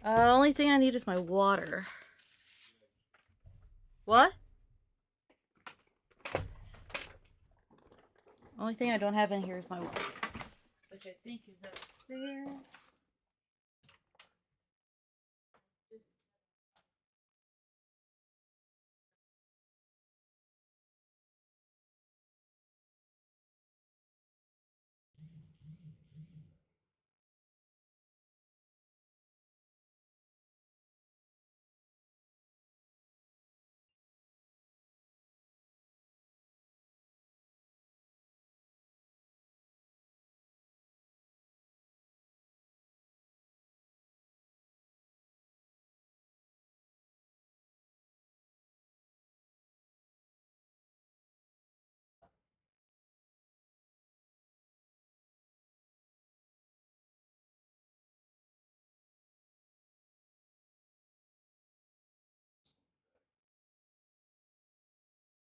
Only thing I need is my water. What? Only thing I don't have in here is my water, which I think is up there.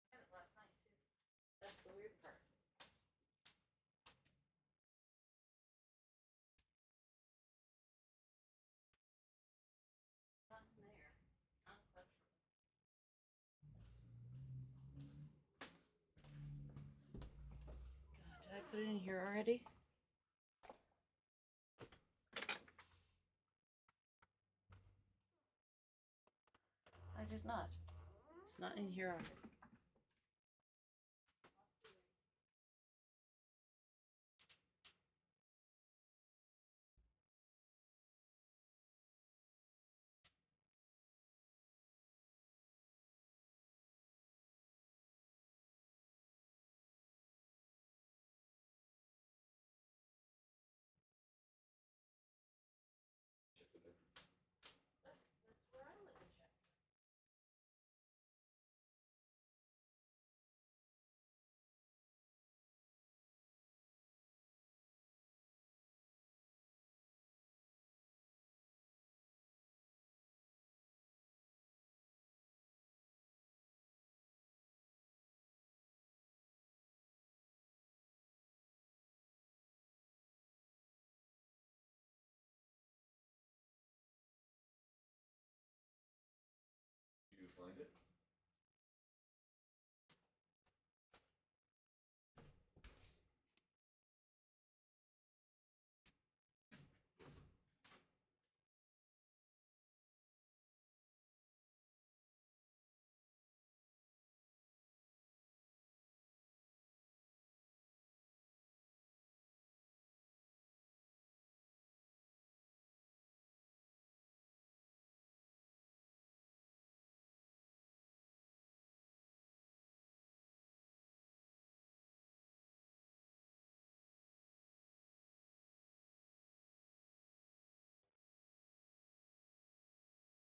I had it last night too. That's the weird part. Not in there. Unquestionable. Did I put it in here already? I did not. It's not in here already. That's where I live in check. Did you find it?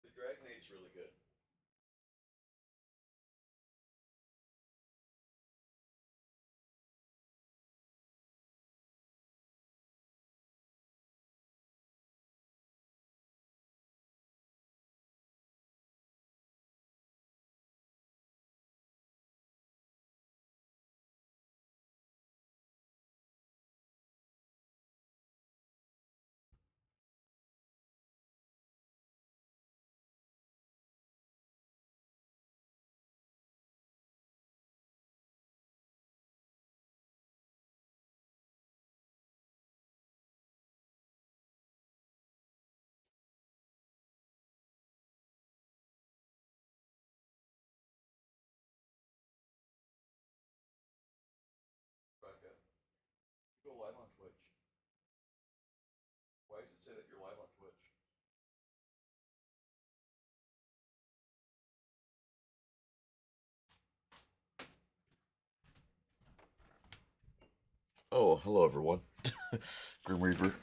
The Dragnade's really good. Rebecca, you go live on Twitch. Why does it say that you're live on Twitch? Oh, hello everyone. Grim Reaper.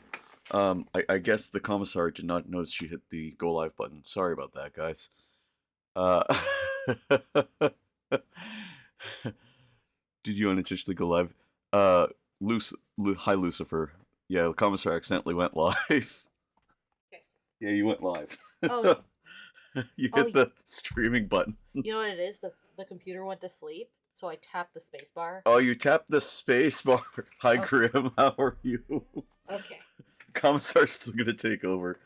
I guess the commissar did not notice she hit the go live button. Sorry about that, guys. Uh, did you unintentionally go live? Hi Lucifer. Yeah, the commissar accidentally went live. Okay. Yeah, you went live. Oh. You hit the streaming button. You know what it is? The computer went to sleep, so I tapped the space bar. Oh, you tapped the space bar. Hi, Grim. How are you? Okay. Commissar's still gonna take over.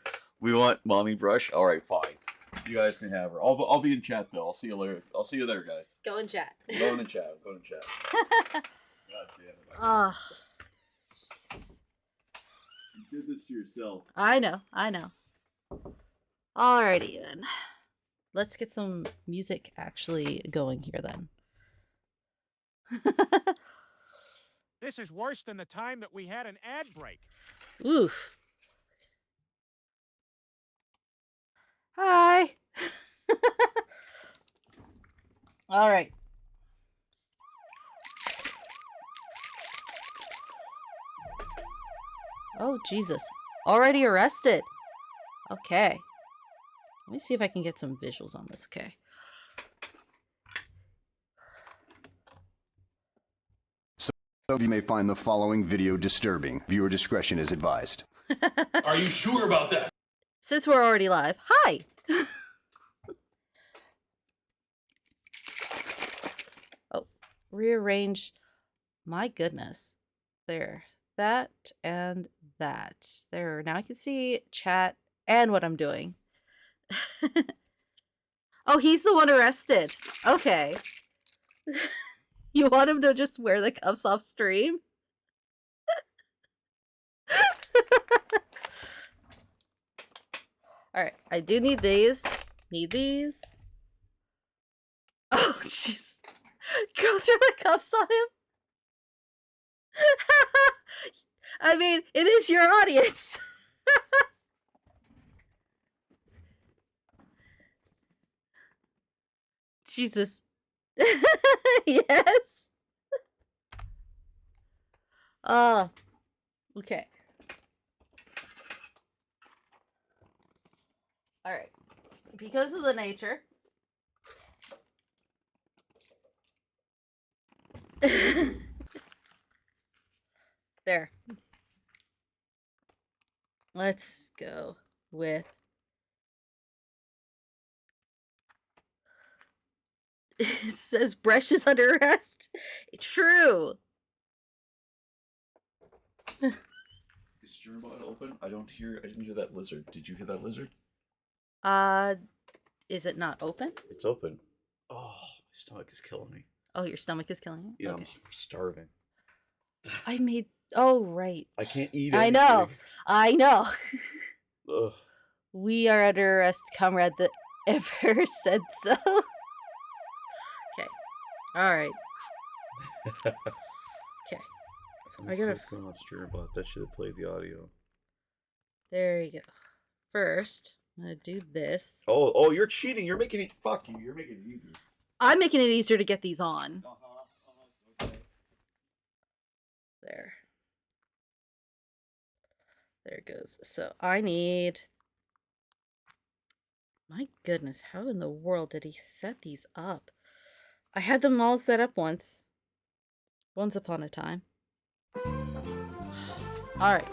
We want mommy brush. All right, fine. You guys can have her. I'll be in chat though. I'll see you later. I'll see you there, guys. Go in chat. Go in chat. Go in chat. God damn it. Oh. You did this to yourself. I know. Alrighty then. Let's get some music actually going here then. This is worse than the time that we had an ad break. Oof. Hi. All right. Oh, Jesus. Already arrested. Okay. Let me see if I can get some visuals on this. Okay. Some of you may find the following video disturbing. Viewer discretion is advised. Are you sure about that? Since we're already live. Hi. Oh, rearrange. My goodness. There. That and that. There. Now I can see chat and what I'm doing. Oh, he's the one arrested. Okay. You want him to just wear the cuffs off stream? Alright, I do need these. Need these. Oh, jeez. Go through the cuffs on him? I mean, it is your audience. Jesus. Yes. Okay. All right. Because of the nature. There. Let's go with it says Bresh is under arrest. True. Is your bot open? I didn't hear that lizard. Did you hear that lizard? Is it not open? It's open. Oh, my stomach is killing me. Oh, your stomach is killing you? Yeah, Okay. I'm starving. I made oh right. I can't eat anything. I know. Ugh. We are under arrest, comrade that ever said so. Okay. Alright. Okay. So I gotta what's going on stream bot. That should have played the audio. There you go. First, I'm gonna do this. Oh, you're cheating. You're making it fuck you. You're making it easy. I'm making it easier to get these on. Okay. There. There it goes. So I need... My goodness, how in the world did he set these up? I had them all set up once. Once upon a time. Alright.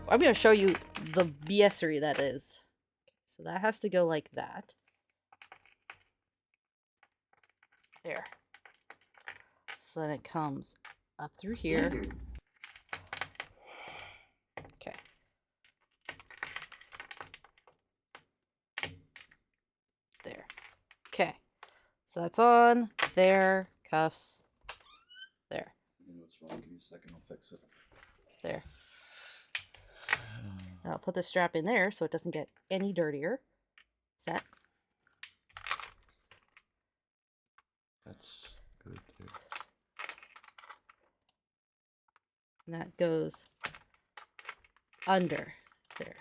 I'm going to show you the BSery that is. So that has to go like that. There. So then it comes up through here. Okay. There. Okay. So that's on. There. Cuffs. There. You know what's wrong? Give me a second. I'll fix it. There. And I'll put the strap in there so it doesn't get any dirtier. Set. That's good too. And that goes under there.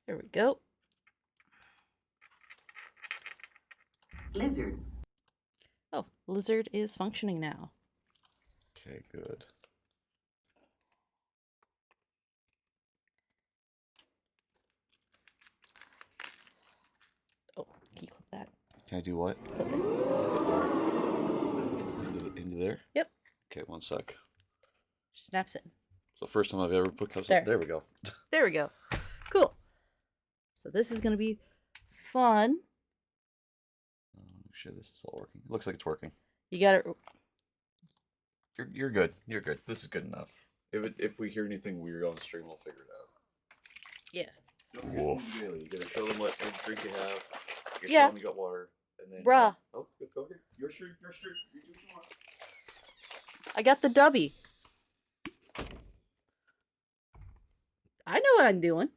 There we go. Lizard. Oh, lizard is functioning now. Okay, good. Oh, can you clip that? Can I do what? Clip it. Into there? Yep. Okay, one sec. Snaps in. It's the first time I've ever put cups There. up. There we go. There we go. Cool. So this is going to be fun. Oh, shit, this is all working. It looks like it's working. You got to... You're good. You're good. This is good enough. If we hear anything weird on stream, we'll figure it out. Yeah. Don't forget Woof. to You gotta show them what drink you have. You Yeah. show them you got water, and then Bruh. oh, go here. Your stream. You do what you want. I got the dubby. I know what I'm doing.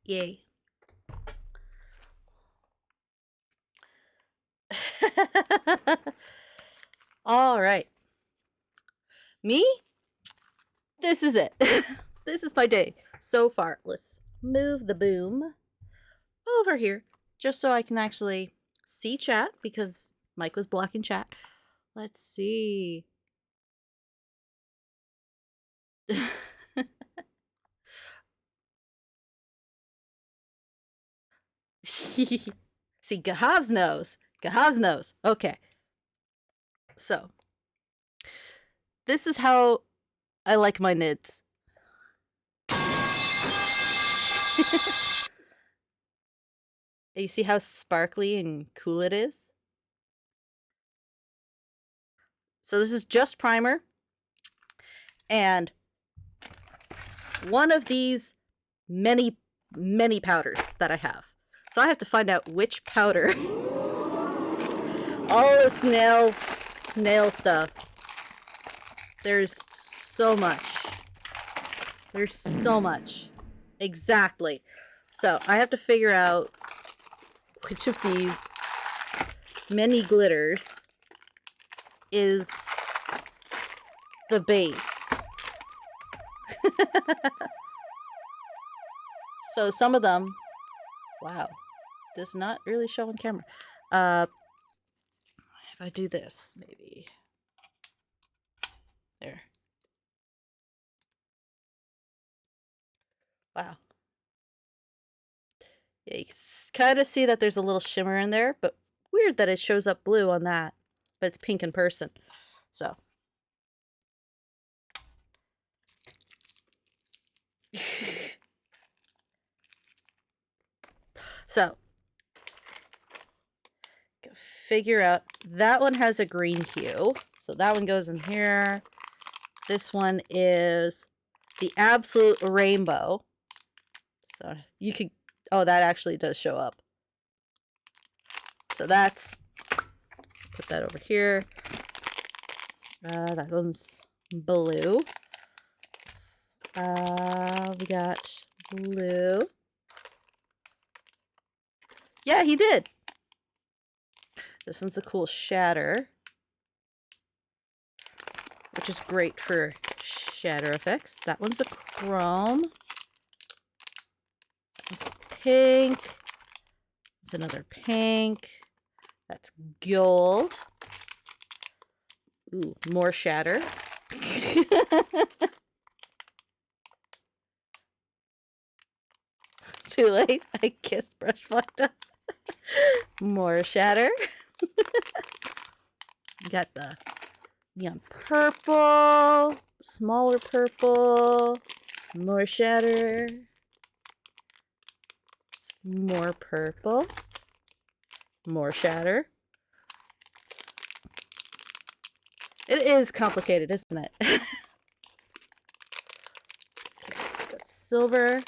Yay. All right. Me? This is it. This is my day so far. Let's move the boom over here just so I can actually see chat because Mike was blocking chat. Let's see. See, Gahavs knows. Gahavs knows. Okay. So, this is how I like my nids. You see how sparkly and cool it is? So this is just primer. And one of these many powders that I have. So I have to find out which powder. All this nail stuff. There's so much. There's so much. Exactly. So I have to figure out which of these many glitters is the base. So some of them, wow, does not really show on camera. If I do this, maybe there. Wow. Yeah, you can kind of see that there's a little shimmer in there, but weird that it shows up blue on that, but it's pink in person. So. So. Figure out, that one has a green hue, so that one goes in here. This one is the absolute rainbow. So you could, oh, that actually does show up. So that's, put that over here. That one's blue. We got blue. Yeah, he did. This one's a cool shatter, which is great for shatter effects. That one's a chrome. It's pink. It's another pink. That's gold. Ooh, more shatter. Too late. I kissed brush fucked up. More shatter. Got the neon purple, smaller purple, more shatter, more purple, more shatter. It is complicated, isn't it? Got silver.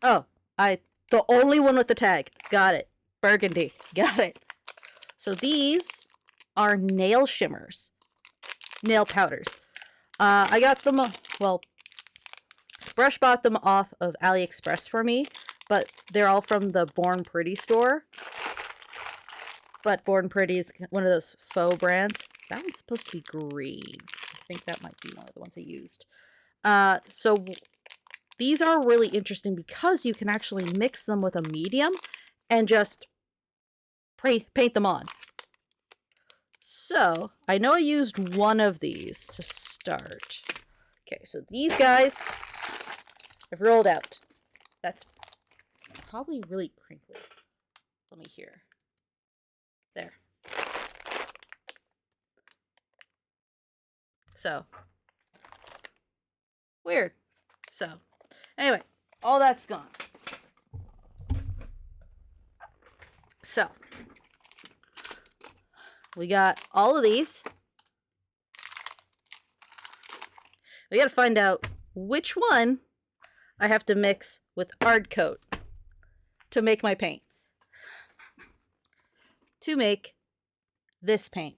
Oh, the only one with the tag. Got it. Burgundy. Got it. So these are nail shimmers. Nail powders. I got them, well, Brush bought them off of AliExpress for me, but they're all from the Born Pretty store. But Born Pretty is one of those faux brands. That one's supposed to be green. I think that might be one of the ones I used. So these are really interesting because you can actually mix them with a medium and just paint them on. So, I know I used one of these to start. Okay, so these guys have rolled out. That's probably really crinkly. Let me hear. There. So, weird. So, anyway, all that's gone. So, we got all of these. We gotta find out which one I have to mix with hard coat to make my paint. To make this paint.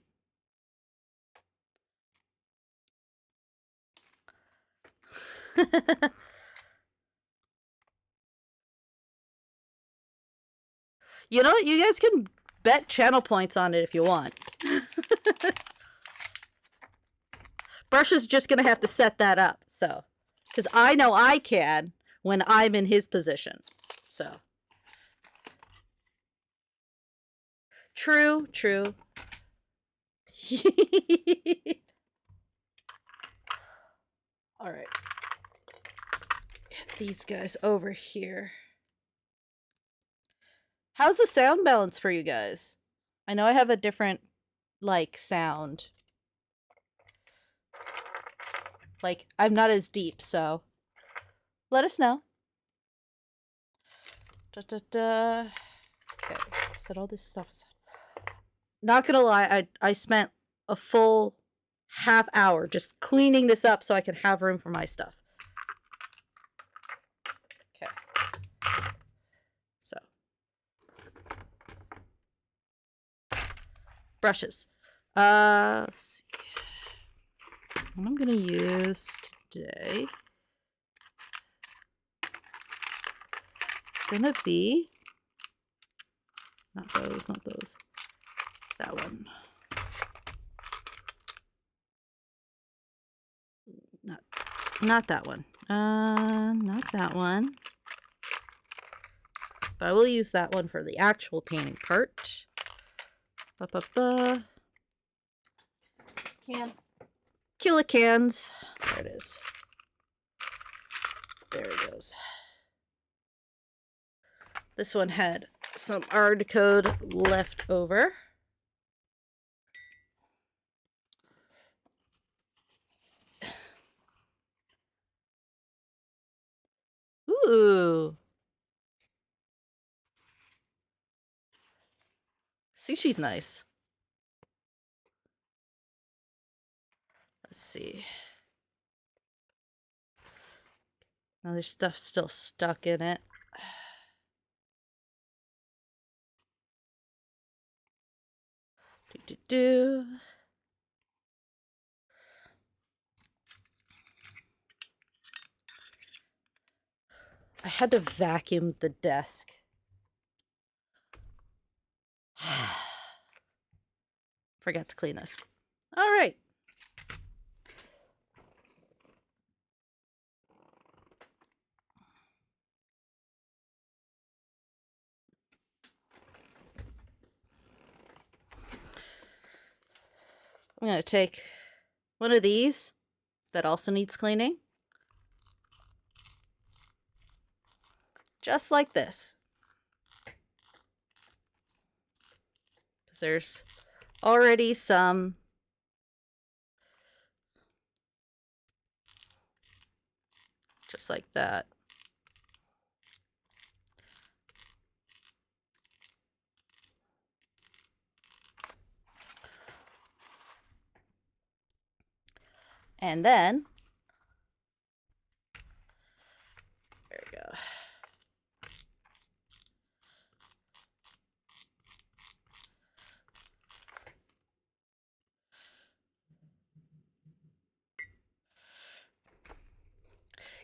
You know what? You guys can bet channel points on it if you want. Brush is just gonna have to set that up, so. Because I know I can when I'm in his position, so. True, true. Alright. Get these guys over here. How's the sound balance for you guys? I know I have a different, like, sound. Like, I'm not as deep, so let us know. Okay, set all this stuff aside. Not gonna lie, I spent a full half hour just cleaning this up so I can have room for my stuff. Okay. So. Brushes. Let's see. What I'm gonna use today is gonna be not those, not those. That one. Not that one. Not that one. But I will use that one for the actual painting part. Can. Kilocans. There it is. There it goes. This one had some hard code left over. Ooh. Sushi's nice. Let's see. Now there's stuff still stuck in it. Do. I had to vacuum the desk. Forgot to clean this. All right. I'm going to take one of these that also needs cleaning. Just like this. Because there's already some just like that. And then, there we go.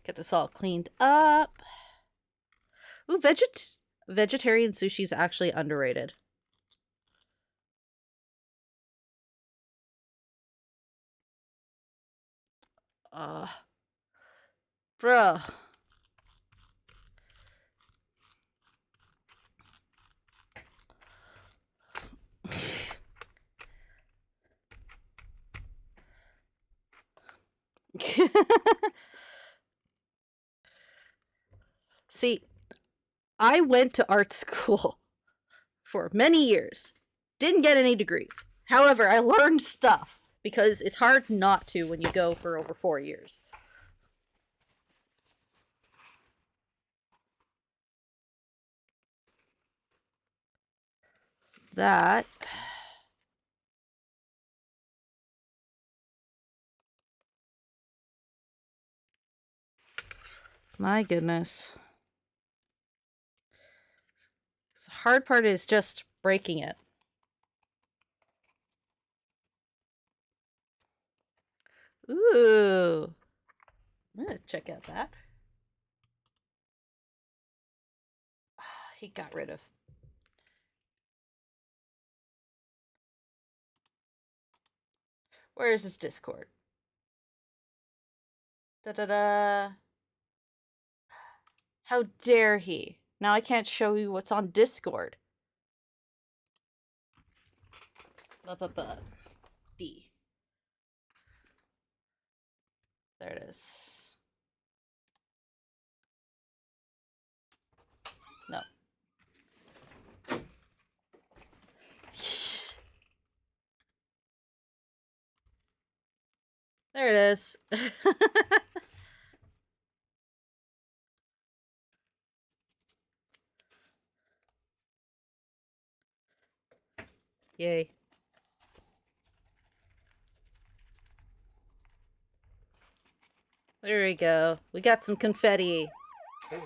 Get this all cleaned up. Ooh, vegetarian sushi is actually underrated. Bro. See, I went to art school for many years. Didn't get any degrees. However, I learned stuff because it's hard not to when you go for over 4 years. So that. My goodness. The hard part is just breaking it. Ooh. I'm gonna check out that. He got rid of. Where is his Discord? Da-da-da. How dare he? Now I can't show you what's on Discord. D. There it is. No. There it is. Yay. There we go. We got some confetti. There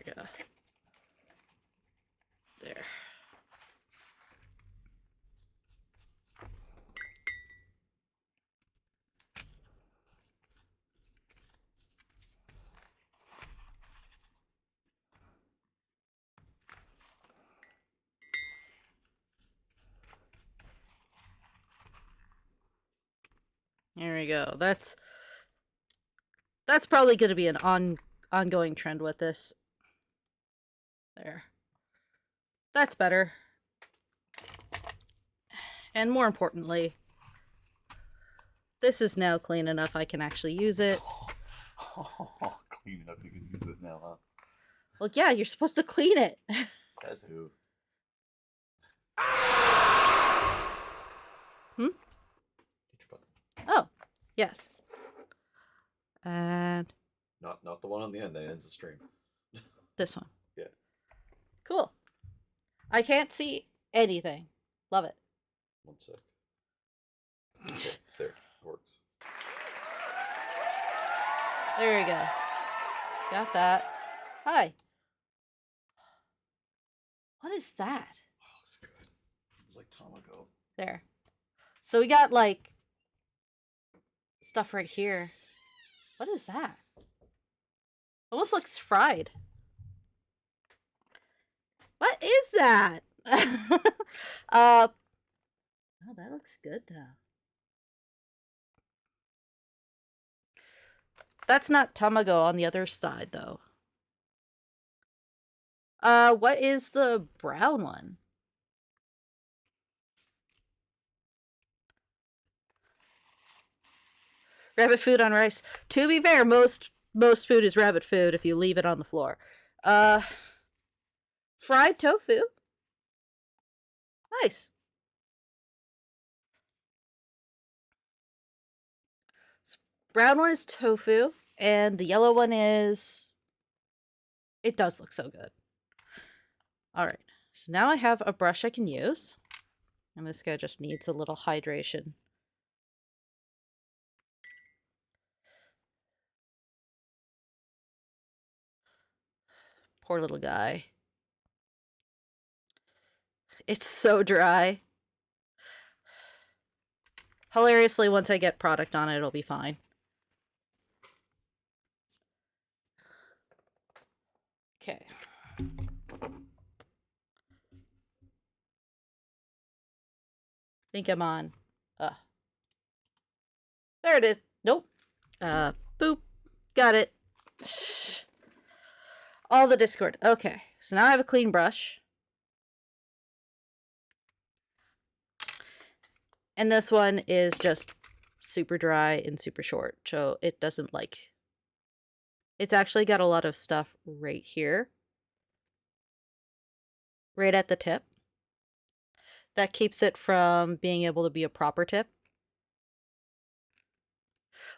we go. There. There we go. That's probably going to be an ongoing trend with this. There. That's better. And more importantly, this is now clean enough I can actually use it. Clean enough you can use it now, huh? Well, yeah, you're supposed to clean it. Says who? Hmm? Get your button. Oh, yes. And Not the one on the end that ends the stream. this one. Yeah. Cool. I can't see anything. Love it. 1 sec. Okay, there. Works. There we go. Got that. Hi. What is that? Oh, it's good. It's like Tomago. There. So we got, like, stuff right here. What is that? Almost looks fried. What is that? Oh, that looks good, though. That's not tamago on the other side, though. What is the brown one? Rabbit food on rice. To be fair, most food is rabbit food if you leave it on the floor. Fried tofu. Nice. Brown one is tofu, and the yellow one is... It does look so good. Alright, so now I have a brush I can use. And this guy just needs a little hydration. Poor little guy. It's so dry. Hilariously, once I get product on it, it'll be fine. Okay. Think I'm on. There it is. Nope. Boop. Got it. All the Discord. Okay. So now I have a clean brush. And this one is just super dry and super short. So it doesn't like... It's actually got a lot of stuff right here. Right at the tip. That keeps it from being able to be a proper tip.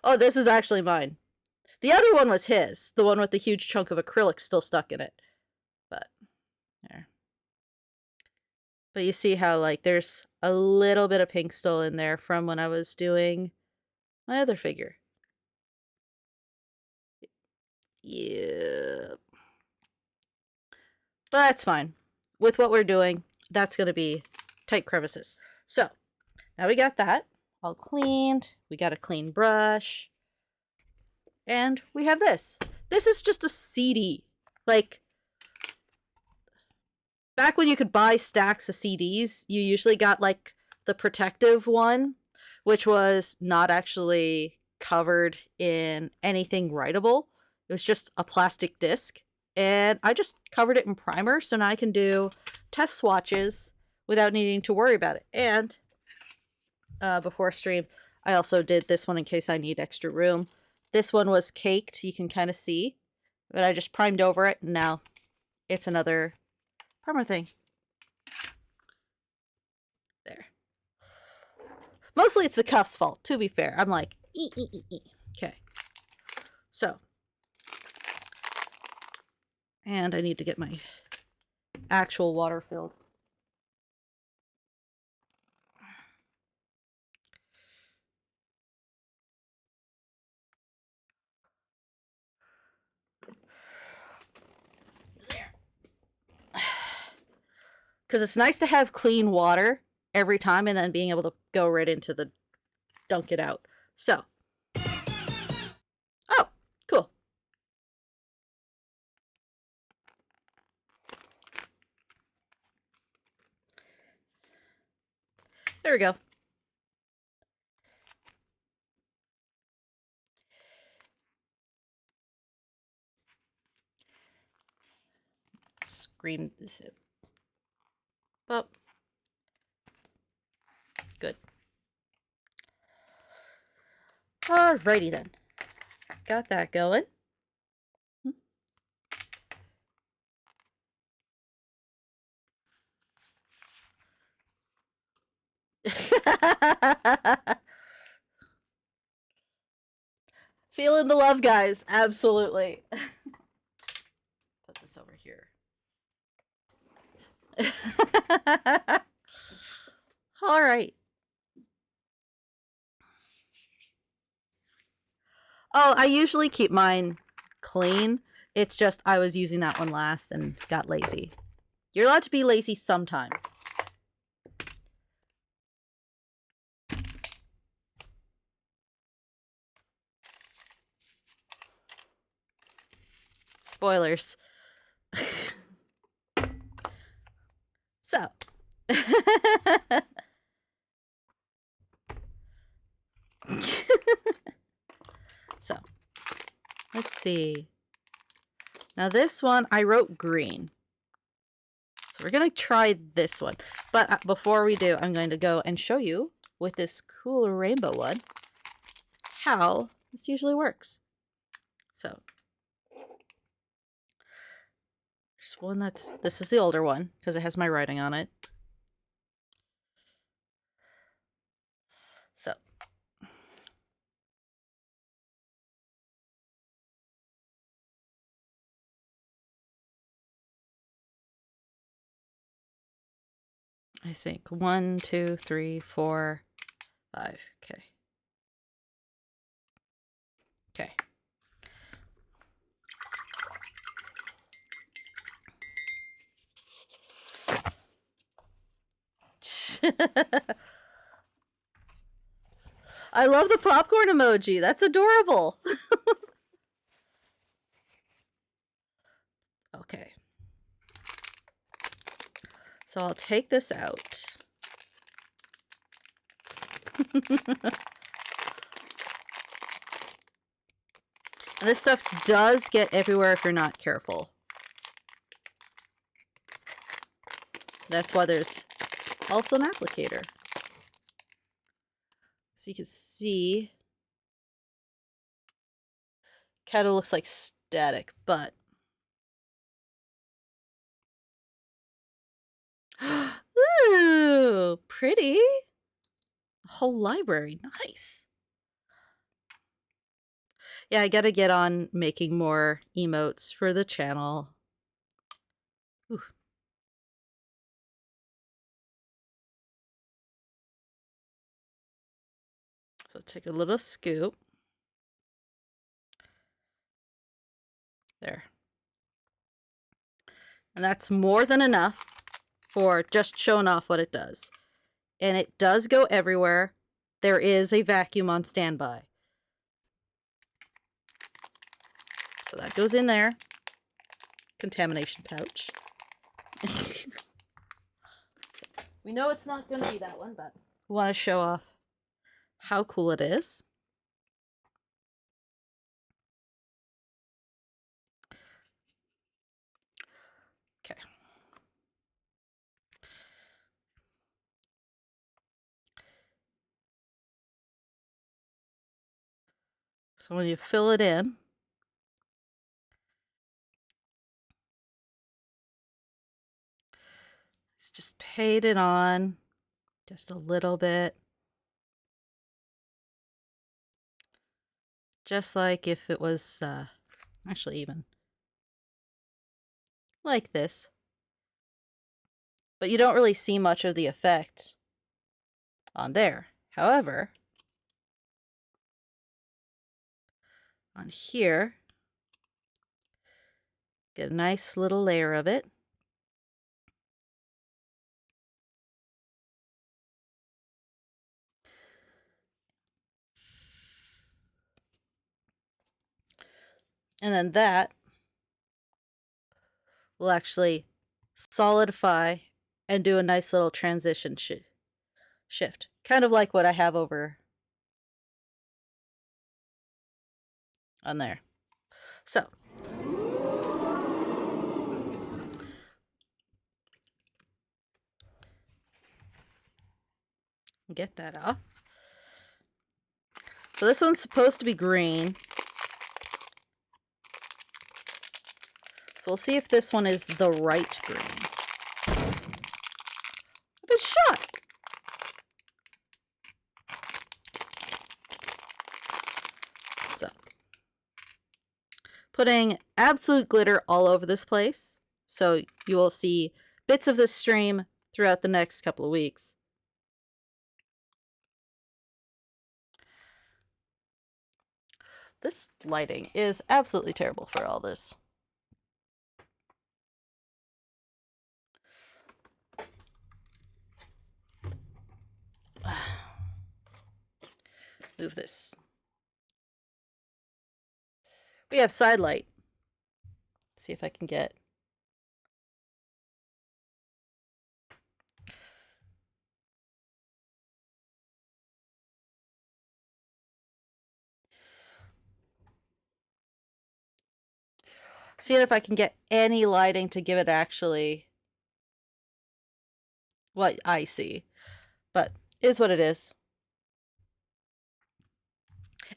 Oh, this is actually mine. The other one was his. The one with the huge chunk of acrylic still stuck in it. But, there. But you see how, like, there's a little bit of pink still in there from when I was doing my other figure. Yeah. But that's fine. With what we're doing, that's going to be tight crevices. So, now we got that all cleaned. We got a clean brush. And we have this. This is just a CD. Like, back when you could buy stacks of CDs, you usually got, like, the protective one, which was not actually covered in anything writable. It was just a plastic disc. And I just covered it in primer, so now I can do test swatches without needing to worry about it. And before stream, I also did this one in case I need extra room. This one was caked, you can kind of see. But I just primed over it, and now it's another primer thing. There. Mostly it's the cuff's fault, to be fair. I'm like, okay. So. And I need to get my actual water filled. Because it's nice to have clean water every time and then being able to go right into the dunk it out. So. Oh, cool. There we go. Scream this in. Well, good. Alrighty then. Got that going. Feeling the love, guys. Absolutely. Put this over here. All right. Oh, I usually keep mine clean. It's just I was using that one last and got lazy. You're allowed to be lazy sometimes. Spoilers. So. So. Let's see. Now this one, I wrote green. So we're going to try this one. But before we do, I'm going to go and show you with this cool rainbow one how this usually works. So. There's one this is the older one because it has my writing on it. So. I think 1, 2, 3, 4, 5. Okay. Okay. I love the popcorn emoji. That's adorable. Okay. So I'll take this out. And this stuff does get everywhere if you're not careful. That's why there's also an applicator. So you can see, kind of looks like static, but ooh, pretty. A whole library. Nice. Yeah, I gotta get on making more emotes for the channel. Ooh. So take a little scoop. There. And that's more than enough for just showing off what it does. And it does go everywhere. There is a vacuum on standby. So that goes in there. Contamination pouch. We know it's not going to be that one, but we want to show off how cool it is. Okay. So when you fill it in, it's just paid it on just a little bit. Just like if it was actually even like this. But you don't really see much of the effect on there. However, on here, get a nice little layer of it. And then that will actually solidify and do a nice little transition shift. Kind of like what I have over on there. So, get that off. So this one's supposed to be green. So we'll see if this one is the right green. I've been shot! So, putting absolute glitter all over this place. So you will see bits of this stream throughout the next couple of weeks. This lighting is absolutely terrible for all this. Move this. We have side light. See if I can get. See if I can get any lighting to give it actually what I see. But is what it is.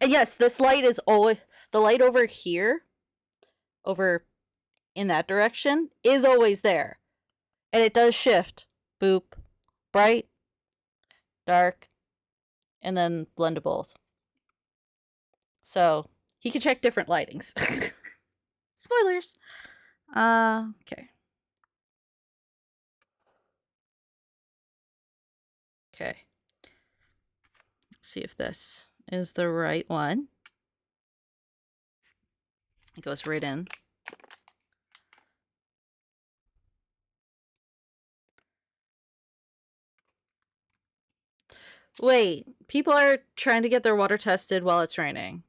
And yes, this light is always the light over here, over in that direction, is always there. And it does shift. Boop. Bright. Dark. And then blend to both. So he can check different lightings. Spoilers. Okay. Okay. See if this is the right one. It goes right in. Wait, people are trying to get their water tested while it's raining.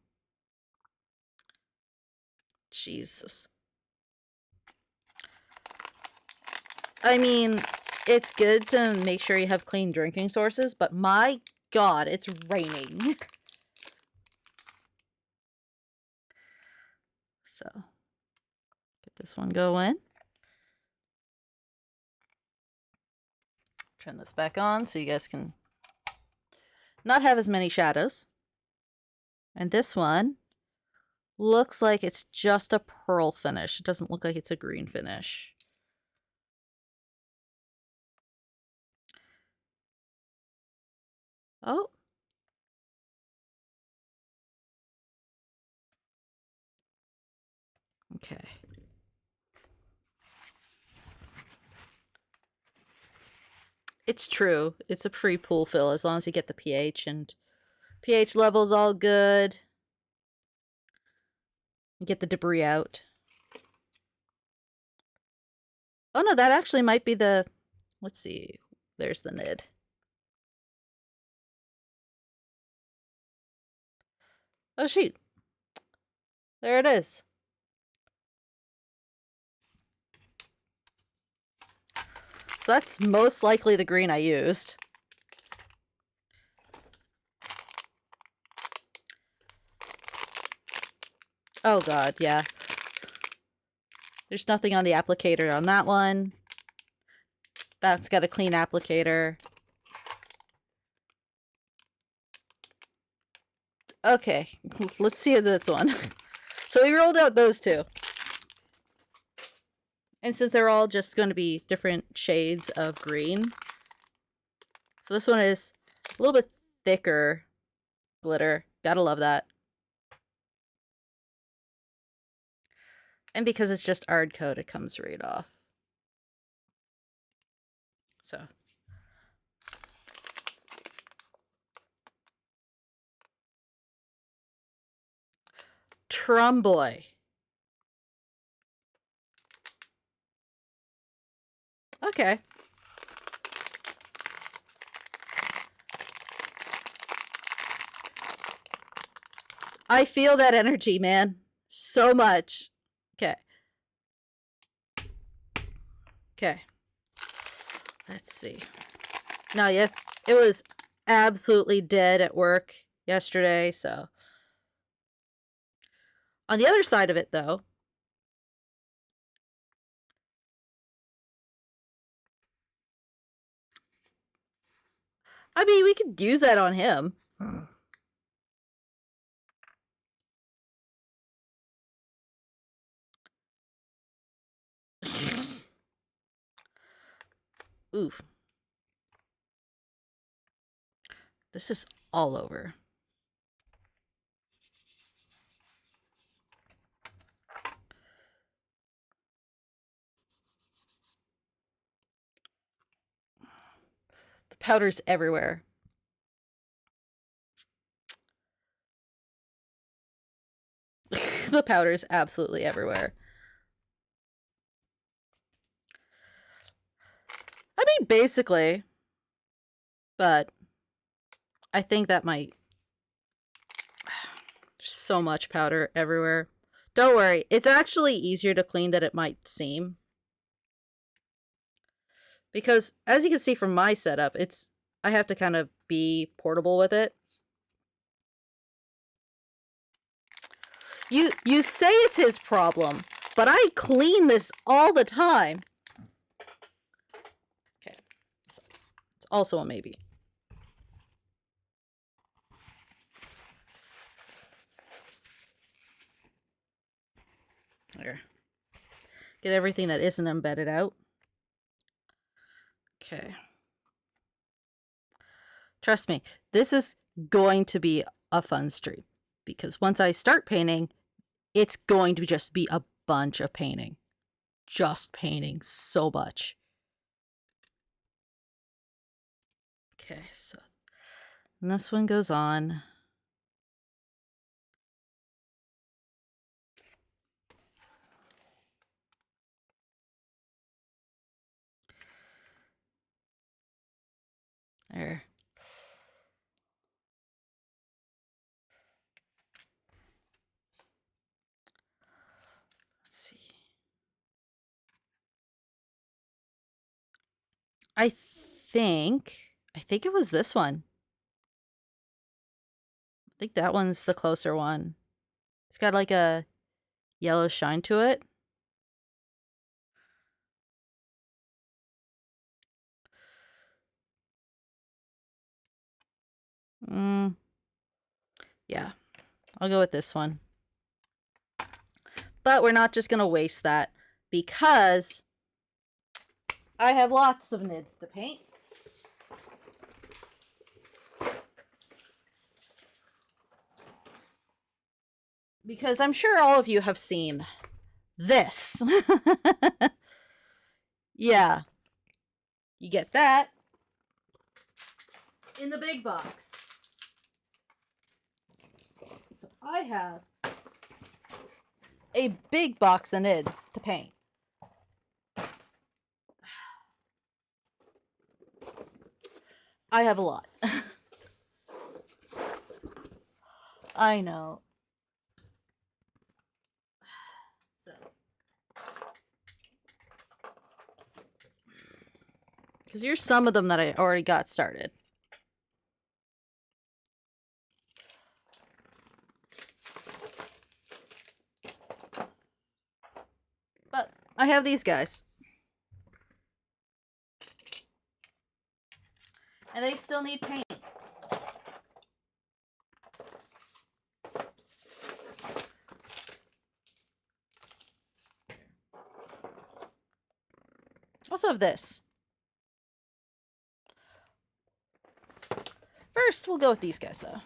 Jesus. I mean, it's good to make sure you have clean drinking sources, but my God, it's raining. So, get this one going. Turn this back on so you guys can not have as many shadows. And this one looks like it's just a pearl finish. It doesn't look like it's a green finish. Oh. Okay. It's true. It's a pre-pool fill as long as you get the pH, and pH level's all good. Get the debris out. Oh no, that actually might be the... Let's see. There's the nid. Oh shoot. There it is. So that's most likely the green I used. Oh god, yeah. There's nothing on the applicator on that one. That's got a clean applicator. Okay, let's see this one. So we rolled out those two. And since they're all just going to be different shades of green. So this one is a little bit thicker glitter. Gotta love that. And because it's just Ard coat, it comes right off. So. Tromboy. Okay. I feel that energy, man. So much. Okay. Okay. Let's see. No, yeah, it was absolutely dead at work yesterday, so. On the other side of it, though, I mean, we could use that on him. Ooh. This is all over. The powder's everywhere. The powder's absolutely everywhere. I mean, basically. But I think that might... So much powder everywhere. Don't worry. It's actually easier to clean than it might seem. Because, as you can see from my setup, I have to kind of be portable with it. You say it's his problem, but I clean this all the time. Okay. It's also a maybe. There. Get everything that isn't embedded out. Okay. Trust me, this is going to be a fun stream. Because once I start painting, it's going to just be a bunch of painting. Just painting so much. Okay, so and this one goes on. There. Let's see. I think it was this one. I think that one's the closer one. It's got like a yellow shine to it. Yeah, I'll go with this one. But we're not just going to waste that because I have lots of nids to paint. Because I'm sure all of you have seen this. Yeah. You get that in the big box. So I have a big box of NIDS to paint. I have a lot. I know. So. Because here's some of them that I already got started. But I have these guys. And they still need paint. Also have this. First, we'll go with these guys, though.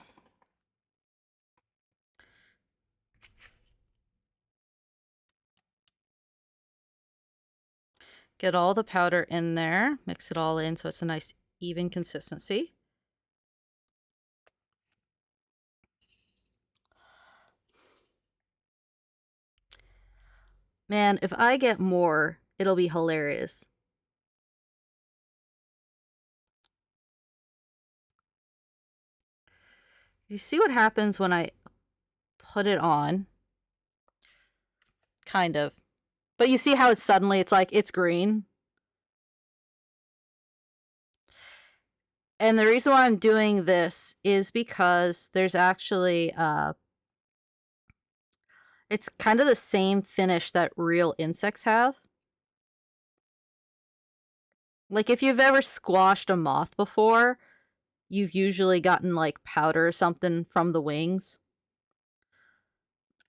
Get all the powder in there. Mix it all in so it's a nice, even consistency. Man, if I get more, it'll be hilarious. You see what happens when I put it on? Kind of. But you see how it's suddenly, it's like, it's green. And the reason why I'm doing this is because there's actually, it's kind of the same finish that real insects have. Like if you've ever squashed a moth before, you've usually gotten like powder or something from the wings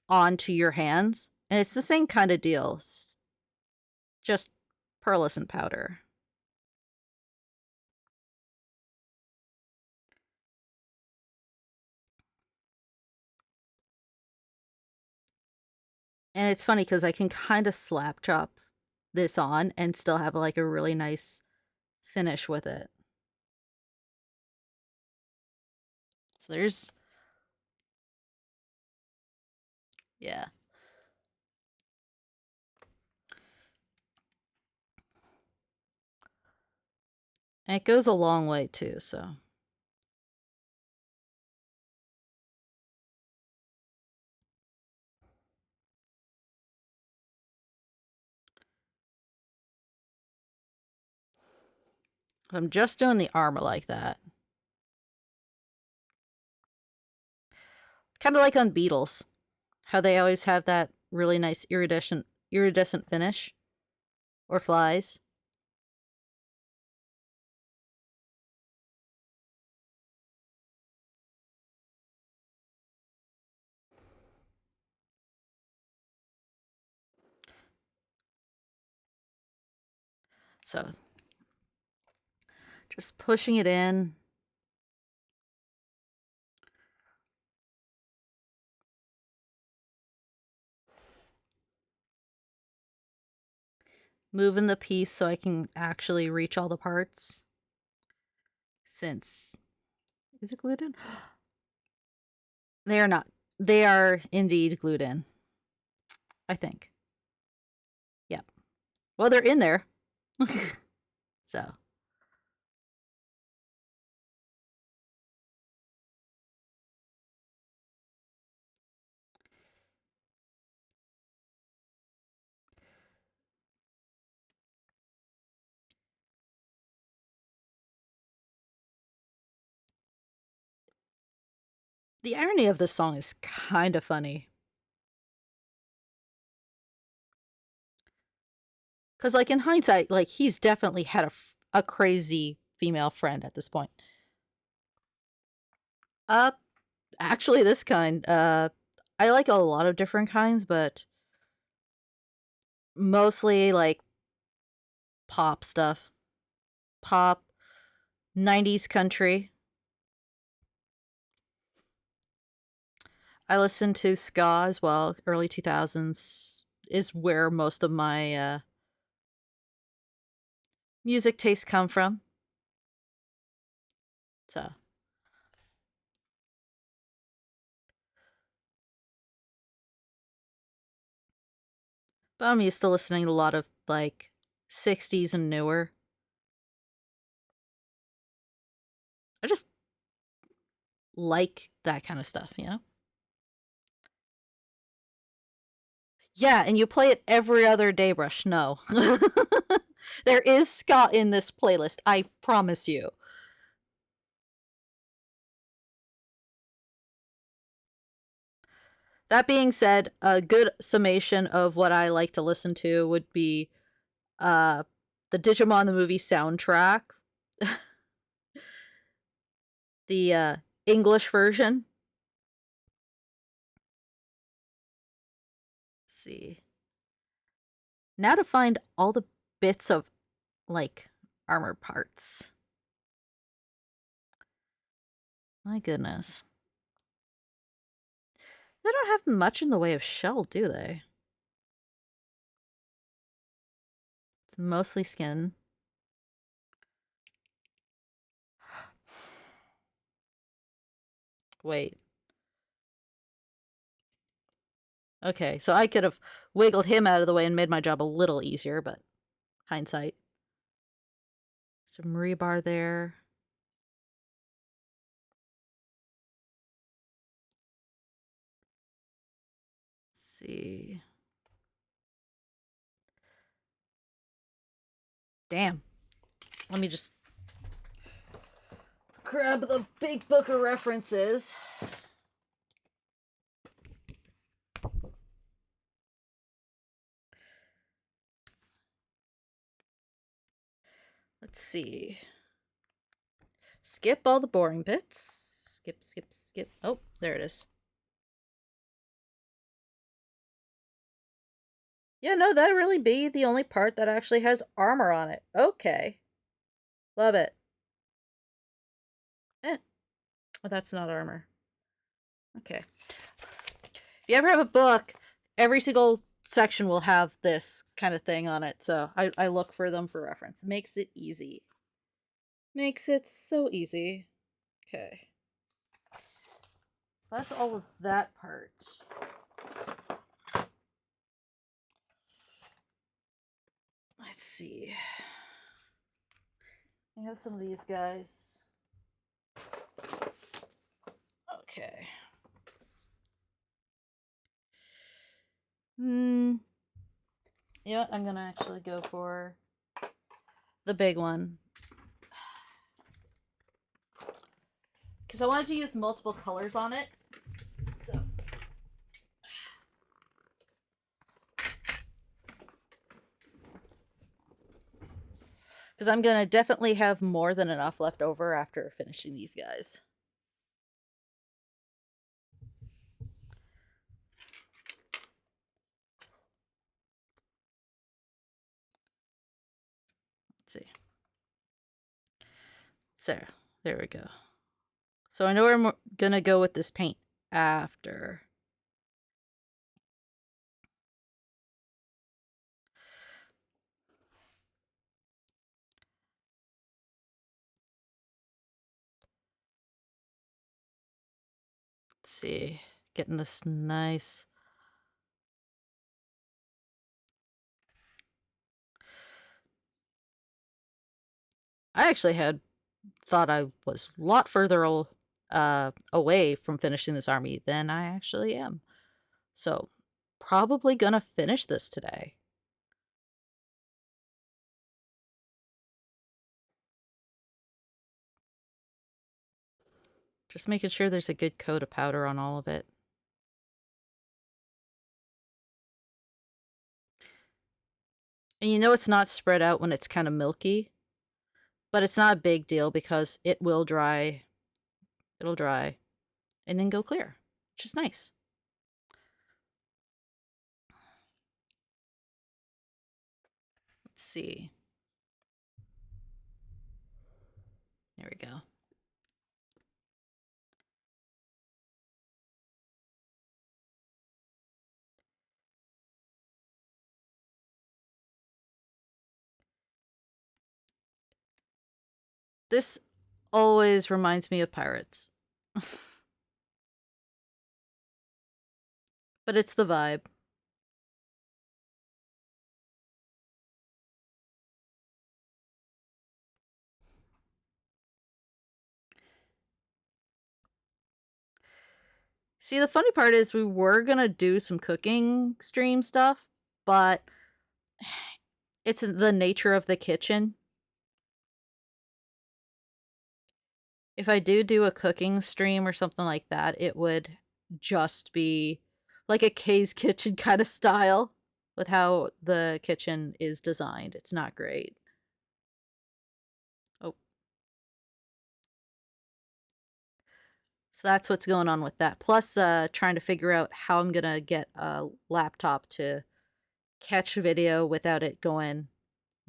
onto your hands. And it's the same kind of deal. It's just pearlescent powder. And it's funny because I can kind of slap chop this on and still have like a really nice finish with it. So there's... yeah. And it goes a long way too, so... I'm just doing the armor like that. Kind of like on beetles. How they always have that really nice iridescent finish. Or flies. So, just pushing it in. Moving the piece so I can actually reach all the parts. Since... is it glued in? They are not. They are indeed glued in. I think. Yeah. Well, they're in there. So. The irony of this song is kind of funny. Because, like, in hindsight, like, he's definitely had a crazy female friend at this point. Actually, this kind, I like a lot of different kinds, but mostly, like, pop stuff. Pop, 90s country. I listen to ska as well. Early 2000s is where most of my music tastes come from. So, but I'm used to listening to a lot of like 60s and newer. I just like that kind of stuff, you know? Yeah, and you play it every other day, Brush. No. There is ska in this playlist, I promise you. That being said, a good summation of what I like to listen to would be uh the Digimon the movie soundtrack, the English version. Let's see. Now to find all the bits of like armor parts. My goodness. They don't have much in the way of shell, do they? It's mostly skin. Wait. Okay, so I could have wiggled him out of the way and made my job a little easier, but hindsight. Some rebar there. Let's see. Damn. Let me just grab the big book of references. Let's see. Skip all the boring bits. Skip, skip, skip. Oh, there it is. Yeah, no, that'd really be the only part that actually has armor on it. Okay. Love it. Eh. Oh, that's not armor. Okay. If you ever have a book, every single section will have this kind of thing on it. So I look for them for reference. Makes it easy. Makes it so easy. Okay. So that's all of that part. Let's see. I have some of these guys. Okay. You know what? I'm gonna actually go for the big one. Because I wanted to use multiple colors on it. So. Because I'm gonna definitely have more than enough left over after finishing these guys. See. So, there we go. So I know where I'm gonna go with this paint after. Let's see. Getting this nice. I actually thought I was a lot further away from finishing this army than I actually am. So, probably gonna finish this today. Just making sure there's a good coat of powder on all of it. And you know it's not spread out when it's kind of milky, but it's not a big deal because it will dry. It'll dry and then go clear, which is nice. Let's see. There we go. This always reminds me of pirates. But it's the vibe. See, the funny part is we were gonna do some cooking stream stuff, but it's the nature of the kitchen. If I do a cooking stream or something like that, it would just be like a Kay's Kitchen kind of style with how the kitchen is designed. It's not great. Oh. So that's what's going on with that. Plus, trying to figure out how I'm gonna get a laptop to catch video without it going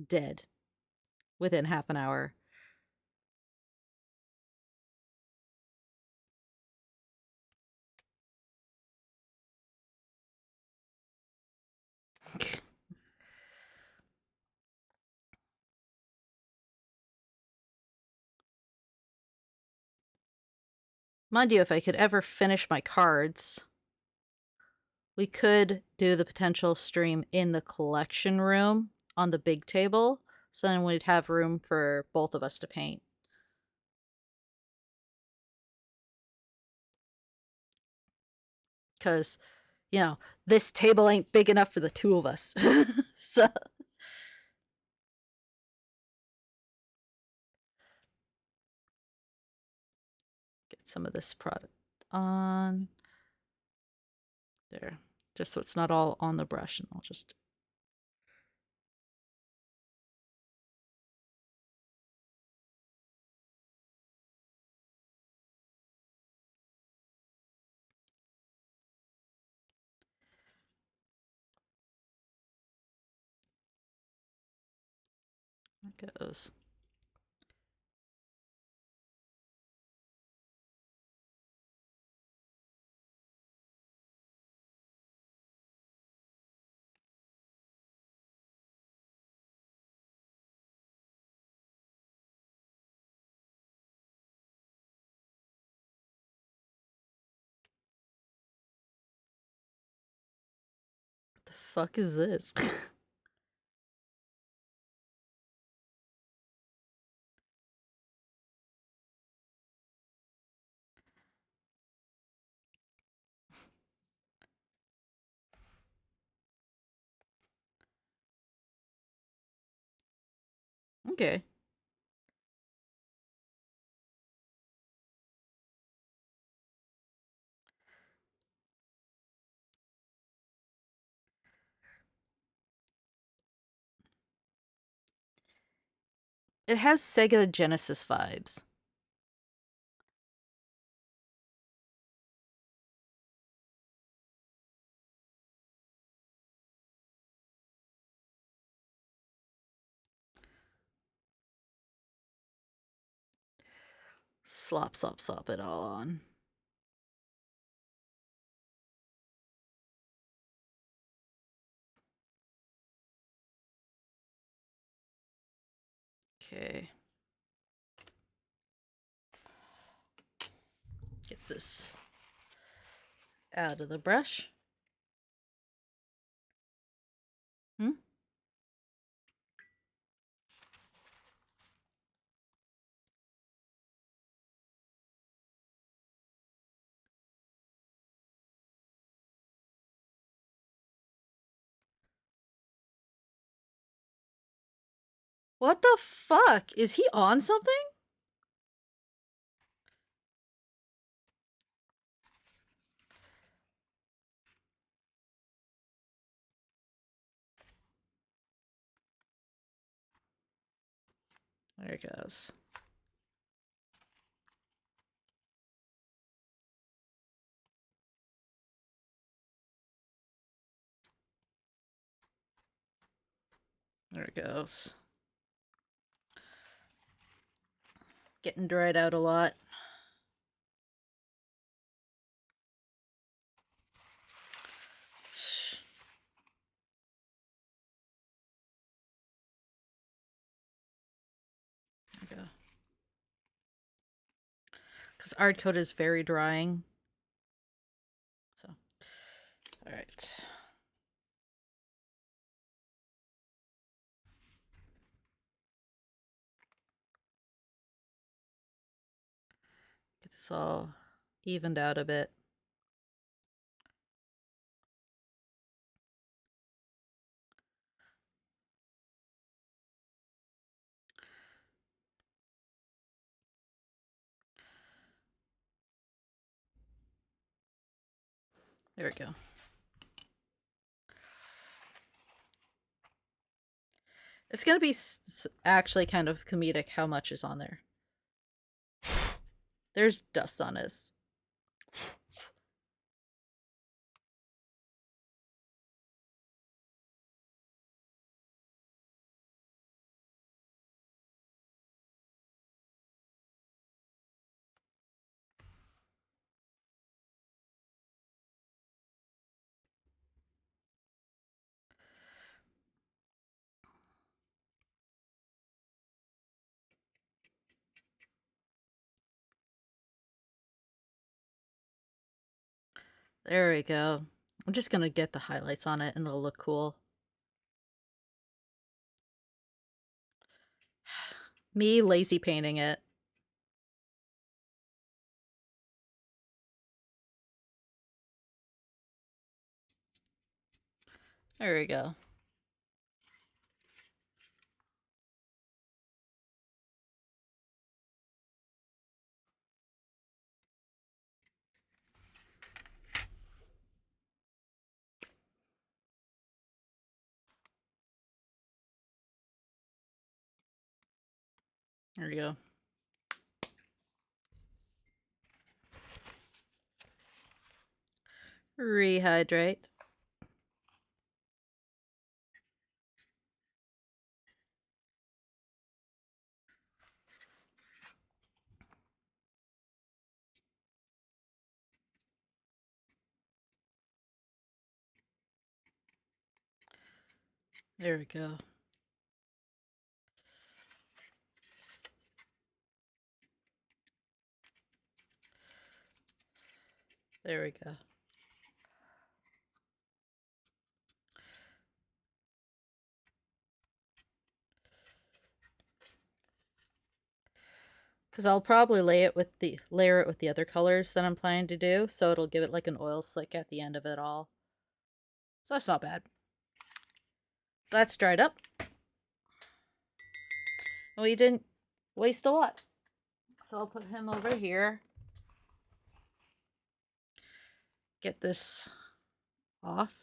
dead within half an hour. Mind you, if I could ever finish my cards, we could do the potential stream in the collection room on the big table, so then we'd have room for both of us to paint. Because, you know, this table ain't big enough for the two of us. So. Get some of this product on there, just so it's not all on the brush, and I'll just. There it goes. What the fuck is this? Okay. It has Sega Genesis vibes. Slop, slop, slop it all on. Okay. Get this out of the brush. Hmm? What the fuck? Is he on something? There it goes. There it goes. Getting dried out a lot. There we go. Because art code is very drying. So, all right. Get this all evened out a bit. There we go. It's going to be actually kind of comedic how much is on there. There's dust on his. There we go. I'm just going to get the highlights on it and it'll look cool. Me lazy painting it. There we go. There we go. Rehydrate. There we go. There we go. Because I'll probably layer it with the other colors that I'm planning to do, so it'll give it like an oil slick at the end of it all. So that's not bad. So that's dried up. We didn't waste a lot. So I'll put him over here. Get this off.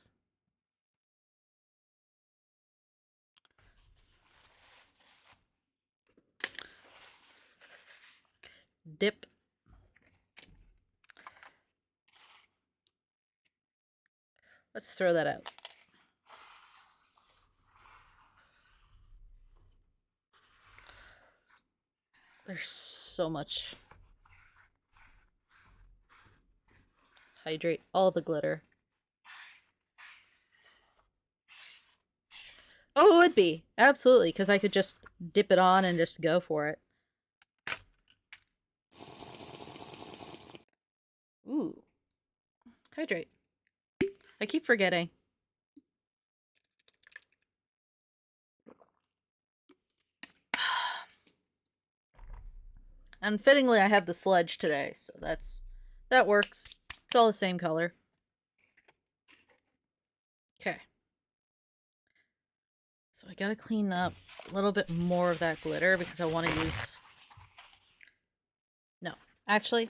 Dip. Let's throw that out. There's so much. Hydrate all the glitter. Oh, it would be. Absolutely, because I could just dip it on and just go for it. Ooh. Hydrate. I keep forgetting. And fittingly, I have the sledge today, so that works. It's all the same color. Okay. So I gotta clean up a little bit more of that glitter because I want to use... No, actually.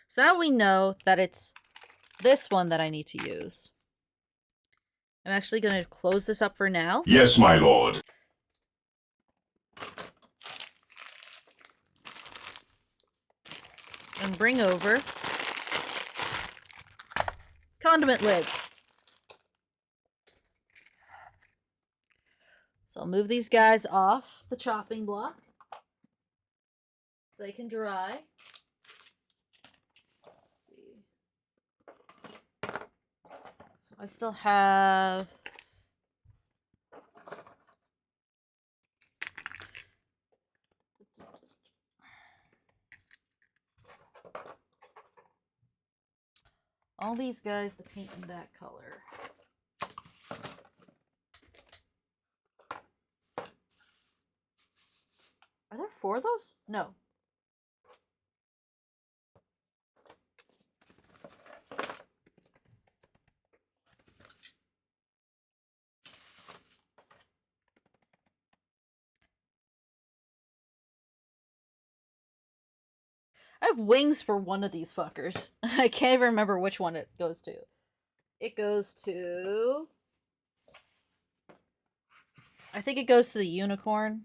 So now we know that it's this one that I need to use. I'm actually going to close this up for now. Yes, my lord. And bring over condiment lids. So I'll move these guys off the chopping block so they can dry. Let's see. So I still have all these guys to paint in that color. Are there 4 of those? No. I have wings for one of these fuckers. I can't even remember which one it goes to. It goes to... I think it goes to the unicorn.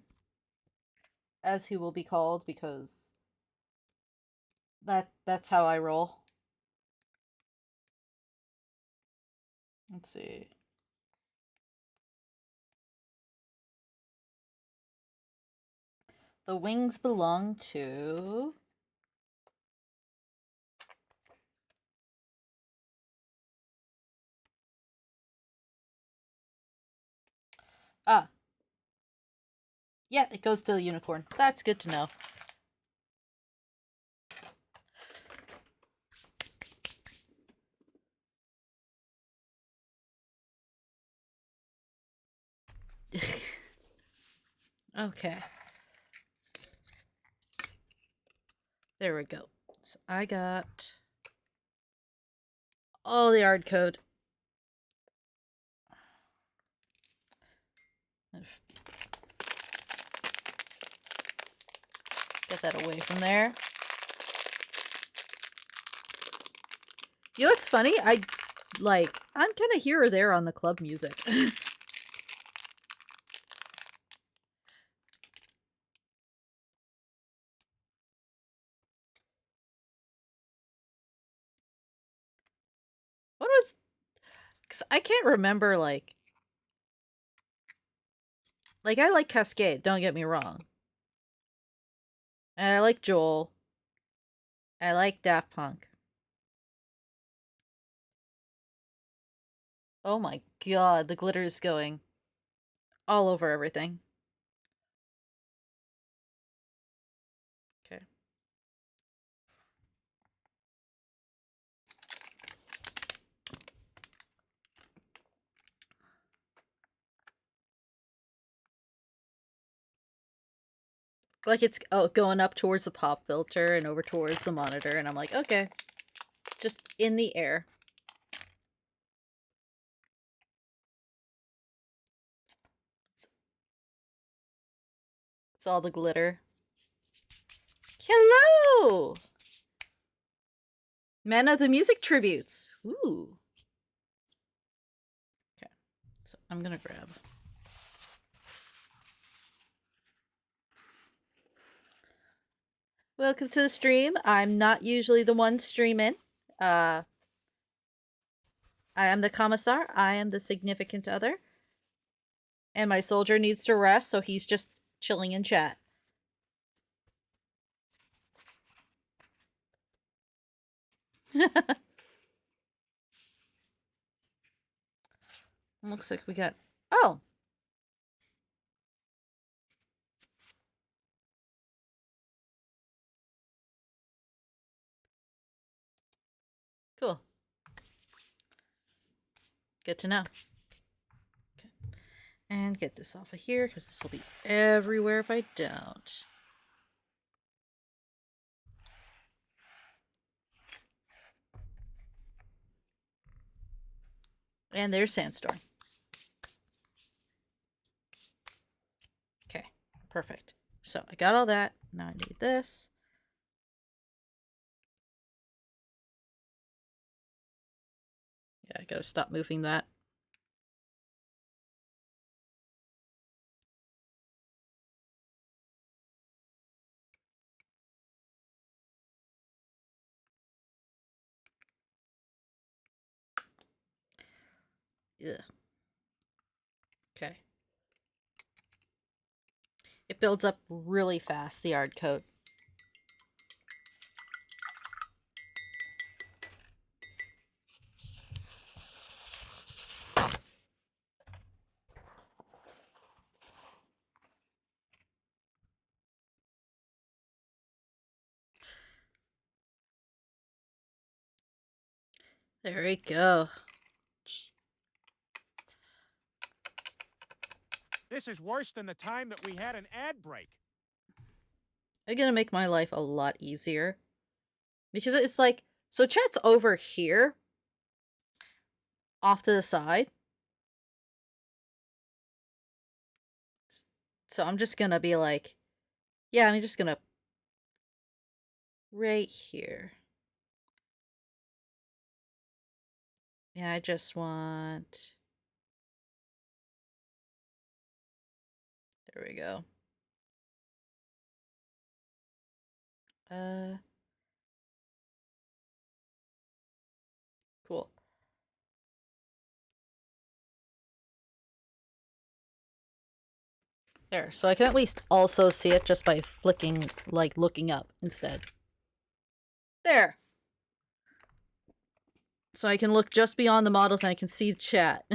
As he will be called, because... that's how I roll. Let's see. The wings belong to... Ah. Yeah, it goes to the unicorn. That's good to know. Okay. There we go. So I got... all the art code. Get that away from there. You know what's funny? I'm kind of here or there on the club music. What was... because I can't remember, like, I like Cascade, don't get me wrong. And I like Joel. I like Daft Punk. Oh my god, the glitter is going all over everything. Okay. Like it's going up towards the pop filter and over towards the monitor, and I'm like, okay. Just in the air. It's all the glitter. Hello! Men of the Music Tributes. Ooh. Okay. So I'm gonna grab. Welcome to the stream. I'm not usually the one streaming. I am the commissar. I am the significant other. And my soldier needs to rest, so he's just chilling in chat. Looks like we got... oh! Cool. Good to know. Okay. And get this off of here, because this will be everywhere if I don't. And there's Sandstorm. Okay, perfect. So I got all that. Now I need this. Yeah, I gotta stop moving that. Ugh. Okay. It builds up really fast, the art code. There we go. This is worse than the time that we had an ad break. They're gonna make my life a lot easier. Because it's like, so chat's over here. Off to the side. So I'm just gonna be like, yeah, I'm just gonna right here. Yeah, I just want, there we go. Cool. There, so I can at least also see it just by flicking, like, looking up instead. There! So I can look just beyond the models and I can see the chat.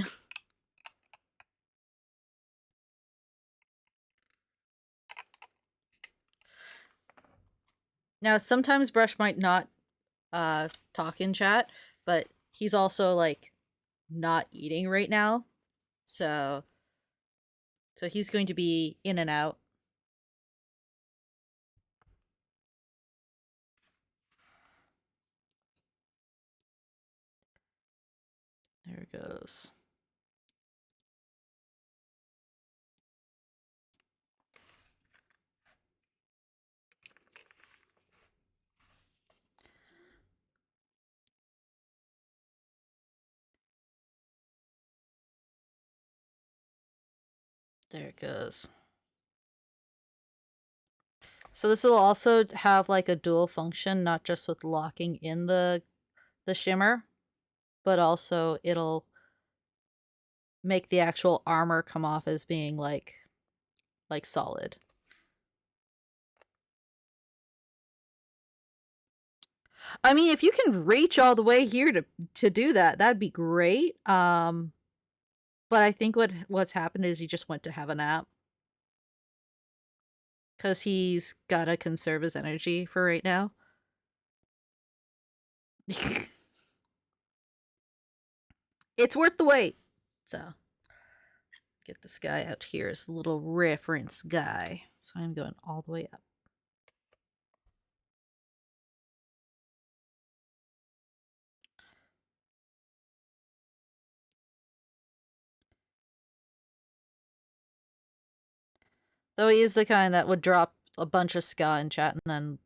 Now, sometimes Brush might not talk in chat, but he's also, like, not eating right now. So he's going to be in and out. There it goes. There it goes. So this will also have like a dual function, not just with locking in the shimmer, but also it'll make the actual armor come off as being like solid. I mean, if you can reach all the way here to do that, that'd be great. But I think what's happened is he just went to have a nap. Because he's gotta conserve his energy for right now. It's worth the wait. So, get this guy out here as a little reference guy. So I'm going all the way up. Though he is the kind that would drop a bunch of ska in chat and then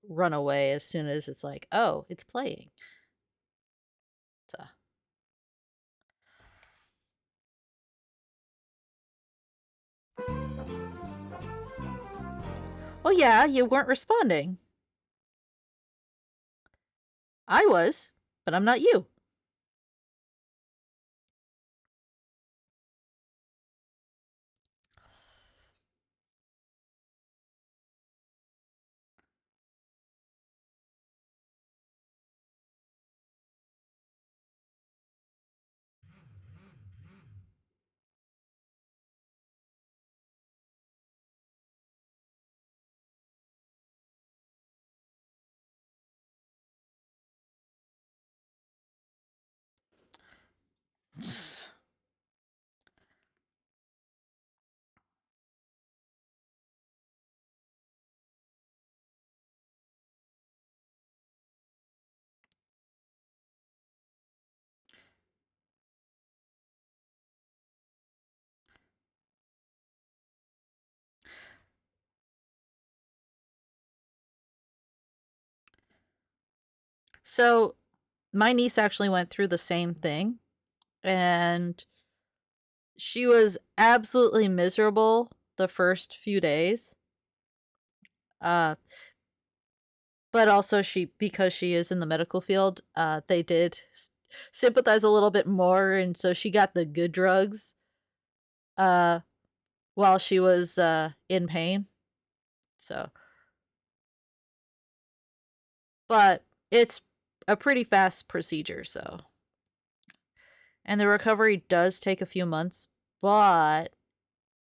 run away as soon as it's like, oh, it's playing. So. Well, yeah, you weren't responding. I was, but I'm not you. So, my niece actually went through the same thing, and she was absolutely miserable the first few days. But also because she is in the medical field, they did sympathize a little bit more, and so she got the good drugs while she was in pain. So, but it's a pretty fast procedure, so. And the recovery does take a few months, but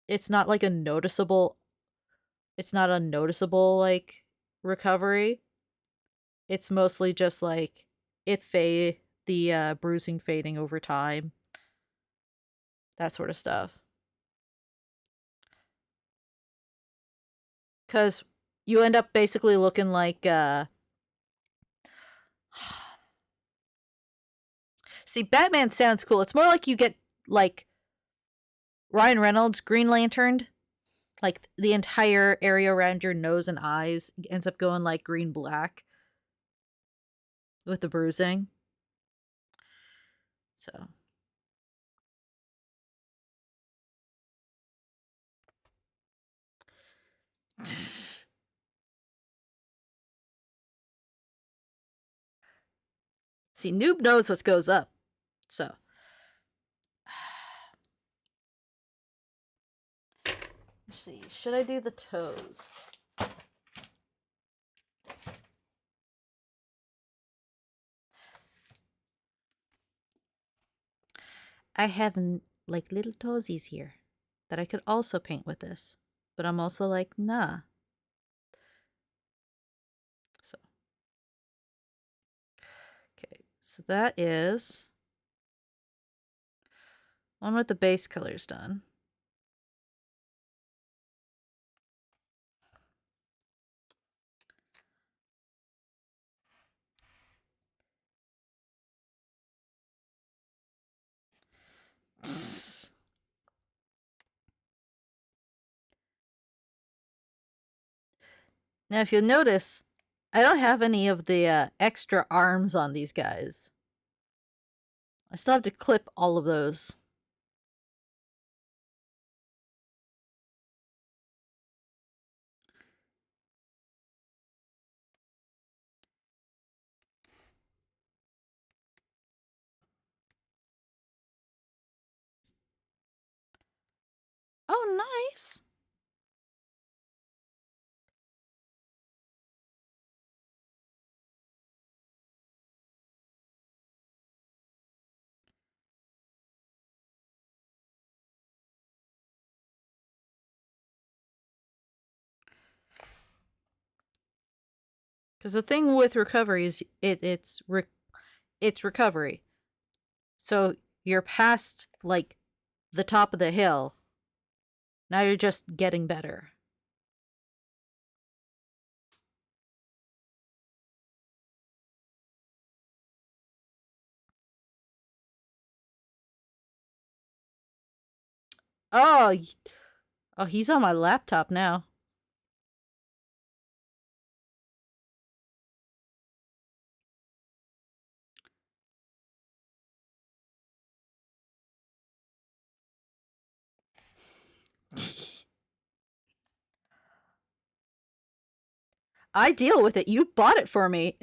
it's not like a noticeable like recovery. It's mostly just like it the bruising fading over time. That sort of stuff. Because you end up basically looking like, see, Batman sounds cool. It's more like you get, like, Ryan Reynolds Green Lanterned. Like, the entire area around your nose and eyes ends up going, like, green-black. With the bruising. So. See, Noob knows what goes up. So. Let's see. Should I do the toes? I have like little toesies here that I could also paint with this. But I'm also like, nah. So. Okay. So that is one with the base colors done. Now, if you'll notice, I don't have any of the extra arms on these guys. I still have to clip all of those. Oh, nice. Because the thing with recovery is it's recovery. So you're past, like, the top of the hill. Now you're just getting better. Oh, oh, he's on my laptop now. I deal with it. You bought it for me.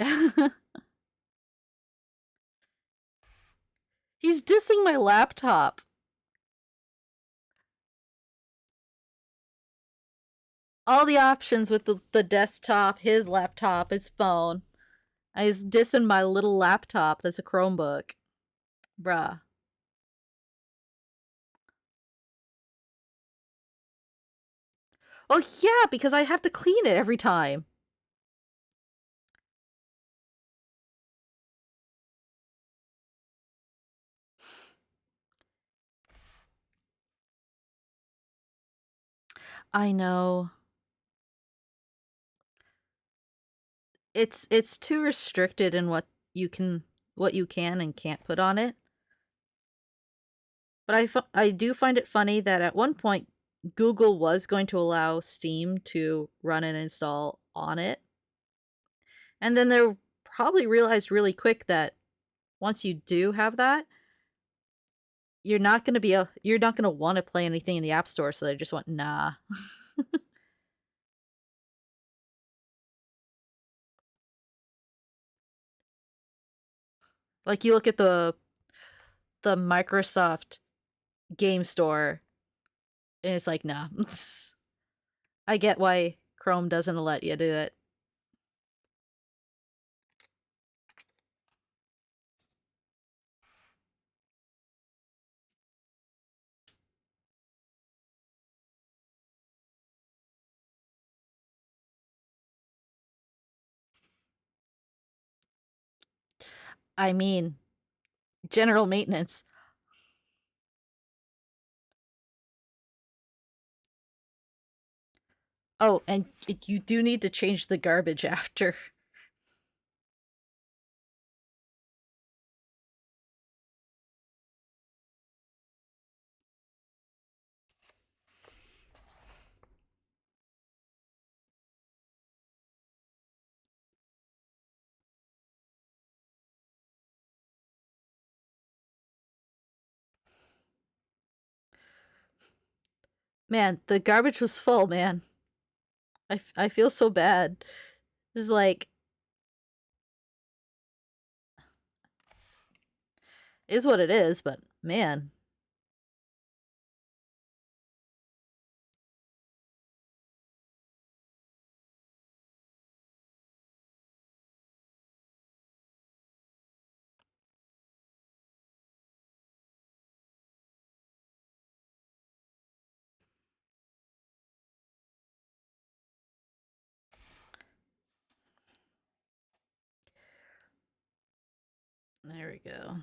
He's dissing my laptop. All the options with the desktop, his laptop, his phone. He's dissing my little laptop that's a Chromebook. Bruh. Oh, yeah, because I have to clean it every time. I know. It's too restricted in what you can and can't put on it. But I do find it funny that at one point Google was going to allow Steam to run and install on it. And then they probably realized really quick that once you do have that, you're not going to want to play anything in the App Store, so they just went, nah. Like, you look at the Microsoft Game Store, and it's like, nah. I get why Chrome doesn't let you do it. I mean, General maintenance. Oh, and you do need to change the garbage after. Man, the garbage was full, man. I feel so bad. This is like, is what it is, but man. There we go.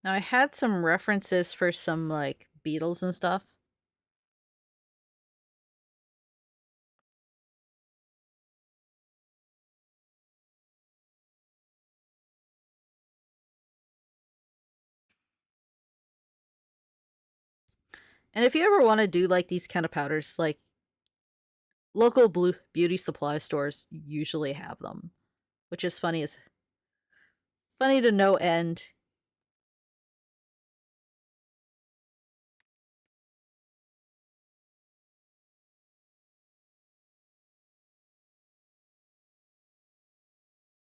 Now I had some references for some like Beatles and stuff. And if you ever want to do like these kind of powders, like local blue beauty supply stores usually have them, which is funny to no end.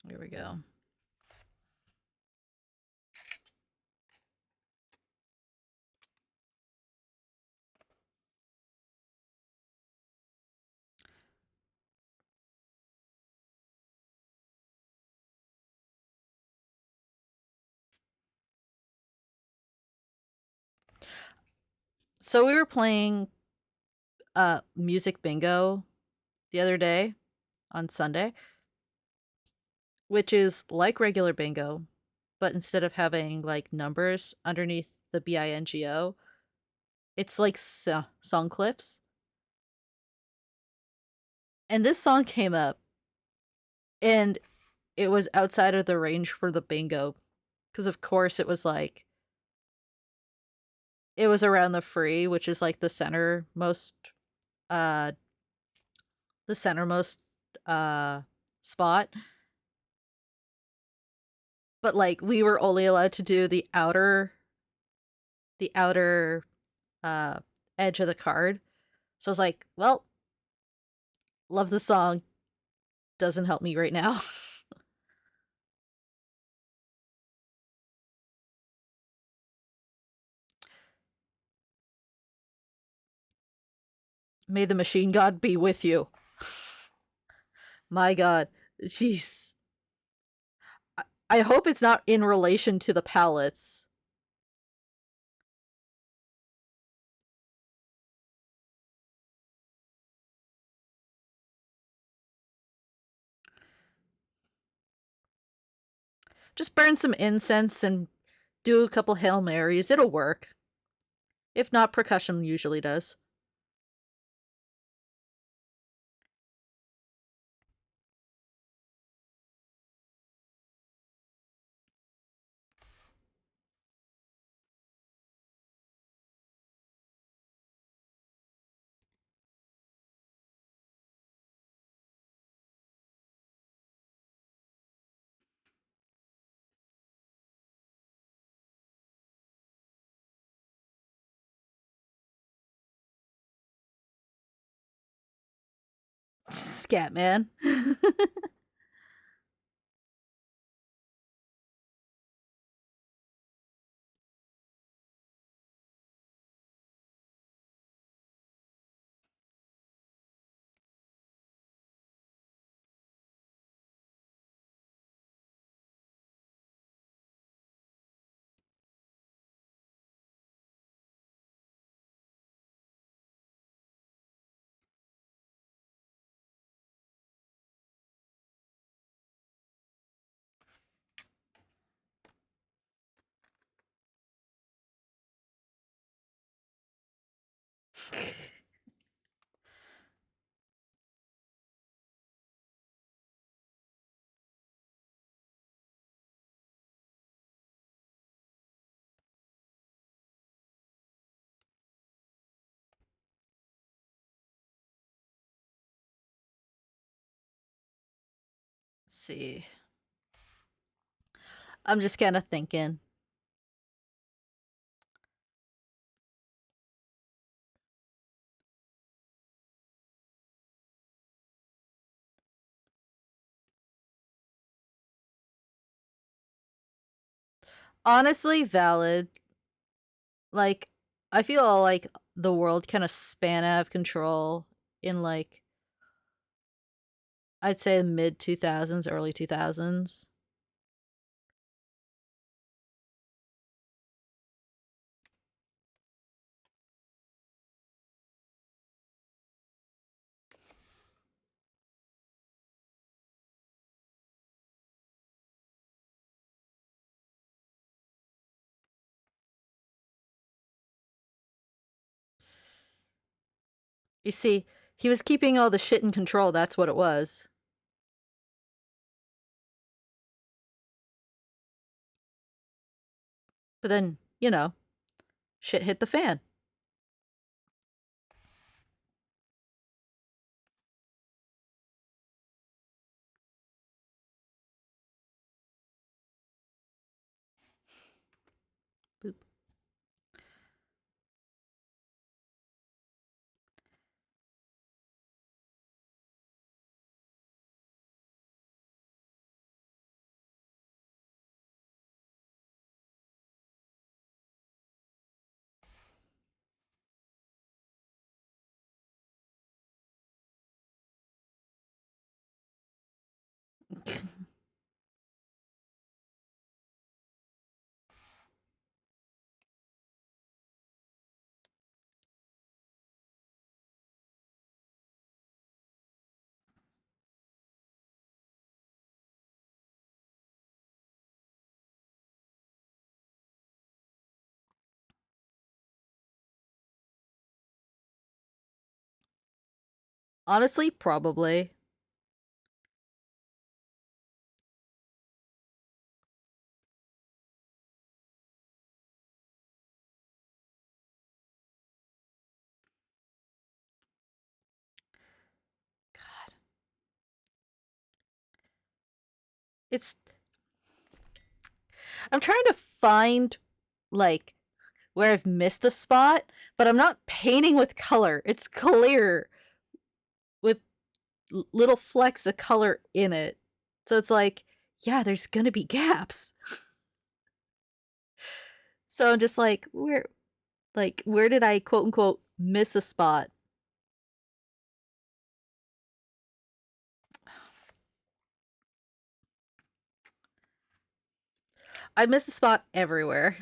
Here we go. So we were playing music bingo the other day on Sunday, which is like regular bingo, but instead of having like numbers underneath the bingo, it's like song clips. And this song came up, and it was outside of the range for the bingo, because of course it was like, it was around the free, which is like uh the centermost spot. But like we were only allowed to do the outer uh edge of the card. So I was like, well, love the song, doesn't help me right now. May the machine god be with you. My god. Jeez. I hope it's not in relation to the pallets. Just burn some incense and do a couple Hail Marys. It'll work. If not, percussion usually does. Scatman. See. I'm just kind of thinking. Honestly, valid. Like, I feel like the world kind of span out of control in like, I'd say mid 2000s, early 2000s. You see, he was keeping all the shit in control. That's what it was. But then, you know, shit hit the fan. Boop. Honestly, probably. God. It's. I'm trying to find, like, where I've missed a spot, but I'm not painting with color. It's clear with little flecks of color in it. So it's like, yeah, there's gonna be gaps. So I'm just like, where did I quote unquote miss a spot? I missed a spot everywhere.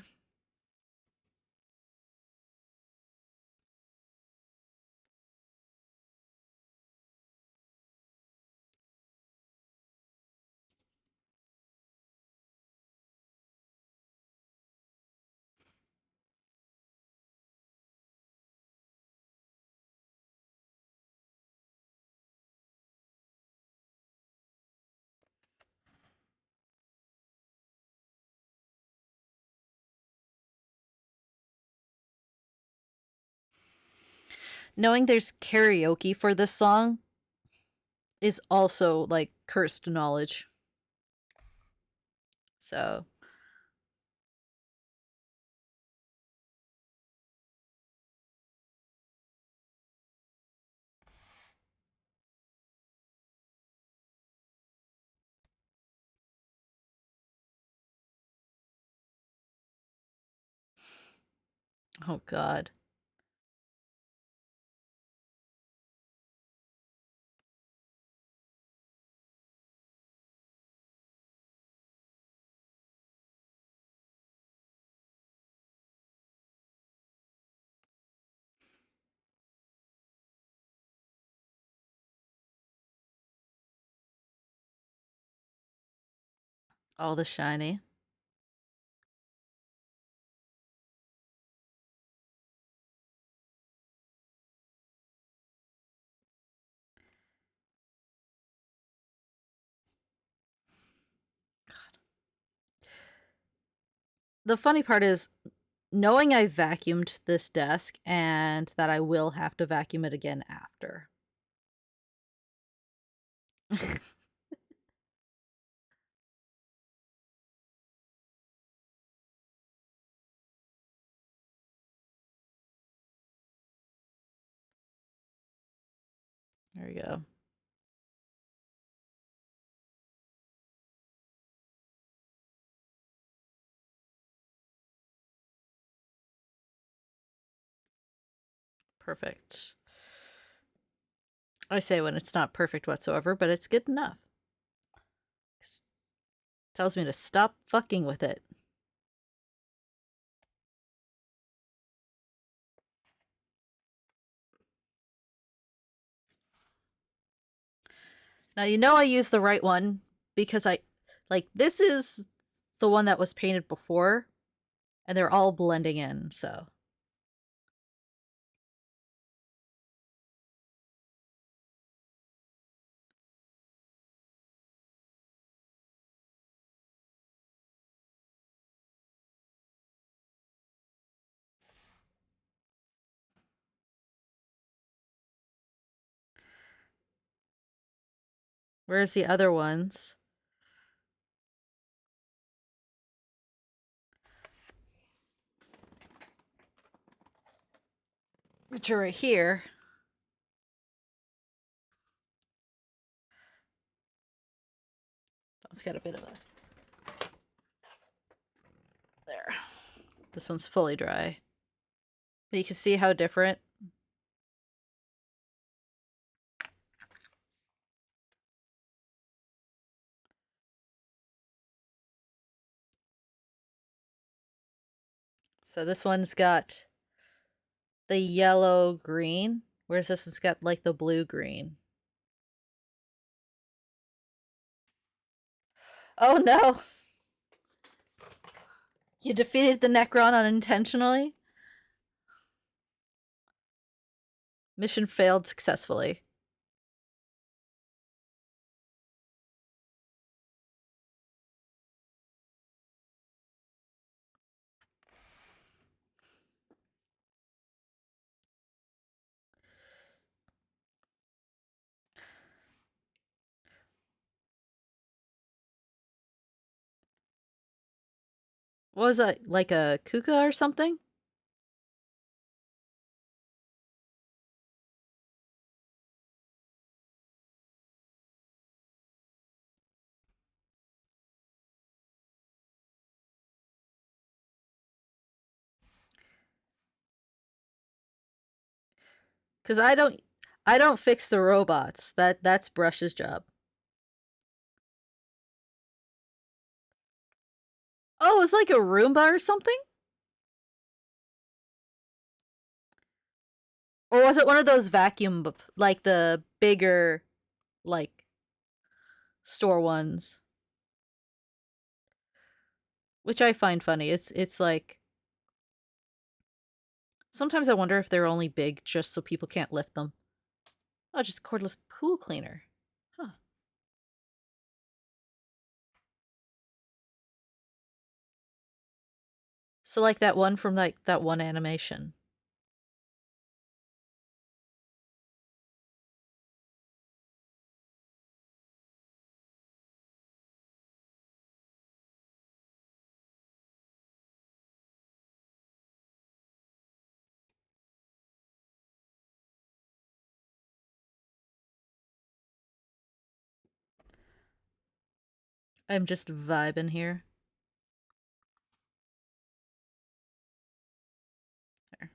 Knowing there's karaoke for this song is also like cursed knowledge. So, oh god. All the shiny. The funny part is knowing I vacuumed this desk and that I will have to vacuum it again after. There we go. Perfect. I say when it's not perfect whatsoever, but it's good enough. It tells me to stop fucking with it. Now you know I used the right one because this is the one that was painted before and they're all blending in, so. Where's the other ones? Which are right here. It's got a bit of a... There. This one's fully dry. But you can see how different. So this one's got the yellow green, whereas this one's got like the blue green. Oh no! You defeated the Necron unintentionally? Mission failed successfully. What was that? Like a kuka or something? Because I don't fix the robots. That's Brush's job. Oh, it's like a Roomba or something? Or was it one of those vacuum, like the bigger, like, store ones? Which I find funny. It's like... Sometimes I wonder if they're only big just so people can't lift them. Oh, just cordless pool cleaner. Huh. So like that one from that one animation. I'm just vibing here. There.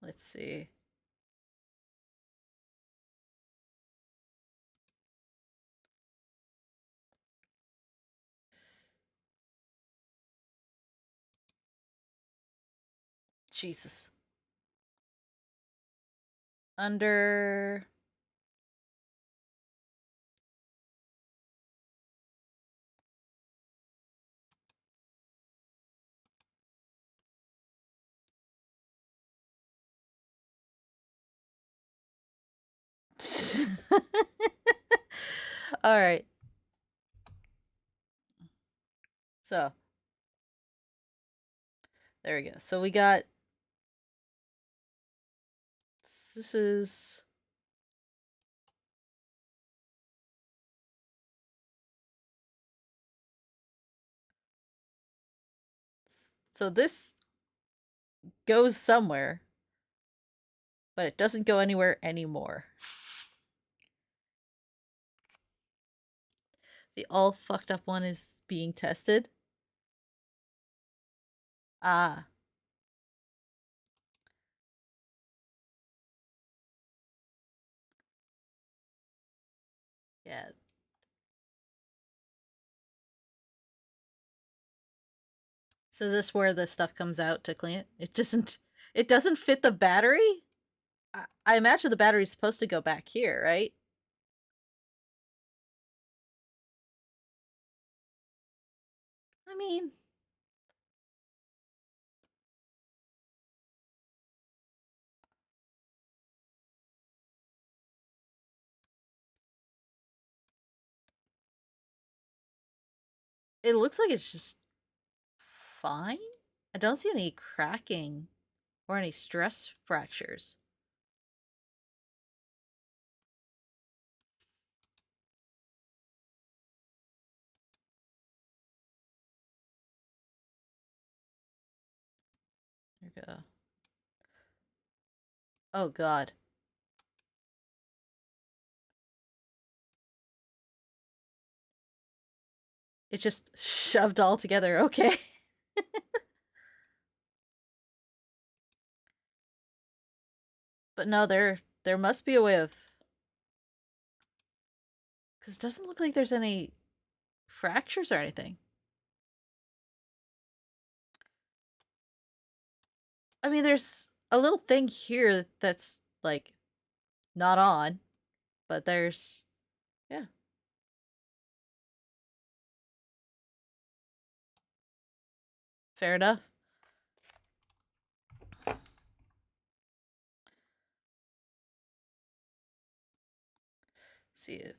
Let's see. Jesus. Under... All right. So there we go. So we got this is so this goes somewhere, but it doesn't go anywhere anymore. The all fucked up one is being tested. Ah. Yeah. So this is where the stuff comes out to clean it? It doesn't fit the battery? I imagine the battery's supposed to go back here, right? I mean, it looks like it's just fine. I don't see any cracking or any stress fractures. There we go. Oh god. It just shoved all together. Okay. But no, there must be a way of, because it doesn't look like there's any fractures or anything. I mean, there's a little thing here that's like not on, but there's, yeah. Fair enough. See it.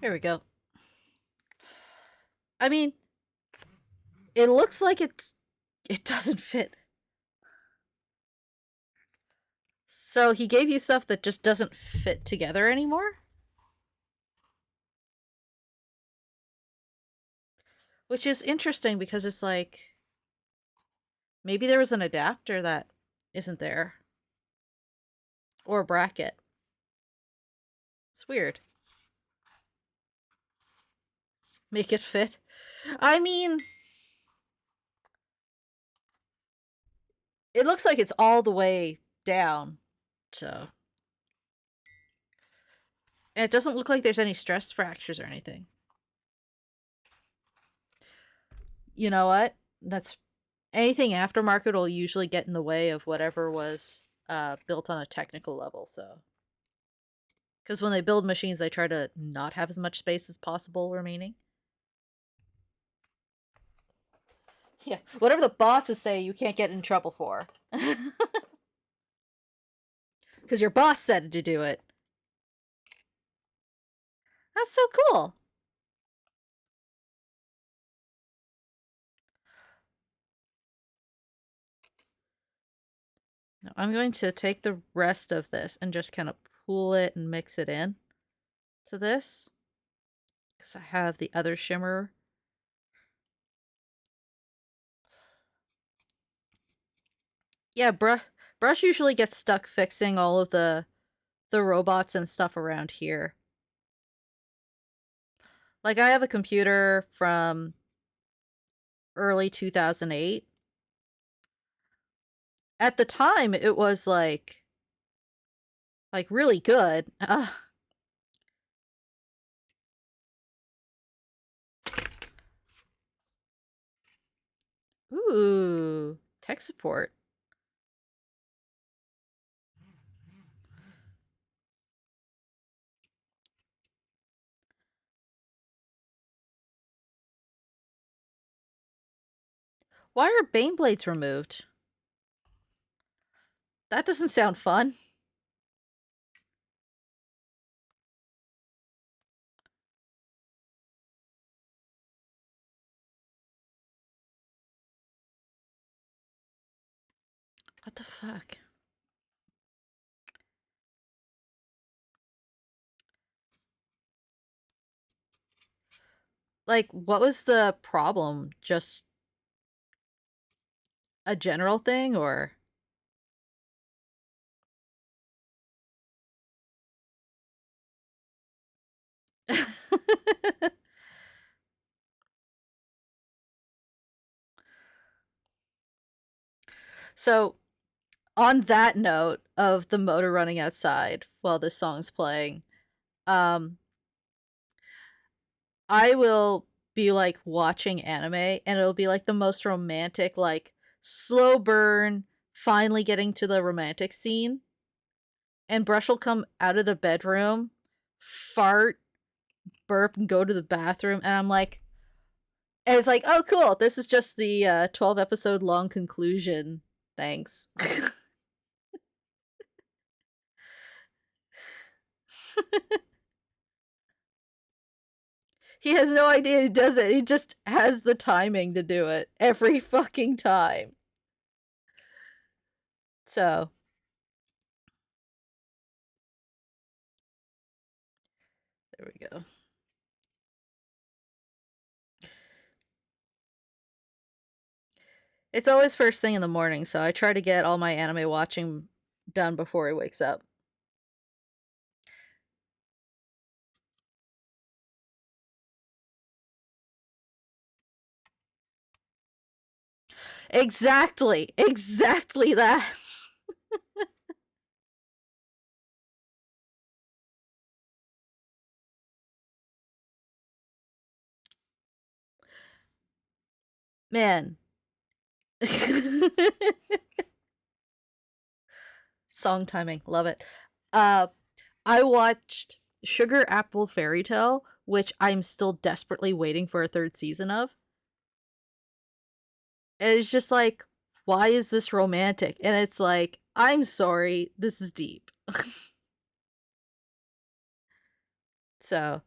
Here we go. I mean, it looks like it doesn't fit. So he gave you stuff that just doesn't fit together anymore? Which is interesting because it's like, maybe there was an adapter that isn't there. Or a bracket. It's weird. Make it fit. I mean, it looks like it's all the way down, so. And it doesn't look like there's any stress fractures or anything. You know what? That's anything aftermarket will usually get in the way of whatever was built on a technical level, so. Because when they build machines, they try to not have as much space as possible remaining. Yeah, whatever the bosses say, you can't get in trouble for. Because your boss said to do it. That's so cool. Now I'm going to take the rest of this and just kind of pull it and mix it in to this. Because I have the other shimmer. Yeah, brush usually gets stuck fixing all of the robots and stuff around here. Like, I have a computer from early 2008. At the time, it was like really good. Ooh, tech support. Why are Bane blades removed? That doesn't sound fun. What the fuck? Like, what was the problem? Just a general thing, or? So, on that note of the motor running outside while this song's playing, um, I will be like watching anime and it'll be like the most romantic, like slow burn, finally getting to the romantic scene. And Brush will come out of the bedroom, fart, burp, and go to the bathroom. And I'm like, and it's like, oh, cool. This is just the 12 episode long conclusion. Thanks. He has no idea he does it. He just has the timing to do it every fucking time. So. There we go. It's always first thing in the morning, so I try to get all my anime watching done before he wakes up. Exactly. Exactly that. Man. Song timing. Love it. I watched Sugar Apple Fairy Tale, which I'm still desperately waiting for a third season of. And it's just like, why is this romantic? And it's like, I'm sorry, this is deep. So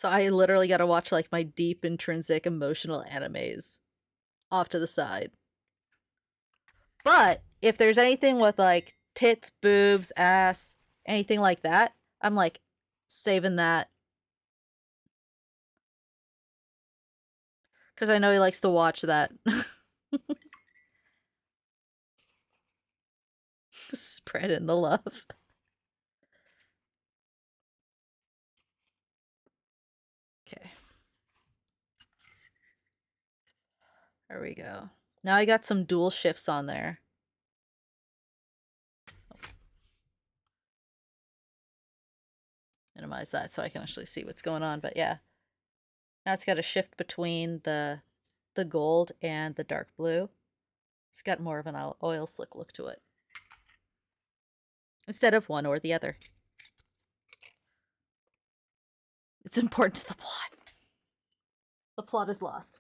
I literally gotta watch like my deep intrinsic emotional animes off to the side. But if there's anything with like tits, boobs, ass, anything like that, I'm like saving that. Because I know he likes to watch that. Spreading the love. Okay. There we go. Now I got some dual shifts on there. Minimize that so I can actually see what's going on, but yeah. Now it's got a shift between the gold and the dark blue. It's got more of an oil slick look to it. Instead of one or the other. It's important to the plot. The plot is lost.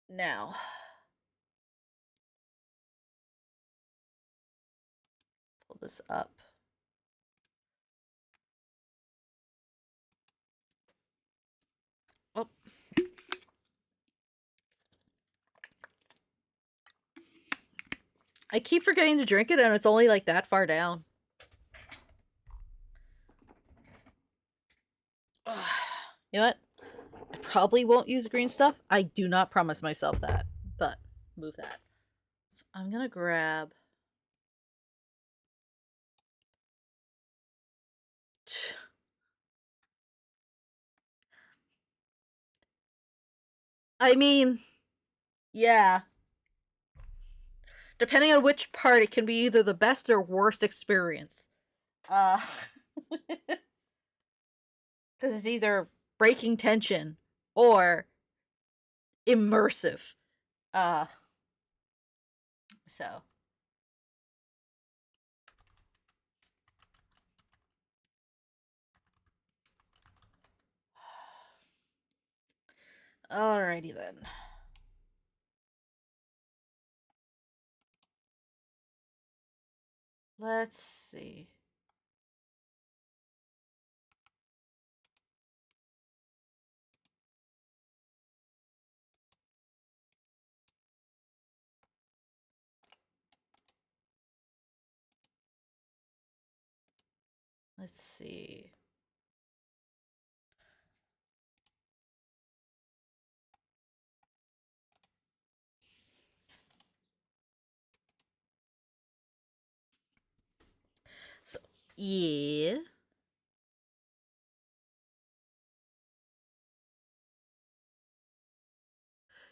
Now. Pull this up. Oh. I keep forgetting to drink it and it's only like that far down. You know what? I probably won't use green stuff. I do not promise myself that, but move that. So I'm gonna grab. I mean, yeah. Depending on which part, it can be either the best or worst experience. Because it's either breaking tension or immersive. So. Alrighty then. Let's see. Let's see. So, yeah.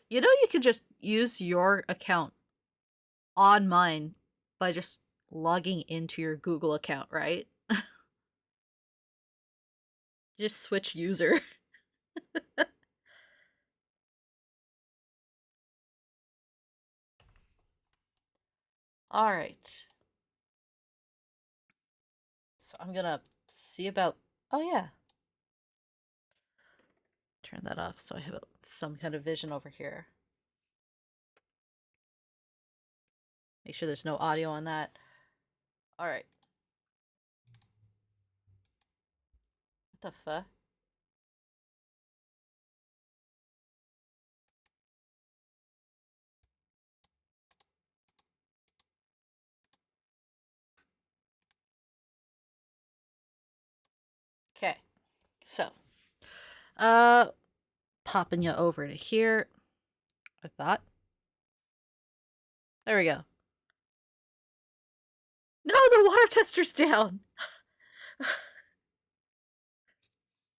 You know, you could just use your account on mine by just logging into your Google account, right? Just switch user. All right. So I'm gonna see about. Oh, yeah. Turn that off so I have some kind of vision over here. Make sure there's no audio on that. All right. What the fuck? Okay. So, popping you over to here. I thought. There we go. No, the water tester's down.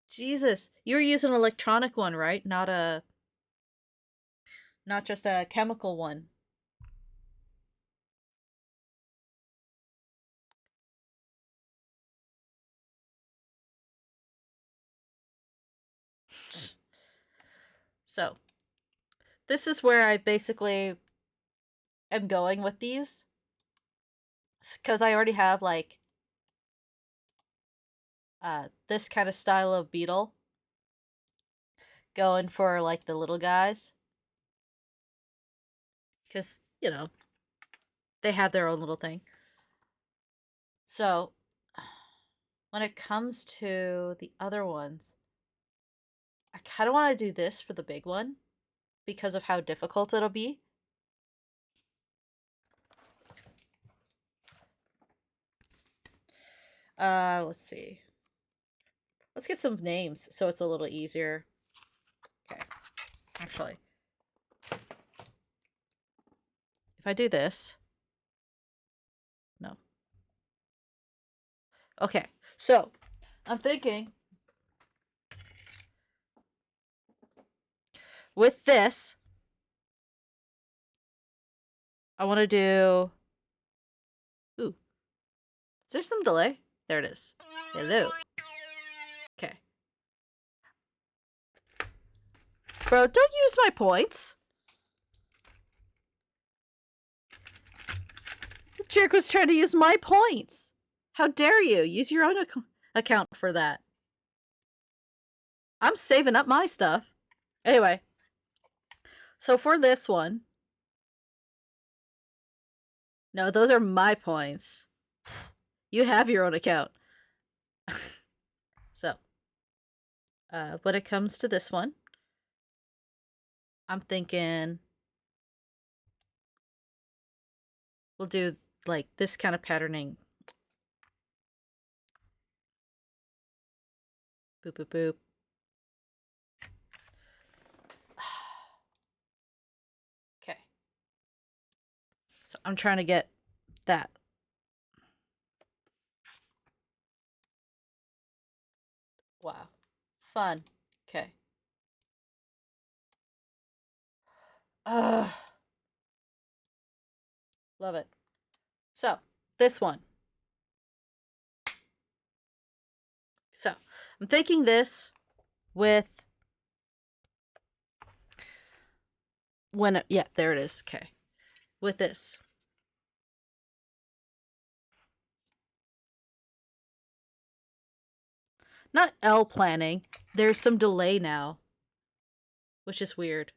Jesus, you were using an electronic one, right? Not just a chemical one. So, this is where I basically am going with these. Because I already have, like, this kind of style of beetle. Going for, like, the little guys. Because, you know, they have their own little thing. So, when it comes to the other ones, I kind of want to do this for the big one. Because of how difficult it'll be. Let's see. Let's get some names so it's a little easier. Okay. Actually, if I do this. No. Okay. So, I'm thinking with this, I want to do. Ooh. Is there some delay? There it is. Hello. Okay. Bro, don't use my points. The jerk was trying to use my points. How dare you? Use your own account for that. I'm saving up my stuff. Anyway. So for this one. No, those are my points. You have your own account. So. When it comes to this one. I'm thinking. We'll do like this kind of patterning. Boop, boop, boop. Okay. So I'm trying to get that. Wow. Fun. Okay. Love it. So, this one. So, I'm thinking this with yeah, there it is. Okay. With this. Not L planning. There's some delay now. which is weird.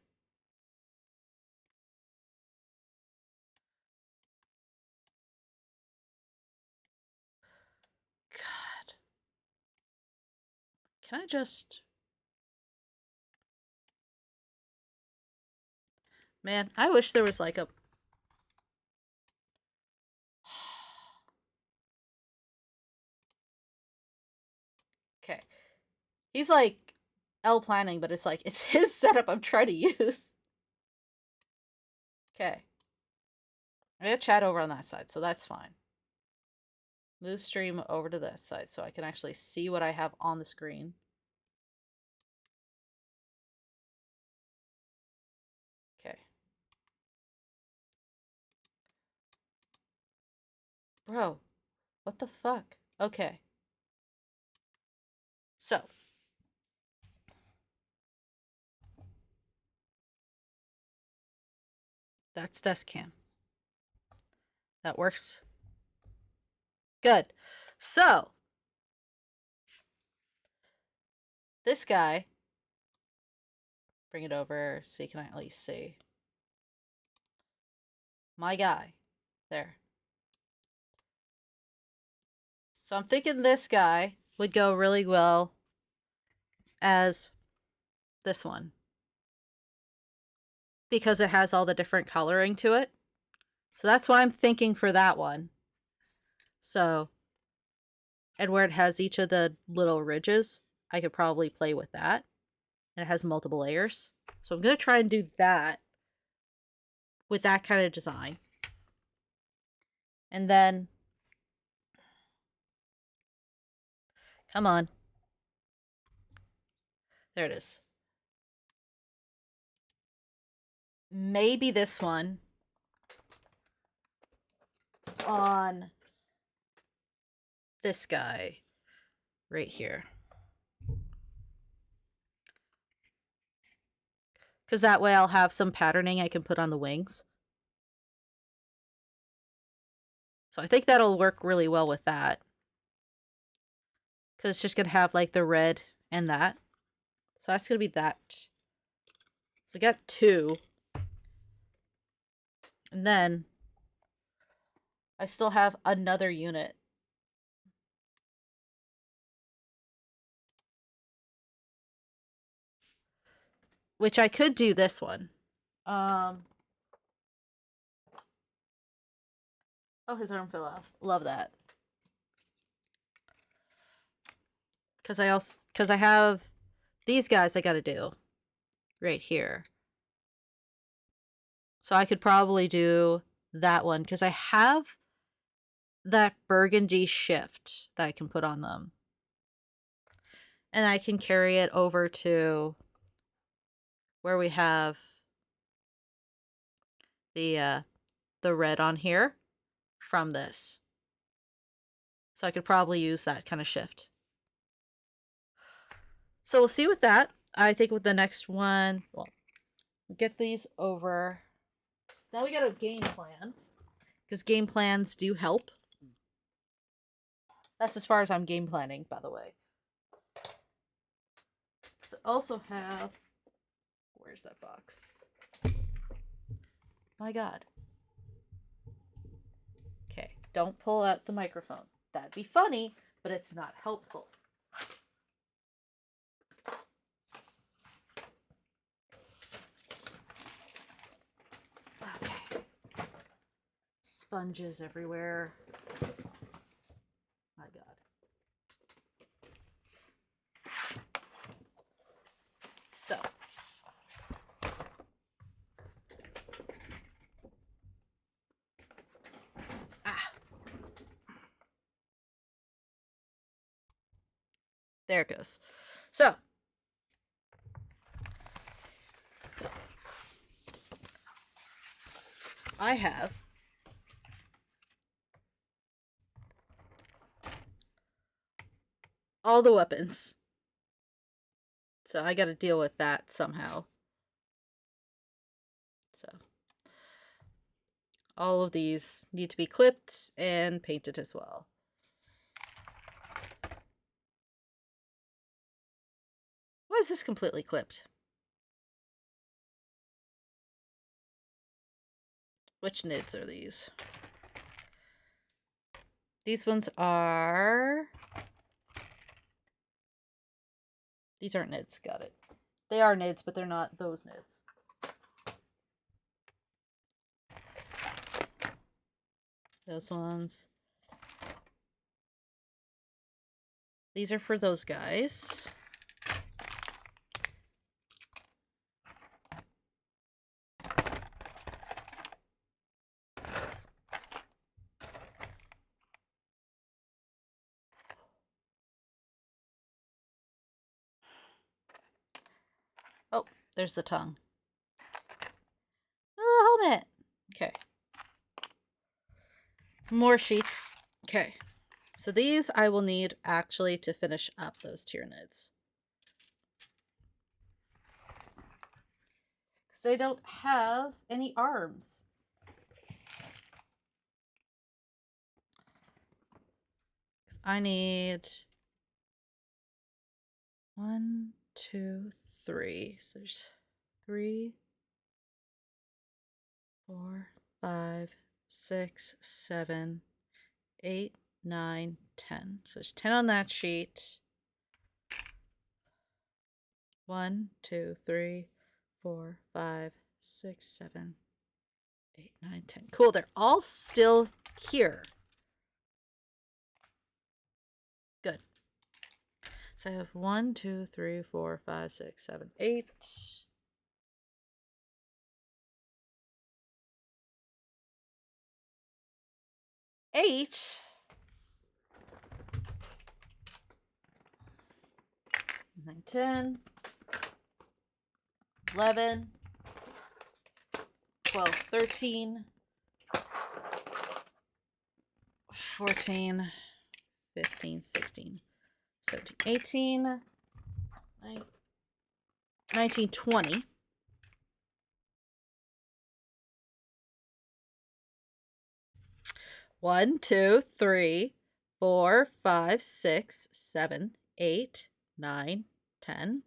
God. Can I just... Man, I wish there was like a... Okay. He's like L planning, but it's like, it's his setup I'm trying to use. Okay. I got chat over on that side, so that's fine. Move stream over to that side so I can actually see what I have on the screen. Okay. Bro, what the fuck? Okay. So. That's desk cam. That works. Good. So. This guy. Bring it over so you can at least see. My guy. There. So I'm thinking this guy would go really well as this one. Because it has all the different coloring to it. So that's why I'm thinking for that one. So, and where it has each of the little ridges, I could probably play with that. And it has multiple layers. So I'm going to try and do that with that kind of design. And then, come on. There it is. Maybe this one on this guy right here. Because that way I'll have some patterning I can put on the wings. So I think that'll work really well with that. Because it's just going to have like the red and that. So that's going to be that. So I got 2. And then I still have another unit. Which I could do this one. Oh, his arm fell off. Love that. Because I have these guys I gotta do right here. So I could probably do that one because I have that burgundy shift that I can put on them. And I can carry it over to where we have the red on here from this. So I could probably use that kind of shift. So we'll see with that. I think with the next one, well, get these over. So now we got a game plan. Because game plans do help. That's as far as I'm game planning, by the way. So also have... Where's that box? My god. Okay, don't pull out the microphone. That'd be funny, but it's not helpful. Okay. Sponges everywhere. My god. So. There it goes. So. I have all the weapons. So I gotta deal with that somehow. So. All of these need to be clipped and painted as well. Why is this completely clipped? Which NIDs are these? These ones are... These aren't NIDs, got it. They are NIDs, but they're not those NIDs. Those ones. These are for those guys. Oh, there's the tongue. Oh, helmet. Okay. More sheets. Okay. So these I will need actually to finish up those TYRANIDS. Because they don't have any arms. Because I need 1, 2, 3. So there's 3, 4, 5, 6, 7, 8, 9, 10. So there's 10 on that sheet. 1, 2, 3, 4, 5, 6, 7, 8, 9, 10. Cool, they're all still here. Good. So I have 1, 2, 3, 4, 5, 6, 7, 8. 8. 9, 10. 11. 12, 13. 14. 15, 16. 17, 18. 19, 20. 1, 2, 3, 4, 5, 6, 7, 8, 9, 10,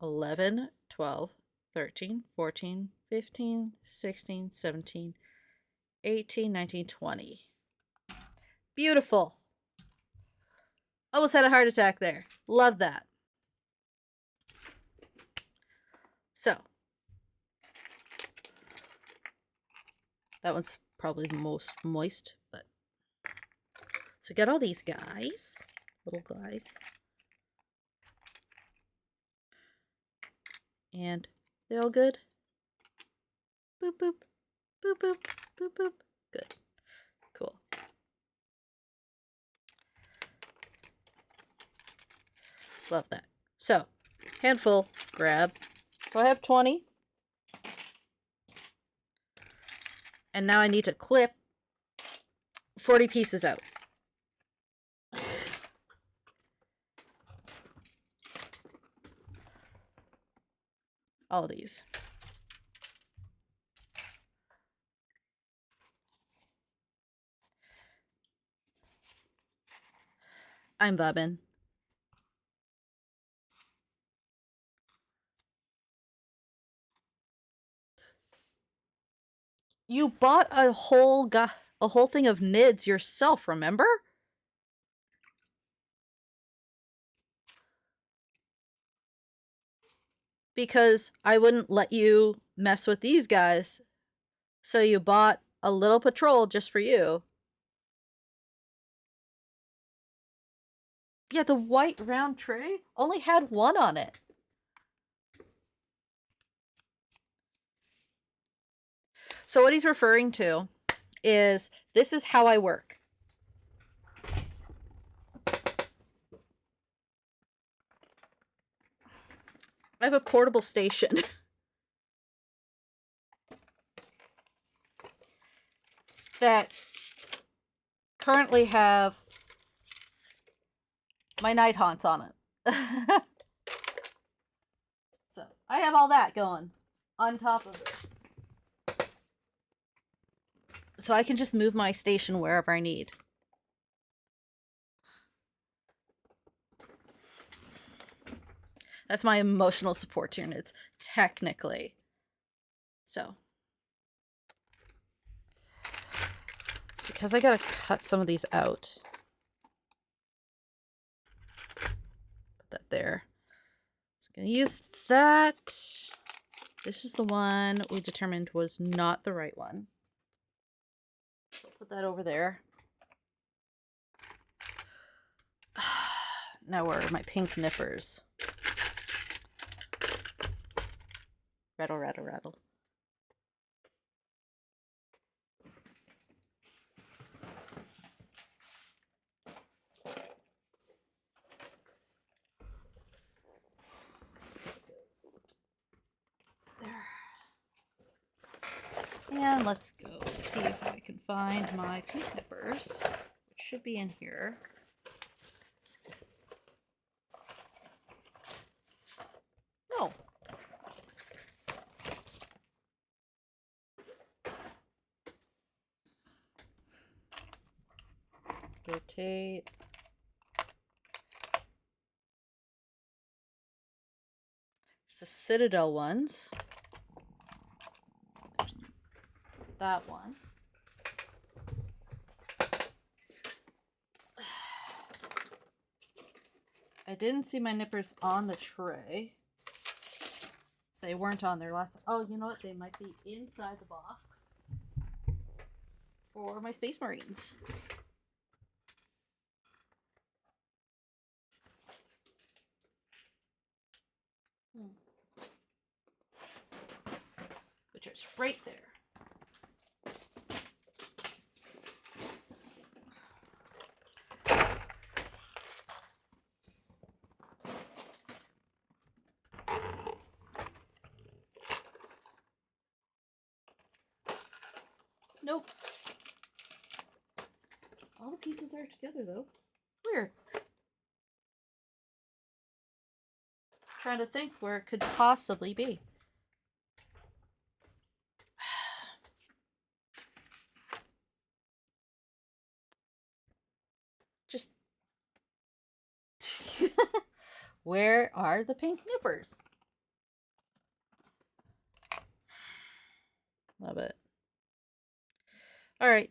11, 12, 13, 14, 15, 16, 17, 18, 19, 20. Beautiful. Almost had a heart attack there. Love that. So, that one's probably the most moist, but so we got all these guys, little guys, and they all good. Boop boop, boop boop, boop boop. Good, cool. Love that. So, handful, grab. So I have 20. And now I need to clip 40 pieces out. All of these. I'm bobbing. You bought a whole thing of NIDs yourself, remember? Because I wouldn't let you mess with these guys. So you bought a little patrol just for you. Yeah, the white round tray only had 1 on it. So what he's referring to is, this is how I work. I have a portable station. That currently have my night haunts on it. So I have all that going on top of this. So I can just move my station wherever I need. That's my emotional support units, technically. So because I gotta cut some of these out. Put that there. Just gonna use that. This is the one we determined was not the right one. So put that over there. Now where are my pink nippers? Rattle, rattle, rattle. There. And let's go see if I can find my pink nippers, which should be in here. No. Rotate. There's the Citadel ones. There's that one. I didn't see my nippers on the tray. So they weren't on there last time. Oh, you know what? They might be inside the box for my Space Marines. Which is right there. Nope. All the pieces are together though. Weird. Trying to think where it could possibly be. Just where are the pink nippers? Love it. All right.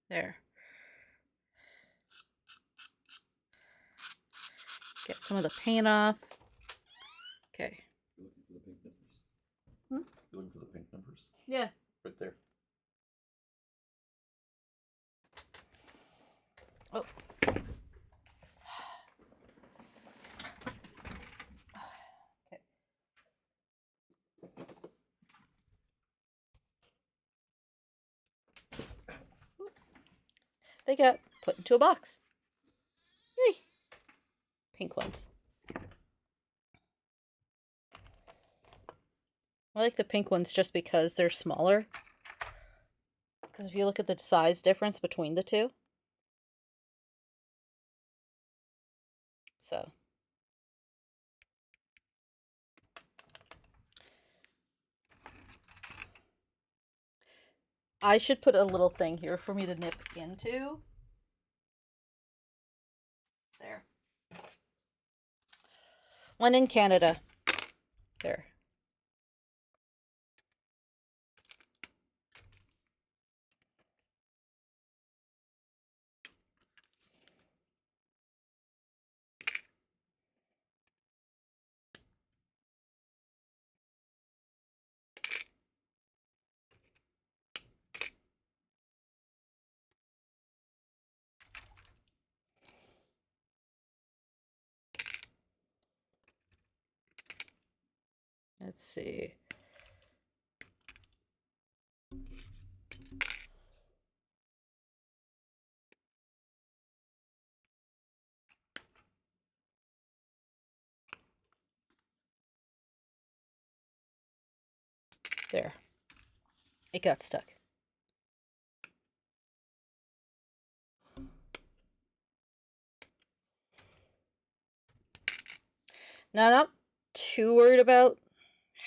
There. Get some of the paint off. Okay. You're looking for the pink nippers? Hmm? You're looking for the pink nippers? Yeah. Right there. Oh. Okay. They got put into a box. Yay. Pink ones. I like the pink ones just because they're smaller. Because if you look at the size difference between the two. So. I should put a little thing here for me to nip into. There. One in Canada. There. Let's see. There. It got stuck. Now, I'm not too worried about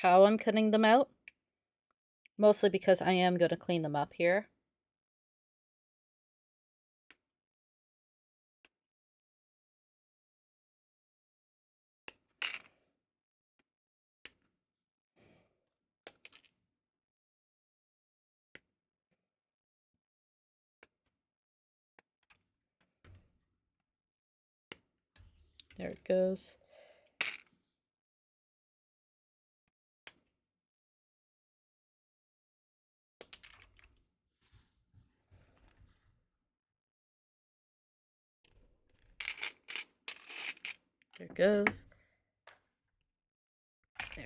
how I'm cutting them out. Mostly because I am going to clean them up here. There it goes. There it goes. There.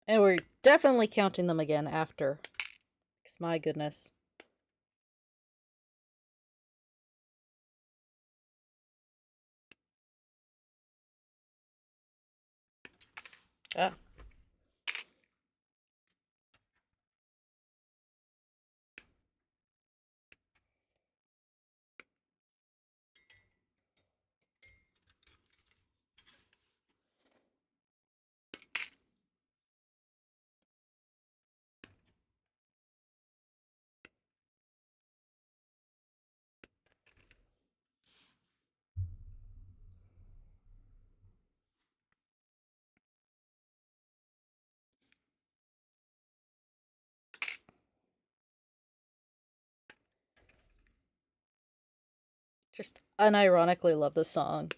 And we're definitely counting them again after. Because my goodness. Ah. Just unironically love this song.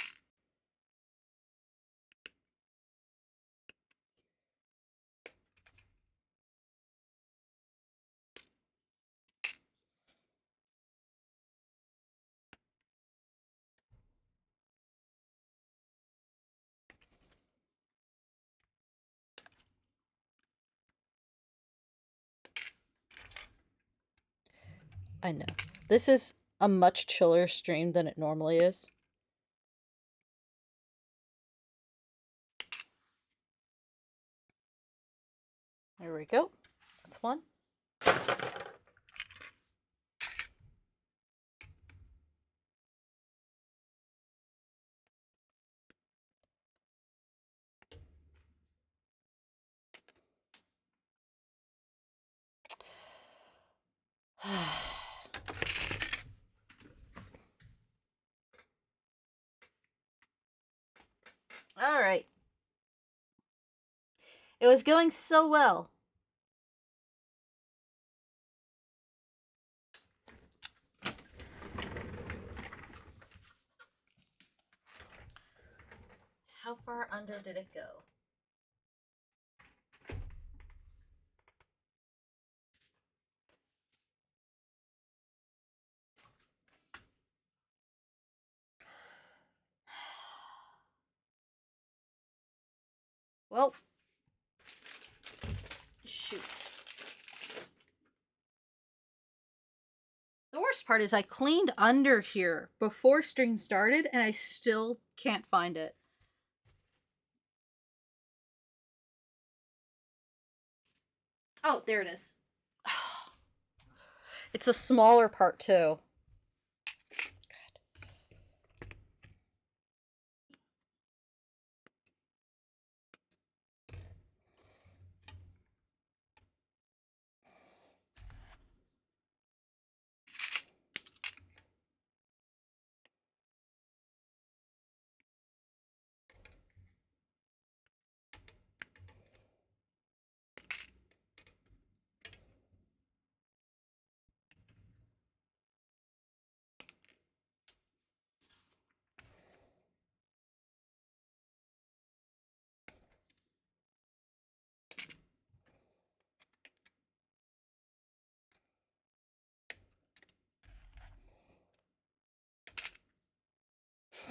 I know. This is a much chiller stream than it normally is. There we go. That's one. All right. It was going so well. How far under did it go? Well, shoot. The worst part is I cleaned under here before stream started and I still can't find it. Oh, there it is. It's a smaller part too.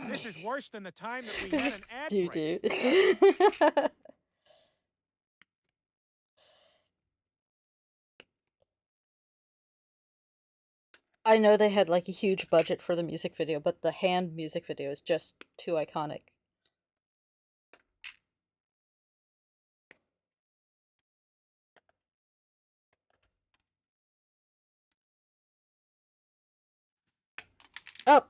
This is worse than the time that we had an ad break. Doo-doo. I know they had like a huge budget for the music video, but the hand music video is just too iconic. Oh!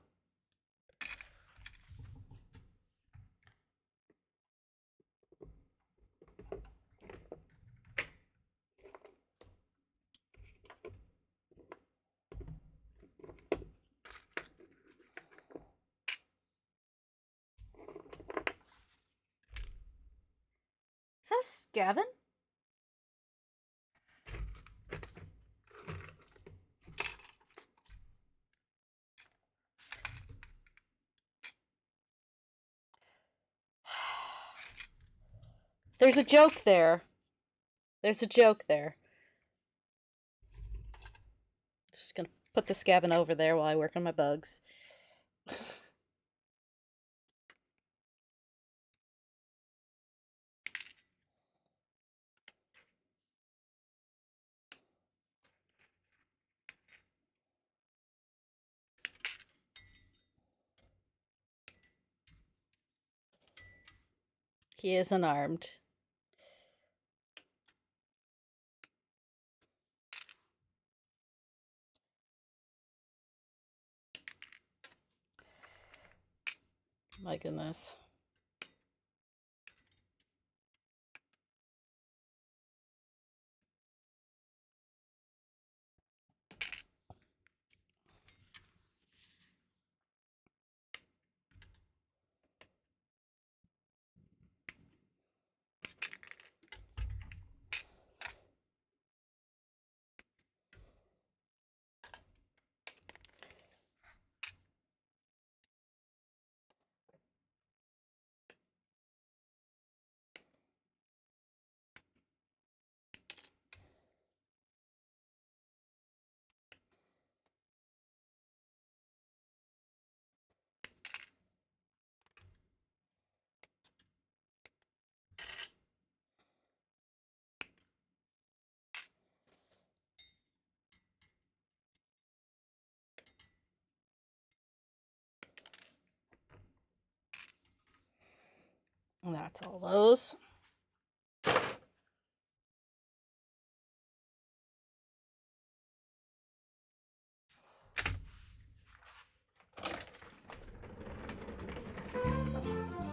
Is that Scavin? There's a joke there. There's a joke there. Just gonna put this Gavin over there while I work on my bugs. He is unarmed. My goodness. And that's all those.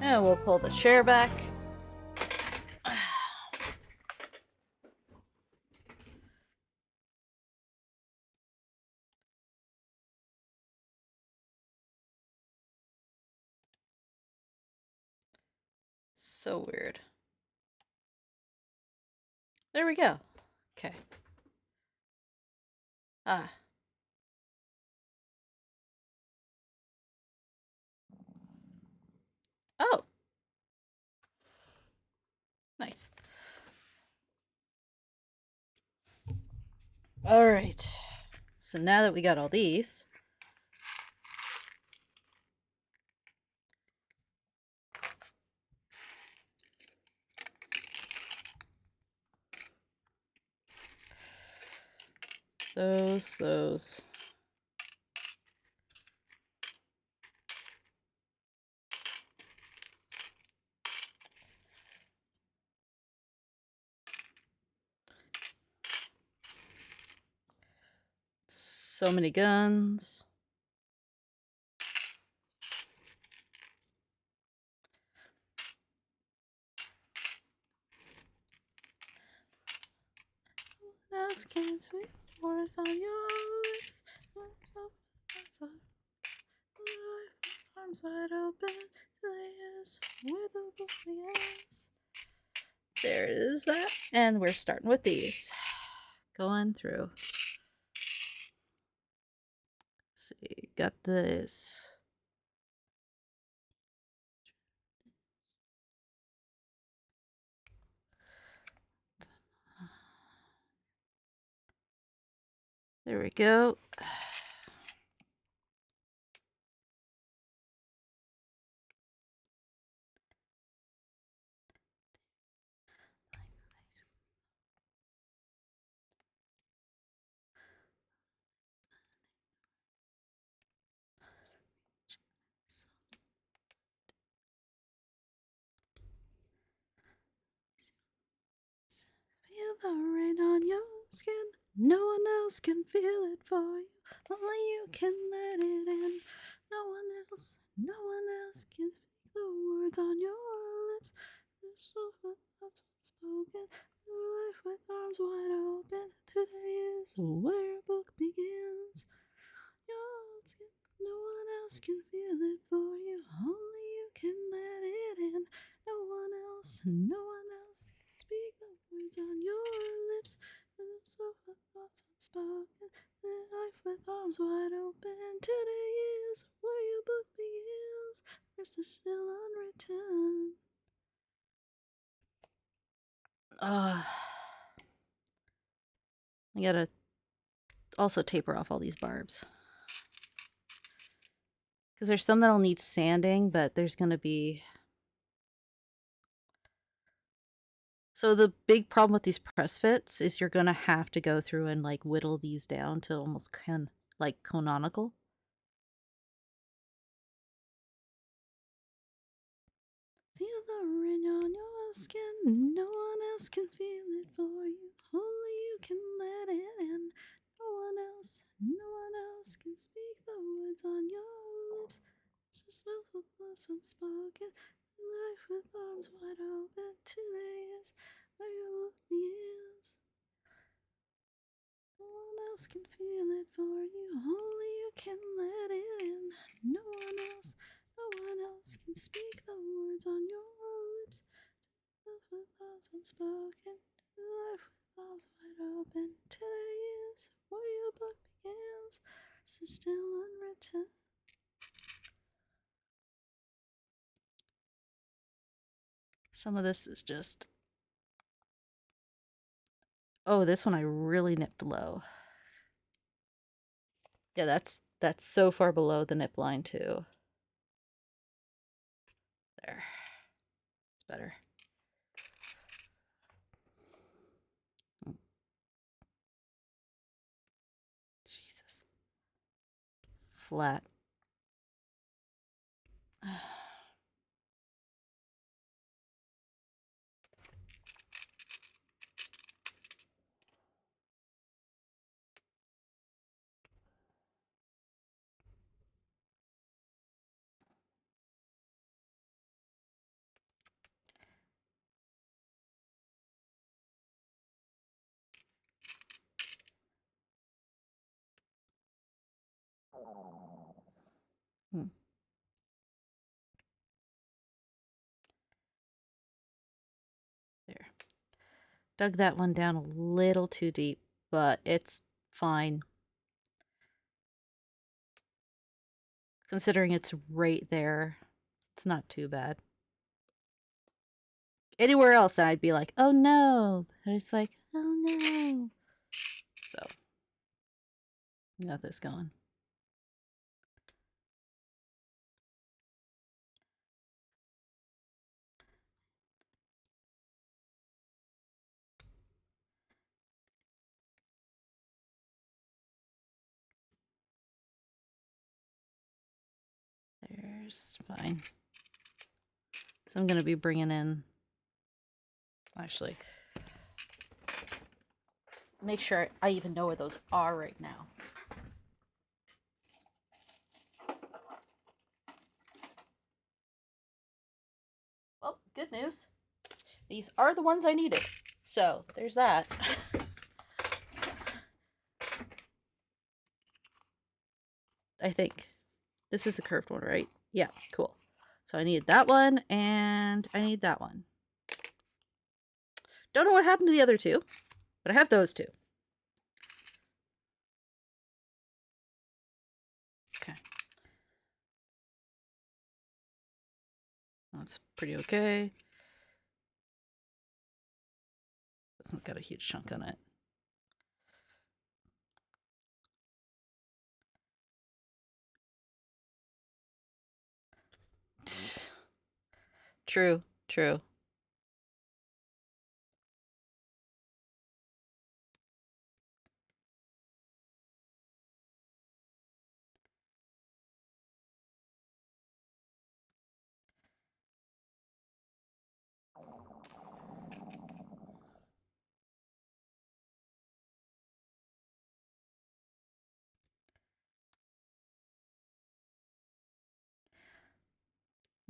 And we'll pull the chair back. So weird. There we go. Okay. Ah. Oh. Nice. All right. So now that we got all these, those. So many guns. Else can see words on your lips. Arms wide open. Yes, with a yes. There is that. And we're starting with these. Going through. Let's see, got this. There we go. Feel the rain on your skin. No one else can feel it for you. Only you can let it in. No one else can speak the words on your lips. There's so much that's spoken. Life with arms wide open. Today is where a book begins. Your skin. No one else can feel it for you. Only you can let it in. No one else can speak the words on your lips. So thoughts unspoken. Life with arms wide open. Today is where your book begins. Verse is still unwritten. I gotta also taper off all these barbs. Because there's some that'll need sanding, but there's gonna be... So the big problem with these press fits is you're gonna have to go through and like whittle these down to almost like canonical. Feel the rain on your skin, no one else can feel it for you. Only you can let it in. No one else can speak the words on your lips. Just mouth with words unspoken. Life with arms wide open to the ears where you look nears. No one else can feel it for you. Only you can let it in. No one else can speak the words on your lips. Mouth with words unspoken. Life with arms wide open to the ears where your book begins. So still unwritten. Some of this is just... Oh, this one I really nipped low. Yeah, that's so far below the nip line too. There. It's better. Jesus. Flat. Hmm. There. Dug that one down a little too deep, but it's fine. Considering it's right there, it's not too bad. Anywhere else, I'd be like, oh no. But it's like, oh no. So, got this going. There's fine. So I'm going to be bringing in, actually, make sure I even know where those are right now. Well, good news. These are the ones I needed. So there's that. I think. This is the curved one, right? Yeah, cool. So I need that one, and I need that one. Don't know what happened to the other two, but I have those two. Okay. That's pretty okay. It's not got a huge chunk on it. True, true.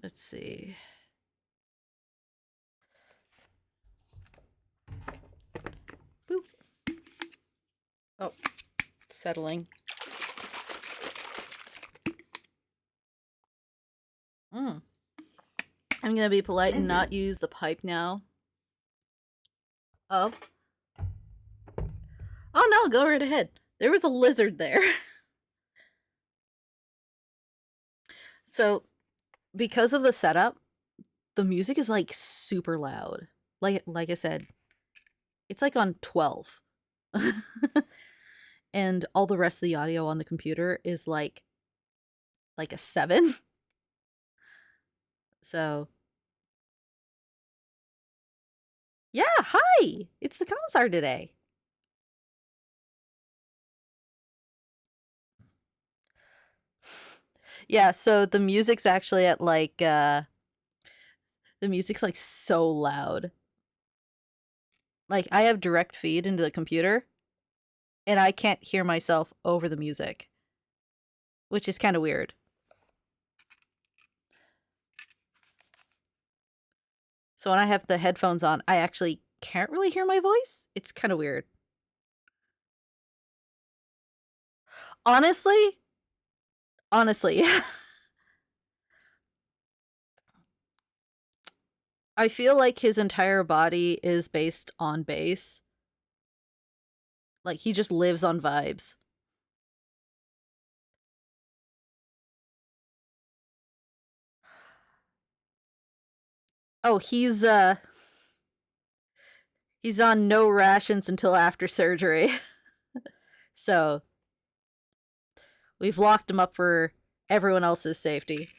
Let's see. Boop. Oh, settling. I'm gonna be polite and not use the pipe now. Oh. Oh no, go right ahead. There was a lizard there. So, because of the setup, the music is like super loud. Like I said, It's like on 12. And all the rest of the audio on the computer is like a 7. So yeah, hi! It's the commissar today. Yeah, so the music's actually at like the music's like so loud. Like I have direct feed into the computer and I can't hear myself over the music, which is kind of weird. So when I have the headphones on, I actually can't really hear my voice. It's kind of weird. Honestly, I feel like his entire body is based on bass. Like he just lives on vibes. Oh, he's on no rations until after surgery. So we've locked him up for everyone else's safety.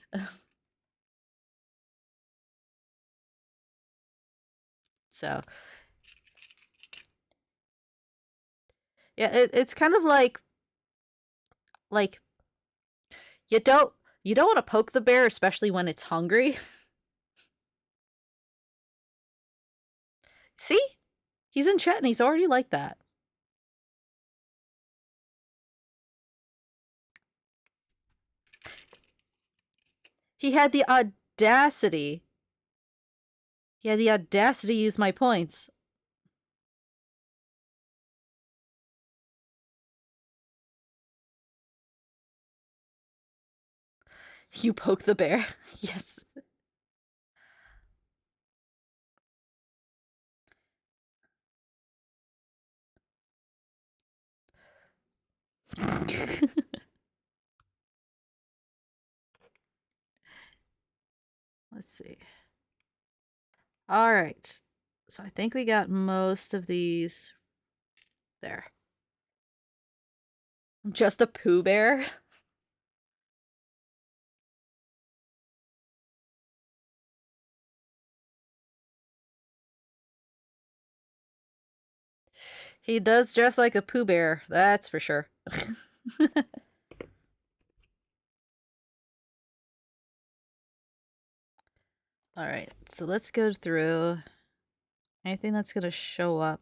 So yeah, it's kind of like you don't want to poke the bear, especially when it's hungry. See? He's in chat and he's already like that. He had the audacity. He had the audacity to use my points. You poke the bear. Yes. Let's see. All right. So I think we got most of these there. Just a Pooh Bear? He does dress like a Pooh Bear, that's for sure. Alright, so let's go through anything that's gonna show up.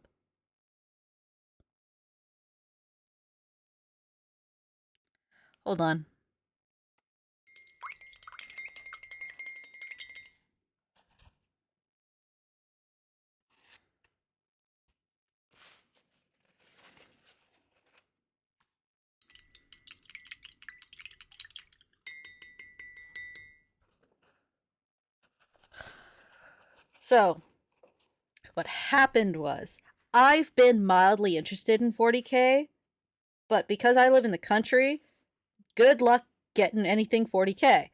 Hold on. So, what happened was, I've been mildly interested in 40K, but because I live in the country, good luck getting anything 40K.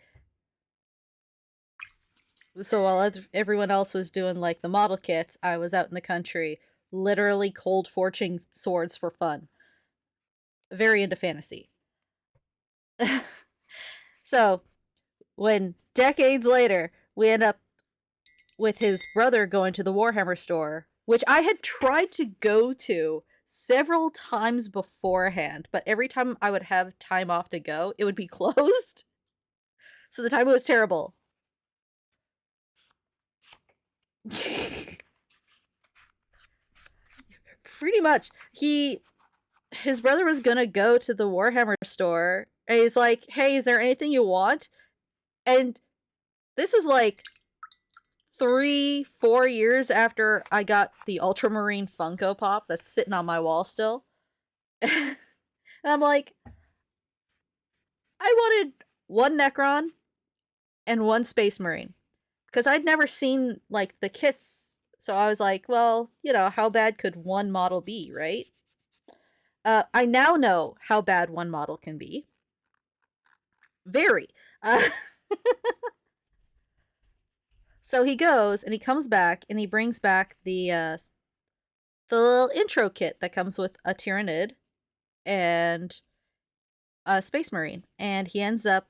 So while everyone else was doing like the model kits, I was out in the country, literally cold forging swords for fun. Very into fantasy. So, when decades later, we end up with his brother going to the Warhammer store, which I had tried to go to several times beforehand, but every time I would have time off to go, it would be closed. So the time was terrible. Pretty much. His brother was gonna go to the Warhammer store, and he's like, hey, is there anything you want? And this is like 3-4 years after I got the Ultramarine Funko Pop that's sitting on my wall still. And I'm like, I wanted one Necron and one Space Marine. Because I'd never seen, like, the kits. So I was like, well, you know, how bad could one model be, right? I now know how bad one model can be. Very. So he goes, and he comes back, and he brings back the the little intro kit that comes with a Tyranid and a Space Marine. And he ends up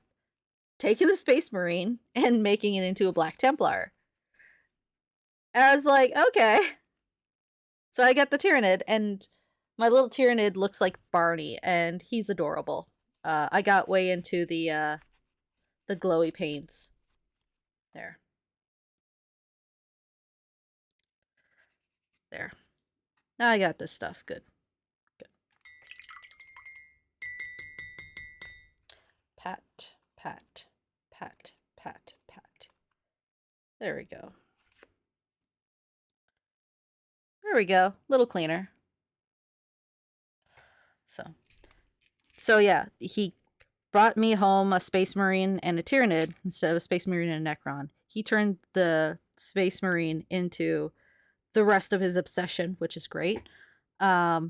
taking the Space Marine and making it into a Black Templar. And I was like, okay. So I got the Tyranid, and my little Tyranid looks like Barney, and he's adorable. I got way into the glowy paints. There. There. Now I got this stuff. Good. Good. Pat, pat, pat, pat, pat. There we go. There we go. Little cleaner. So yeah, he brought me home a Space Marine and a Tyranid instead of a Space Marine and a Necron. He turned the Space Marine into the rest of his obsession, which is great. I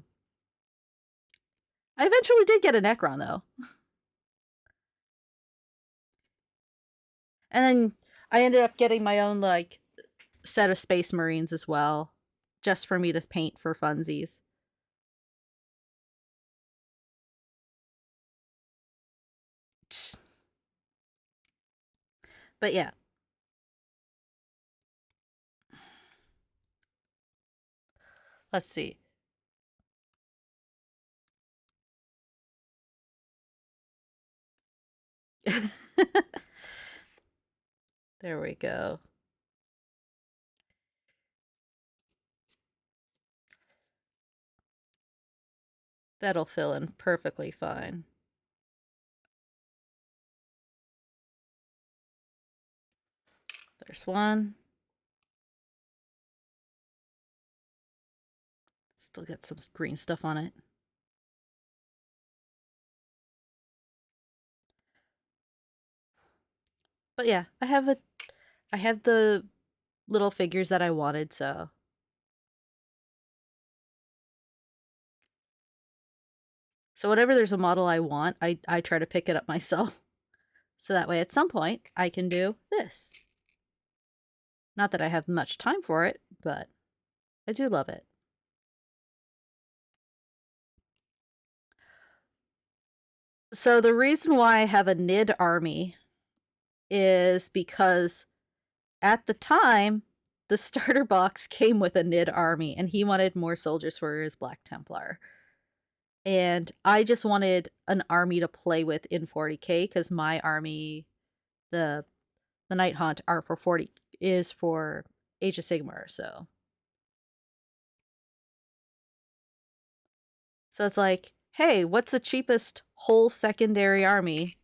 eventually did get a Necron, though. And then I ended up getting my own, like, set of Space Marines as well, just for me to paint for funsies. But yeah. Let's see. There we go. That'll fill in perfectly fine. There's one. Still got some green stuff on it. But yeah, I have the little figures that I wanted, so whenever there's a model I want, I try to pick it up myself. So that way at some point I can do this. Not that I have much time for it, but I do love it. So the reason why I have a NID army is because at the time, the starter box came with a NID army, and he wanted more soldiers for his Black Templar. And I just wanted an army to play with in 40k, because my army, the Night Haunt, are for 40 is for Age of Sigmar, so it's like, hey, what's the cheapest whole secondary army?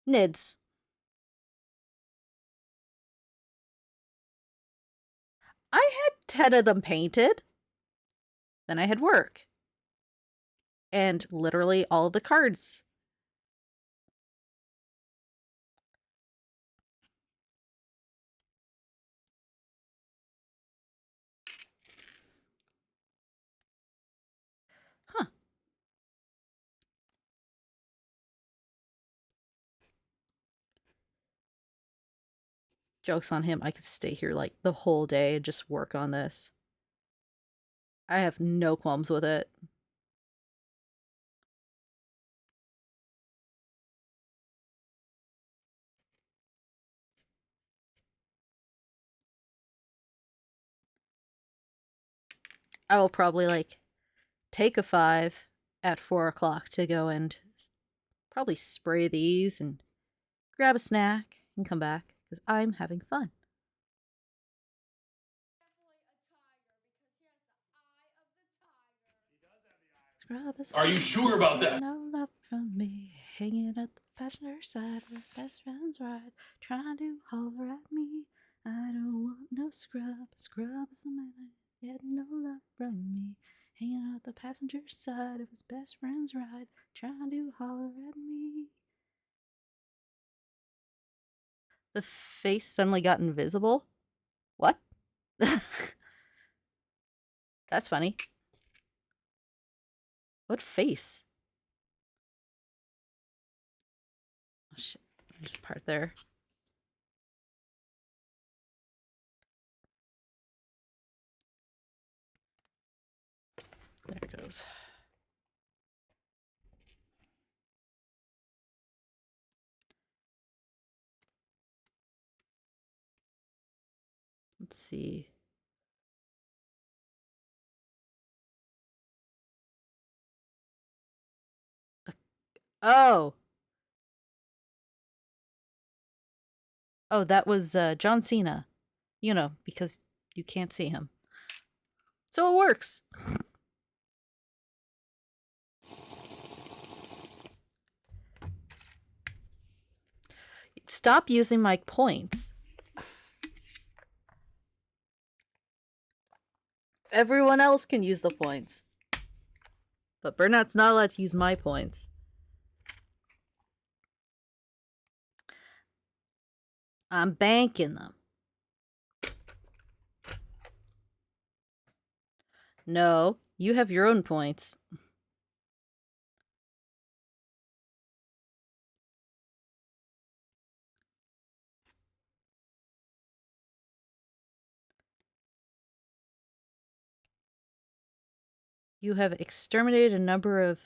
NIDS. I had 10 of them painted. Then I had work. And literally all the cards. Huh. Joke's on him. I could stay here like the whole day and just work on this. I have no qualms with it. I will probably like take a 5 at 4 o'clock to go and probably spray these and grab a snack and come back because I'm having fun. Are you sure about that? No love from me, hanging at the passenger side where best friends ride, trying to holler at me. I don't want no scrub, scrub is a man. Yet no love from me, hanging out the passenger side of his best friend's ride, trying to holler at me. The face suddenly got invisible? What? That's funny. What face? Oh shit, there's a part there. goes. Let's see. Oh! Oh, that was John Cena. You know, because you can't see him. So it works. Stop using my points. Everyone else can use the points. But Burnout's not allowed to use my points. I'm banking them. No, you have your own points. You have exterminated a number of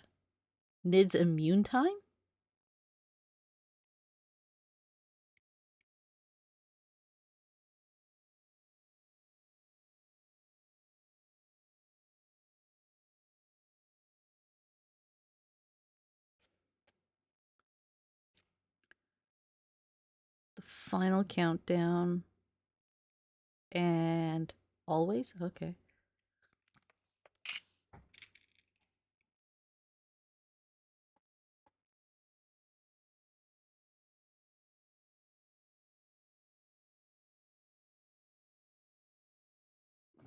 NID's immune time? The final countdown. And always? Okay.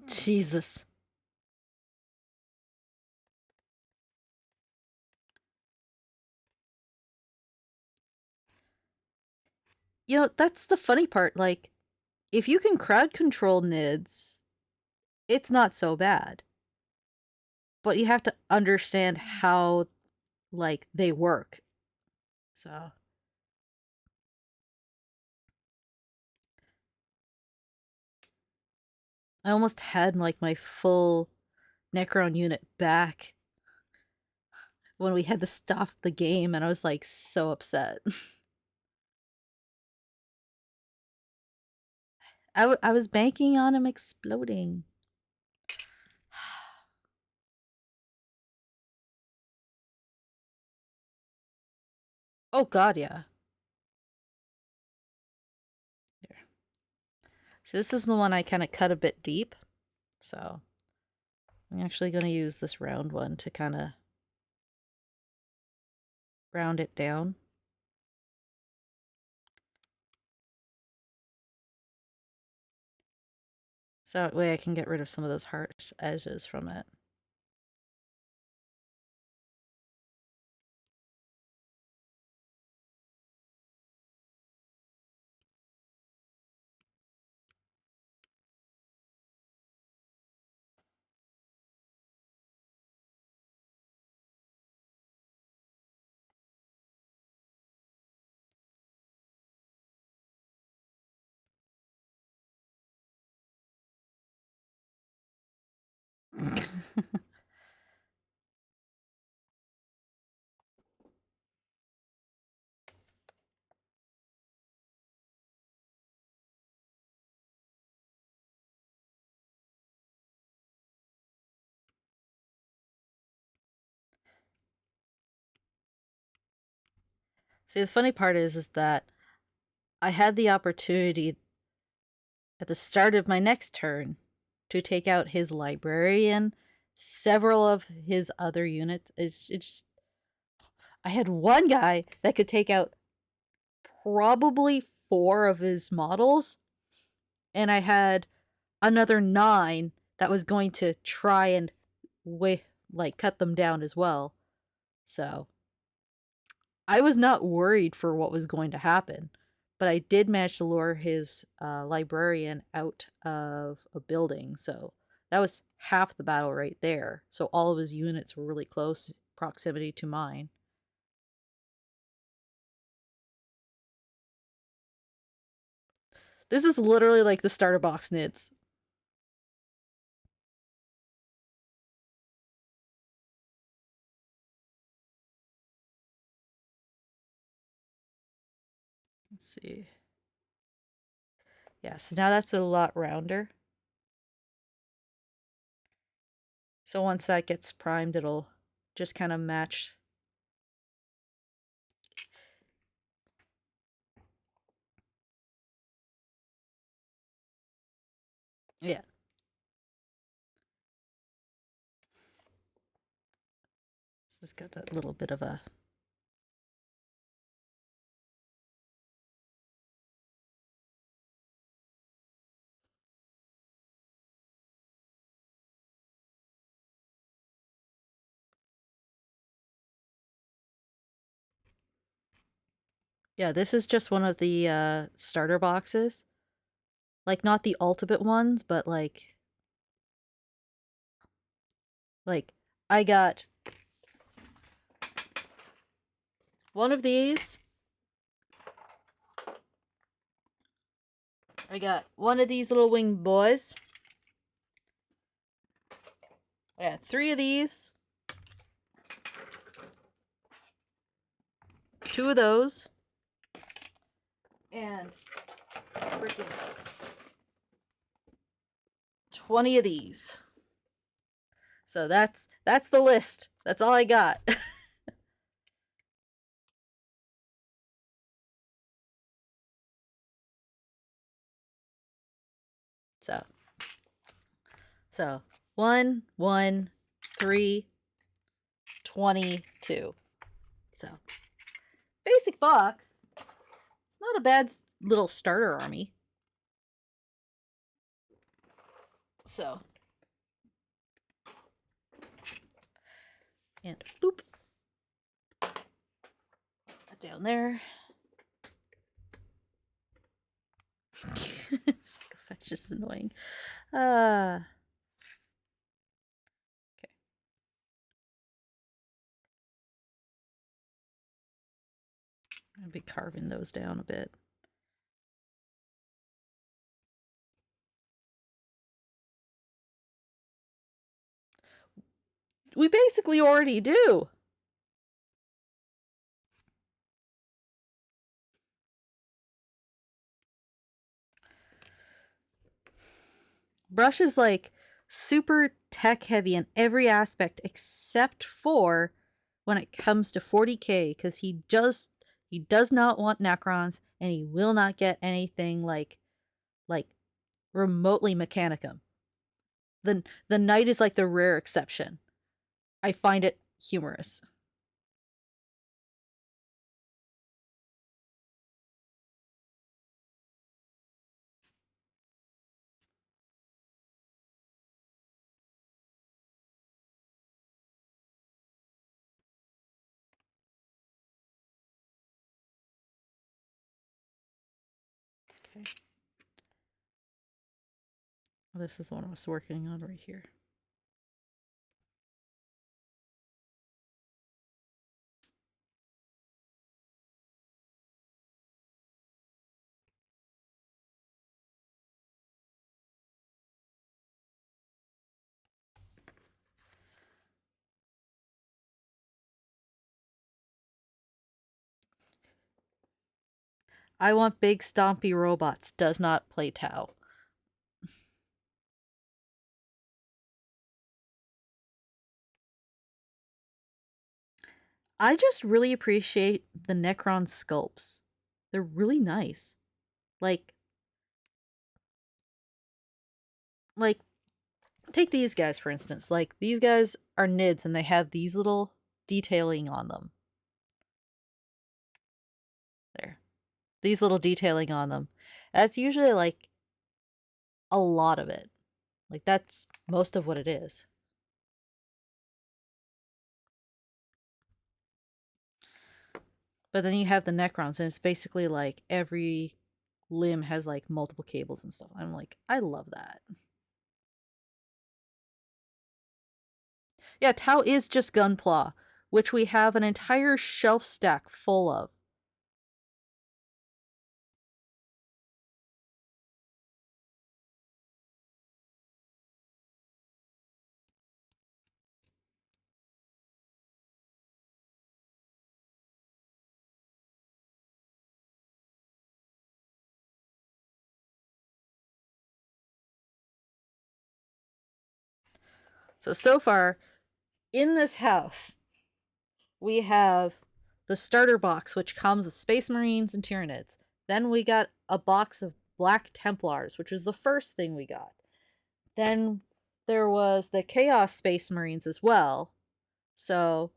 Jesus. You know, that's the funny part. Like, if you can crowd control NIDs, it's not so bad. But you have to understand how, like, they work. So. I almost had, like, my full Necron unit back when we had to stop the game, and I was, like, so upset. I was banking on him exploding. Oh god, yeah. There. So this is the one I kind of cut a bit deep. So I'm actually going to use this round one to kind of round it down. So that way I can get rid of some of those harsh edges from it. See, the funny part is that I had the opportunity at the start of my next turn to take out his librarian, several of his other units. It's I had one guy that could take out probably 4 of his models, and I had another 9 that was going to try and cut them down as well. So I was not worried for what was going to happen, but I did manage to lure his librarian out of a building, so that was half the battle right there. So all of his units were really close proximity to mine. This is literally like the starter box NIDs. see. Yeah, so now that's a lot rounder. So once that gets primed, it'll just kind of match. Yeah. It's got that little bit of a... Yeah, this is just one of the starter boxes. Like, not the ultimate ones, but like I got one of these. I got one of these little winged boys. I got 3 of these. 2 of those. And freaking 20 of these. So that's the list. That's all I got. So 1, 1, 3, 22. So basic box. It's not a bad little starter army. So, and boop. Down there. Psychofetch is annoying. Okay. I'm gonna be carving those down a bit. We basically already do. Brush is like super tech heavy in every aspect except for when it comes to 40k, because he does not want Necrons, and he will not get anything like remotely Mechanicum. The knight is like the rare exception. I find it humorous. Okay. This is the one I was working on right here. I want big stompy robots. Does not play Tau. I just really appreciate the Necron sculpts. They're really nice. Like take these guys for instance. Like these guys are NIDs and they have these little detailing on them. There. These little detailing on them. That's usually like a lot of it. Like that's most of what it is. But then you have the Necrons and it's basically like every limb has like multiple cables and stuff. I'm like, I love that. Yeah, Tau is just Gunpla, which we have an entire shelf stack full of. So far, in this house, we have the starter box, which comes with Space Marines and Tyranids. Then we got a box of Black Templars, which was the first thing we got. Then there was the Chaos Space Marines as well. So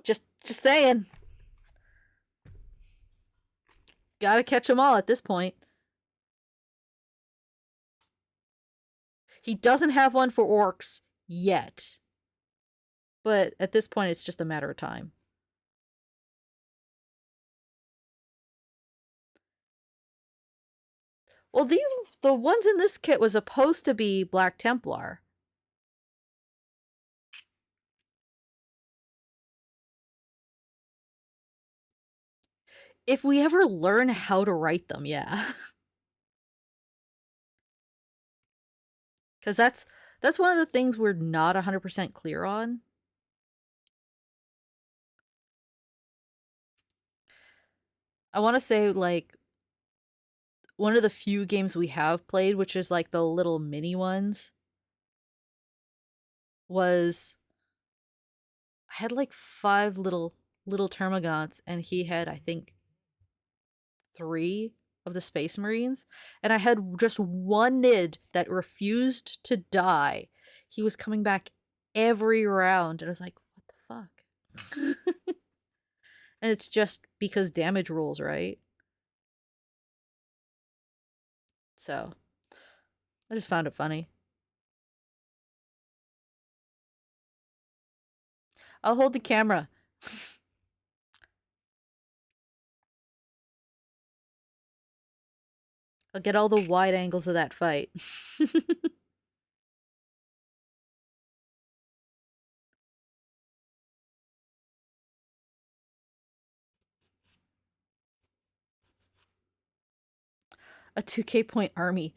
just saying. Gotta catch them all at this point. He doesn't have one for orcs yet. But at this point, it's just a matter of time. Well, the ones in this kit was supposed to be Black Templar. If we ever learn how to write them, yeah. Because that's one of the things we're not 100% clear on. I want to say, like, one of the few games we have played, which is like the little mini ones, was I had like 5 little termagants, and he had, I think, 3 of the Space Marines, and I had just one Nid that refused to die. He was coming back every round, and I was like, what the fuck? And it's just because damage rules, right? So I just found it funny. I'll hold the camera. I'll get all the wide angles of that fight. A 2K point army.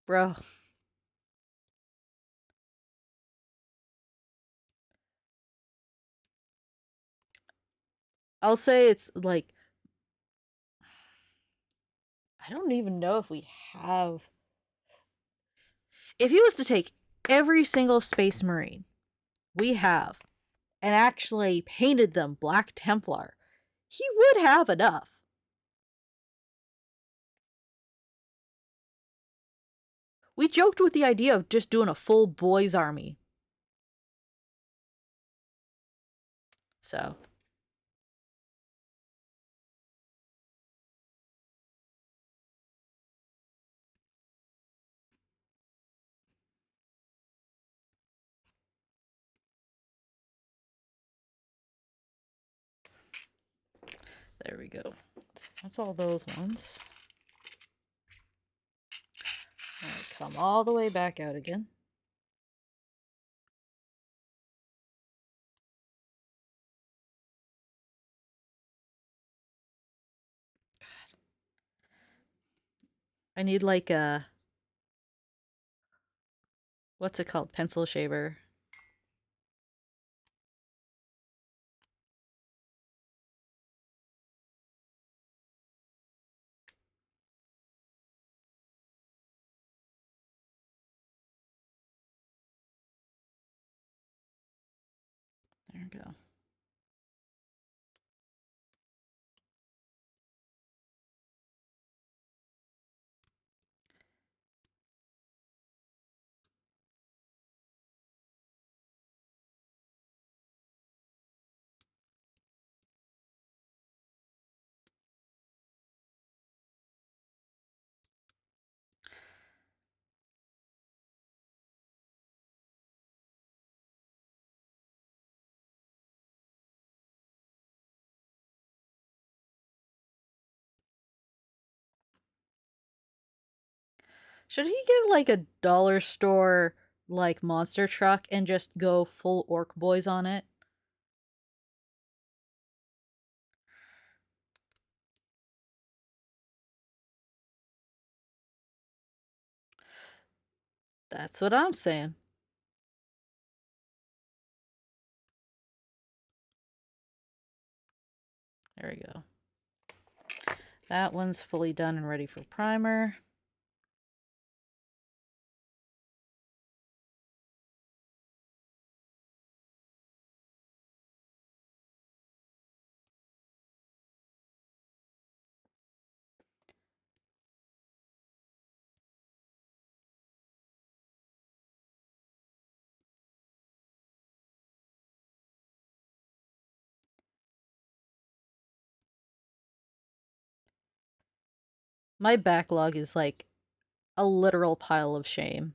Bro. I'll say it's like, I don't even know if we have. If he was to take every single Space Marine we have and actually painted them Black Templar, he would have enough. We joked with the idea of just doing a full boys army. So. There we go. That's all those ones. Alright, come all the way back out again. God. I need like a... What's it called? Pencil shaver. There we go. Should he get like a dollar store like monster truck and just go full orc boys on it? That's what I'm saying. There we go. That one's fully done and ready for primer. My backlog is like a literal pile of shame.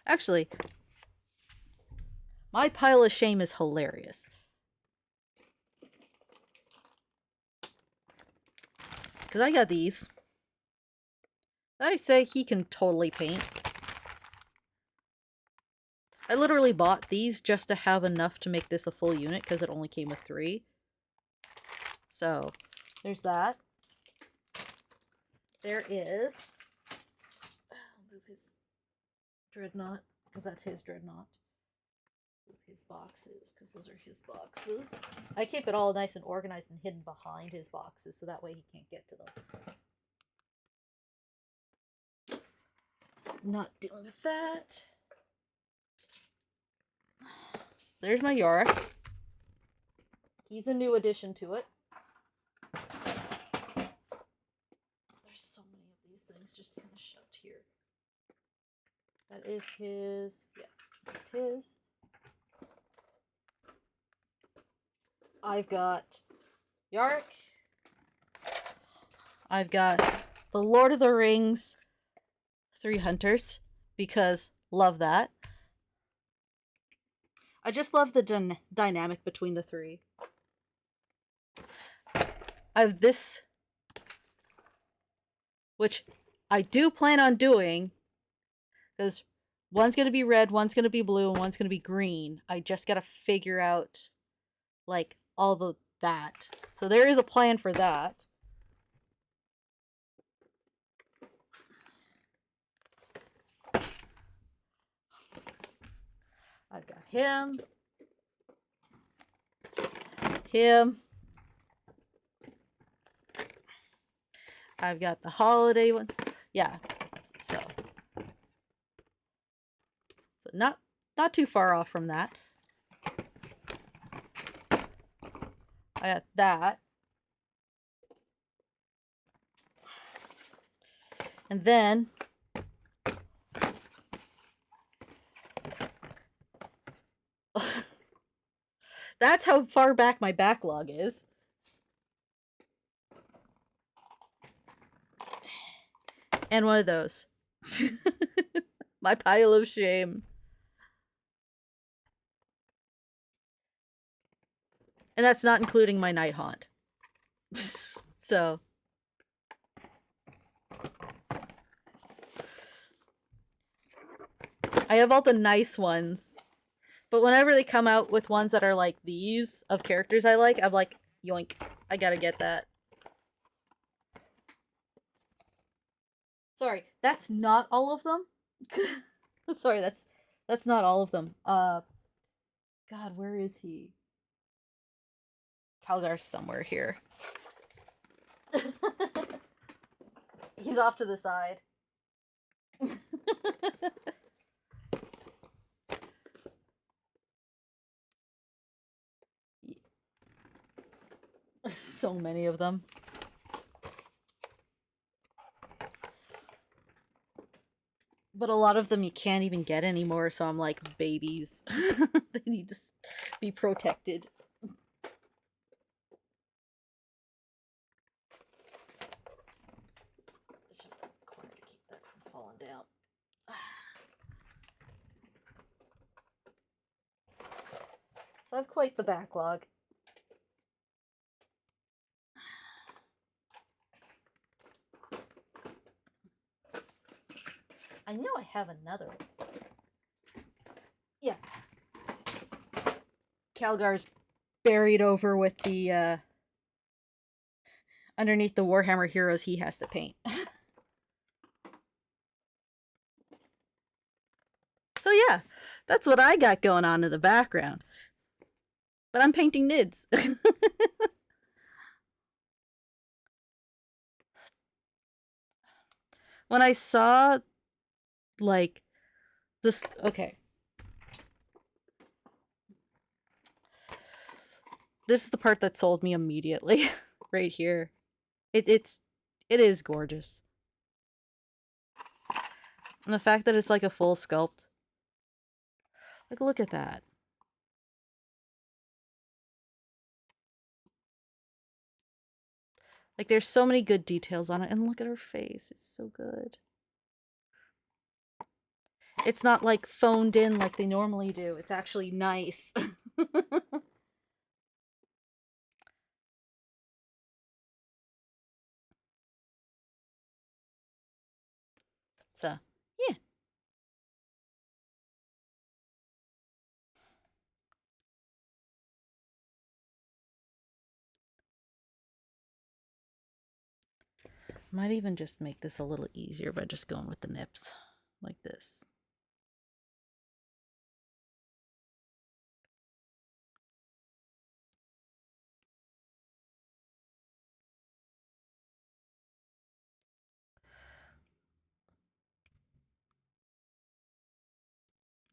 Actually, my pile of shame is hilarious. Because I got these. I say he can totally paint. I literally bought these just to have enough to make this a full unit because it only came with 3. So, there's that. There is... I'll move his dreadnought because that's his dreadnought. Move his boxes because those are his boxes. I keep it all nice and organized and hidden behind his boxes so that way he can't get to them. Not dealing with that. So there's my Yorick. He's a new addition to it. There's so many of these things just kind of shoved here. That is his. Yeah, that's his. I've got Yorick. I've got the Lord of the Rings 3 Hunters because love that. I just love the dynamic between the 3. I have this, which I do plan on doing, because one's going to be red, one's going to be blue, and one's going to be green. I just got to figure out, like, all that. So there is a plan for that. I've got him. Him. I've got the holiday one. Yeah. So not too far off from that. I got that. And then that's how far back my backlog is. And one of those. My pile of shame. And that's not including my night haunt. So. I have all the nice ones. But whenever they come out with ones that are like these, of characters I like, I'm like, yoink, I gotta get that. Sorry, that's not all of them. Sorry, that's not all of them. God, where is he? Calgar's somewhere here. He's off to the side. There's so many of them. But a lot of them you can't even get anymore, so I'm like, babies. They need to be protected. Corner to keep that from falling down. So I have quite the backlog. I know I have another one. Yeah. Calgar's buried over with the, underneath the Warhammer heroes he has to paint. So yeah, that's what I got going on in the background. But I'm painting NIDS. When I saw, like, this... Okay. This is the part that sold me immediately. Right here. It is gorgeous. And the fact that it's like a full sculpt. Like, look at that. Like, there's so many good details on it. And look at her face. It's so good. It's not, like, phoned in like they normally do. It's actually nice. So, yeah. Might even just make this a little easier by just going with the nips. Like this.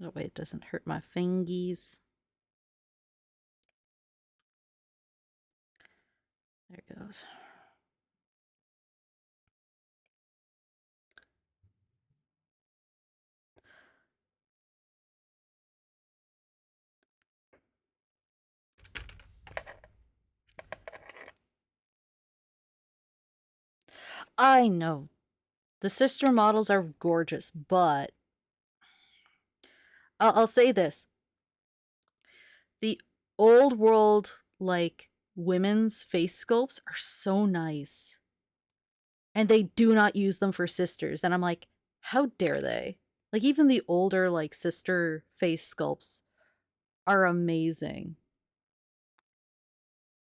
That way it doesn't hurt my fingies. There it goes. I know. The sister models are gorgeous, but I'll say this. The old world, like, women's face sculpts are so nice. And they do not use them for sisters. And I'm like, how dare they? Like, even the older, like, sister face sculpts are amazing.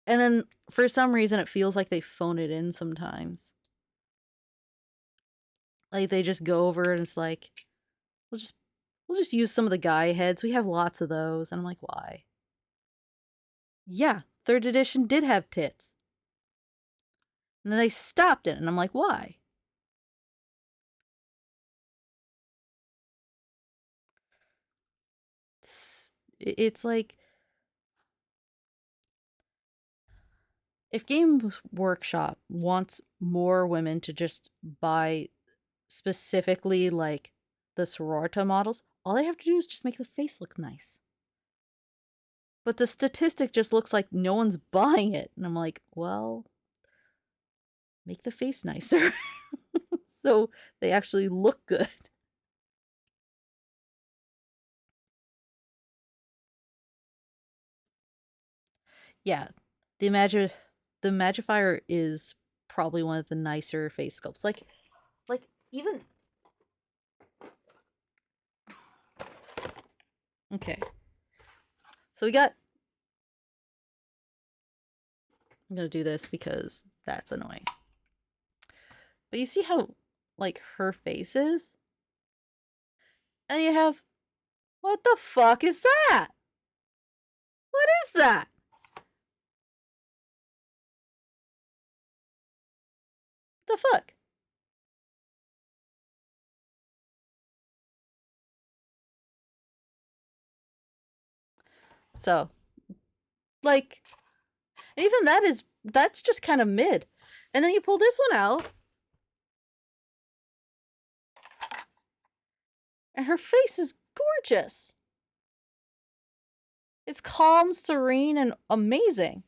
And then, for some reason, it feels like they phone it in sometimes. Like, they just go over and it's like, we'll just use some of the guy heads. We have lots of those. And I'm like, why? Yeah, 3rd edition did have tits. And then they stopped it, and I'm like, why? It's like, if Games Workshop wants more women to just buy specifically, like, the sororita models, all they have to do is just make the face look nice. But the statistic just looks like no one's buying it. And I'm like, well, make the face nicer. So they actually look good. Yeah, the Magifier is probably one of the nicer face sculpts. Like even... Okay. So we got... I'm gonna do this because that's annoying. But you see how, like, her face is? And you have... What the fuck is that? What is that? What the fuck? So, like, even that's just kind of mid. And then you pull this one out. And her face is gorgeous. It's calm, serene, and amazing.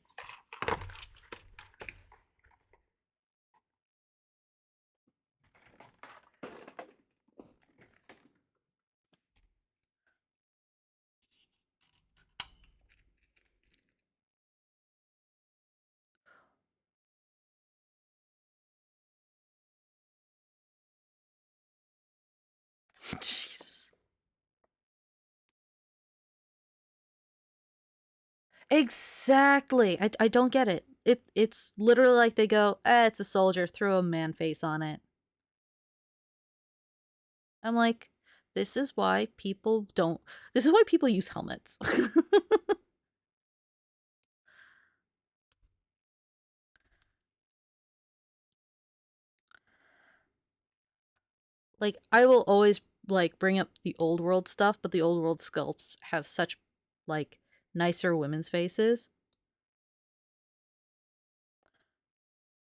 Jesus. Exactly. I don't get it. It's literally like they go, it's a soldier, throw a man face on it. I'm like, this is why people use helmets. Like, I will always, like, bring up the old world stuff, but the old world sculpts have such, like, nicer women's faces.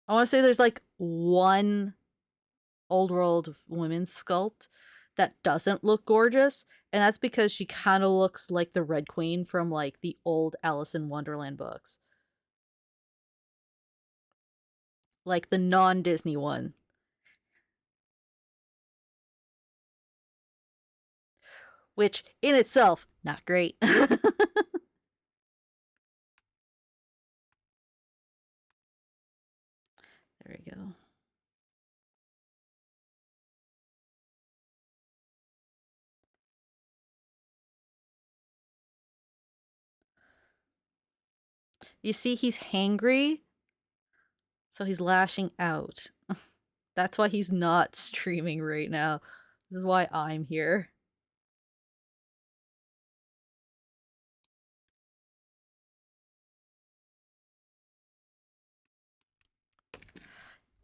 I want to say there's, like, one old world women's sculpt that doesn't look gorgeous, and that's because she kind of looks like the Red Queen from, like, the old Alice in Wonderland books. Like the non-Disney one. Which, in itself, not great. There we go. You see, he's hangry, so he's lashing out. That's why he's not streaming right now. This is why I'm here.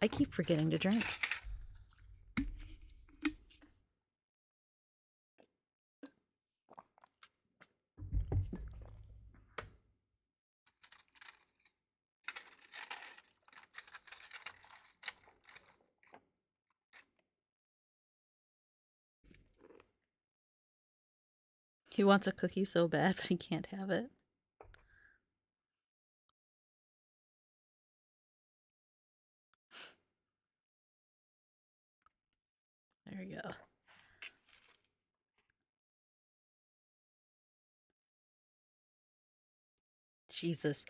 I keep forgetting to drink. He wants a cookie so bad, but he can't have it. There we go. Jesus.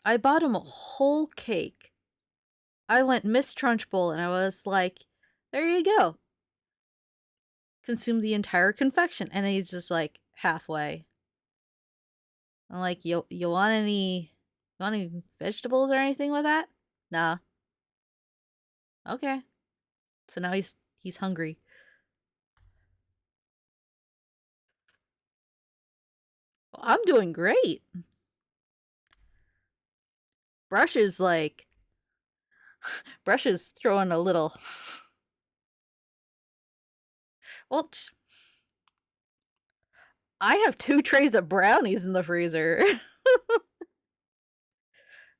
I bought him a whole cake. I went Miss Trunchbull and I was like, there you go. Consume the entire confection. And he's just like halfway. I'm like, you want any vegetables or anything with that? Nah. Okay. So now he's hungry. Well, I'm doing great. Brush is throwing a little. Well, I have 2 trays of brownies in the freezer.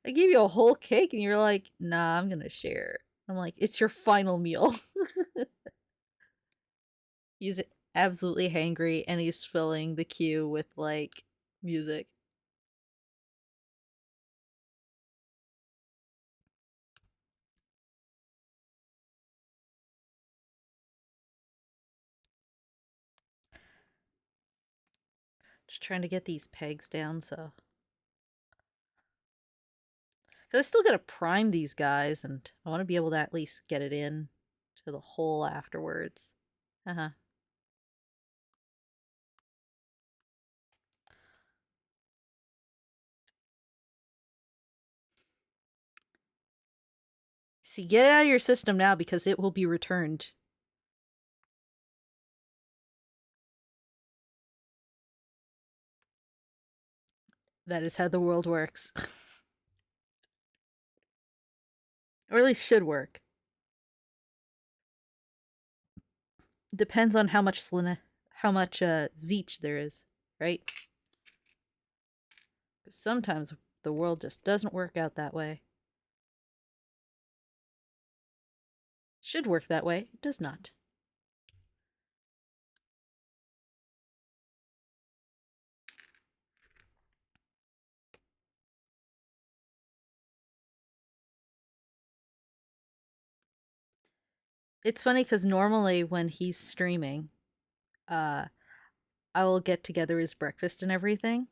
I gave you a whole cake and you're like, nah, I'm gonna share. I'm like, it's your final meal. He's absolutely hangry and he's filling the queue with like music. Just trying to get these pegs down, so. Because I still gotta prime these guys, and I want to be able to at least get it in to the hole afterwards. Uh-huh. See, get it out of your system now because it will be returned. That is how the world works. Or at least should work. Depends on how much Zeech there is, right? Sometimes the world just doesn't work out that way. Should work that way, it does not. It's funny because normally when he's streaming, I will get together his breakfast and everything.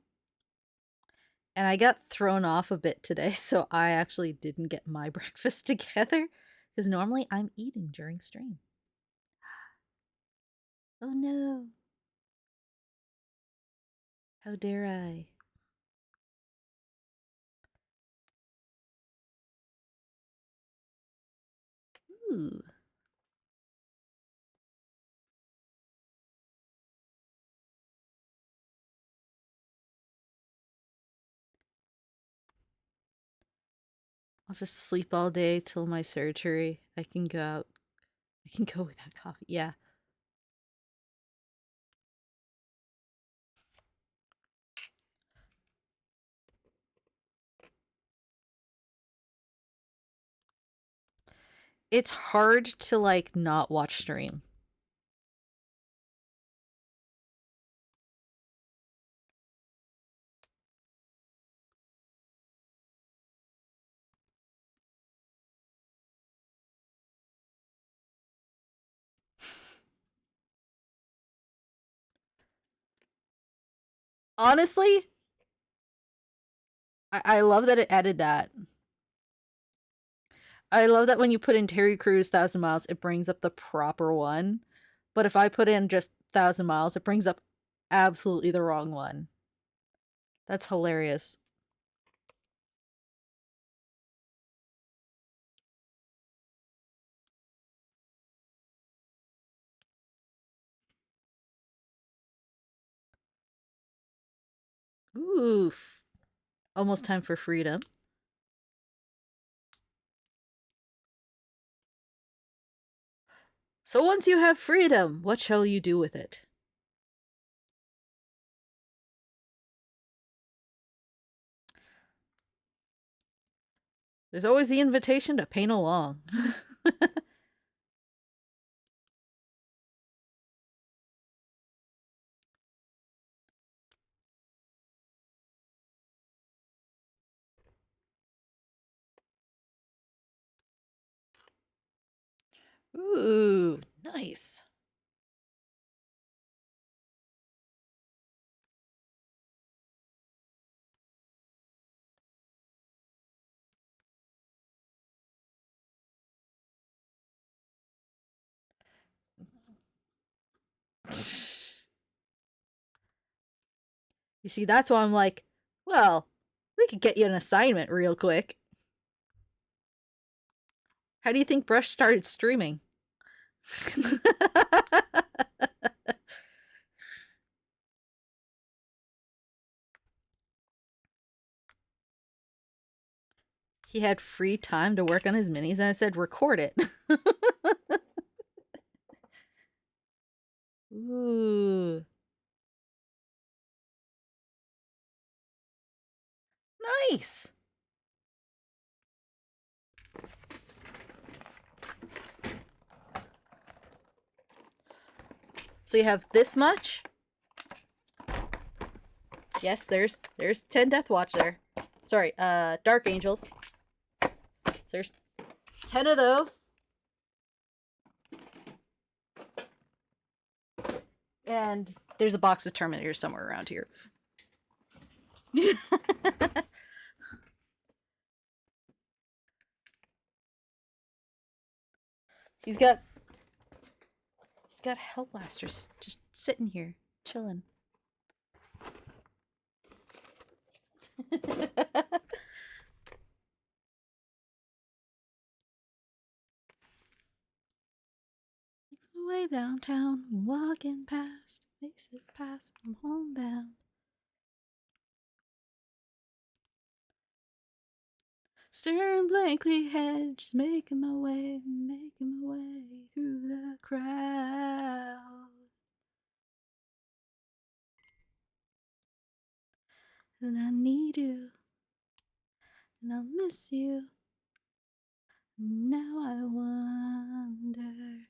And I got thrown off a bit today, so I actually didn't get my breakfast together. Because normally I'm eating during stream. Oh no. How dare I? Ooh. I'll just sleep all day till my surgery. I can go out. I can go without coffee. Yeah. It's hard to like not watch stream. Honestly, I love that it added that. I love that when you put in Terry Crews 1,000 miles, it brings up the proper one. But if I put in just 1,000 miles, it brings up absolutely the wrong one. That's hilarious. Oof. Almost time for freedom. So once you have freedom, what shall you do with it? There's always the invitation to paint along. Ooh, nice. You see, that's why I'm like, well, we could get you an assignment real quick. How do you think Brush started streaming? He had free time to work on his minis, and I said, record it. Ooh. Nice. So you have this much? Yes, there's 10 Death Watch there. Sorry, Dark Angels. So there's 10 of those. And there's a box of Terminators somewhere around here. He's got Hellblasters just sitting here, chilling. Way downtown, walking past, faces pass, I'm homebound. Staring blankly ahead, just making my way through the crowd. And I need you, and I'll miss you. Now I wonder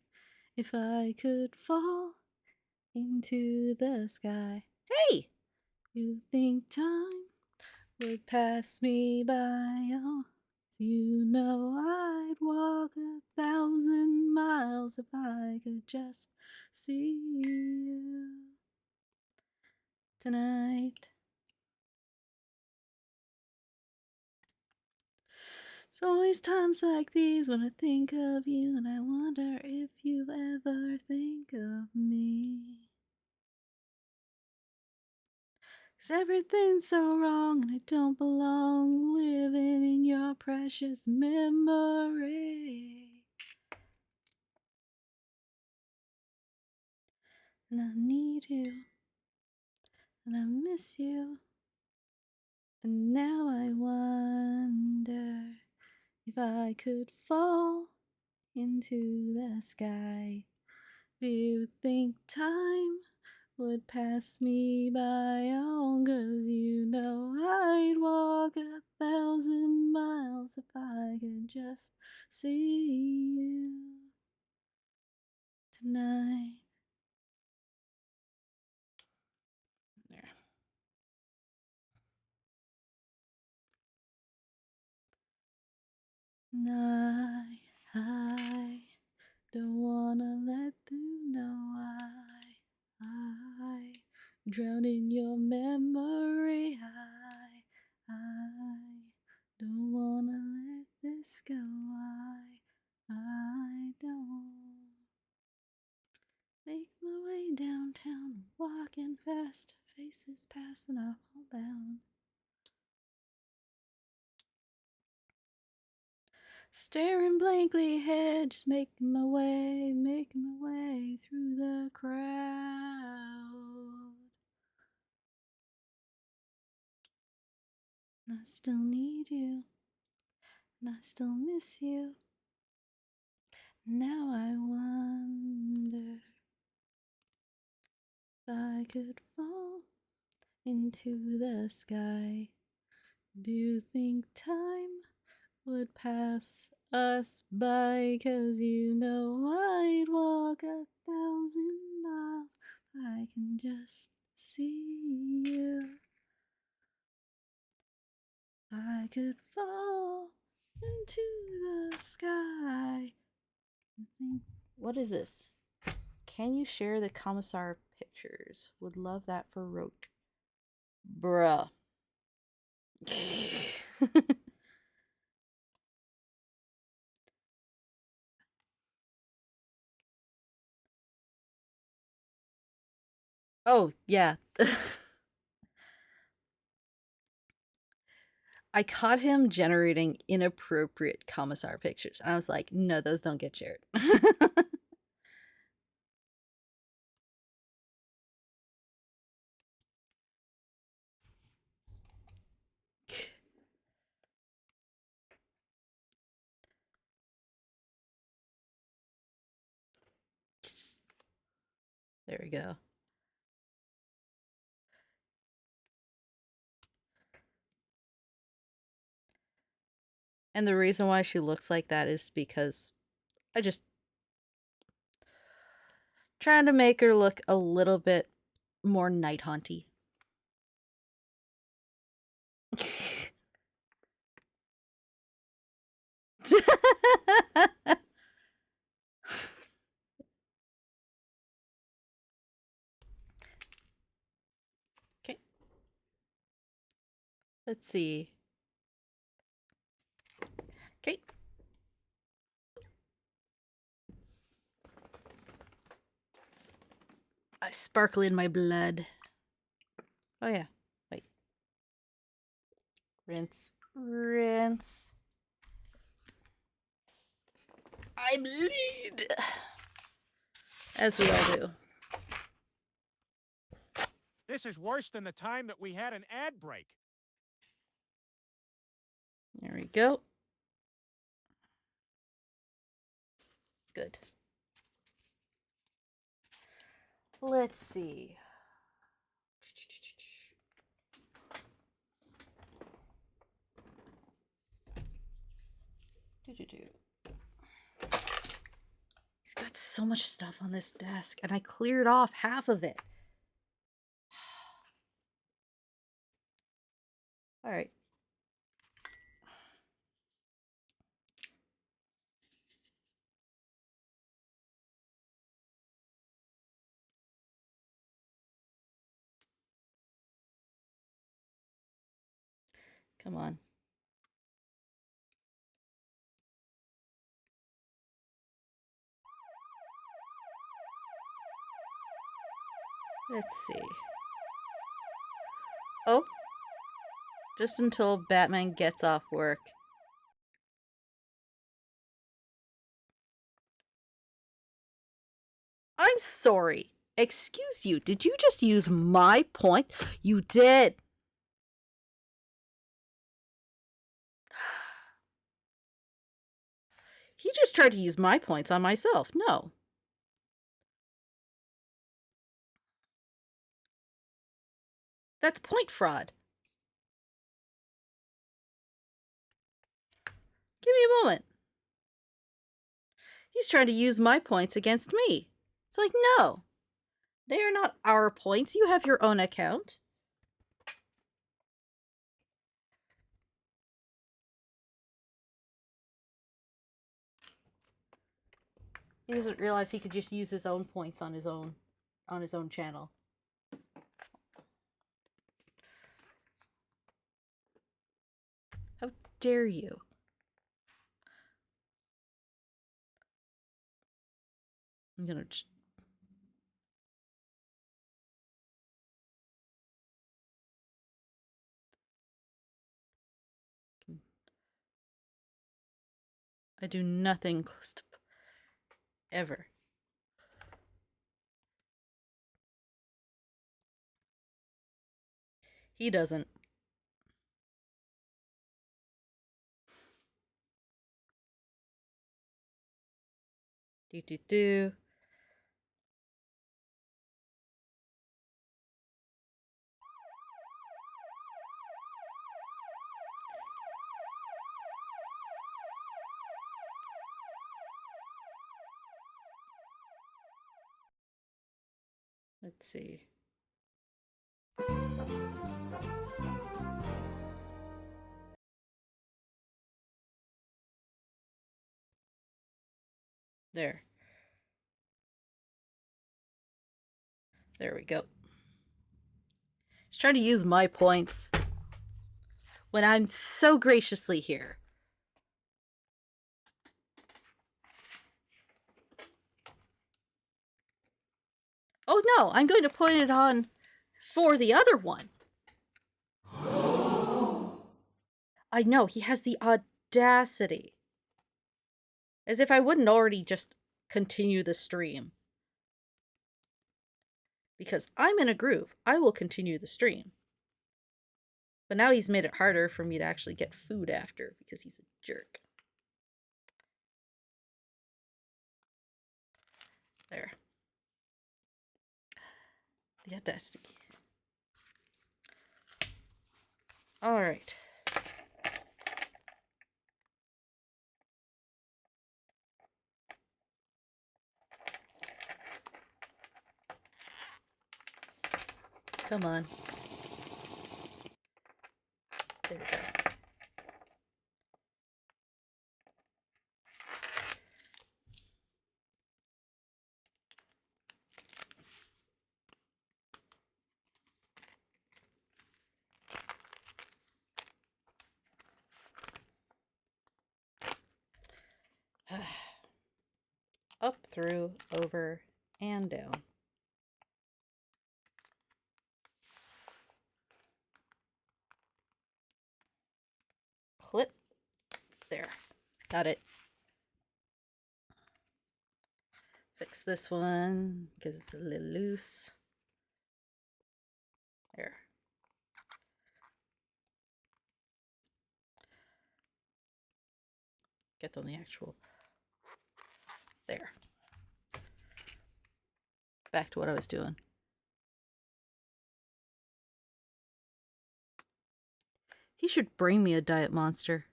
if I could fall into the sky. Hey! You think time would pass me by? Oh, you know I'd walk 1,000 miles if I could just see you tonight. It's always times like these when I think of you, and I wonder if you ever think of me. 'Cause everything's so wrong and I don't belong living in your precious memory. And I need you, and I miss you. And now I wonder if I could fall into the sky. Do you think time would pass me by? Oh, 'cause you know I'd walk 1,000 miles if I could just see you tonight. There. And I don't wanna let you know I drown in your memory. past, faces past and I'm all bound. Staring blankly ahead, just making my way through the crowd. And I still need you, and I still miss you. Now I wonder if I could fall into the sky. Do you think time would pass us by? 'Cause you know I'd walk 1,000 miles if I can just see you. I could fall into the sky. What is this? Can you share the commissar pictures? Would love that for rote. Bruh. Oh, yeah. I caught him generating inappropriate commissar pictures. And I was like, no, those don't get shared. There we go. And the reason why she looks like that is because I just trying to make her look a little bit more night haunty. Okay. Let's see. Okay. I sparkle in my blood. Oh yeah. Wait. Rinse. Rinse. I bleed. As we all do. This is worse than the time that we had an ad break. There we go. Good. Let's see. He's got so much stuff on this desk, and I cleared off half of it. All right. Come on. Let's see. Oh. Just until Batman gets off work. I'm sorry. Excuse you. Did you just use my point? You did. He just tried to use my points on myself. No. That's point fraud. Give me a moment. He's trying to use my points against me. It's like, no. They are not our points. You have your own account. He doesn't realize he could just use his own points on his own channel. How dare you? I'm gonna I do nothing close to ever. He doesn't. Do. Let's see. There. There we go. Just trying to use my points when I'm so graciously here. Oh no, I'm going to point it on for the other one. I know, he has the audacity. As if I wouldn't already just continue the stream. Because I'm in a groove. I will continue the stream. But now he's made it harder for me to actually get food after because he's a jerk. There. The audacity. Alright. Come on. There we go. Up, through, over, and down. Clip. There. Got it. Fix this one because it's a little loose. There. Get on the actual. There. Back to what I was doing. He should bring me a Diet Monster.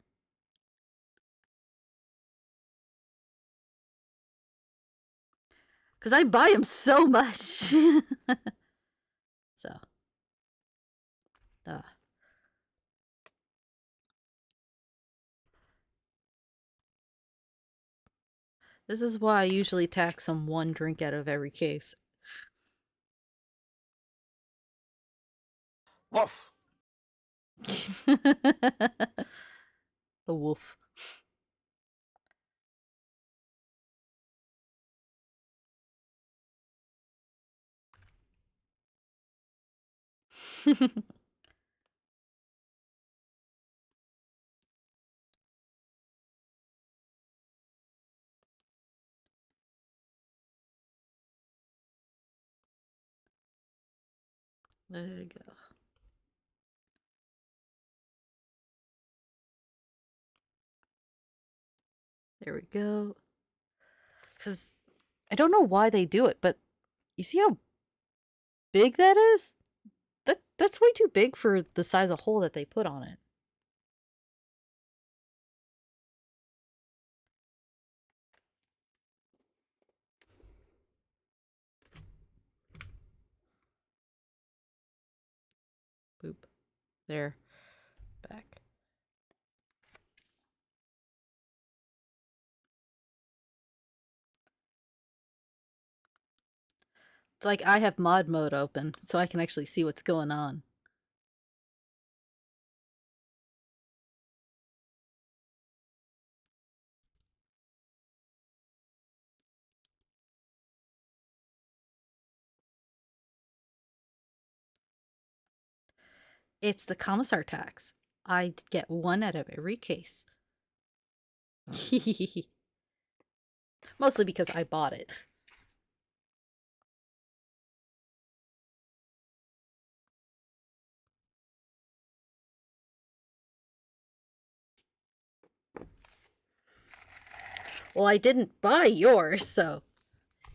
Because I buy him so much. So. This is why I usually tax him one drink out of every case. Woof. The wolf. There you go. There we go. Because I don't know why they do it, but you see how big that is? That's way too big for the size of hole that they put on it. Boop. There. Back. It's like I have mod mode open, so I can actually see what's going on. It's the commissar tax. I get one out of every case. Mostly because I bought it. Well, I didn't buy yours, so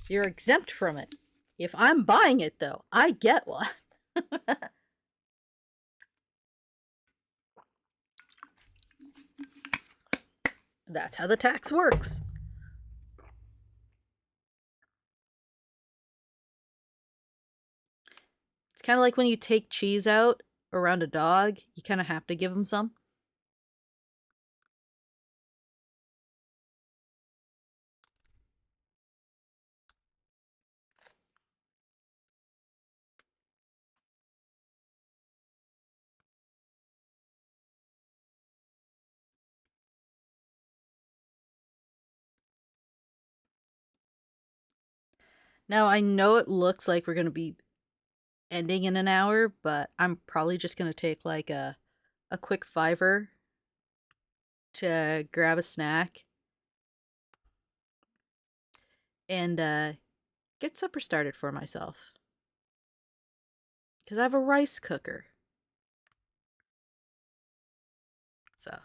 you're exempt from it. If I'm buying it, though, I get one. That's how the tax works. It's kind of like when you take cheese out around a dog, you kind of have to give him some. Now, I know it looks like we're going to be ending in an hour, but I'm probably just going to take like a quick 5-er to grab a snack and get supper started for myself. Because I have a rice cooker. So.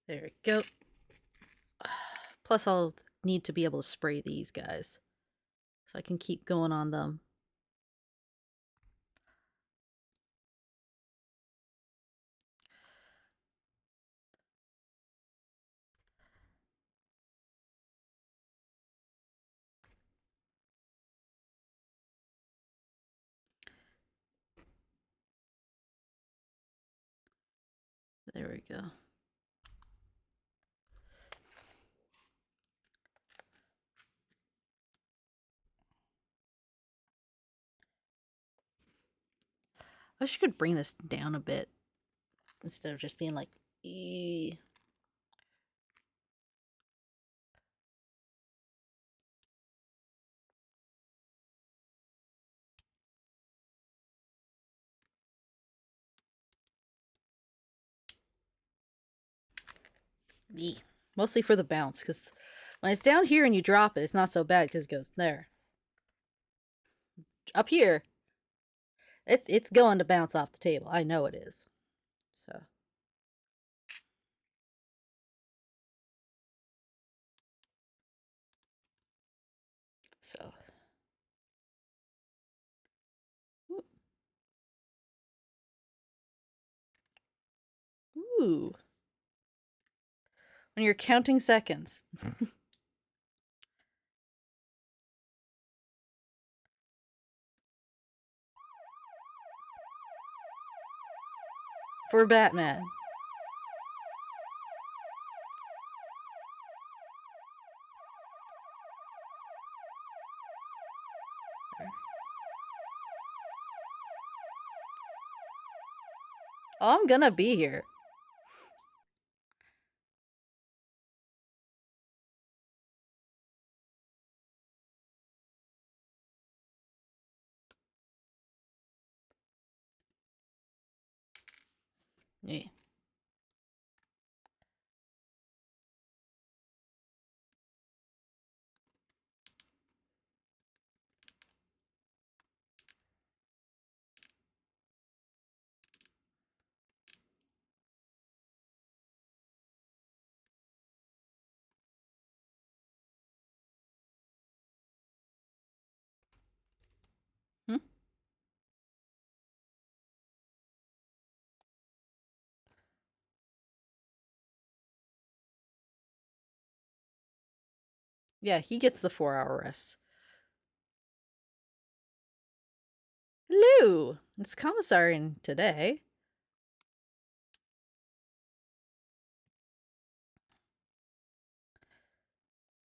There we go. Plus, I'll need to be able to spray these guys. So I can keep going on them. There we go. I wish you could bring this down a bit instead of just being like, eee. Eee. Mostly for the bounce, because when it's down here and you drop it, it's not so bad because it goes there. Up here, it's going to bounce off the table. I know it is. So. So. Ooh. When you're counting seconds. For Batman. Oh, I'm gonna be here. Yeah. Hmm? Yeah, he gets the 4-hour rest. Hello! It's commissary today.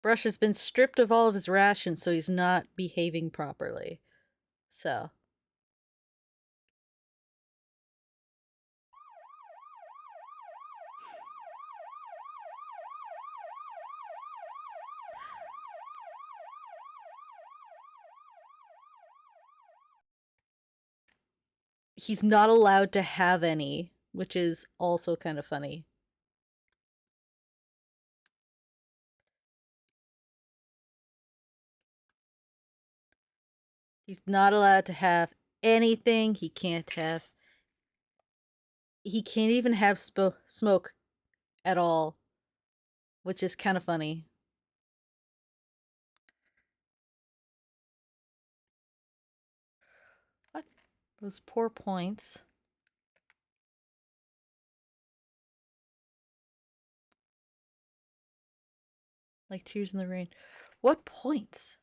Brush has been stripped of all of his rations, so he's not behaving properly. So. he's not allowed to have any, which is also kind of funny. He's not allowed to have anything. He can't even have smoke at all, which is kind of funny. What? Those poor points. Like tears in the rain. What points?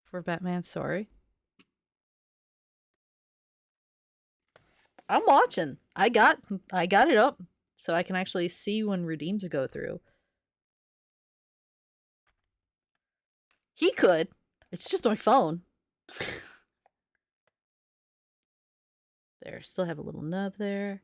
For Batman, sorry. I'm watching. I got it up so I can actually see when redeems go through. He could. It's just my phone. There, still have a little nub there.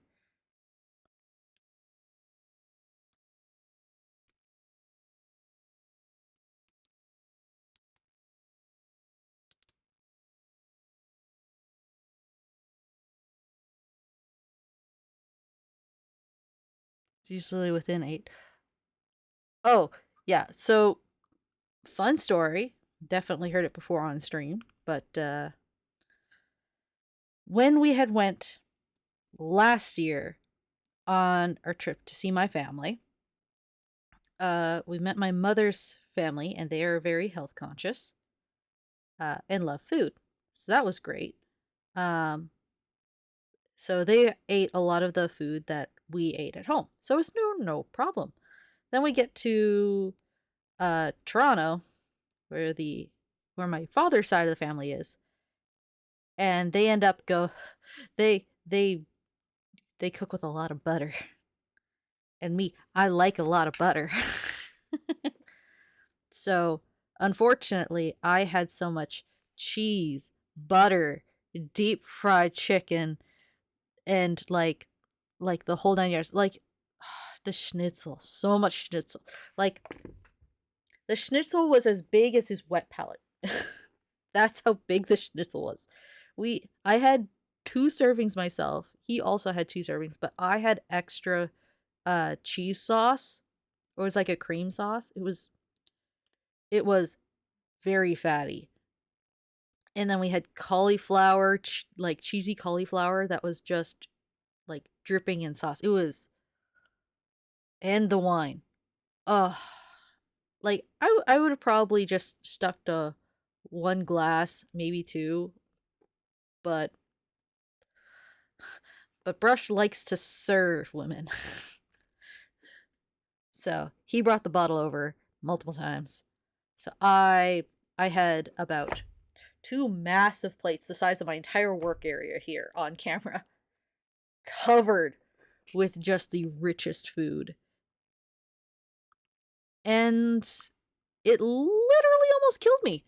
It's usually within 8. Oh, yeah. So, fun story. Definitely heard it before on stream, but when we had went last year on our trip to see my family, we met my mother's family, and they are very health conscious and love food. So that was great. So they ate a lot of the food that we ate at home. So it's no problem. Then we get to Toronto, where my father's side of the family is, and they end up they cook with a lot of butter. And me, I like a lot of butter. So, unfortunately, I had so much cheese, butter, deep fried chicken, and like the whole 9 yards. Like the schnitzel, so much schnitzel. Like the schnitzel was as big as his wet palate. That's how big the schnitzel was. I had 2 servings myself. He also had 2 servings, but I had extra cheese sauce. It was like a cream sauce. It was very fatty. And then we had cauliflower, like cheesy cauliflower that was just like dripping in sauce. It was, and the wine. Ugh. Like I would have probably just stuck to 1 glass, maybe 2, but Brush likes to serve women. So he brought the bottle over multiple times. So I had about 2 massive plates the size of my entire work area here on camera, covered with just the richest food. And it literally almost killed me.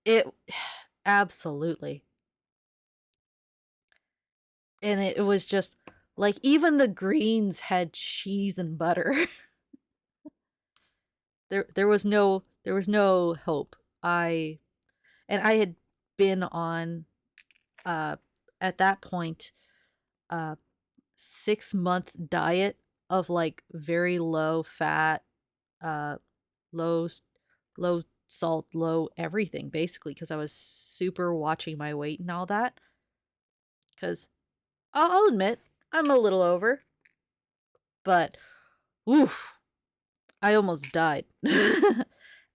It absolutely. And it was just like even the greens had cheese and butter. There was no hope. I had been on at that point 6-month diet of like very low fat, uh low low salt, low everything basically, because I was super watching my weight and all that. Because I'll admit I'm a little over, but oof, I almost died.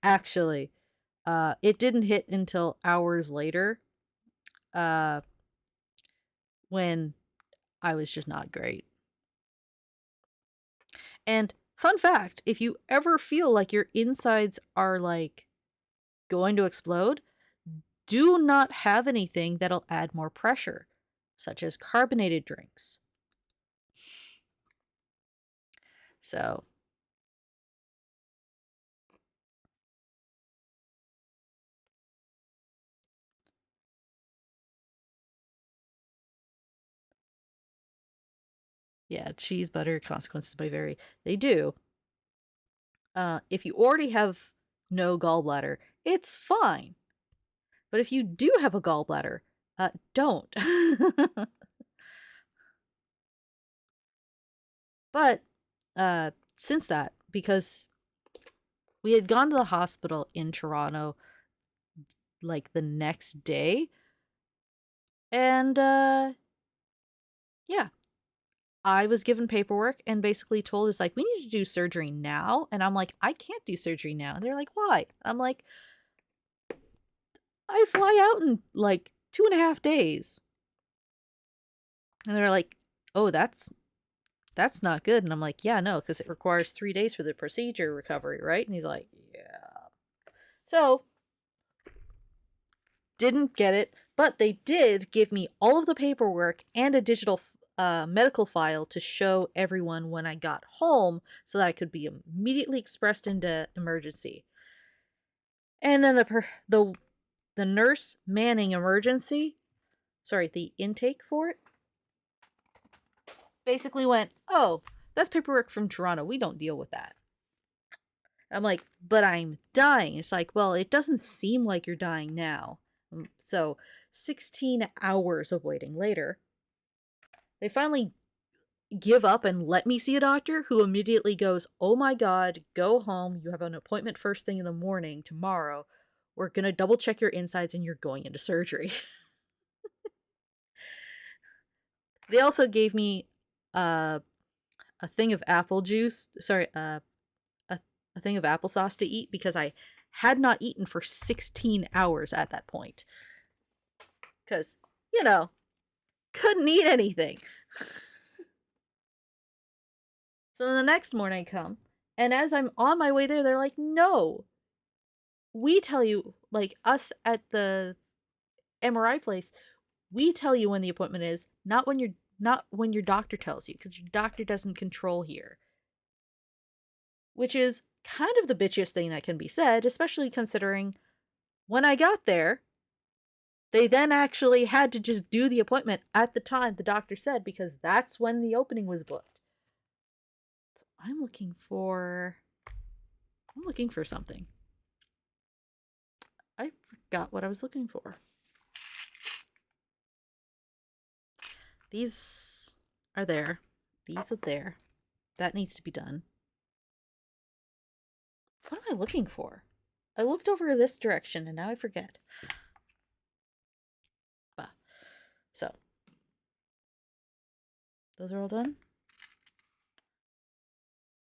Actually, it didn't hit until hours later, when I was just not great. And fun fact, if you ever feel like your insides are like going to explode, do not have anything that'll add more pressure, such as carbonated drinks. So, Yeah, cheese, butter, consequences may vary. They do. If you already have no gallbladder, it's fine. But if you do have a gallbladder, don't. But since that, because we had gone to the hospital in Toronto like the next day, and yeah, I was given paperwork and basically told us like, we need to do surgery now. And I'm like, I can't do surgery now. And they're like, why? I'm like, I fly out in like 2.5 days. And they're like, oh, that's not good. And I'm like, yeah, no, because it requires 3 days for the procedure recovery, right? And he's like, yeah. So, didn't get it, but they did give me all of the paperwork and a digital medical file to show everyone when I got home so that I could be immediately expressed into emergency. And then the nurse manning the intake for it, basically went, oh, that's paperwork from Toronto. We don't deal with that. I'm like, but I'm dying. It's like, well, it doesn't seem like you're dying now. So 16 hours of waiting later, they finally give up and let me see a doctor who immediately goes, oh my God, go home. You have an appointment first thing in the morning tomorrow. We're going to double check your insides and you're going into surgery. They also gave me a thing of apple juice. Sorry, a thing of applesauce to eat because I had not eaten for 16 hours at that point. Because, couldn't eat anything. So the next morning I come, and as I'm on my way there, they're like, no. We tell you, like us at the MRI place, we tell you when the appointment is, not when your doctor tells you, because your doctor doesn't control here. Which is kind of the bitchiest thing that can be said, especially considering when I got there, they then actually had to just do the appointment at the time the doctor said, because that's when the opening was booked. So I'm looking for something. I forgot what I was looking for. These are there. These are there. That needs to be done. What am I looking for? I looked over this direction and now I forget. So, those are all done?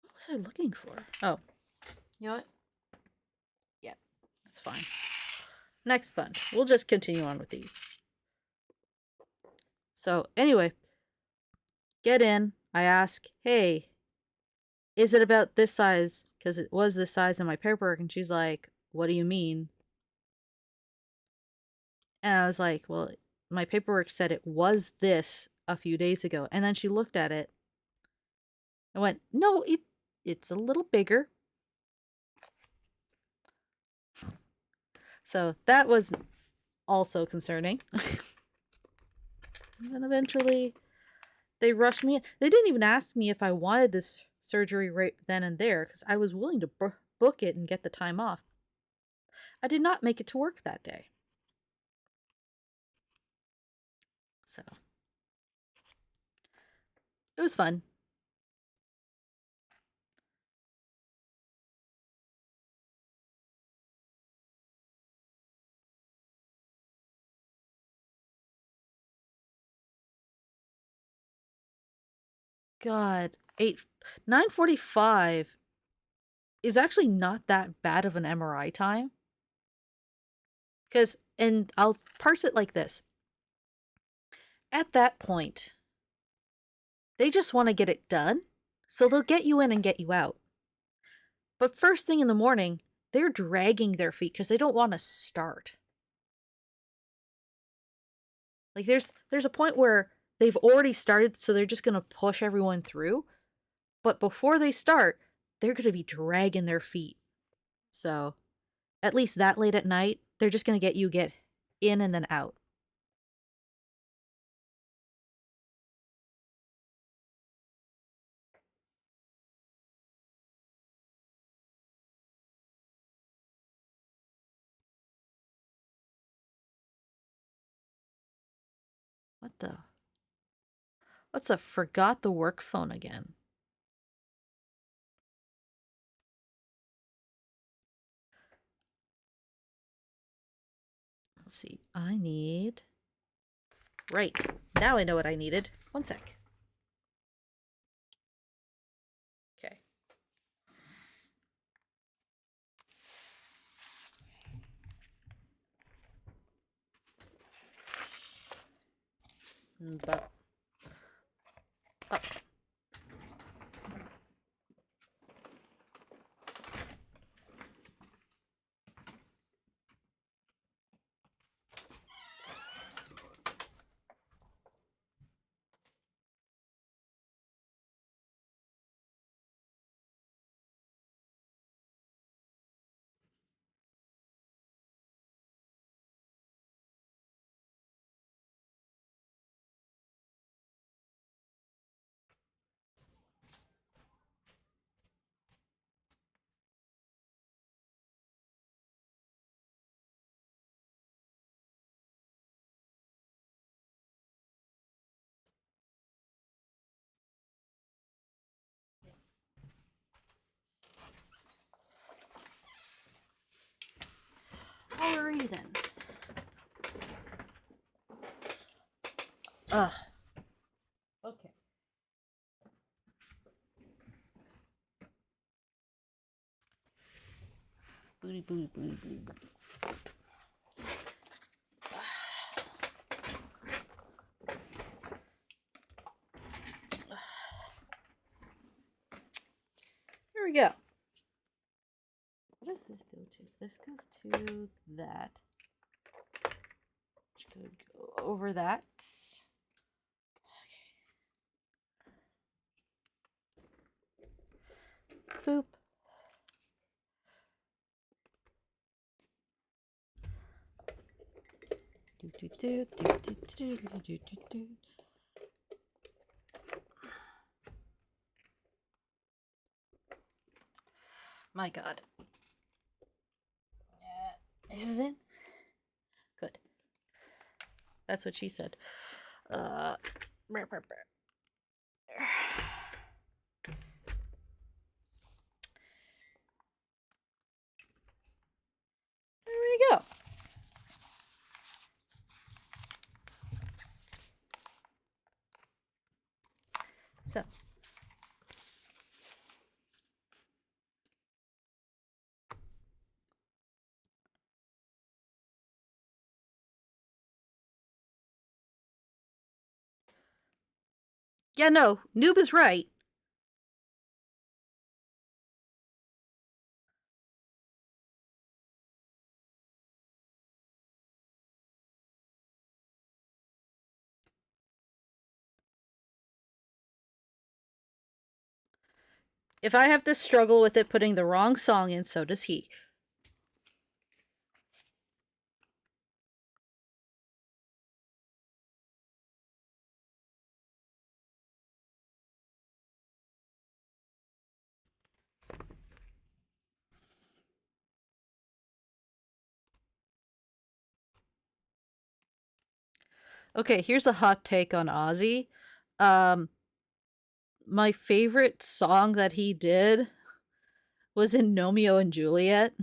What was I looking for? Oh, you know what? Yeah, that's fine. Next bunch. We'll just continue on with these. So, anyway, get in. I ask, hey, is it about this size? Because it was this size in my paperwork. And she's like, what do you mean? And I was like, well, my paperwork said it was this a few days ago. And then she looked at it and went, no, it's a little bigger. So that was also concerning. And then eventually they rushed me in. They didn't even ask me if I wanted this surgery right then and there, because I was willing to book it and get the time off. I did not make it to work that day. So it was fun. God, 9:45 is actually not that bad of an MRI time. And I'll parse it like this. At that point, they just want to get it done, so they'll get you in and get you out. But first thing in the morning, they're dragging their feet because they don't want to start. Like there's a point where they've already started, so they're just going to push everyone through. But before they start, they're going to be dragging their feet. So, at least that late at night, they're just going to get in and then out. What the? What's a forgot the work phone again? Let's see. I need... Right. Now I know what I needed. One sec. Okay. But... Oh. Alrighty then. Ugh. Okay. Booty, booty, booty, booty, booty. Here we go. What does this go to? This goes to that. Which could go over that. Okay. Boop. Do, do, do, do, do, do, do, do, do. My God. Is it? Good. That's what she said. There we go. So. Yeah, no, Noob is right. If I have to struggle with it putting the wrong song in, so does he. Okay, here's a hot take on Ozzy. My favorite song that he did was in Romeo and Juliet.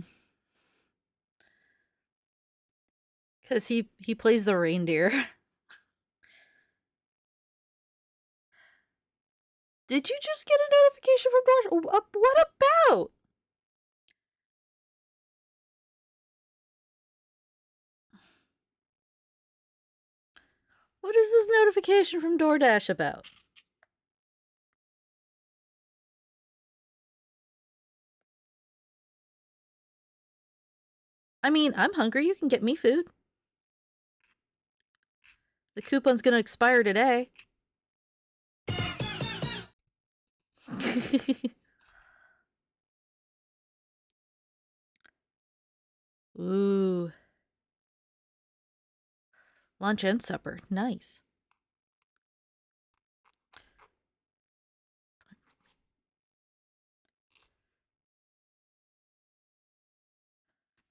Because he plays the reindeer. Did you just get a notification from George? What about? What is this notification from DoorDash about? I mean, I'm hungry. You can get me food. The coupon's gonna expire today. Ooh. Lunch and supper. Nice.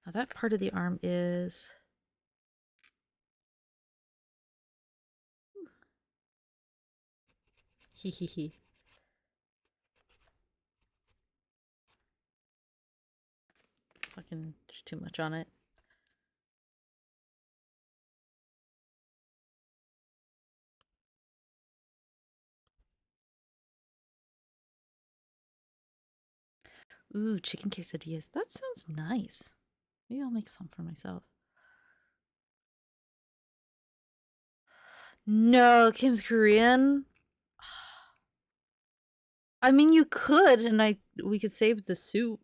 Now that part of the arm is... Hee hee hee. Fucking, there's too much on it. Ooh, chicken quesadillas. That sounds nice. Maybe I'll make some for myself. No, Kim's Korean. I mean, you could, and we could save the soup.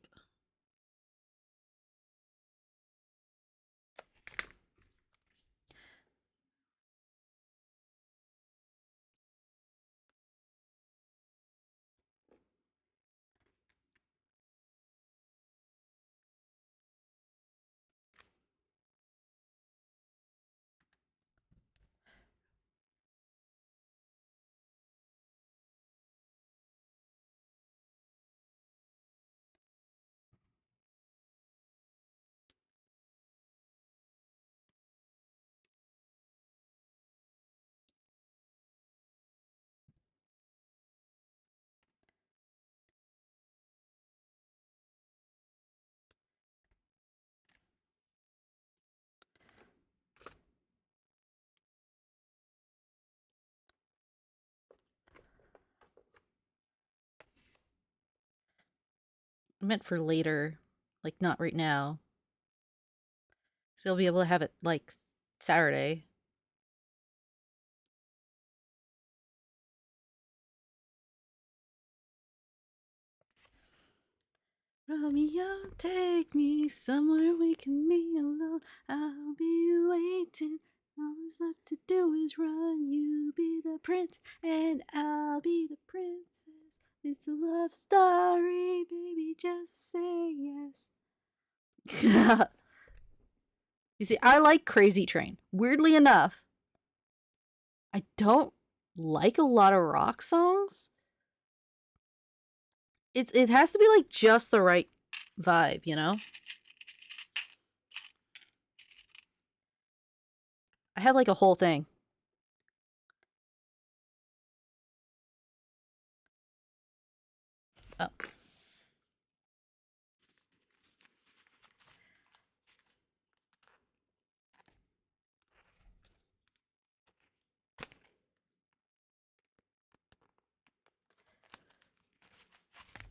I meant for later, like not right now. So you'll be able to have it like Saturday. Romeo, take me somewhere we can be alone. I'll be waiting. All that's left to do is run. You be the prince, and I'll be the princess. It's a love story, baby. Just say yes. You see, I like Crazy Train. Weirdly enough, I don't like a lot of rock songs. It has to be like just the right vibe, you know? I had like a whole thing. Oh.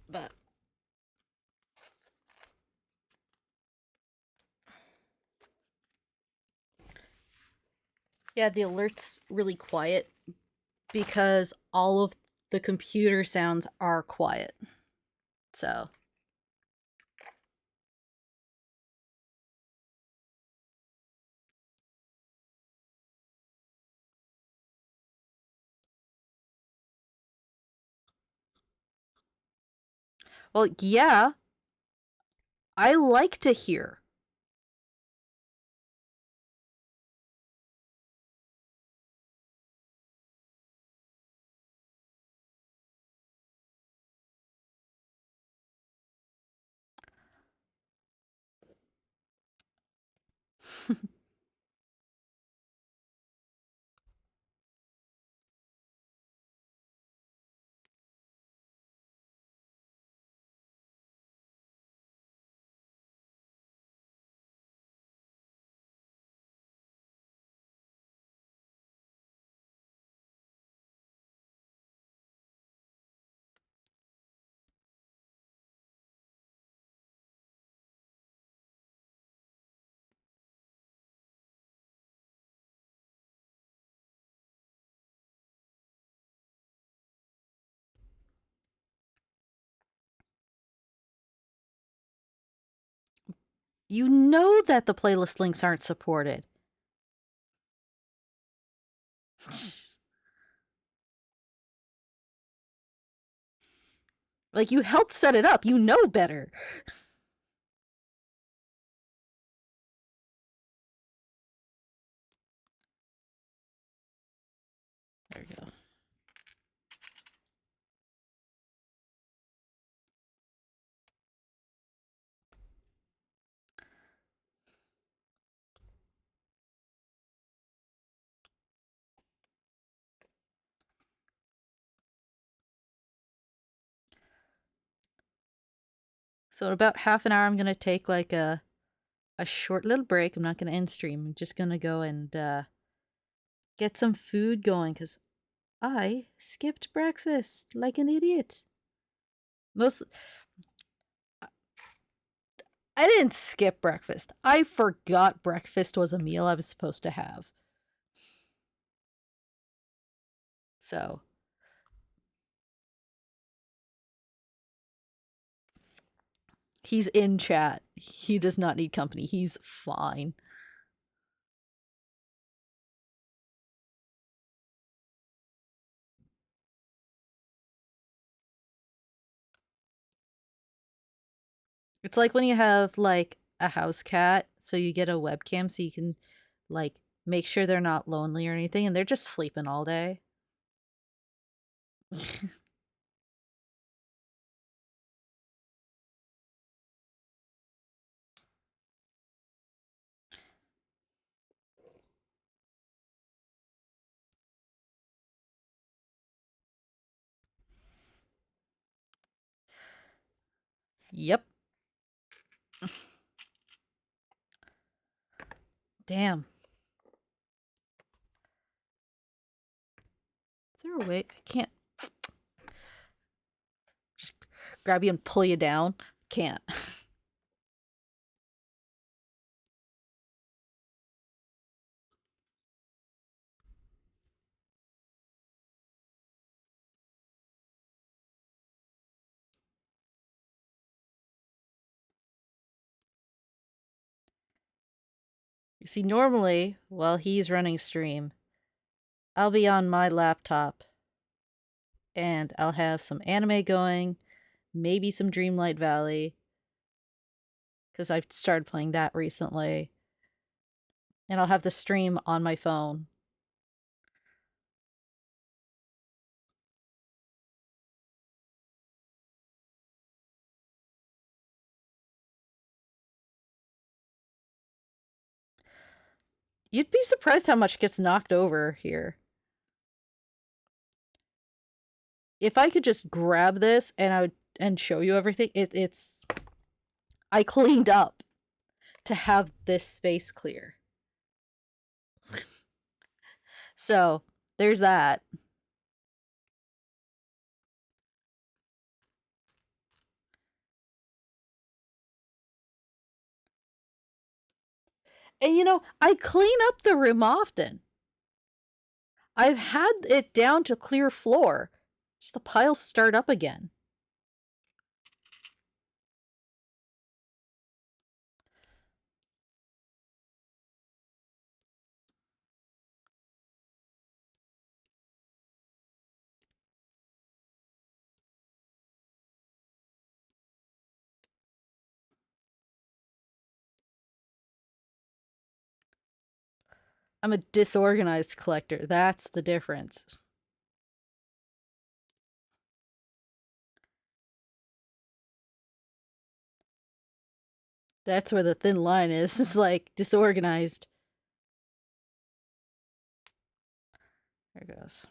But yeah, the alert's really quiet because all of the computer sounds are quiet. So well, yeah, I like to hear. You know that the playlist links aren't supported. Like, you helped set it up. You know better. There you go. So in about half an hour, I'm gonna take like a short little break. I'm not gonna end stream. I'm just gonna go and get some food going because I skipped breakfast like an idiot. I didn't skip breakfast. I forgot breakfast was a meal I was supposed to have. So he's in chat. He does not need company. He's fine. It's like when you have like a house cat, so you get a webcam so you can like make sure they're not lonely or anything, and they're just sleeping all day. Yep. Damn. Is there a way? I can't just grab you and pull you down. Can't. You see, normally, while he's running stream, I'll be on my laptop and I'll have some anime going, maybe some Dreamlight Valley, because I've started playing that recently. And I'll have the stream on my phone. You'd be surprised how much gets knocked over here. If I could just grab this and show you everything, it's I cleaned up to have this space clear. So, there's that. And you know, I clean up the room often. I've had it down to clear floor. Just the piles start up again. I'm a disorganized collector. That's the difference. That's where the thin line is. It's like disorganized. There it goes.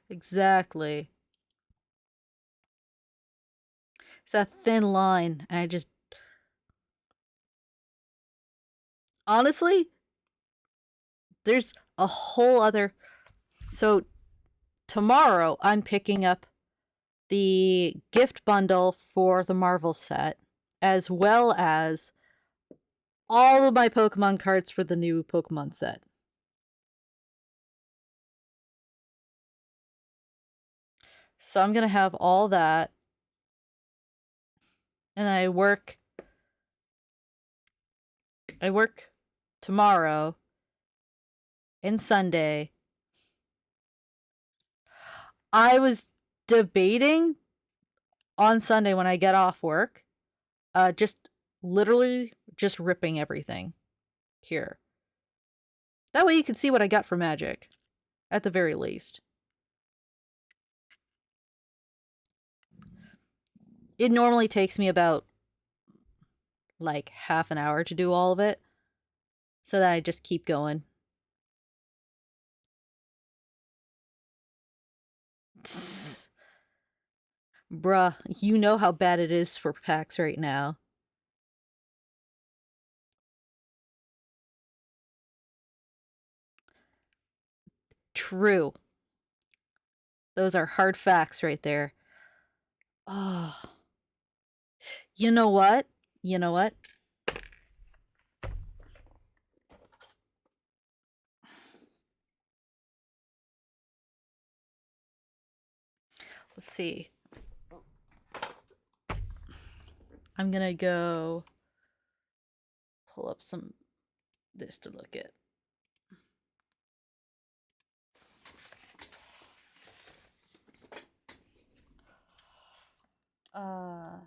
Exactly. It's that thin line, and I just honestly, there's a whole other. So tomorrow, I'm picking up the gift bundle for the Marvel set, as well as all of my Pokemon cards for the new Pokemon set. So I'm gonna have all that. And I work tomorrow and Sunday. I was debating on Sunday when I get off work, just literally just ripping everything here. That way you can see what I got for magic, at the very least. It normally takes me about like half an hour to do all of it, so that I just keep going. Bruh, you know how bad it is for packs right now. True. Those are hard facts right there. Oh. You know what? You know what? Let's see. I'm gonna go pull up this to look at. Oh,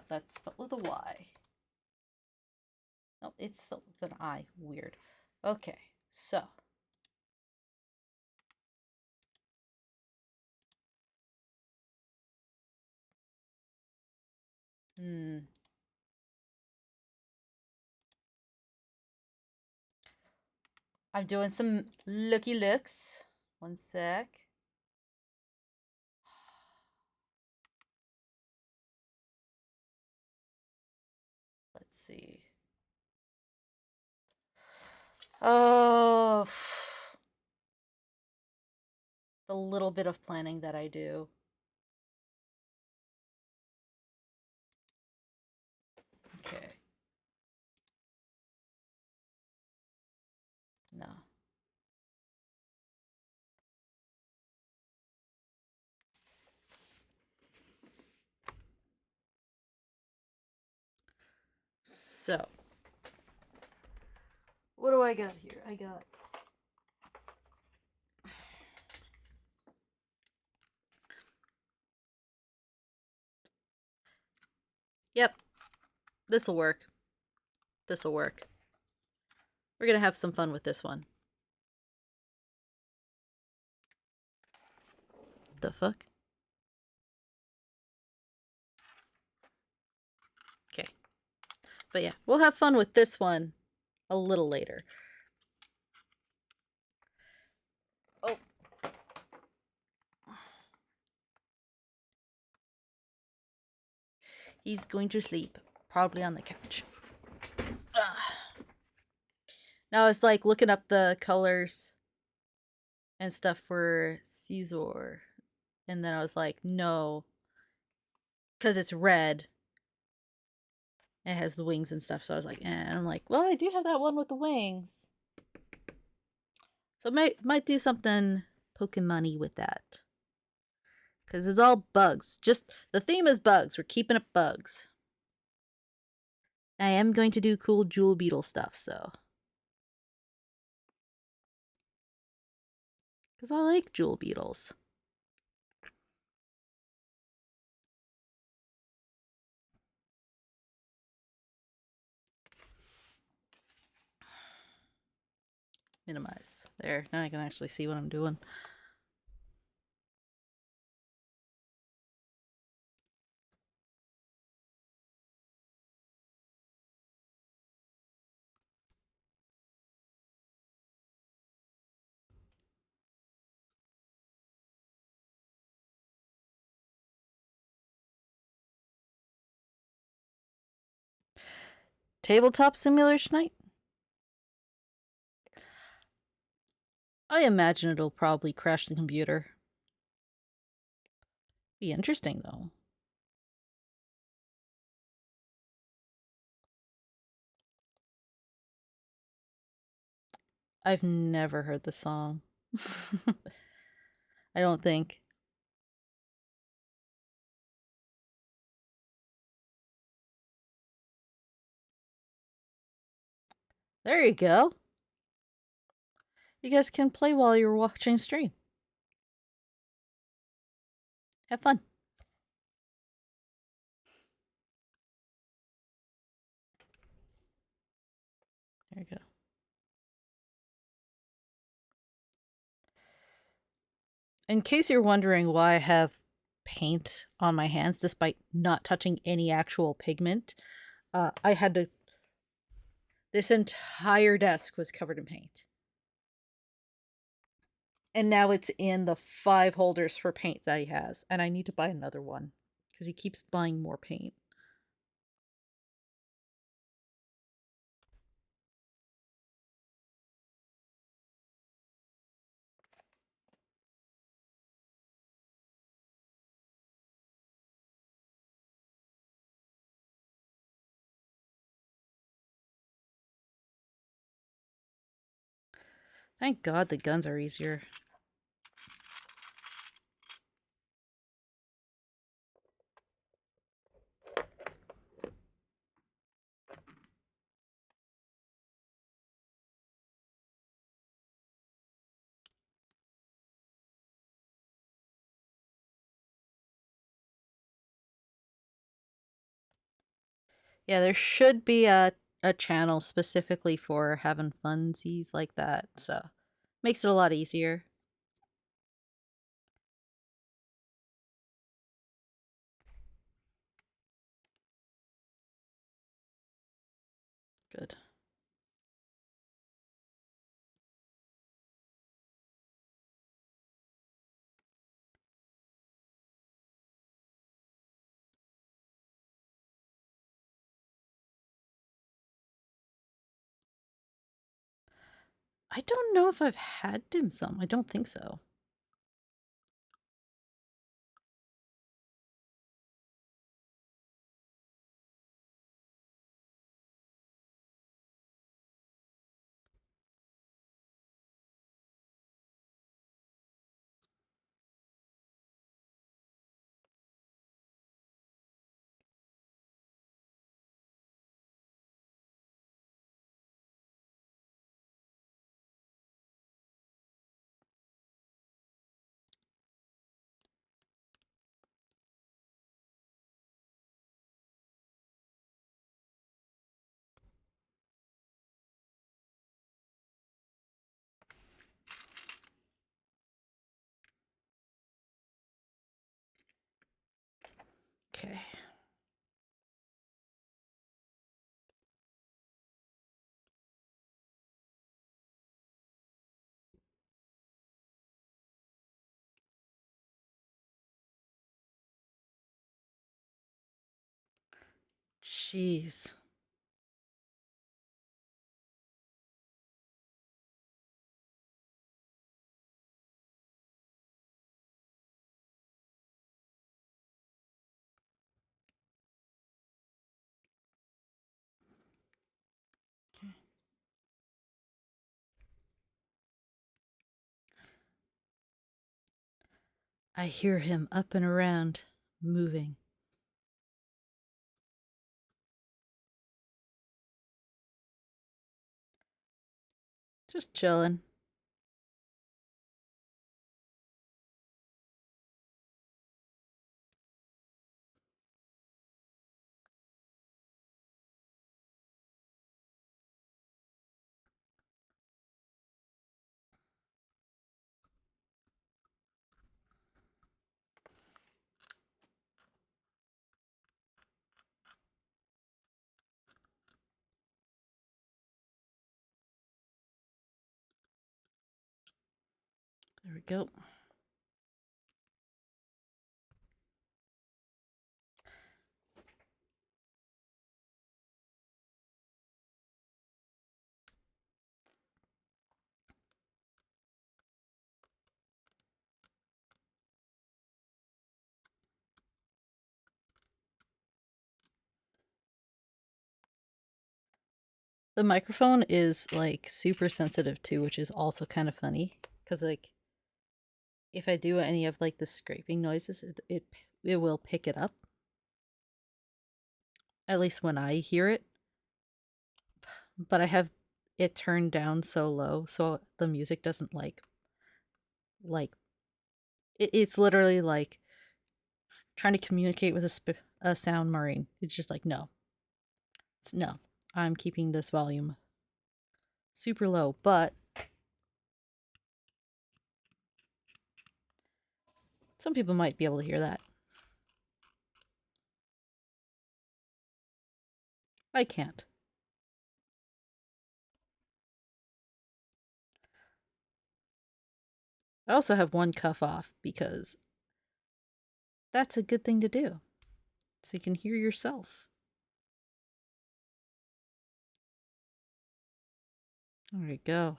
that's spelled with a Y. No, it's an I. Weird. Okay, so. I'm doing some looky looks. One sec. Let's see. Oh, the little bit of planning that I do. Okay. No. So, what do I got here? I got Yep. This'll work. This'll work. We're gonna have some fun with this one. The fuck? Okay. But yeah, we'll have fun with this one a little later. Oh. He's going to sleep. Probably on the couch. Now I was like looking up the colors and stuff for Caesar. And then I was like, no. Because it's red. It has the wings and stuff. So I was like, eh. And I'm like, well, I do have that one with the wings. So might do something Pokemon-y with that. Because it's all bugs. Just, the theme is bugs. We're keeping it bugs. I am going to do cool Jewel Beetle stuff, so. Because I like Jewel Beetles. Minimize. There, now I can actually see what I'm doing. Tabletop simulator tonight? I imagine it'll probably crash the computer. Be interesting, though. I've never heard the song. I don't think. There you go. You guys can play while you're watching stream. Have fun. There you go. In case you're wondering why I have paint on my hands despite not touching any actual pigment, I had to... This entire desk was covered in paint. And now it's in the 5 holders for paint that he has. And I need to buy another one because he keeps buying more paint. Thank God the guns are easier. Yeah, there should be a channel specifically for having funsies like that, so makes it a lot easier. Good. I don't know if I've had dim sum. I don't think so. Okay. Jeez. Okay. I hear him up and around, moving. Just chilling. There we go. The microphone is like super sensitive too, which is also kind of funny because like if I do any of like the scraping noises, it will pick it up. At least when I hear it. But I have it turned down so low so the music doesn't like it's literally like trying to communicate with a sound marine. It's just like no. No. I'm keeping this volume super low, but some people might be able to hear that. I can't. I also have one cuff off because that's a good thing to do. So you can hear yourself. There we go.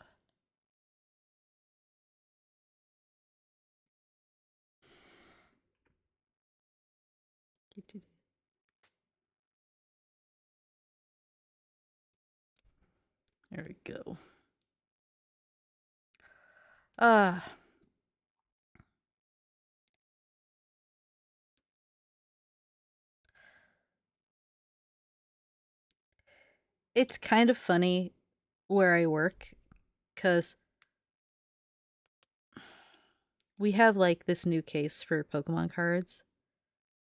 There we go. It's kind of funny where I work because we have like this new case for Pokemon cards,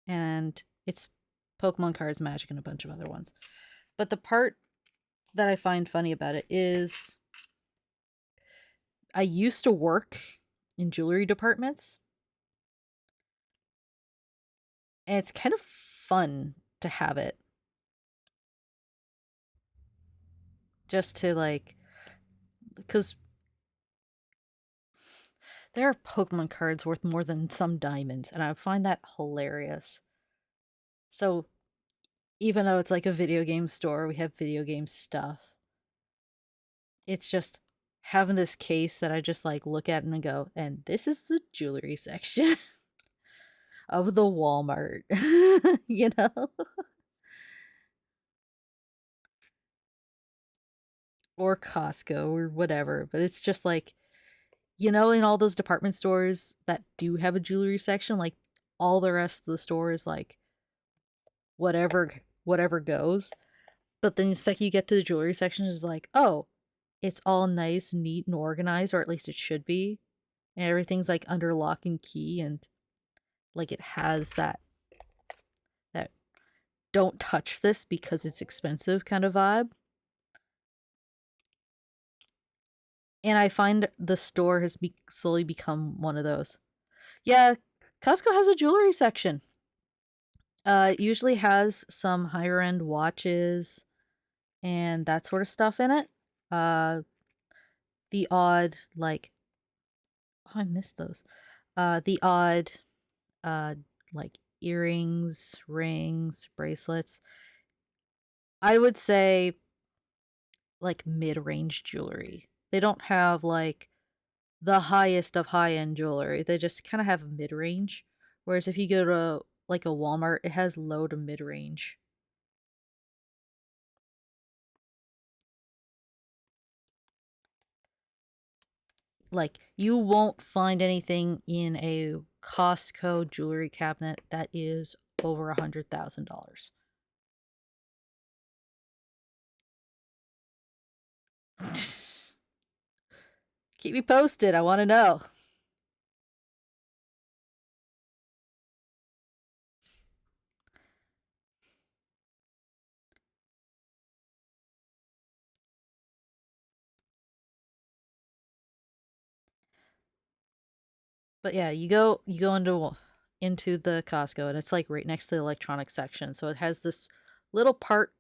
and it's Pokemon cards, Magic, and a bunch of other ones. But the part that I find funny about it is I used to work in jewelry departments, and it's kind of fun to have it. Just to like, because there are Pokemon cards worth more than some diamonds, and I find that hilarious. So, even though it's like a video game store, we have video game stuff. It's just having this case that I just like look at and go, and this is the jewelry section of the Walmart, you know? Or Costco or whatever. But it's just like, you know, in all those department stores that do have a jewelry section, like all the rest of the store is like whatever goes. But then the second you get to the jewelry section, it's like, oh, it's all nice, neat, and organized, or at least it should be. And everything's like under lock and key, and like it has that don't touch this because it's expensive kind of vibe. And I find the store has slowly become one of those. Yeah, Costco has a jewelry section. It usually has some higher end watches and that sort of stuff in it. The odd like oh, I missed those. The odd like earrings, rings, bracelets. I would say like mid-range jewelry. They don't have like the highest of high-end jewelry. They just kind of have mid-range. Whereas if you go to like a Walmart, it has low to mid-range. Like you won't find anything in a Costco jewelry cabinet that is over $100,000. Keep me posted. I want to know. But yeah, you go into the Costco and it's like right next to the electronics section. So it has this little part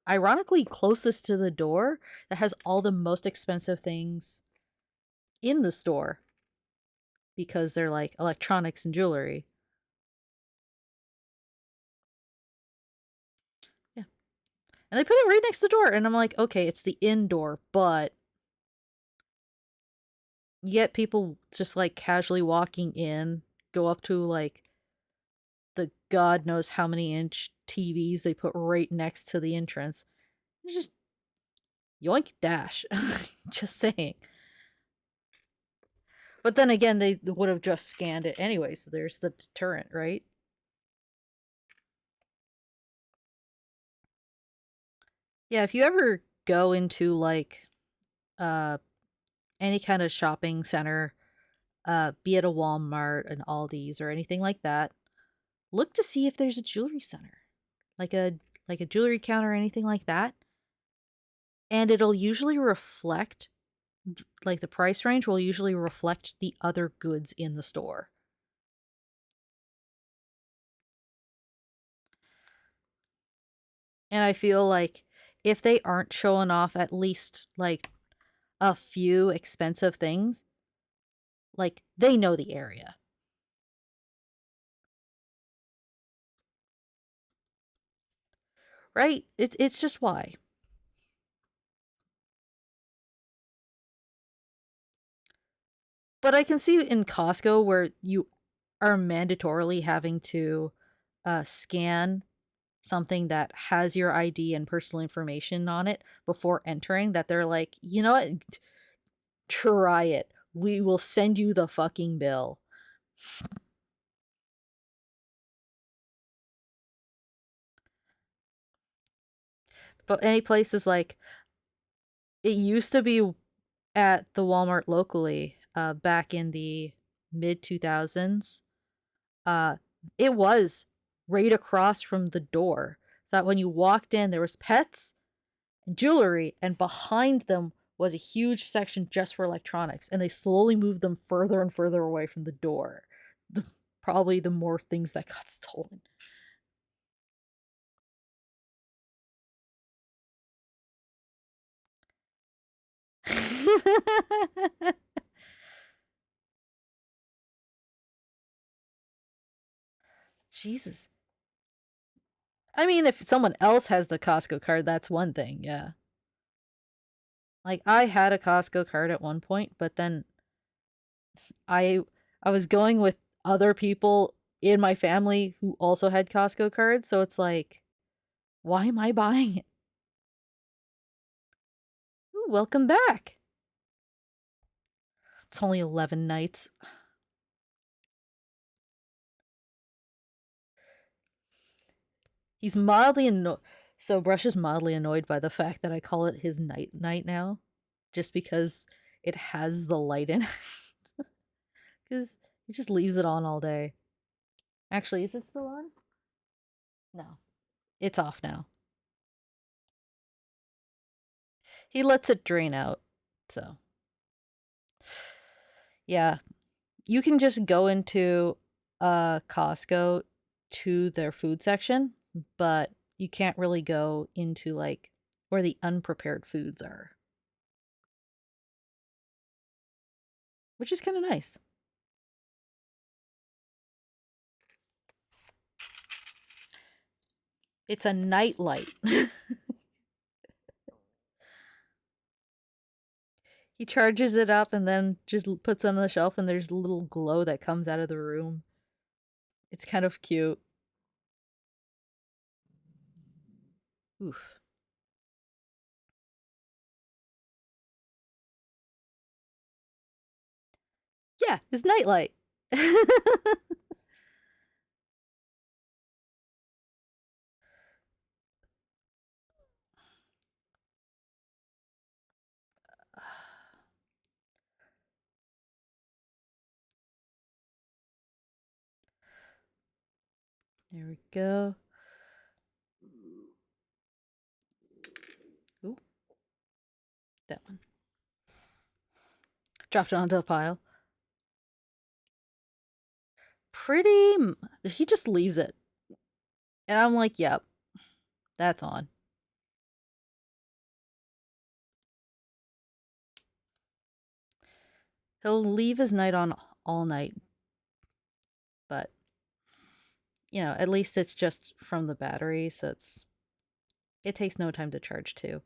ironically closest to the door that has all the most expensive things in the store because they're like electronics and jewelry. Yeah. And they put it right next to the door and I'm like, "Okay, it's the indoor, but yet people just like casually walking in, go up to like the god knows how many inch TVs they put right next to the entrance. It's just Yoink dash. Just saying. But then again, they would have just scanned it anyway, so there's the deterrent, right? Yeah, if you ever go into like any kind of shopping center, be it a Walmart, an Aldi's, or anything like that, look to see if there's a jewelry center. Like a jewelry counter or anything like that. And it'll usually reflect, like the price range will usually reflect the other goods in the store. And I feel like if they aren't showing off at least like a few expensive things, like they know the area. Right? It's just why. But I can see in Costco where you are mandatorily having to scan something that has your ID and personal information on it before entering, that they're like, you know what? Try it. We will send you the fucking bill. But any places like, it used to be at the Walmart locally, back in the mid 2000s. Uh, it was right across from the door. That when you walked in, there was pets and jewelry, and behind them was a huge section just for electronics, and they slowly moved them further and further away from the door. Probably the more things that got stolen. Jesus. I mean, if someone else has the Costco card, that's one thing, yeah. Like, I had a Costco card at one point, but then I I was going with other people in my family who also had Costco cards, so it's like, why am I buying it? Ooh, welcome back. It's only 11 nights. He's mildly annoyed. So Brush is mildly annoyed by the fact that I call it his night now, just because it has the light in it. Because he just leaves it on all day. Actually, is it still on? No. It's off now. He lets it drain out, so. Yeah. You can just go into Costco to their food section, but you can't really go into like where the unprepared foods are. Which is kind of nice. It's a night light. He charges it up and then just puts it on the shelf, and there's a little glow that comes out of the room. It's kind of cute. Oof. Yeah, it's nightlight. There we go. Ooh. That one. Dropped it onto a pile. He just leaves it. And I'm like, yep, that's on. He'll leave his night on all night. But, you know, at least it's just from the battery, so it takes no time to charge too.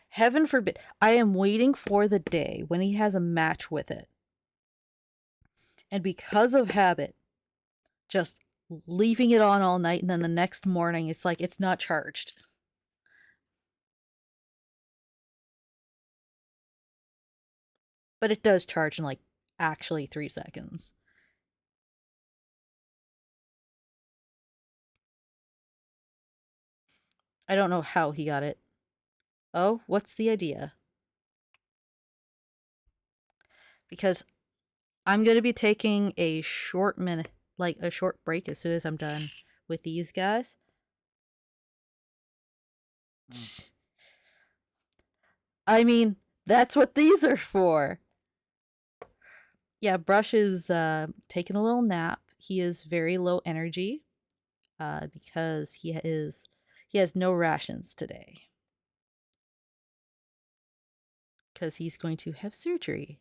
Heaven forbid. I am waiting for the day when he has a match with it. And because of habit, just leaving it on all night, and then the next morning it's like it's not charged. But it does charge in, like, actually 3 seconds. I don't know how he got it. Oh, what's the idea? Because I'm going to be taking a short minute, like a short break as soon as I'm done with these guys. I mean, that's what these are for. Yeah, Brush is taking a little nap. He is very low energy because he has no rations today. Because he's going to have surgery.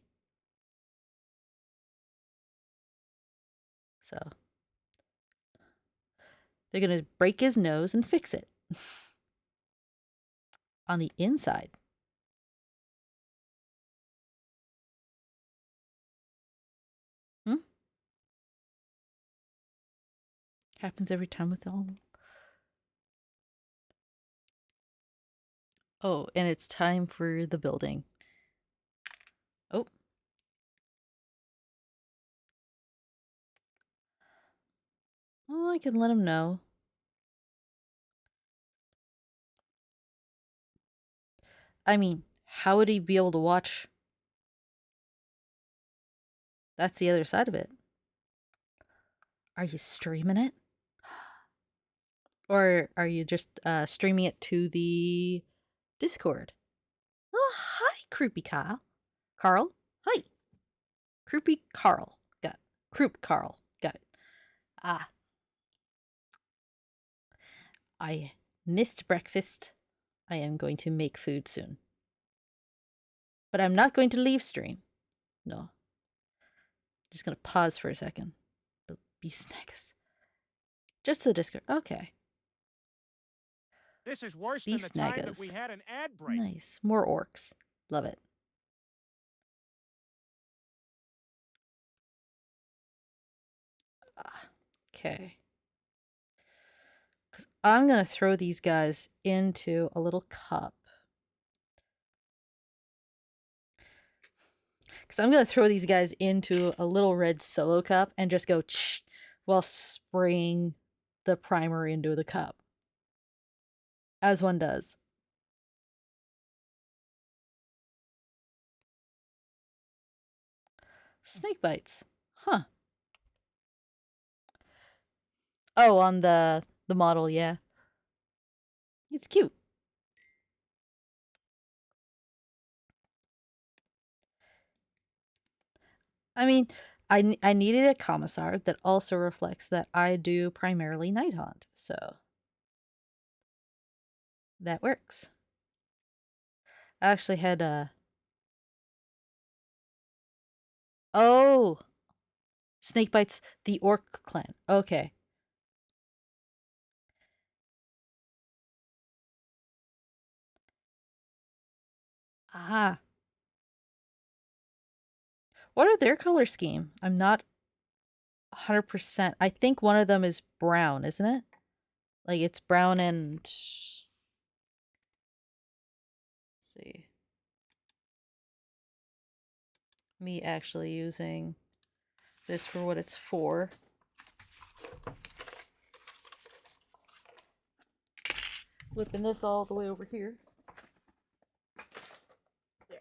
So they're going to break his nose and fix it. On the inside. Happens every time with all. Oh, and it's time for the building. Oh. Oh, I can let him know. I mean, how would he be able to watch? That's the other side of it. Are you streaming it? Or are you just streaming it to the Discord? Oh, hi, Croupy Carl. Carl? Hi. Croupy Carl. Got it. Croup Carl. Got it. Ah. I missed breakfast. I am going to make food soon. But I'm not going to leave stream. No. Just gonna pause for a second. Be snacks. Just the Discord. Okay. This is worse Be than the time that we snaggas. had an ad break. Nice. More orcs. Love it. Okay. Because I'm going to throw these guys into a little cup. Because I'm going to throw these guys into a little red solo cup and just go while spraying the primer into the cup. As one does. Snake bites. Huh. Oh, on the model, yeah. It's cute. I mean, I needed a commissar that also reflects that I do primarily night hunt, so that works. I actually had a... Oh! Snakebites, the Orc clan. Okay. Ah. What are their color scheme? I'm not 100%. I think one of them is brown, isn't it? Like, it's brown and... Let's see. Me actually using this for what it's for. Whipping this all the way over here. There.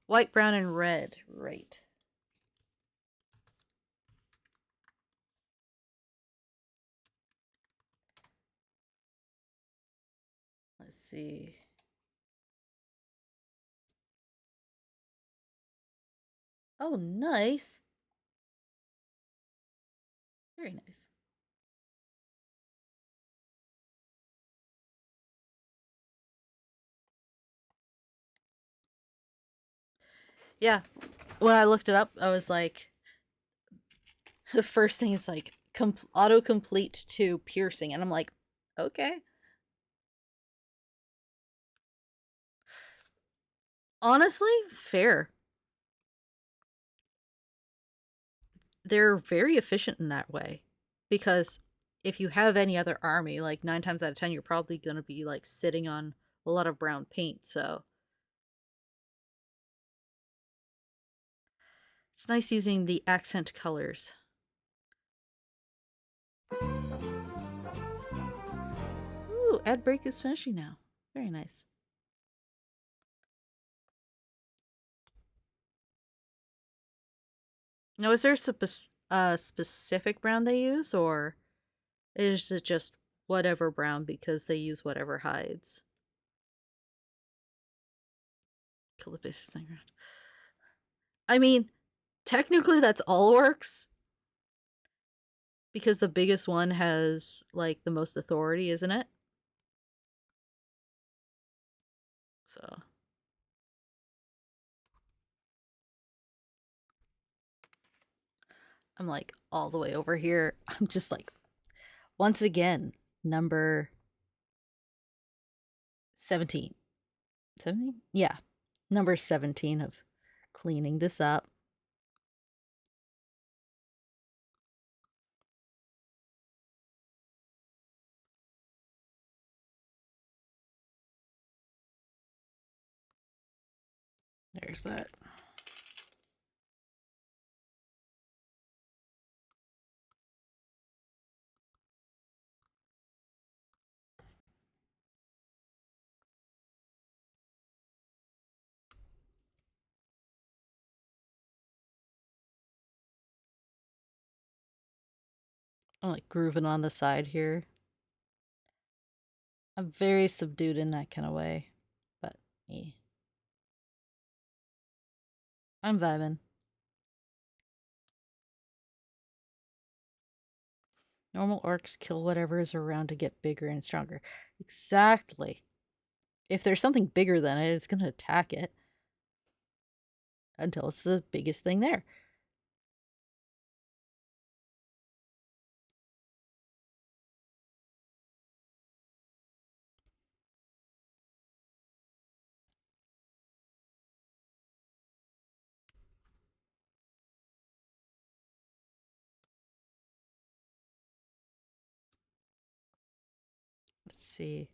White, brown, and red. Right. Let's see. Oh, nice. Very nice. Yeah. When I looked it up, I was like, the first thing is like autocomplete to piercing, and I'm like, okay. Honestly, fair. They're very efficient in that way, because if you have any other army, like 9 times out of 10, you're probably going to be like sitting on a lot of brown paint, so it's nice using the accent colors. Ooh, ad break is finishing now. Very nice. Now, is there a specific brown they use, or is it just whatever brown because they use whatever hides? Kill the biggest thing around. I mean, technically that's all orcs. Because the biggest one has, like, the most authority, isn't it? So. I'm like all the way over here. I'm just like, once again, number 17. 17? Yeah. Number 17 of cleaning this up. There's that. I'm like grooving on the side here. I'm very subdued in that kind of way. But yeah. I'm vibing. Normal orcs kill whatever is around to get bigger and stronger. Exactly. If there's something bigger than it, it's going to attack it. Until it's the biggest thing there. Let's see.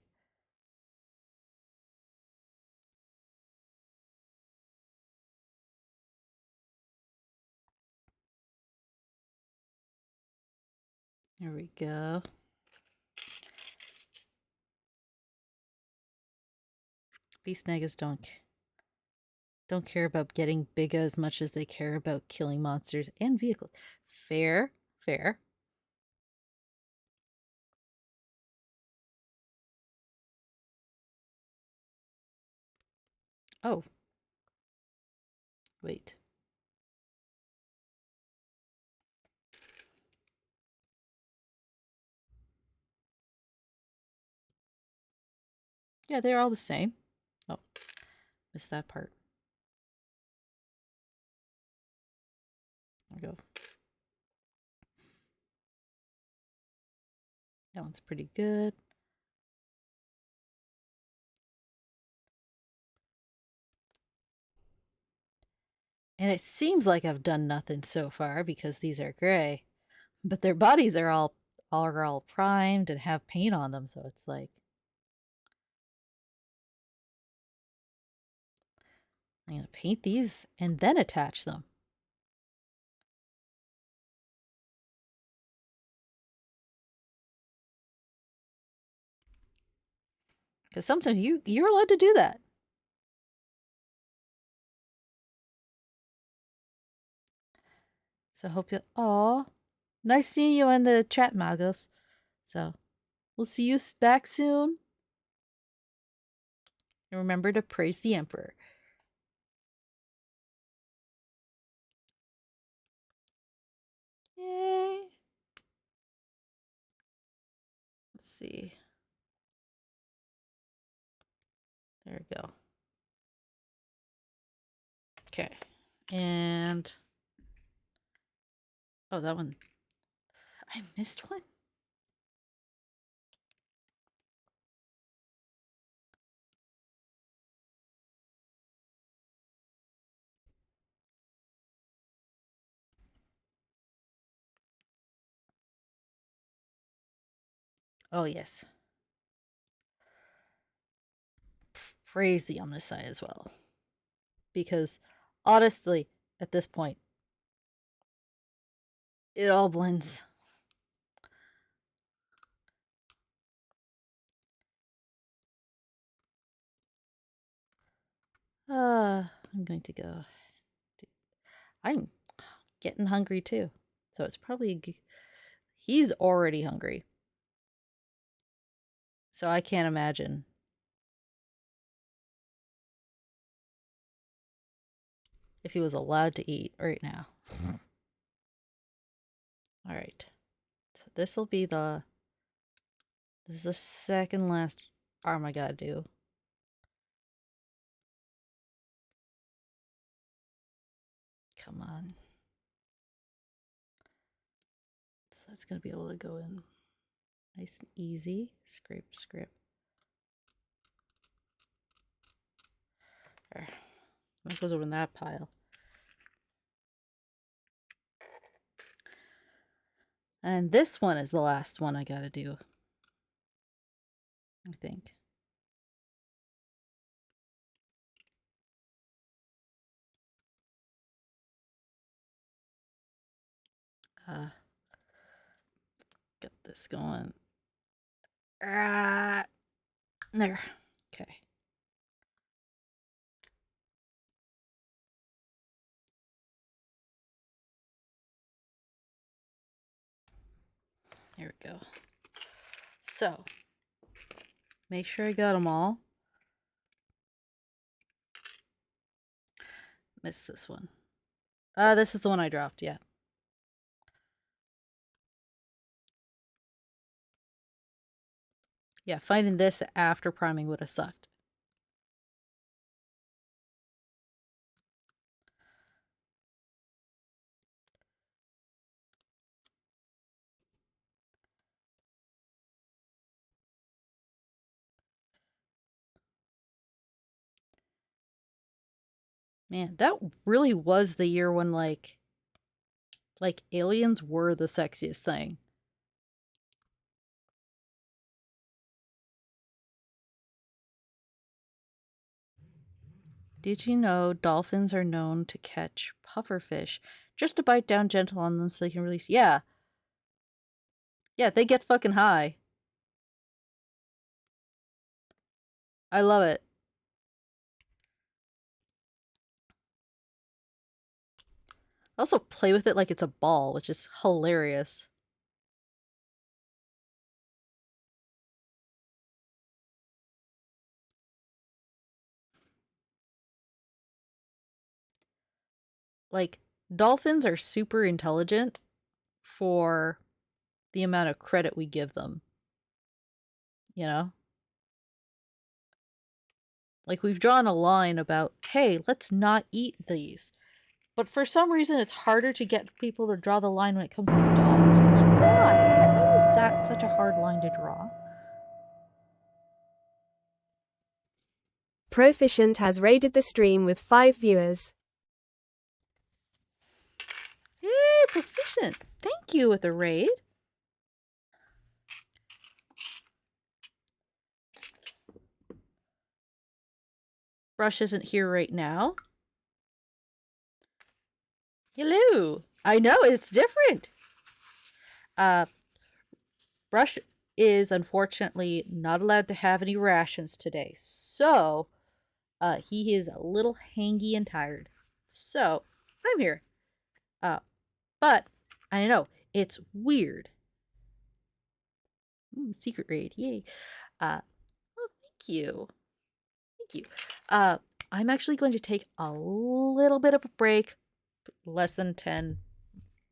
There we go. Beast nagas don't care about getting big as much as they care about killing monsters and vehicles. Fair, fair. Oh. Wait. Yeah, they're all the same. Oh, missed that part. There we go. That one's pretty good. And it seems like I've done nothing so far because these are gray. But their bodies are all primed and have paint on them, so it's like I'm gonna paint these and then attach them. Because sometimes you're allowed to do that. So I hope you. Aw, nice seeing you in the chat, Magos. So we'll see you back soon. And remember to praise the Emperor. Yay! Let's see. There we go. Okay, and oh, that one. I missed one. Oh, yes. raise the omnisci as well. Because honestly, at this point, it all blends. I'm going to go. I'm getting hungry too. So it's probably. He's already hungry. So I can't imagine. If he was allowed to eat right now. Alright. So this will be the. This is the second last arm I gotta do. Come on. So that's gonna be able to go in nice and easy. Scrape, scrape. There. That goes over in that pile. And this one is the last one I gotta do. I think. Get this going. There. Okay. There we go. So, make sure I got them all. Missed this one. This is the one I dropped, yeah. Yeah, finding this after priming would have sucked. Man, that really was the year when like aliens were the sexiest thing. Did you know dolphins are known to catch pufferfish just to bite down gentle on them so they can release? Yeah. Yeah, they get fucking high. I love it. Also play with it like it's a ball, which is hilarious. Like, dolphins are super intelligent for the amount of credit we give them. You know? Like, we've drawn a line about, hey, let's not eat these. But for some reason, it's harder to get people to draw the line when it comes to dogs. I'm like, why? Why is that such a hard line to draw? Proficient has raided the stream with 5 viewers. Hey, Proficient! Thank you with the raid. Brush isn't here right now. Hello! I know, it's different! Brush is unfortunately not allowed to have any rations today. So, he is a little hangy and tired. So, I'm here. But, I know, it's weird. Ooh, secret raid, yay. Well, thank you. Thank you. I'm actually going to take a little bit of a break. Less than 10,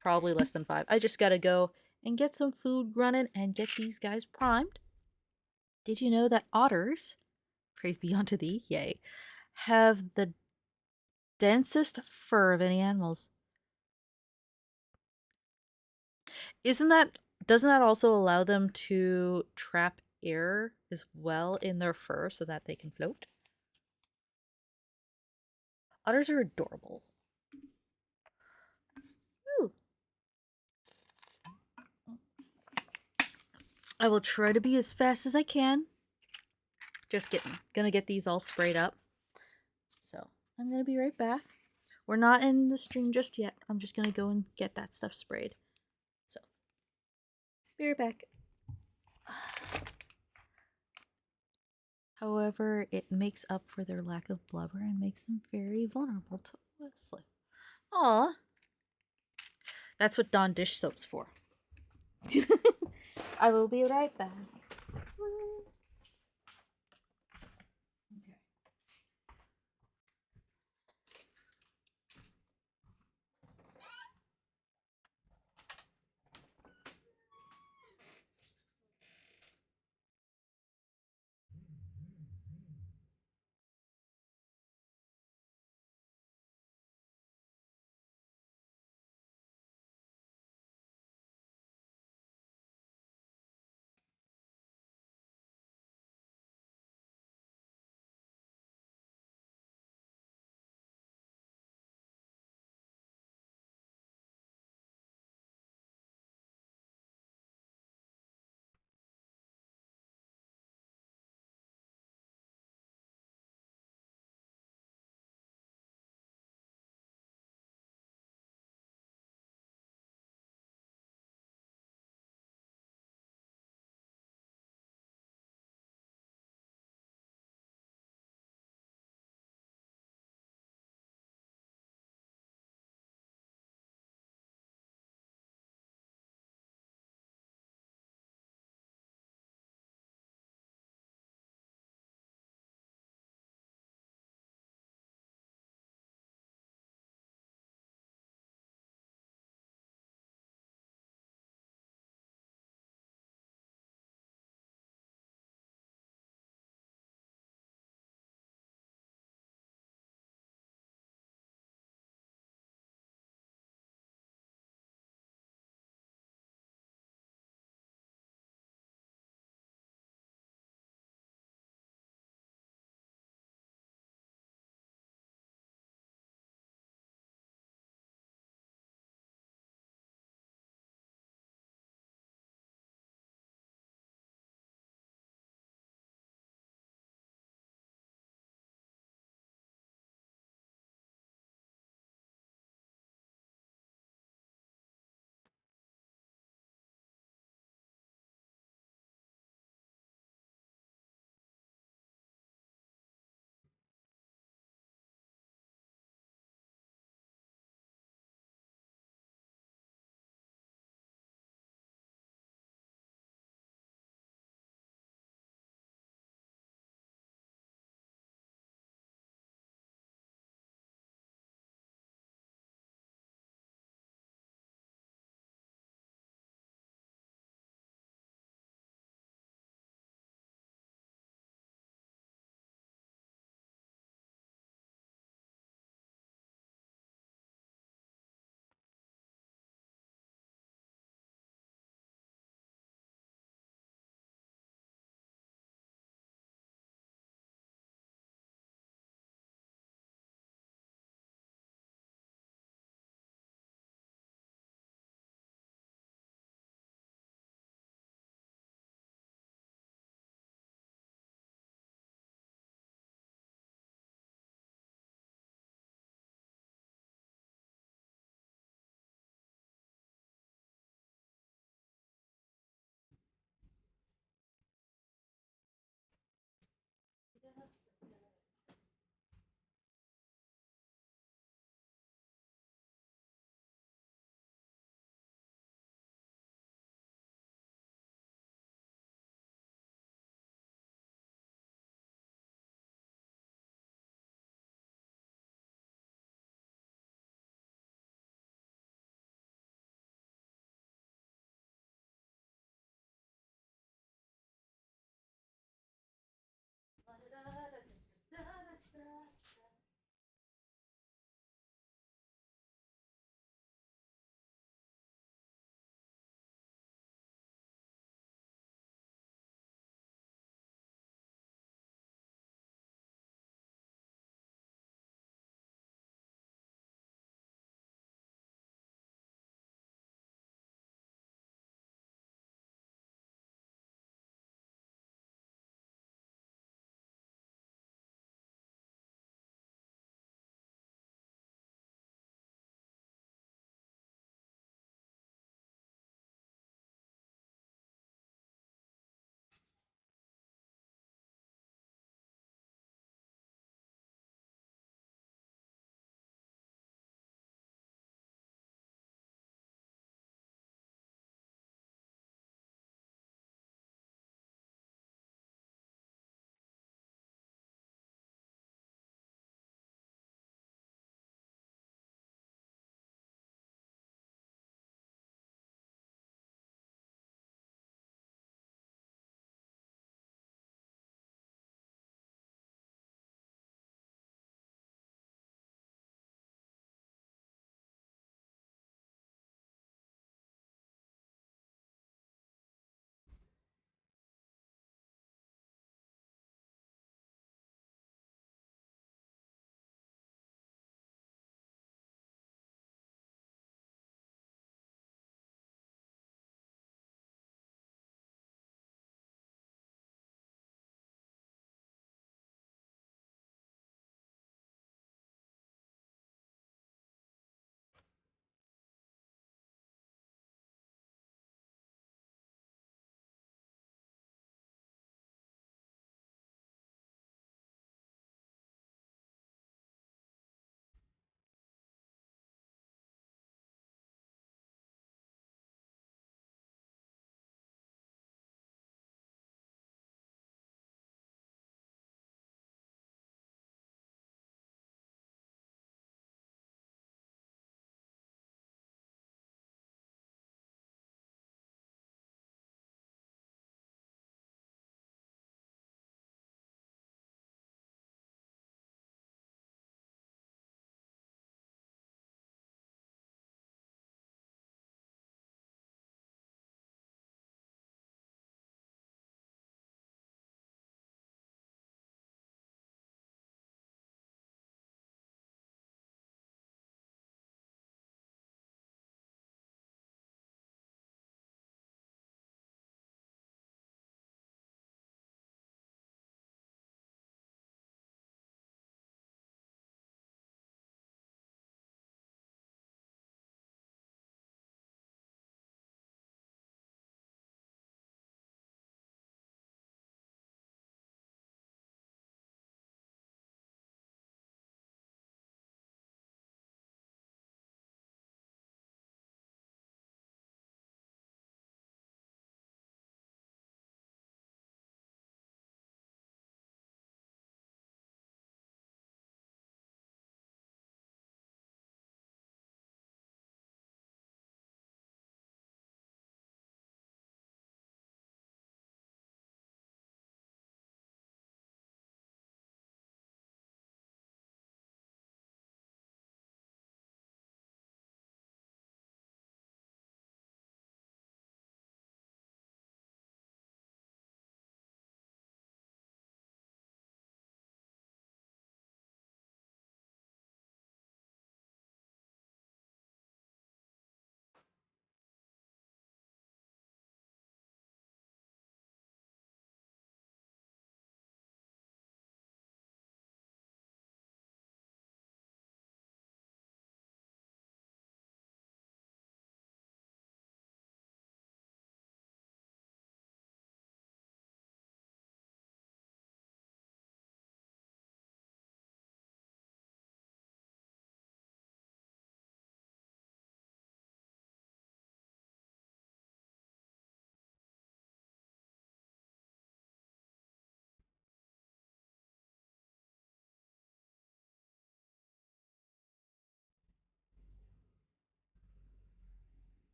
probably less than 5. I just gotta go and get some food running and get these guys primed. Did you know that otters, praise be unto thee, yay, have the densest fur of any animals? Doesn't that also allow them to trap air as well in their fur so that they can float? Otters are adorable. Ooh. I will try to be as fast as I can. Just gonna get these all sprayed up. So I'm gonna be right back. We're not in the stream just yet. I'm just gonna go and get that stuff sprayed. So, be right back. However, it makes up for their lack of blubber and makes them very vulnerable to oil slip. Aw. That's what Dawn dish soap's for. I will be right back.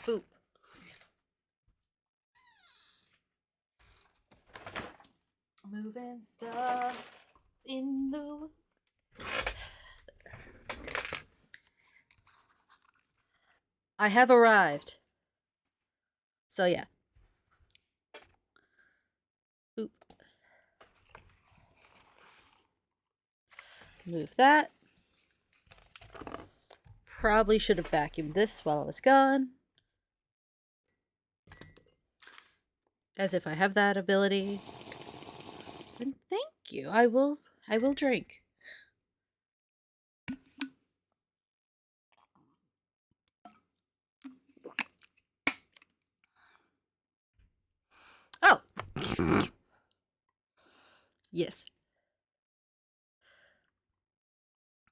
Boop. Moving stuff in the... I have arrived. So yeah. Boop. Move that. Probably should have vacuumed this while I was gone. As if I have that ability. And thank you. I will drink. Oh. Yes.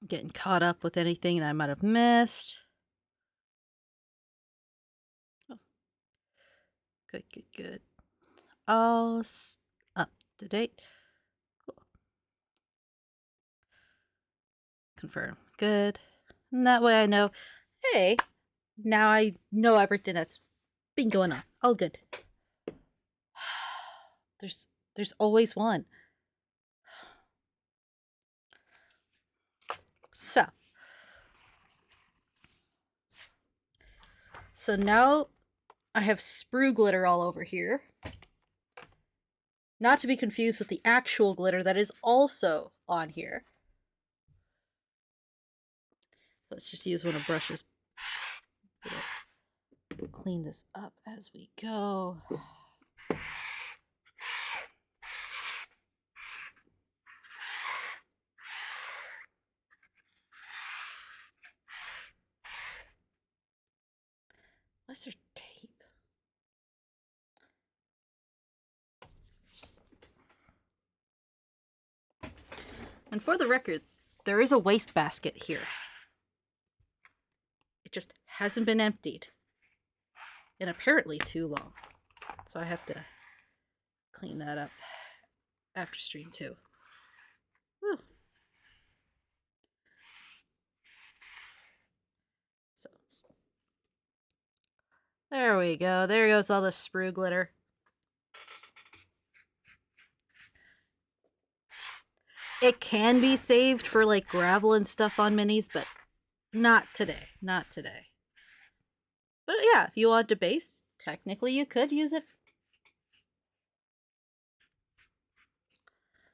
Getting caught up with anything that I might have missed. Oh. Good, good, good. All up to date. Cool. Confirm. Good. And that way I know, hey, now I know everything that's been going on. All good. There's always one. So now I have sprue glitter all over here. Not to be confused with the actual glitter that is also on here. Let's just use one of brushes. We'll clean this up as we go. What's there tape? And for the record, there is a wastebasket here. It just hasn't been emptied in apparently too long. So I have to clean that up after stream too. Whew. So there we go. There goes all the sprue glitter. It can be saved for like gravel and stuff on minis, but not today. Not today. But yeah, if you want to base, technically you could use it.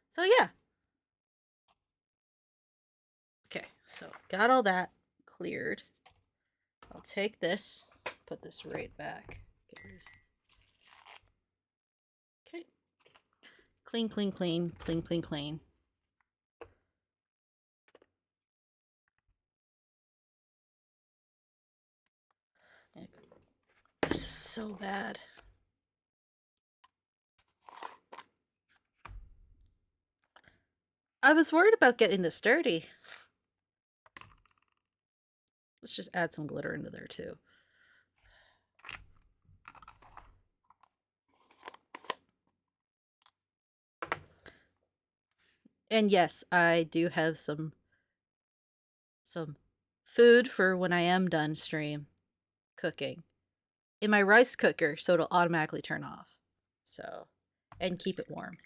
So yeah. Okay, so got all that cleared. I'll take this, put this right back. Okay. Clean, clean, clean, clean, clean, clean. This is so bad. I was worried about getting this dirty. Let's just add some glitter into there too. And yes, I do have some food for when I am done stream cooking in my rice cooker, so it'll automatically turn off. So, and keep it warm.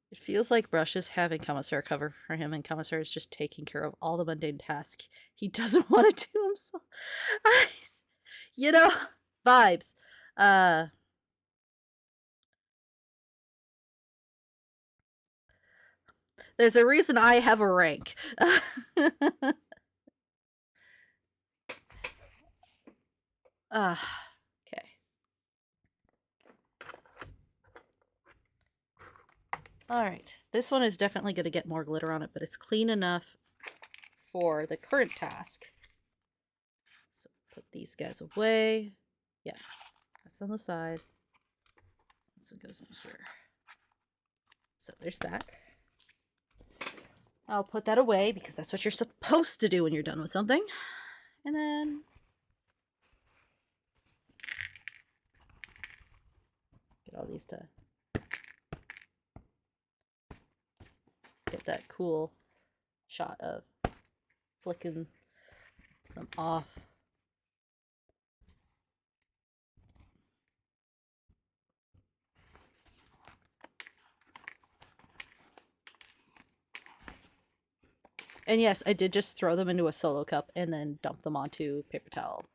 It feels like Brush is having Commissar cover for him, and Commissar is just taking care of all the mundane tasks he doesn't want to do himself. You know, vibes. There's a reason I have a rank. Okay. Alright, this one is definitely going to get more glitter on it, but it's clean enough for the current task. So put these guys away. Yeah, that's on the side. This one goes in here. So there's that. I'll put that away because that's what you're supposed to do when you're done with something. And then all these to get that cool shot of flicking them off. And yes, I did just throw them into a solo cup and then dump them onto paper towel.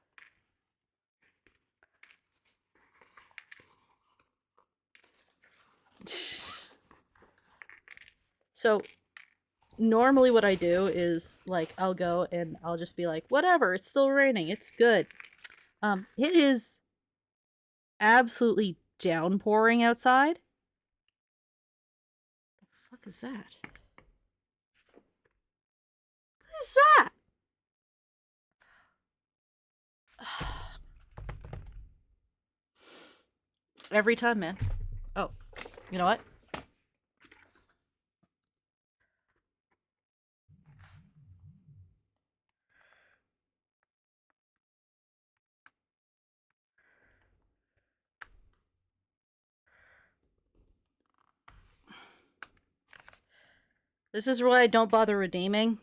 So normally what I do is like I'll go and I'll just be like, whatever, it's still raining, it's good. It is absolutely downpouring outside. The fuck is that? What is that? Every time, man. Oh, you know what? This is why I don't bother redeeming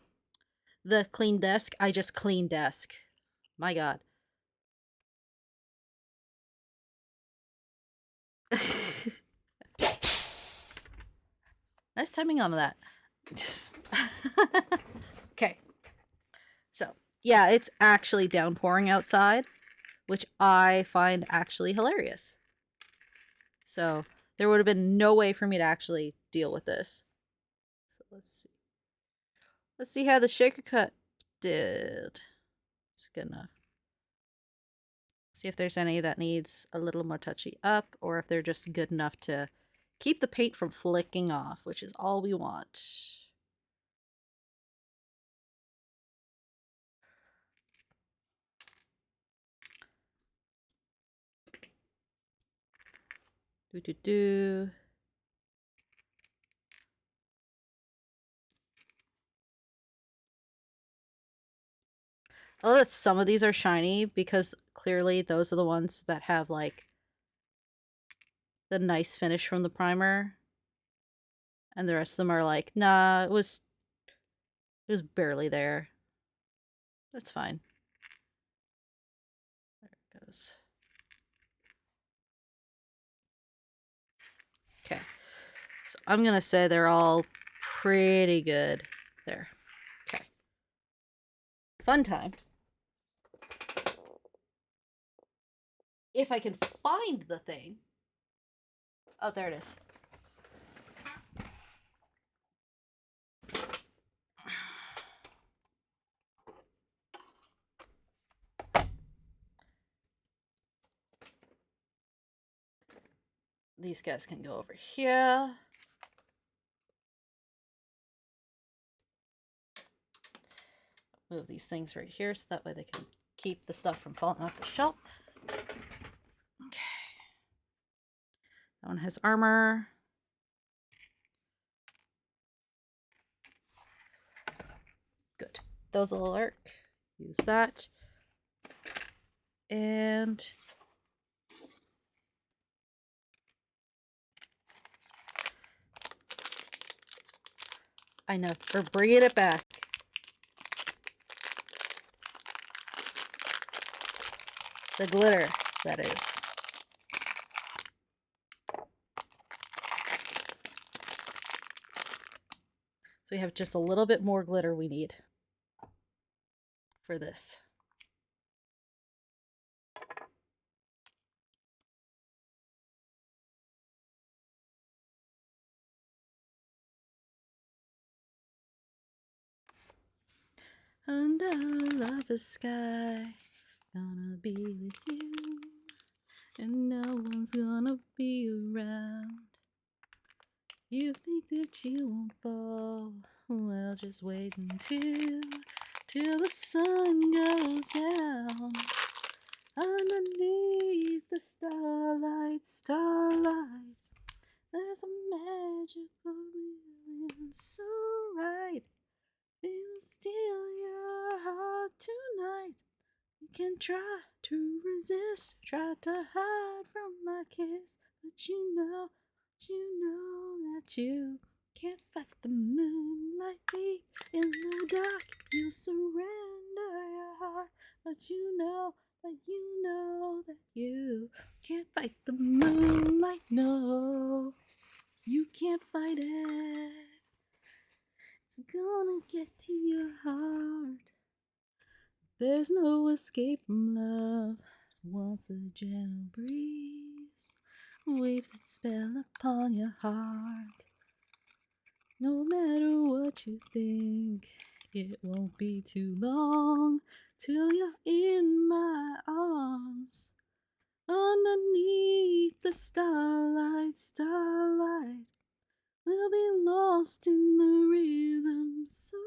the clean desk. I just clean desk. My god. Nice timing on that. Okay. So, yeah, it's actually downpouring outside, which I find actually hilarious. So, there would have been no way for me to actually deal with this. So, let's see. Let's see how the shaker cut did. It's good enough. See if there's any that needs a little more touchy up, or if they're just good enough to keep the paint from flicking off, which is all we want. Do. Oh, that some of these are shiny because clearly those are the ones that have like the nice finish from the primer. And the rest of them are like, nah, it was barely there. That's fine. There it goes. Okay. So I'm gonna say they're all pretty good. There. Okay. Fun time. If I can find the thing. Oh, there it is. These guys can go over here. Move these things right here so that way they can keep the stuff from falling off the shelf. Okay. That one has armor. Good. Those will work. Use that. And I know, we're bringing it back. The glitter, that is. So we have just a little bit more glitter we need for this. Under the sky, gonna be with you, and no one's gonna be around. You think that you won't fall? Well, just wait till the sun goes down. Underneath the starlight, there's a magical million so right. Feel steal your heart tonight. You can try to resist, try to hide from my kiss, but you know that you can't fight the moonlight deep in the dark. You surrender your heart, but you know that you can't fight the moonlight. No, you can't fight it. It's gonna get to your heart. There's no escape from love. Once a gentle breeze waves its spell upon your heart. No matter what you think, it won't be too long till you're in my arms. Underneath the starlight, we'll be lost in the rhythm so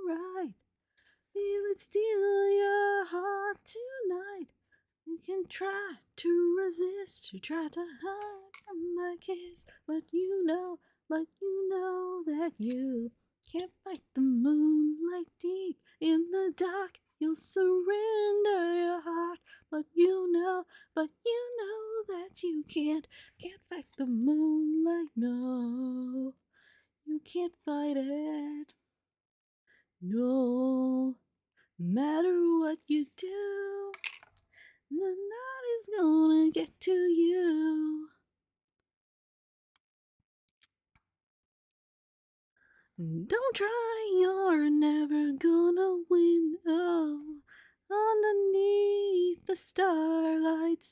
right. Feel it steal your heart tonight. You can try to resist, you try to hide from my kiss, but you know that you can't fight the moonlight deep in the dark. You'll surrender your heart, but you know that you can't fight the moonlight. No, you can't fight it. No matter what you do, the night is gonna get to you. Don't try, you're never gonna win. Oh, underneath the starlight,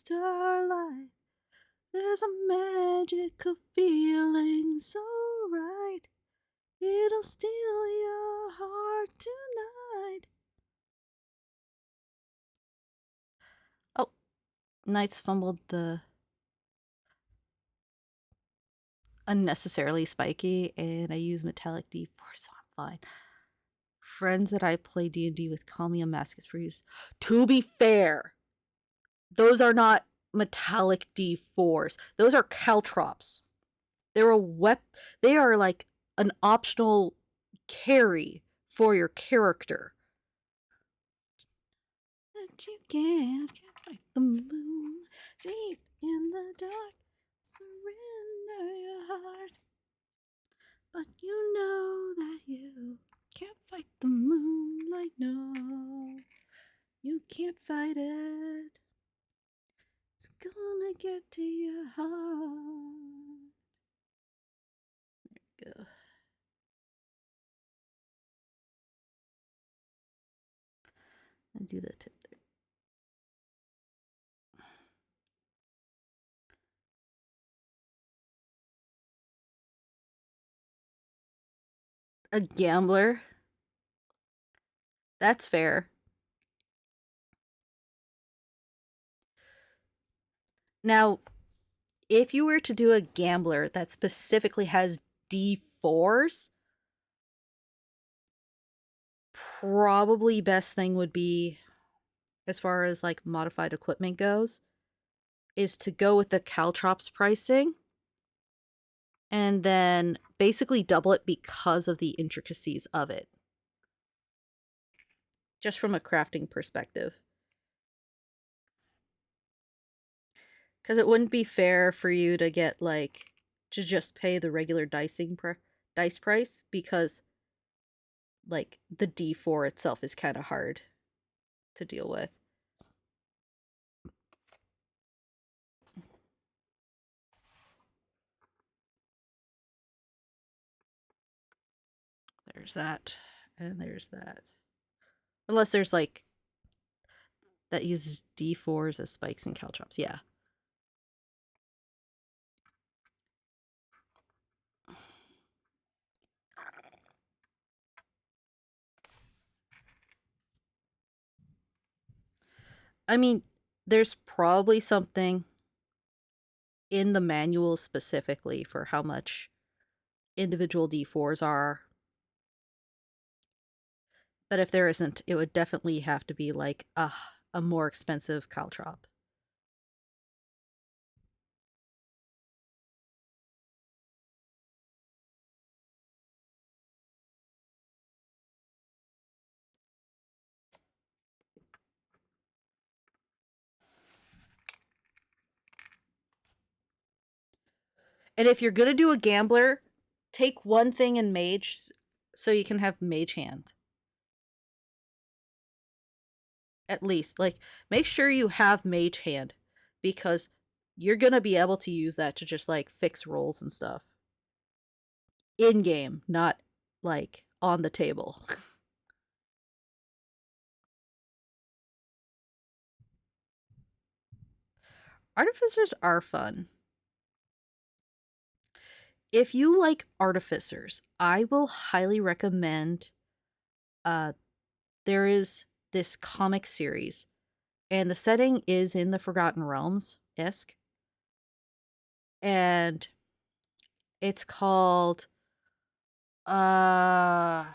there's a magical feeling so right. It'll steal your heart tonight. Oh, Knights fumbled the unnecessarily spiky, and I use metallic D4, so I'm fine. Friends that I play D&D with call me a Mascus for use. To be fair, those are not metallic D4s. Those are caltrops. They are like an optional carry for your character. That you can't fight the moon deep in the dark. Surrender your heart. But you know that you can't fight the moonlight. No, you can't fight it. It's gonna get to your heart. There we go. I'll do the tip there. A gambler. That's fair. Now, if you were to do a gambler that specifically has D4s, probably best thing would be, as far as like modified equipment goes, is to go with the caltrops pricing and then basically double it because of the intricacies of it. Just from a crafting perspective. Because it wouldn't be fair for you to get, like, to just pay the regular dice price, because, like, the D4 itself is kind of hard to deal with. There's that, and there's that. Unless there's, like, that uses D4s as spikes and caltrops, yeah. I mean, there's probably something in the manual specifically for how much individual D4s are. But if there isn't, it would definitely have to be like a more expensive caltrop. And if you're gonna do a gambler, take one thing in mage so you can have mage hand. At least, like, make sure you have mage hand, because you're gonna be able to use that to just like fix rolls and stuff. In game, not like on the table. Artificers are fun. If you like artificers, I will highly recommend there is this comic series, and the setting is in the Forgotten Realms-esque. And it's called I'm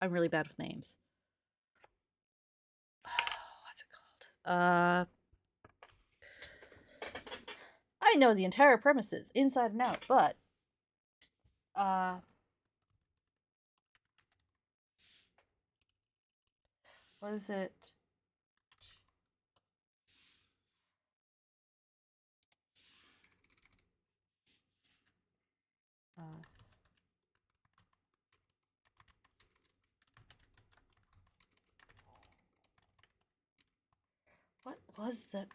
really bad with names. What's it called? I know the entire premises inside and out, but what is it? What was that?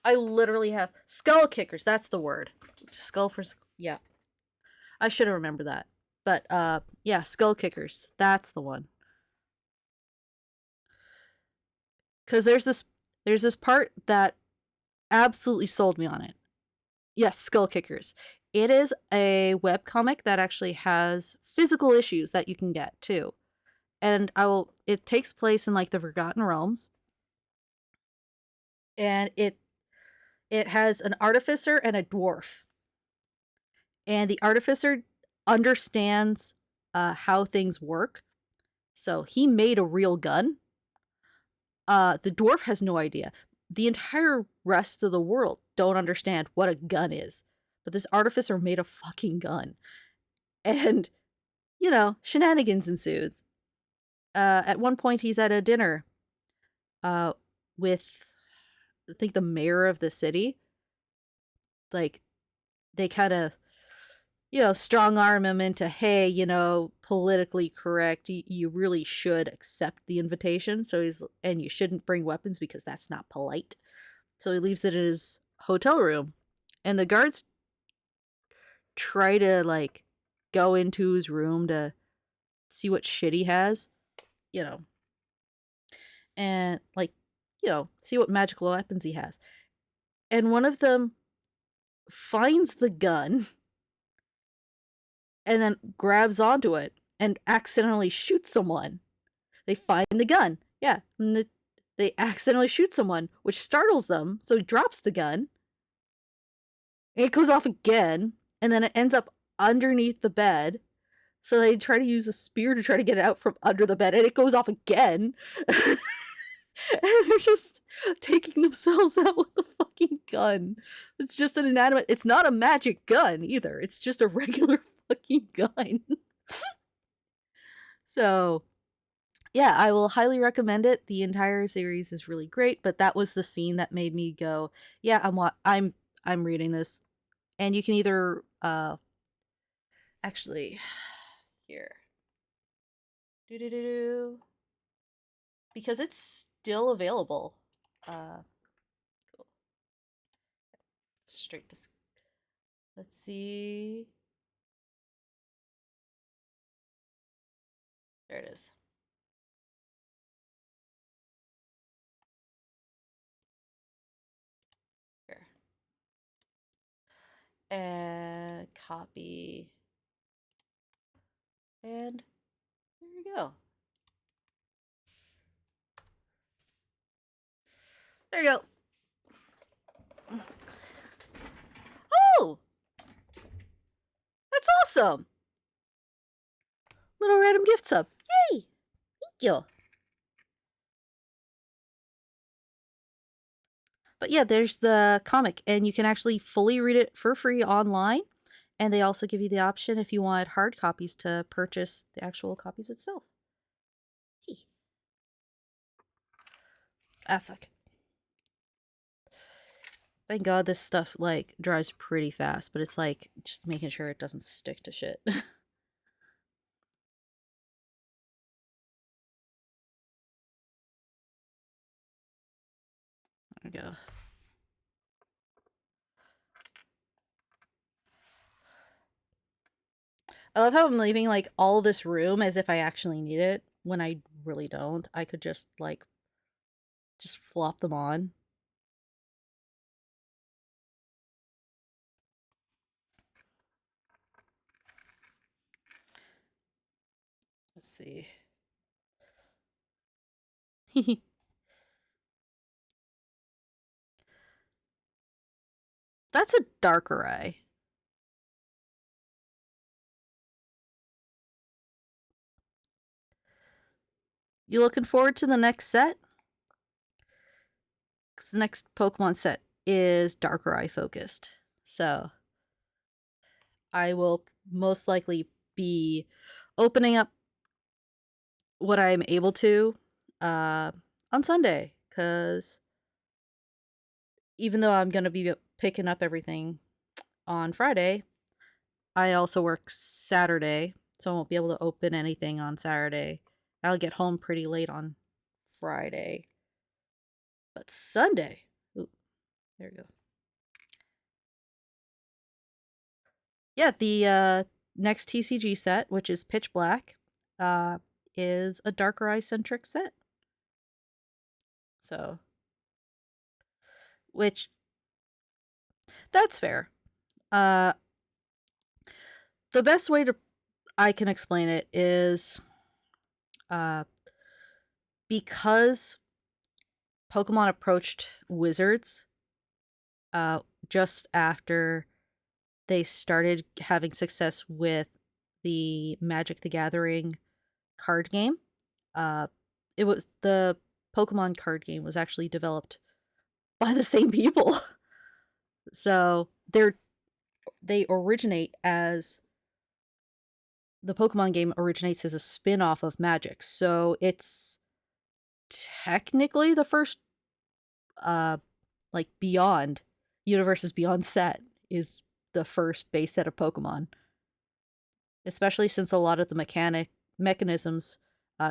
I literally have skull kickers. That's the word. Skull for yeah. I should have remembered that. But yeah, skull kickers. That's the one. Cuz there's this part that absolutely sold me on it. Yes, skull kickers. It is a webcomic that actually has physical issues that you can get too. And it takes place in like the Forgotten Realms. And it has an artificer and a dwarf. And the artificer understands how things work. So he made a real gun. The dwarf has no idea. The entire rest of the world don't understand what a gun is. But this artificer made a fucking gun. And, you know, shenanigans ensued. At one point, he's at a dinner with, I think, the mayor of the city. Like, they kind of, you know, strong arm him into, hey, you know, politically correct. You really should accept the invitation. And you shouldn't bring weapons because that's not polite. So he leaves it in his hotel room. And the guards try to, like, go into his room to see what shit he has, you know. And, like, you know, see what magical weapons he has. And one of them finds the gun and then grabs onto it and accidentally shoots someone. They find the gun. Yeah. And they accidentally shoot someone, which startles them. So he drops the gun. And it goes off again. And then it ends up underneath the bed. So they try to use a spear to try to get it out from under the bed. And it goes off again. And they're just taking themselves out with a fucking gun. It's just an inanimate. It's not a magic gun either. It's just a regular fucking gun. So, yeah, I will highly recommend it. The entire series is really great, but that was the scene that made me go, yeah, I'm reading this. And you can either actually here. Because it's still available. Cool. Straight to let's see. There it is. Here. And copy. And there you go. There you go. Oh! That's awesome! Little random gift sub. Yay! Thank you. But yeah, there's the comic, and you can actually fully read it for free online. And they also give you the option, if you want hard copies, to purchase the actual copies itself. Hey. Ah, fuck. Thank God this stuff, like, dries pretty fast, but it's, like, just making sure it doesn't stick to shit. There we go. I love how I'm leaving, like, all this room as if I actually need it, when I really don't. I could just, like, just flop them on. Let's see. That's a darker eye. You looking forward to the next set? 'Cause the next Pokemon set is darker eye focused. So I will most likely be opening up what I'm able to on Sunday, because even though I'm going to be picking up everything on Friday, I also work Saturday, so I won't be able to open anything on Saturday. I'll get home pretty late on Friday. But Sunday, ooh, there we go. Yeah, the next TCG set, which is Pitch Black, is a darker eye centric set. So, which that's fair. The best way I can explain it is because Pokemon approached Wizards just after they started having success with the Magic the Gathering card game. It was the Pokemon card game was actually developed by the same people. So they originate as the Pokemon game originates as a spin-off of Magic. So it's technically the first like Beyond Universes Beyond set is the first base set of Pokemon. Especially since a lot of the mechanisms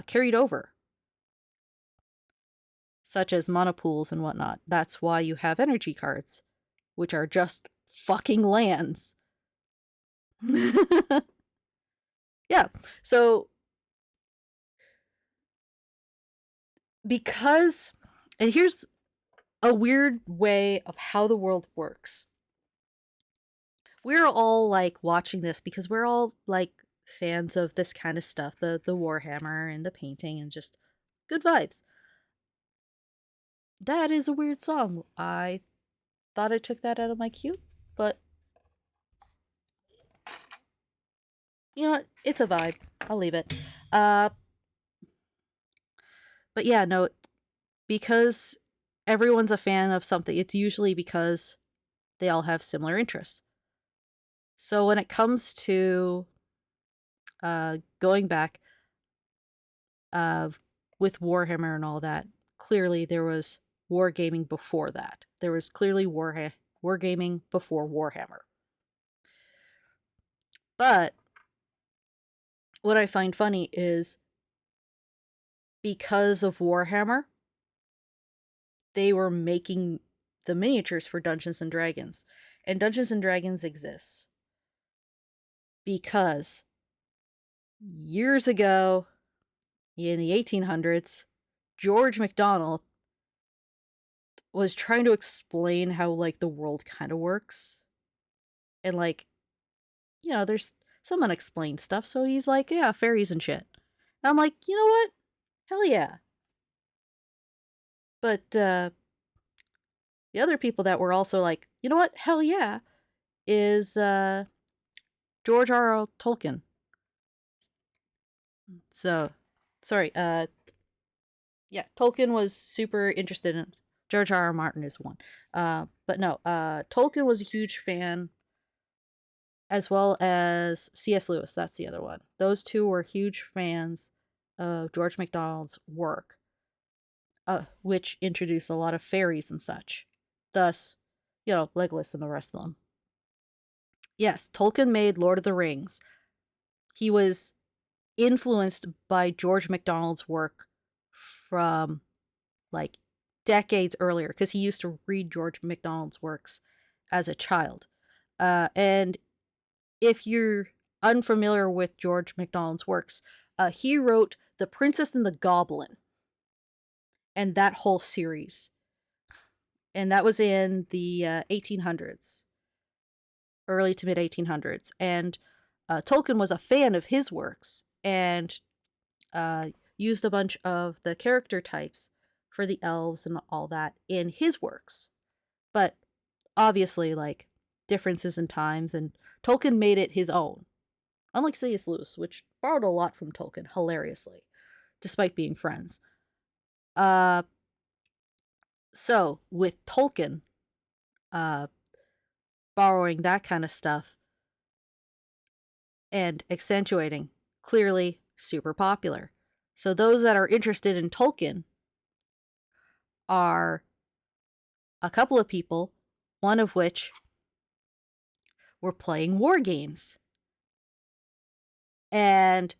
carried over, such as monopools and whatnot. That's why you have energy cards, which are just fucking lands. Yeah, so because, and here's a weird way of how the world works. We're all like watching this because we're all like fans of this kind of stuff, the Warhammer and the painting and just good vibes. That is a weird song. I thought I took that out of my queue, but you know what? It's a vibe. I'll leave it. But yeah, no, because everyone's a fan of something, it's usually because they all have similar interests. So when it comes to going back with Warhammer and all that, clearly there was wargaming before that. There was clearly wargaming before Warhammer. But what I find funny is because of Warhammer, they were making the miniatures for Dungeons and Dragons. And Dungeons and Dragons exists because years ago, in the 1800s, George MacDonald was trying to explain how, like, the world kind of works. And, like, you know, there's some unexplained stuff, so he's like, yeah, fairies and shit. And I'm like, you know what? Hell yeah. But, the other people that were also like, you know what? Hell yeah, is, George R.R. Tolkien. So, sorry, yeah, Tolkien was super interested in George R.R. Martin is one. But no, Tolkien was a huge fan, as well as C.S. Lewis, that's the other one. Those two were huge fans of George MacDonald's work, which introduced a lot of fairies and such. Thus, you know, Legolas and the rest of them. Yes, Tolkien made Lord of the Rings. He was influenced by George MacDonald's work from like decades earlier, because he used to read George MacDonald's works as a child. And if you're unfamiliar with George MacDonald's works, he wrote The Princess and the Goblin and that whole series. And that was in the 1800s, early to mid 1800s. And Tolkien was a fan of his works and used a bunch of the character types for the elves and all that in his works. But obviously, like, differences in times, and Tolkien made it his own. Unlike C.S. Lewis, which borrowed a lot from Tolkien, hilariously, despite being friends. So, with Tolkien borrowing that kind of stuff and accentuating, clearly super popular. So those that are interested in Tolkien are a couple of people, one of which were playing war games. And,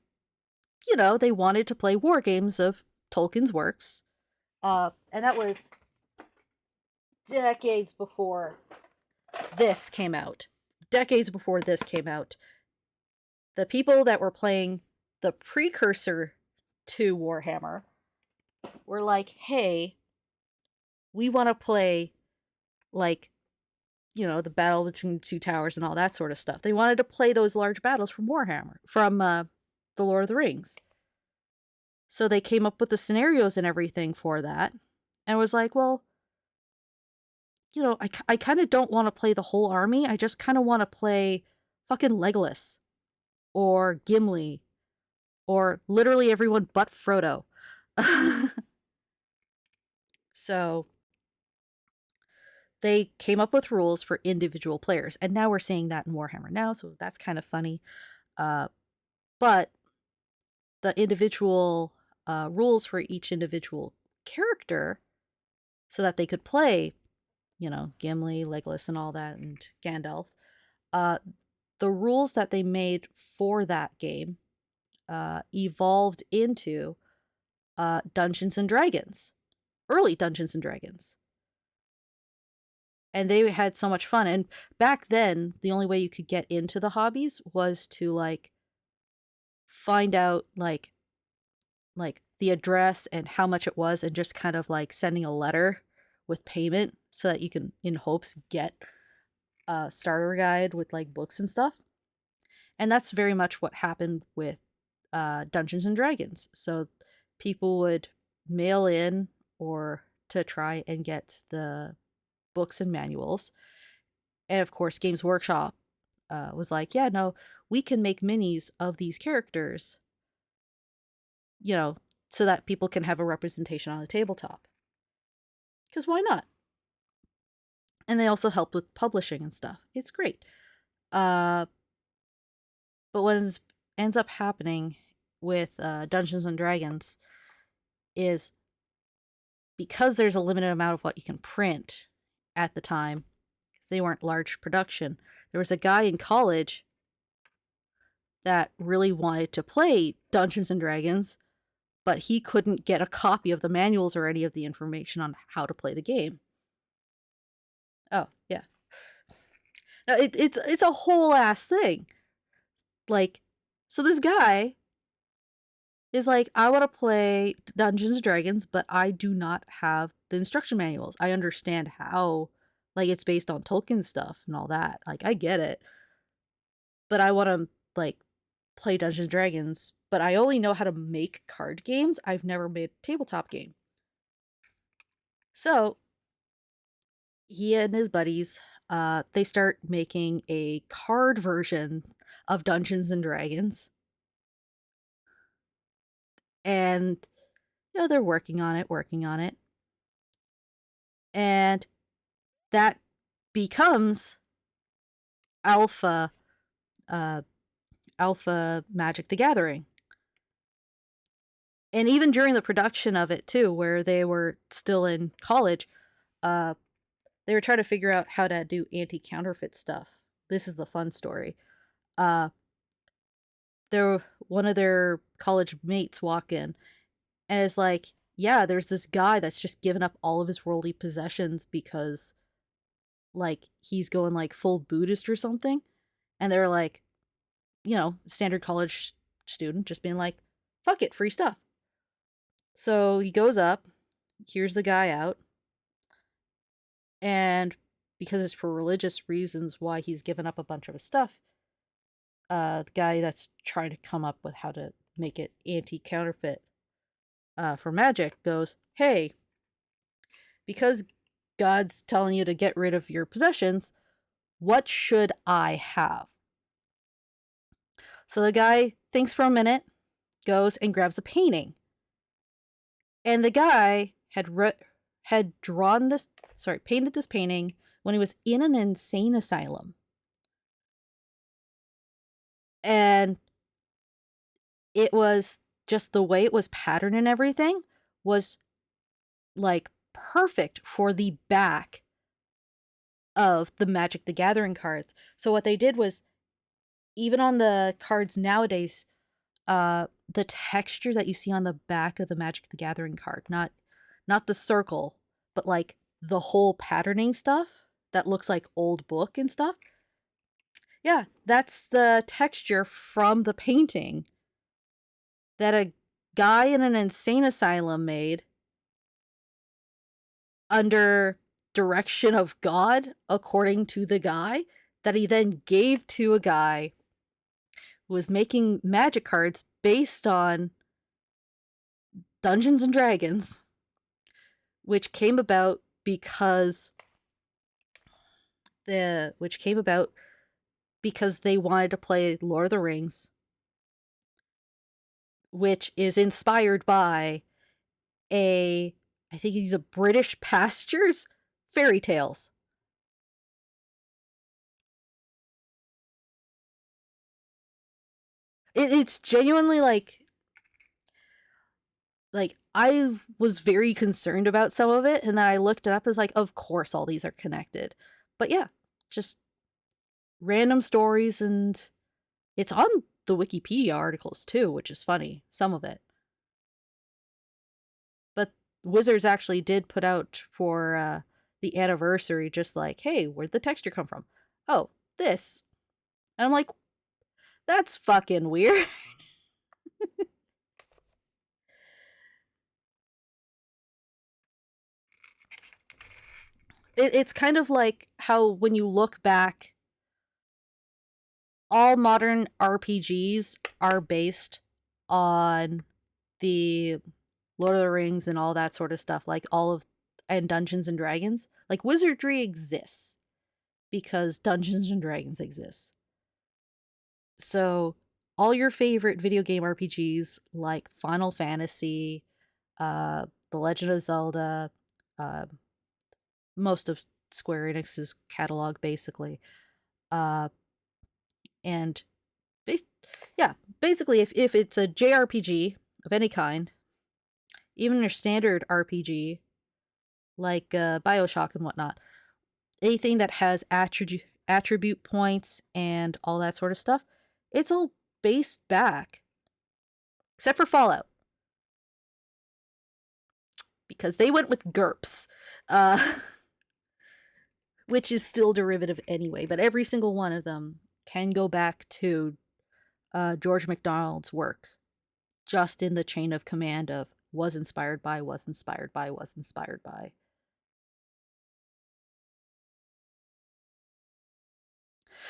you know, they wanted to play war games of Tolkien's works. And that was decades before this came out. Decades before this came out. The people that were playing the precursor to Warhammer were like, hey, we want to play, like, you know, the battle between the two towers and all that sort of stuff. They wanted to play those large battles from Warhammer, from the Lord of the Rings. So they came up with the scenarios and everything for that. And was like, well, you know, I kind of don't want to play the whole army. I just kind of want to play fucking Legolas or Gimli or literally everyone but Frodo. So they came up with rules for individual players. And now we're seeing that in Warhammer now, so that's kind of funny. But the individual rules for each individual character, so that they could play, you know, Gimli, Legolas, and all that, and Gandalf. The rules that they made for that game evolved into Dungeons and Dragons, early Dungeons and Dragons. And they had so much fun. And back then, the only way you could get into the hobbies was to, like, find out, like the address and how much it was, and just kind of, like, sending a letter with payment so that you can, in hopes, get a starter guide with, like, books and stuff. And that's very much what happened with Dungeons and Dragons. So people would mail in or to try and get the books and manuals. And of course, Games Workshop was like, yeah, no, we can make minis of these characters, you know, so that people can have a representation on the tabletop. Because why not? And they also help with publishing and stuff. It's great. But what ends up happening with Dungeons and Dragons is, because there's a limited amount of what you can print at the time, because they weren't large production, there was a guy in college that really wanted to play Dungeons and Dragons, but he couldn't get a copy of the manuals or any of the information on how to play the game. Oh, yeah. No, it's a whole ass thing. Like, so this guy is like, I want to play Dungeons and Dragons, but I do not have the instruction manuals. I understand how, like, it's based on Tolkien stuff and all that. Like, I get it. But I want to, like, play Dungeons and Dragons, but I only know how to make card games. I've never made a tabletop game. So he and his buddies, they start making a card version of Dungeons and Dragons. And, you know, they're working on it. And that becomes Alpha Magic the Gathering. And even during the production of it too, where they were still in college, they they were trying to figure out how to do anti-counterfeit stuff. This is the fun story. One of their college mates walk in and is like, yeah, there's this guy that's just given up all of his worldly possessions because like he's going like full Buddhist or something. And they're like, standard college student just being like, fuck it, free stuff. So he goes up, hears the guy out, and because it's for religious reasons why he's given up a bunch of his stuff, the guy that's trying to come up with how to make it anti-counterfeit for magic goes, hey, because God's telling you to get rid of your possessions, what should I have? So the guy thinks for a minute, goes and grabs a painting. And the guy had painted this painting when he was in an insane asylum. And it was just the way it was patterned and everything was like perfect for the back of the Magic the Gathering cards. So what they did was, even on the cards nowadays, the texture that you see on the back of the Magic the Gathering card, not the circle, but like the whole patterning stuff that looks like old book and stuff. Yeah, that's the texture from the painting that a guy in an insane asylum made under direction of God, according to the guy, that he then gave to a guy who was making magic cards based on Dungeons and Dragons, which came about because they wanted to play Lord of the Rings, which is inspired by I think he's a British pastor's fairy tales. It's genuinely like I was very concerned about some of it, and then I looked it up. I was like, of course all these are connected. But yeah, just random stories, and it's on the Wikipedia articles too, which is funny, some of it. But Wizards actually did put out for the anniversary, just like, hey, where'd the texture come from? Oh, this. And I'm like, that's fucking weird. It's kind of like how when you look back, all modern RPGs are based on the Lord of the Rings and all that sort of stuff, and Dungeons and Dragons. Like, wizardry exists because Dungeons and Dragons exists. So all your favorite video game RPGs like Final Fantasy, The Legend of Zelda, uh, most of Square Enix's catalog, basically, and basically, if it's a JRPG of any kind, even your standard RPG like BioShock and whatnot, anything that has attribute points and all that sort of stuff, it's all based back, except for Fallout, because they went with GURPS, which is still derivative anyway. But every single one of them can go back to George MacDonald's work, just in the chain of command of was inspired by, was inspired by, was inspired by.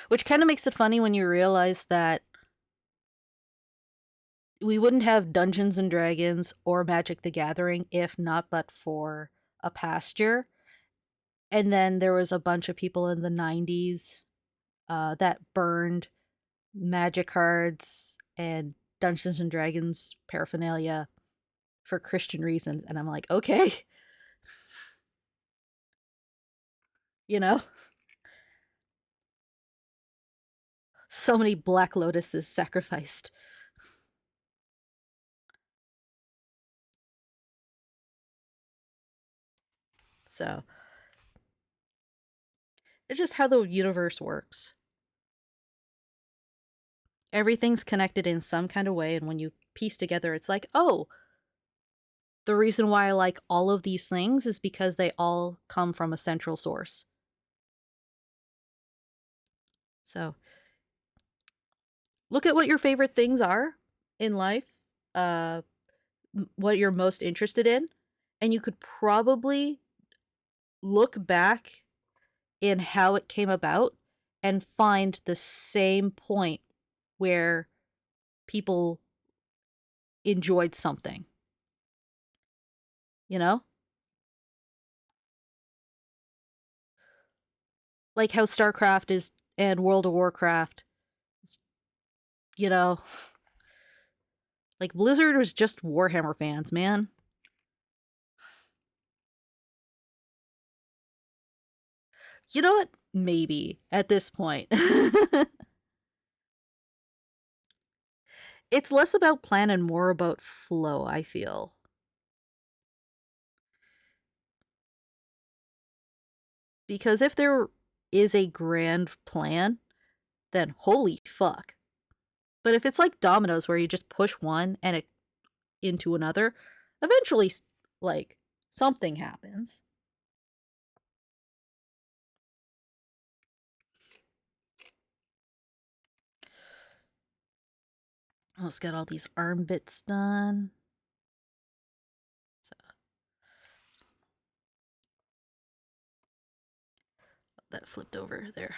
Which kind of makes it funny when you realize that we wouldn't have Dungeons and Dragons or Magic the Gathering if not but for a pasture. And then there was a bunch of people in the 90s that burned magic cards and Dungeons and Dragons paraphernalia for Christian reasons. And I'm like, okay. You know? So many Black Lotuses sacrificed. So It's just how the universe works. Everything's connected in some kind of way, and when you piece together, it's like, oh, the reason why I like all of these things is because they all come from a central source. So, look at what your favorite things are in life, what you're most interested in, and you could probably look back in how it came about and find the same point where people enjoyed something. You know? Like how StarCraft is and World of Warcraft, you know? Like Blizzard was just Warhammer fans, man. You know what? Maybe at this point. It's less about plan and more about flow, I feel. Because if there is a grand plan, then holy fuck. But if it's like dominoes where you just push one and it into another, eventually, like, something happens. Let's get all these arm bits done. So, that flipped over there.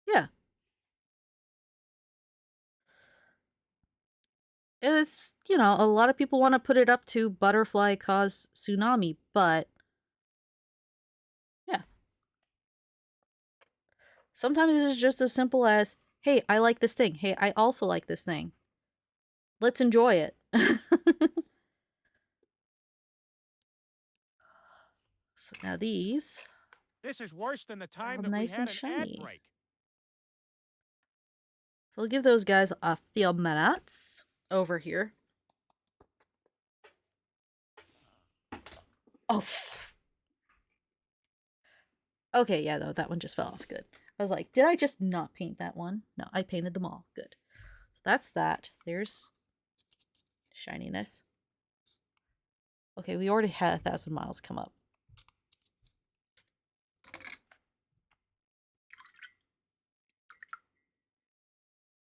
Yeah. It's, you know, a lot of people want to put it up to butterfly cause tsunami, but yeah. Sometimes it's just as simple as, hey, I like this thing. Hey, I also like this thing. Let's enjoy it. So now these. This is worse than the time all that we nice and had an ad shiny. break. So we'll give those guys a few minutes over here. Oh. Okay, yeah, no, that one just fell off. Good. I was like, did I just not paint that one? No, I painted them all. Good. So that's that. There's shininess. Okay, we already had 1,000 miles come up.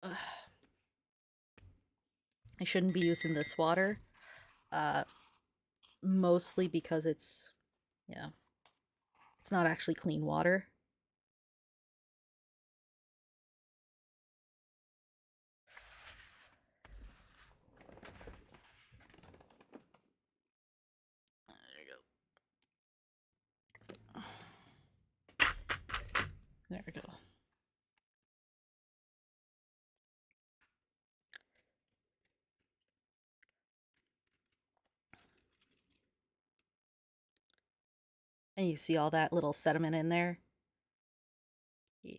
Ugh. I shouldn't be using this water. Mostly because it's, yeah, it's not actually clean water. There we go. And you see all that little sediment in there? Yeah.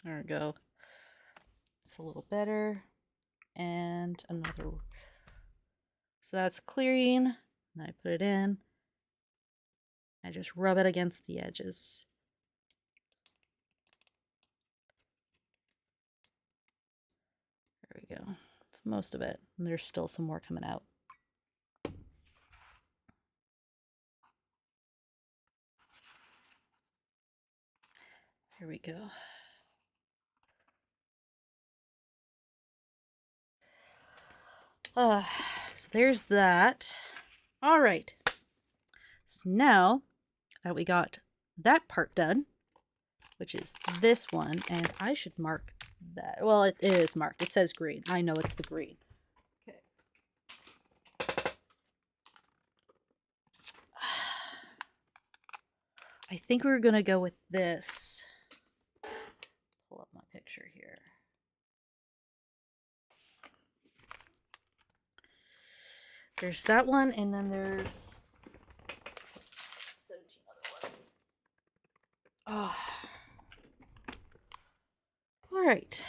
There we go. It's a little better. And another. So that's clearing. And I put it in. I just rub it against the edges. There we go. That's most of it. And there's still some more coming out. Here we go. So there's that. All right. So now that we got that part done, which is this one, and I should mark that. Well, it is marked. It says green. I know it's the green. Okay. I think we're going to go with this. Pull up my picture here. There's that one, and then there's Oh. All right.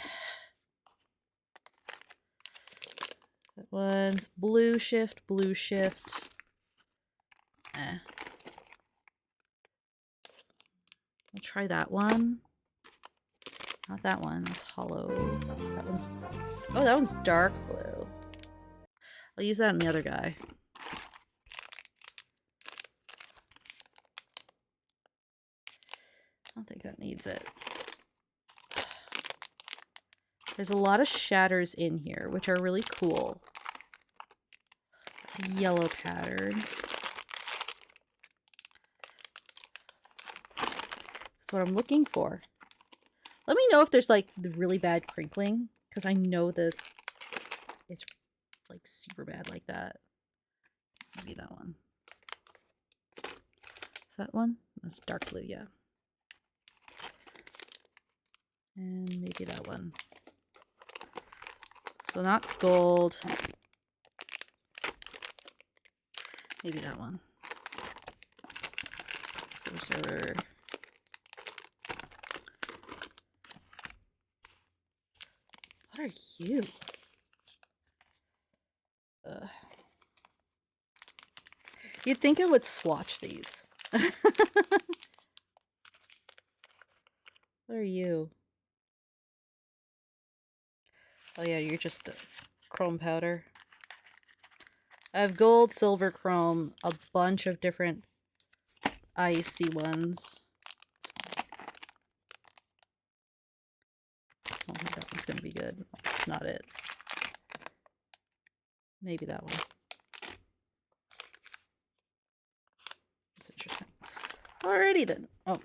That one's blue shift, blue shift. Eh. I'll try that one. Not that one. That's hollow. That one's... Oh, that one's dark blue. I'll use that on the other guy. I don't think that needs it. There's a lot of shatters in here, which are really cool. It's a yellow pattern. That's what I'm looking for. Let me know if there's like the really bad crinkling, because I know that it's like super bad like that. Maybe that one. Is that one? That's dark blue, yeah. And maybe that one. So not gold. Maybe that one. Silver. What are you? You'd think I would swatch these. What are you? Oh yeah, you're just a chrome powder. I have gold, silver, chrome, a bunch of different icy ones. I don't think that one's gonna be good. That's not it. Maybe that one. That's interesting. Alrighty then. Oh.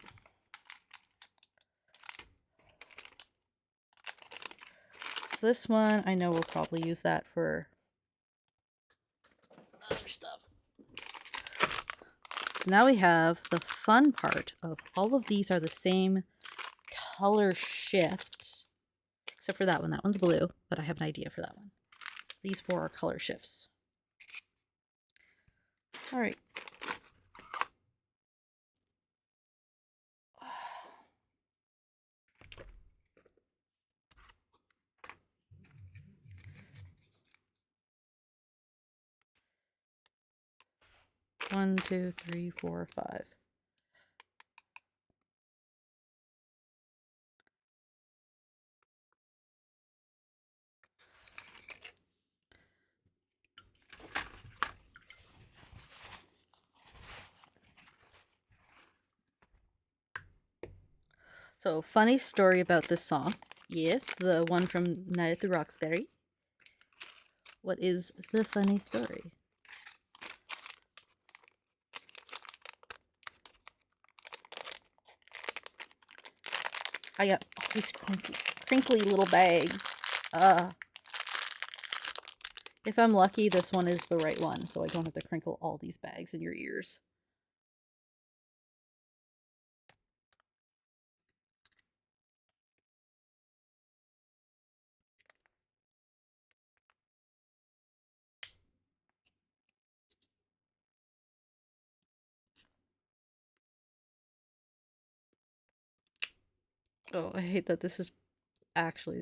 So this one, I know we'll probably use that for other stuff. So now we have the fun part of all of these are the same color shift. Except for that one. That one's blue, but I have an idea for that one. These four are color shifts. All right. One, two, three, four, five. So, funny story about this song. Yes, the one from Night at the Roxbury. What is the funny story? I got all these crinkly little bags. If I'm lucky, this one is the right one, so I don't have to crinkle all these bags in your ears. Oh, I hate that this is actually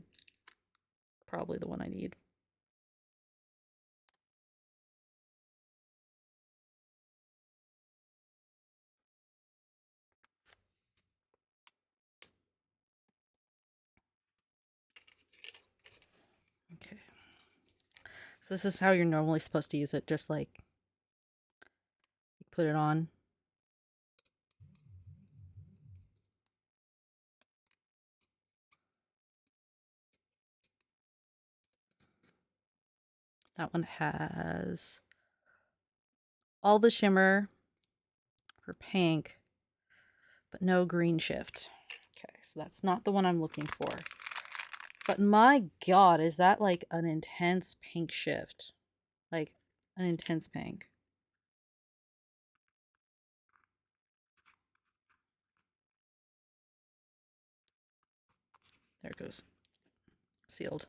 probably the one I need. Okay. So this is how you're normally supposed to use it, just like you put it on. That one has all the shimmer for pink, but no green shift. Okay, so that's not the one I'm looking for. But my god, is that like an intense pink shift? Like, an intense pink. There it goes. Sealed.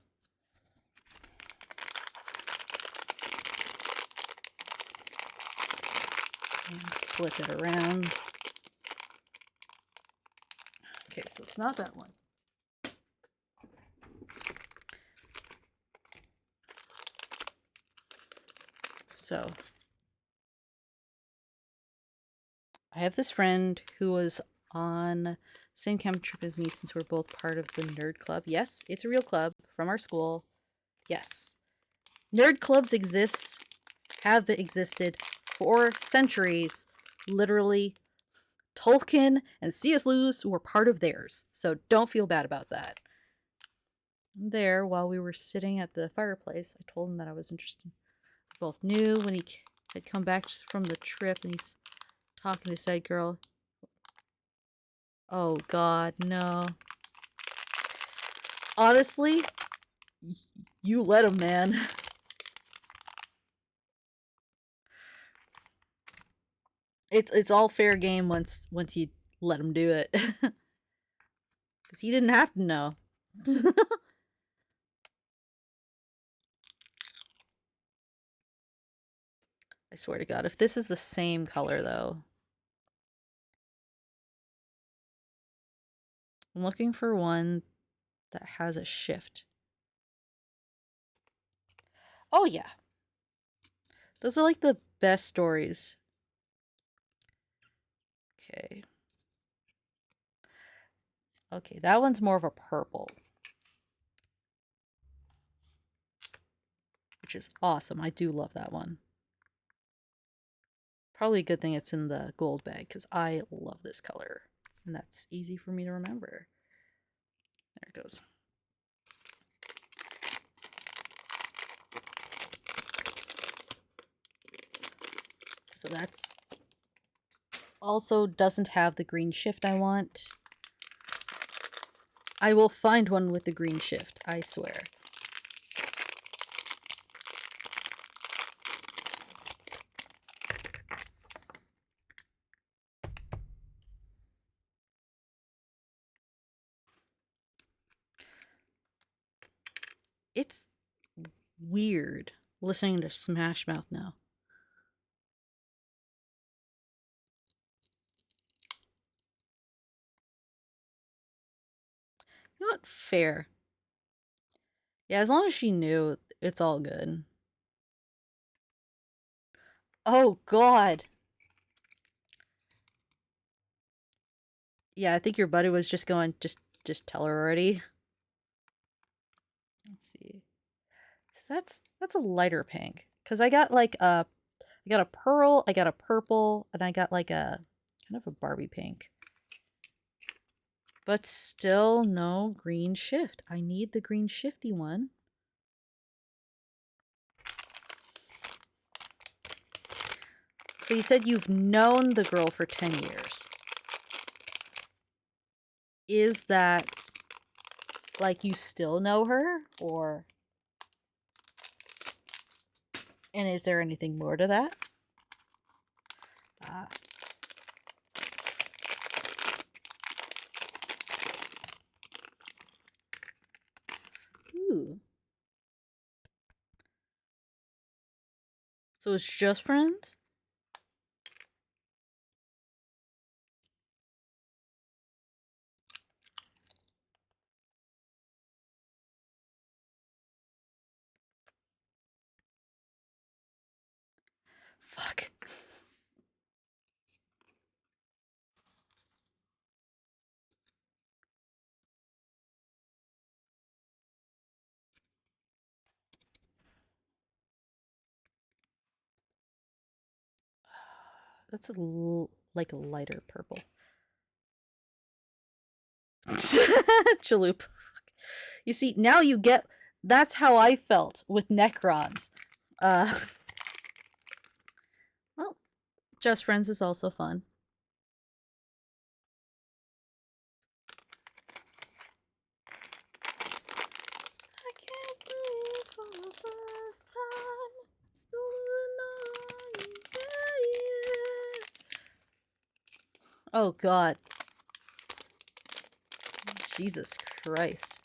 And flip it around. Okay, so it's not that one. So I have this friend who was on same camp trip as me since we're both part of the nerd club. Yes, it's a real club from our school. Yes. Nerd clubs exist, have existed for centuries. Literally, Tolkien and C.S. Lewis were part of theirs. So don't feel bad about that. There, while we were sitting at the fireplace, I told him that I was interested. We both knew when he had come back from the trip and he's talking to said girl. Oh god, no. Honestly, you let him, man. It's all fair game once you let him do it. Cuz he didn't have to know. I swear to god, if this is the same color though. I'm looking for one that has a shift. Oh yeah. Those are like the best stories. Okay. Okay, that one's more of a purple. Which is awesome. I do love that one. Probably a good thing it's in the gold bag because I love this color. And that's easy for me to remember. There it goes. So that's also doesn't have the green shift I want. I will find one with the green shift, I swear. It's weird listening to Smash Mouth now. You know what? Fair. Yeah, as long as she knew, it's all good. Oh, God. Yeah, I think your buddy was just going, just tell her already. Let's see. So that's a lighter pink. Because I got like I got a pearl, I got a purple, and I got like a kind of a Barbie pink. But still no green shift. I need the green shifty one. So you said you've known the girl for 10 years. Is that like you still know her, or and is there anything more to that? Ah. Ooh. So it's just friends? Fuck. That's like a lighter purple. Chalup. You see, now you get... That's how I felt with Necrons. Well, Just Friends is also fun. I can't breathe for the first time. Oh god. Jesus Christ.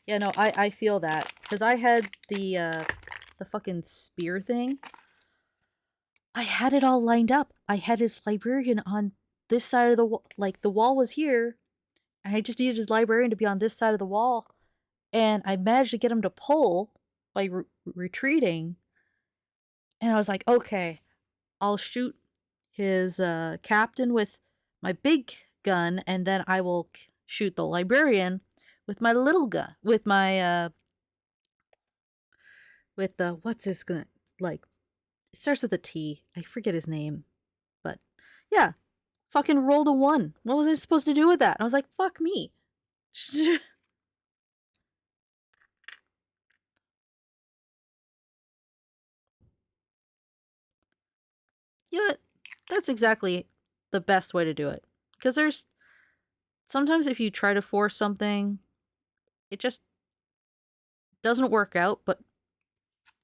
Yeah, no, I feel that. Because I had the fucking spear thing. I had it all lined up. I had his librarian on this side of the wall. Like, the wall was here, and I just needed his librarian to be on this side of the wall. And I managed to get him to pull by retreating. And I was like, okay, I'll shoot his captain with my big gun, and then I will shoot the librarian with my little gun. With my, with the, what's his gun? Like, it starts with a T. I forget his name. But, yeah. Fucking rolled a 1. What was I supposed to do with that? I was like, fuck me. Yeah, that's exactly the best way to do it. Because there's sometimes if you try to force something, it just doesn't work out, but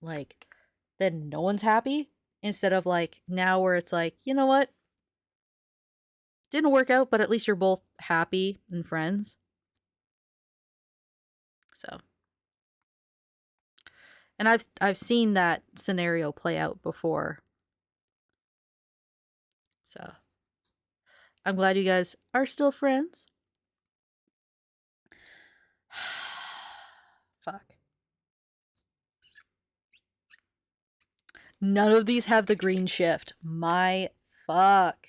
like then no one's happy. Instead of like now where it's like, you know what? Didn't work out, but at least you're both happy and friends. So, and I've seen that scenario play out before. So, I'm glad you guys are still friends. Fuck. None of these have the green shift. My fuck.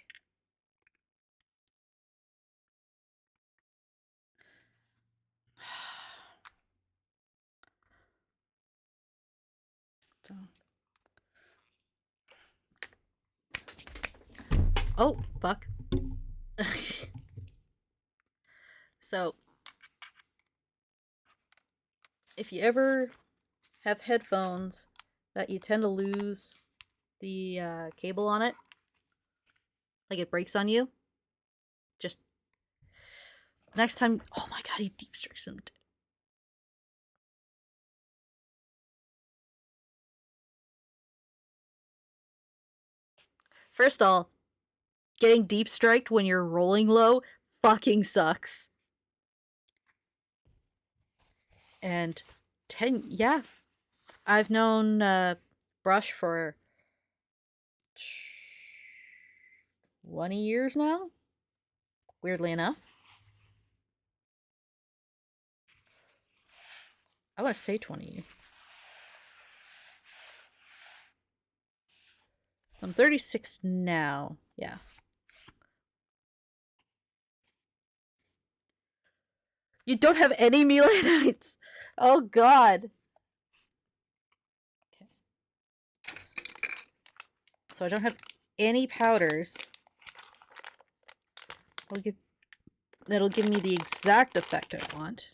So. Oh, fuck. So, if you ever have headphones that you tend to lose the cable on it, like it breaks on you, just next time. Oh my god, he deep strikes him. First of all, getting deep striked when you're rolling low fucking sucks. And 10, yeah. I've known Brush for 20 years now, weirdly enough. I want to say 20. I'm 36 now. Yeah. You don't have any melee knights. Oh god. Okay. So I don't have any powders. That'll give me the exact effect I want.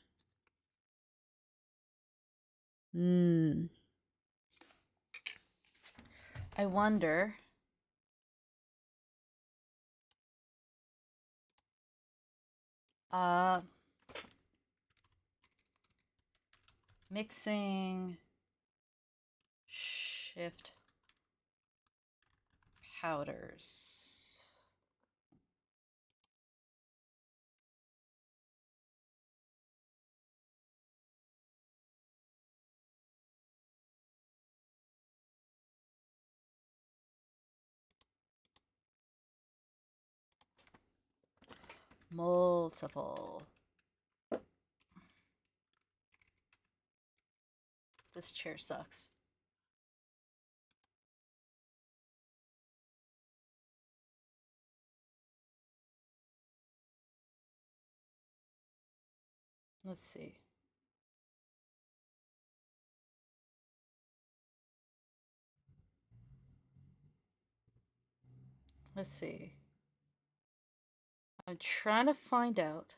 I wonder. Mixing shift powders. Multiple. This chair sucks. Let's see. Let's see. I'm trying to find out.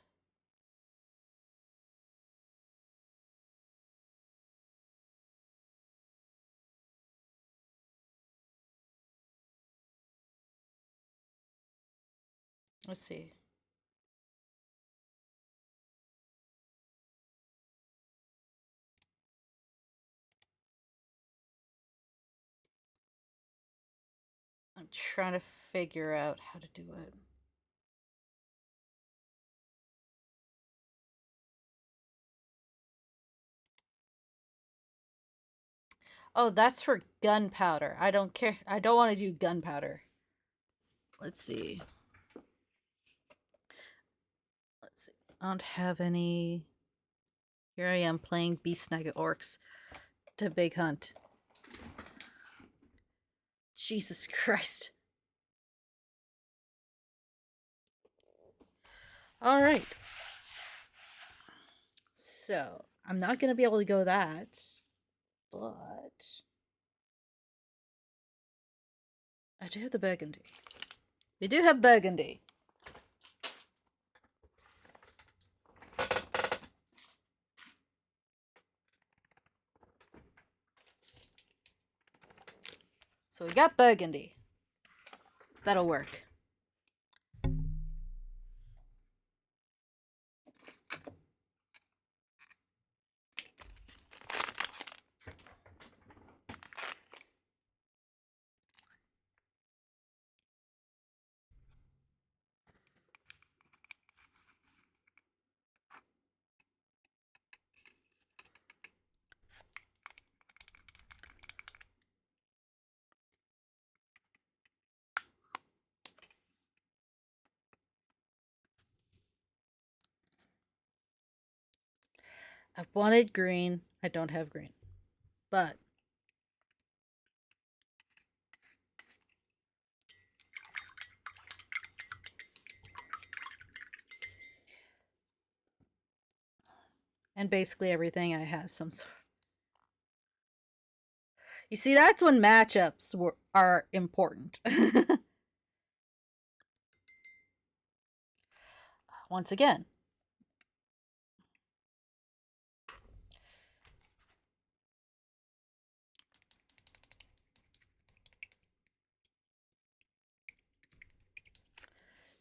Let's see. I'm trying to figure out how to do it. Oh, that's for gunpowder. I don't care. I don't want to do gunpowder. Let's see. Let's see. I don't have any. Here I am playing Beast Snagga Orcs to Big Hunt. Jesus Christ. Alright. So, I'm not going to be able to go that. But I do have the burgundy. We do have burgundy. So we got burgundy. That'll work. I wanted green. I don't have green. But and basically everything I have some sort. You see, that's when matchups are important. Once again.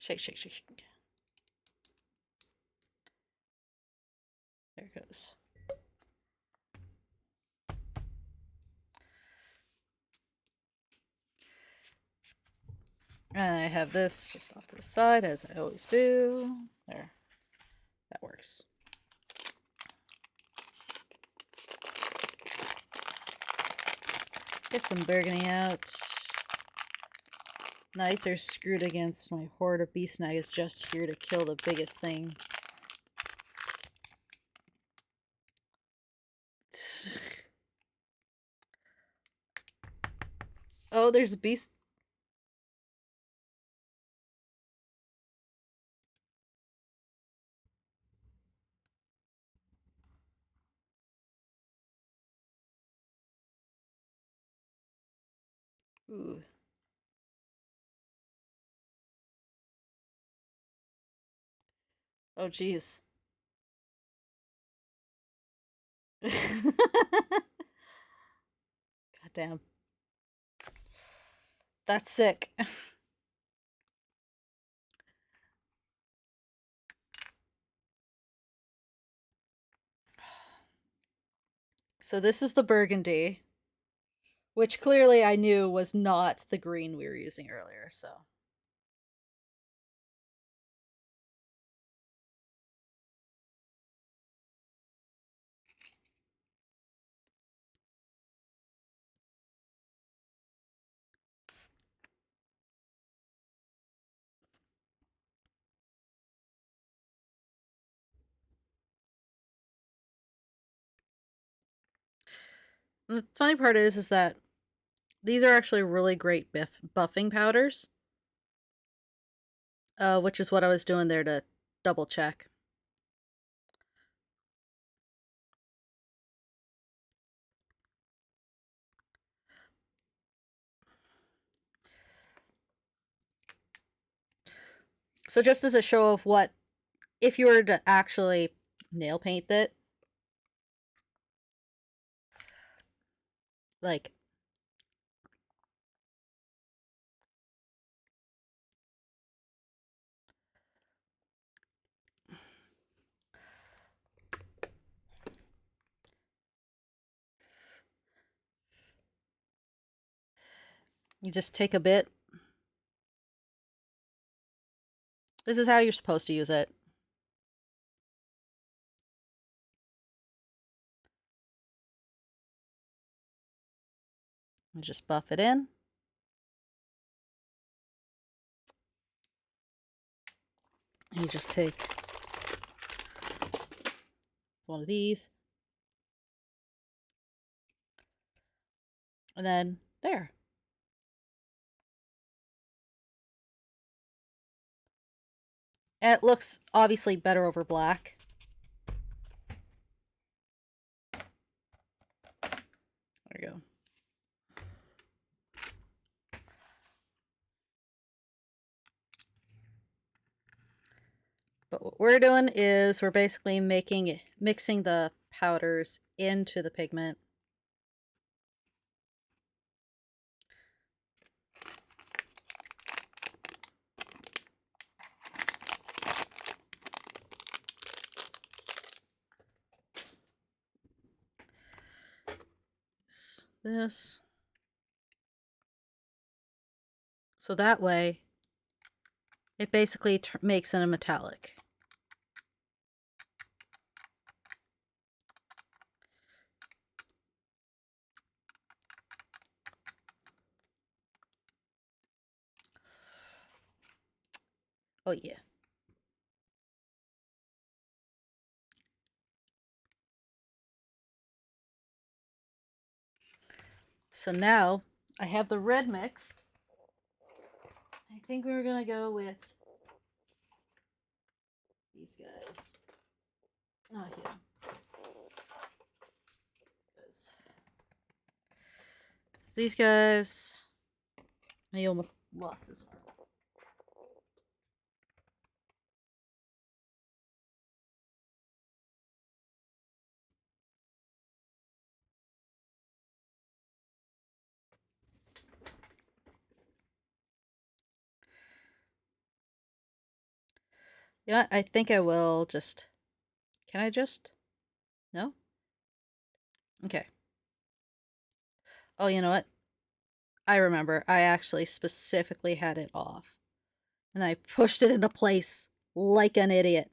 Shake, shake, shake, shake. There it goes. And I have this just off to the side, as I always do. There. That works. Get some burgundy out. Knights are screwed against my horde of beast snag is just here to kill the biggest thing. Oh, there's a beast. Ooh. Oh, jeez. God damn. That's sick. So this is the burgundy, which clearly I knew was not the green we were using earlier, so. And the funny part is that these are actually really great buffing powders. Which is what I was doing there to double check. So just as a show of what, if you were to actually nail paint it, like, you just take a bit. This is how you're supposed to use it. And just buff it in. And you just take one of these. And then there. And it looks obviously better over black. There you go. But what we're doing is we're basically mixing the powders into the pigment. This. So that way, it basically makes it a metallic. Oh yeah. So now I have the red mixed. I think we're gonna go with these guys. Not here. These guys. I almost lost this one. Yeah, I think I will just... Can I just? No? Okay. Oh, you know what? I remember. I actually specifically had it off. And I pushed it into place like an idiot.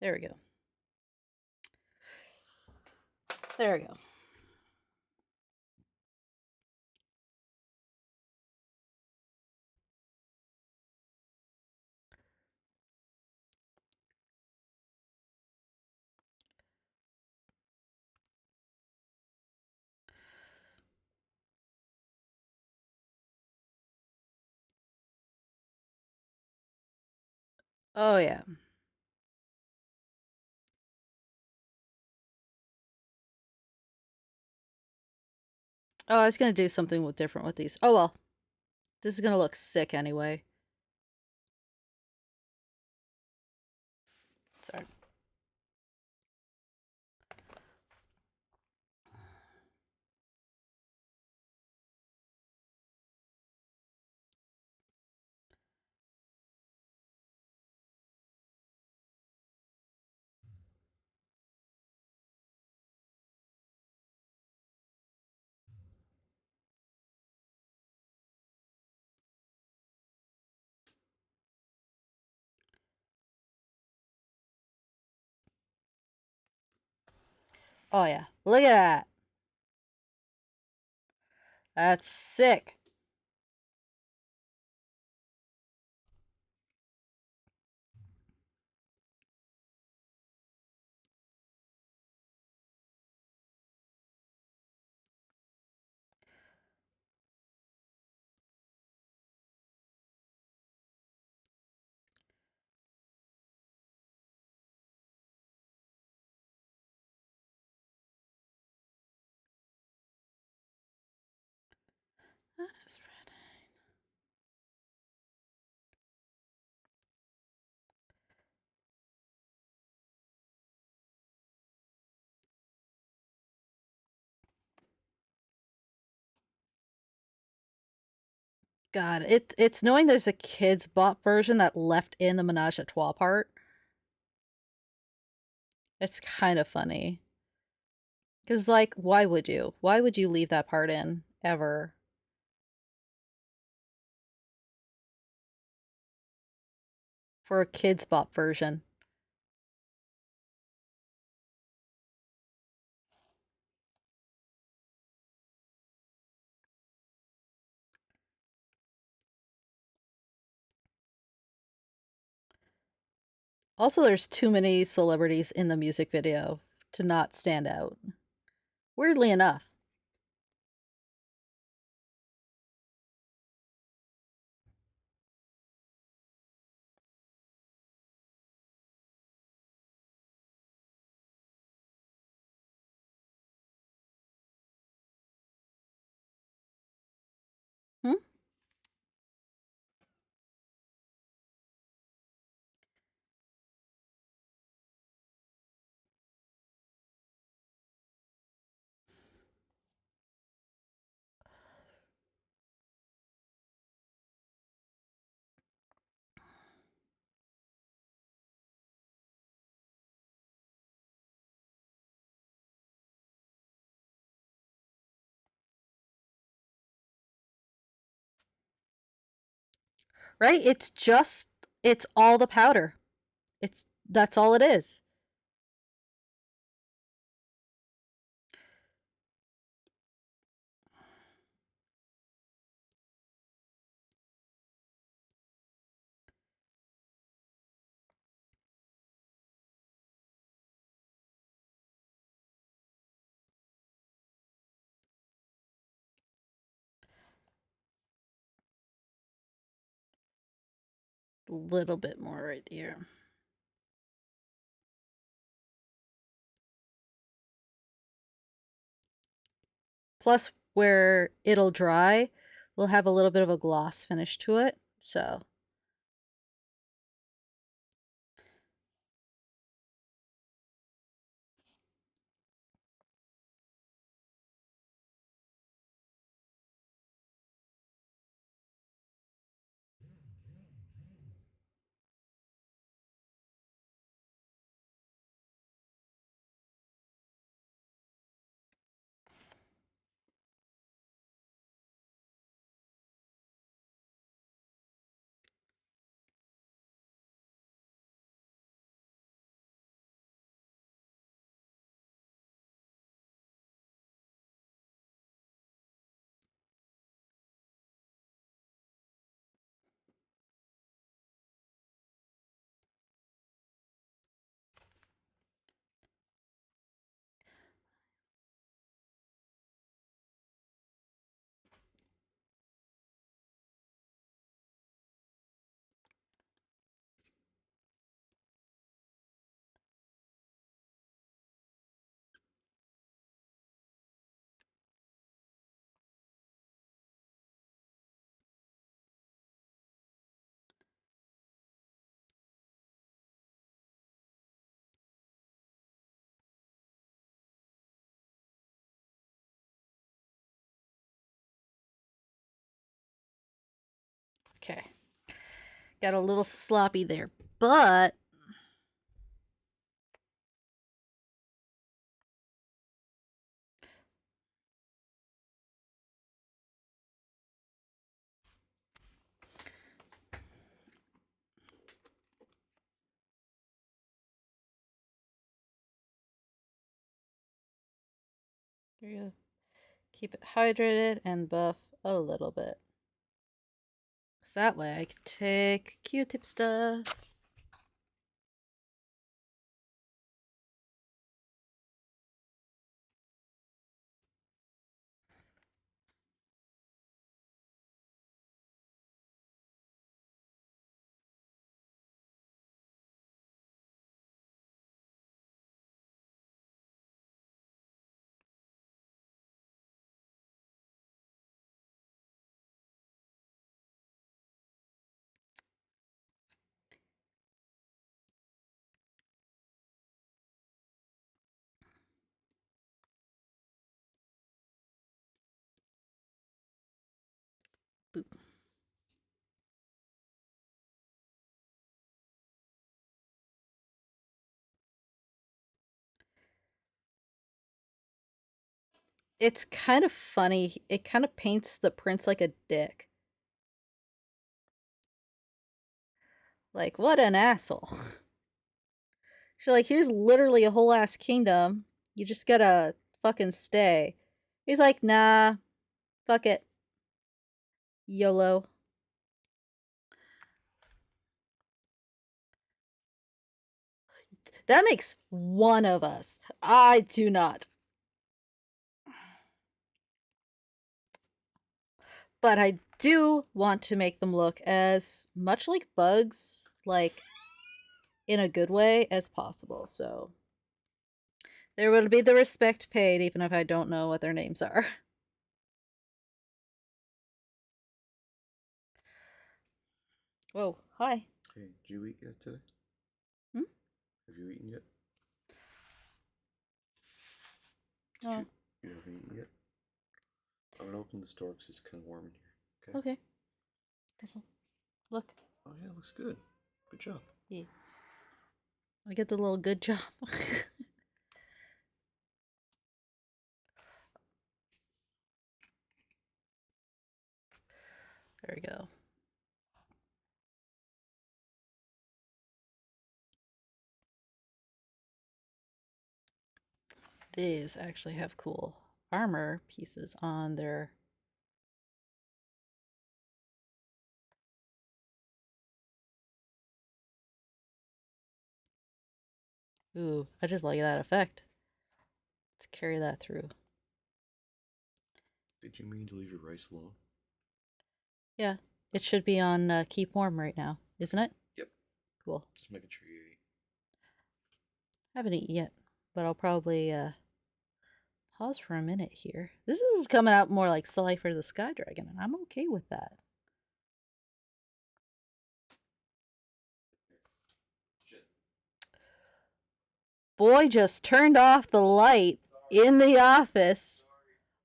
There we go. There we go. Oh, yeah. Oh, I was going to do something different with these. Oh, well. This is going to look sick anyway. Sorry. Oh, yeah. Look at that. That's sick. That's right. God, it's knowing there's a kids bot version that left in the Menage a Trois part. It's kind of funny. Because, like, why would you? Why would you leave that part in, ever? For a kids bot version. Also, there's too many celebrities in the music video to not stand out. Weirdly enough. Hmm? Right? It's all the powder. That's all it is. A little bit more right here. Plus, where it'll dry, we'll have a little bit of a gloss finish to it. So, okay. Got a little sloppy there, but you're gonna keep it hydrated and buff a little bit. So that way I can take Q-tip stuff. Boop. It's kind of funny. It kind of paints the prince like a dick. Like, what an asshole. She's like, here's literally a whole ass kingdom. You just gotta fucking stay. He's like, nah, fuck it. YOLO. That makes one of us. I do not. But I do want to make them look as much like bugs, like in a good way, as possible. So there will be the respect paid, even if I don't know what their names are. Whoa, hi. Hey, did you eat yet today? Hmm? Have you eaten yet? Oh, You haven't eaten yet? I'm gonna open this door because it's kind of warm in here. okay. Look. Oh yeah, it looks good. Good job. Yeah. I get the little good job. There we go. These actually have cool armor pieces on their... Ooh, I just like that effect. Let's carry that through. Did you mean to leave your rice alone? Yeah, it should be on keep warm right now, isn't it? Yep. Cool. Just making sure you eat. I haven't eaten yet, but I'll probably pause for a minute here. This is coming out more like Sly for the Sky Dragon, and I'm okay with that. Shit. Boy just turned off the light in the office.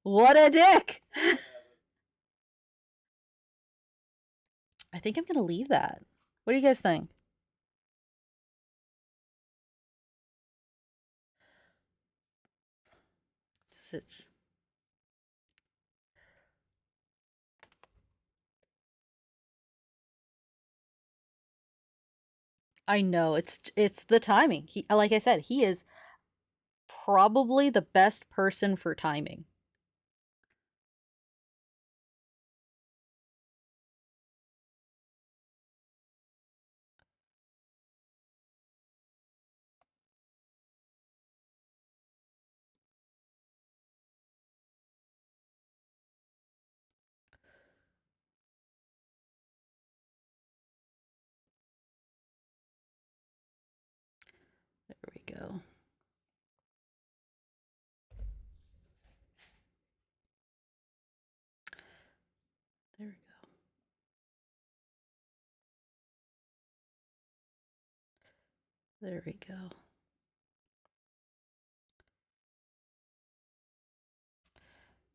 What a dick! I think I'm gonna leave that. What do you guys think? It's... I know, it's the timing. He, like I said, he is probably the best person for timing. There we go. There we go. There we go.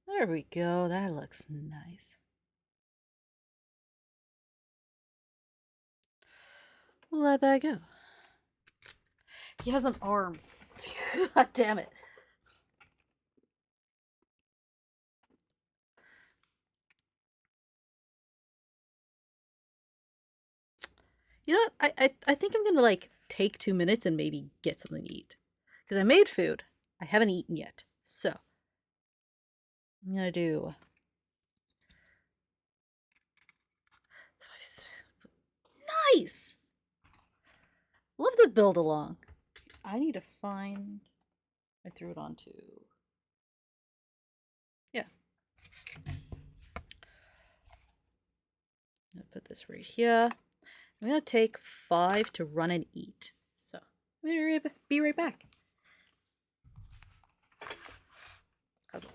There we go. That looks nice. We'll let that go. He has an arm. God damn it. You know what? I think I'm gonna like take 2 minutes and maybe get something to eat. Because I made food. I haven't eaten yet. So I'm gonna do... Nice! Love the build along. I need to find... I threw it onto... Yeah. I'm gonna put this right here. I'm gonna take 5 to run and eat. So I'm gonna be right back. How's it?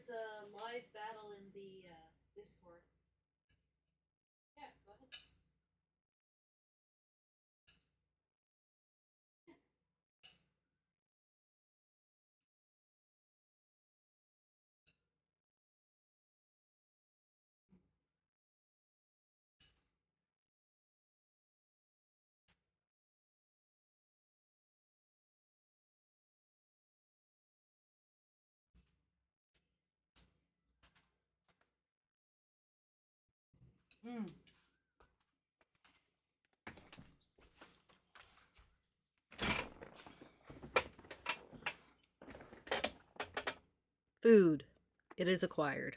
there's a live battle in the Discord. Yeah, go ahead. Food. It is acquired.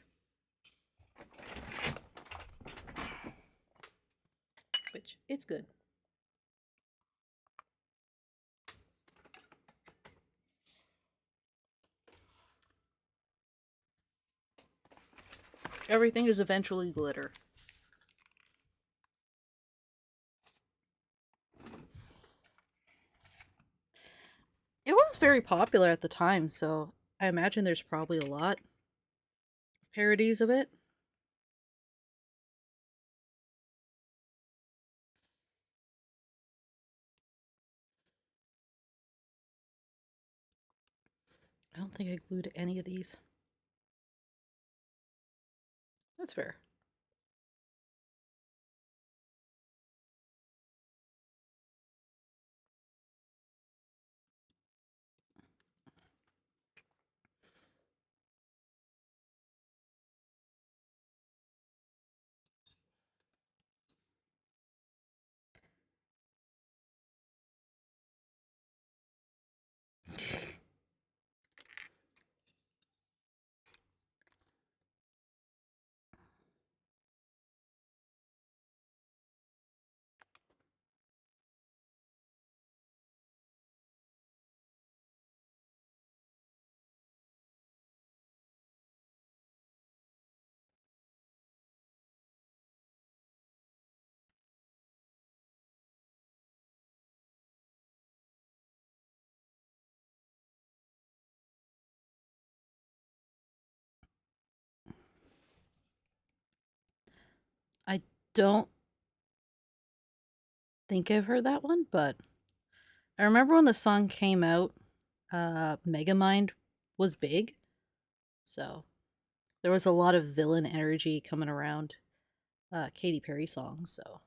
Which, it's good. Everything is eventually glitter. It was very popular at the time, so I imagine there's probably a lot of parodies of it. I don't think I glued any of these. That's fair. I don't think I've heard that one, but I remember when the song came out, Megamind was big. So there was a lot of villain energy coming around Katy Perry songs, so.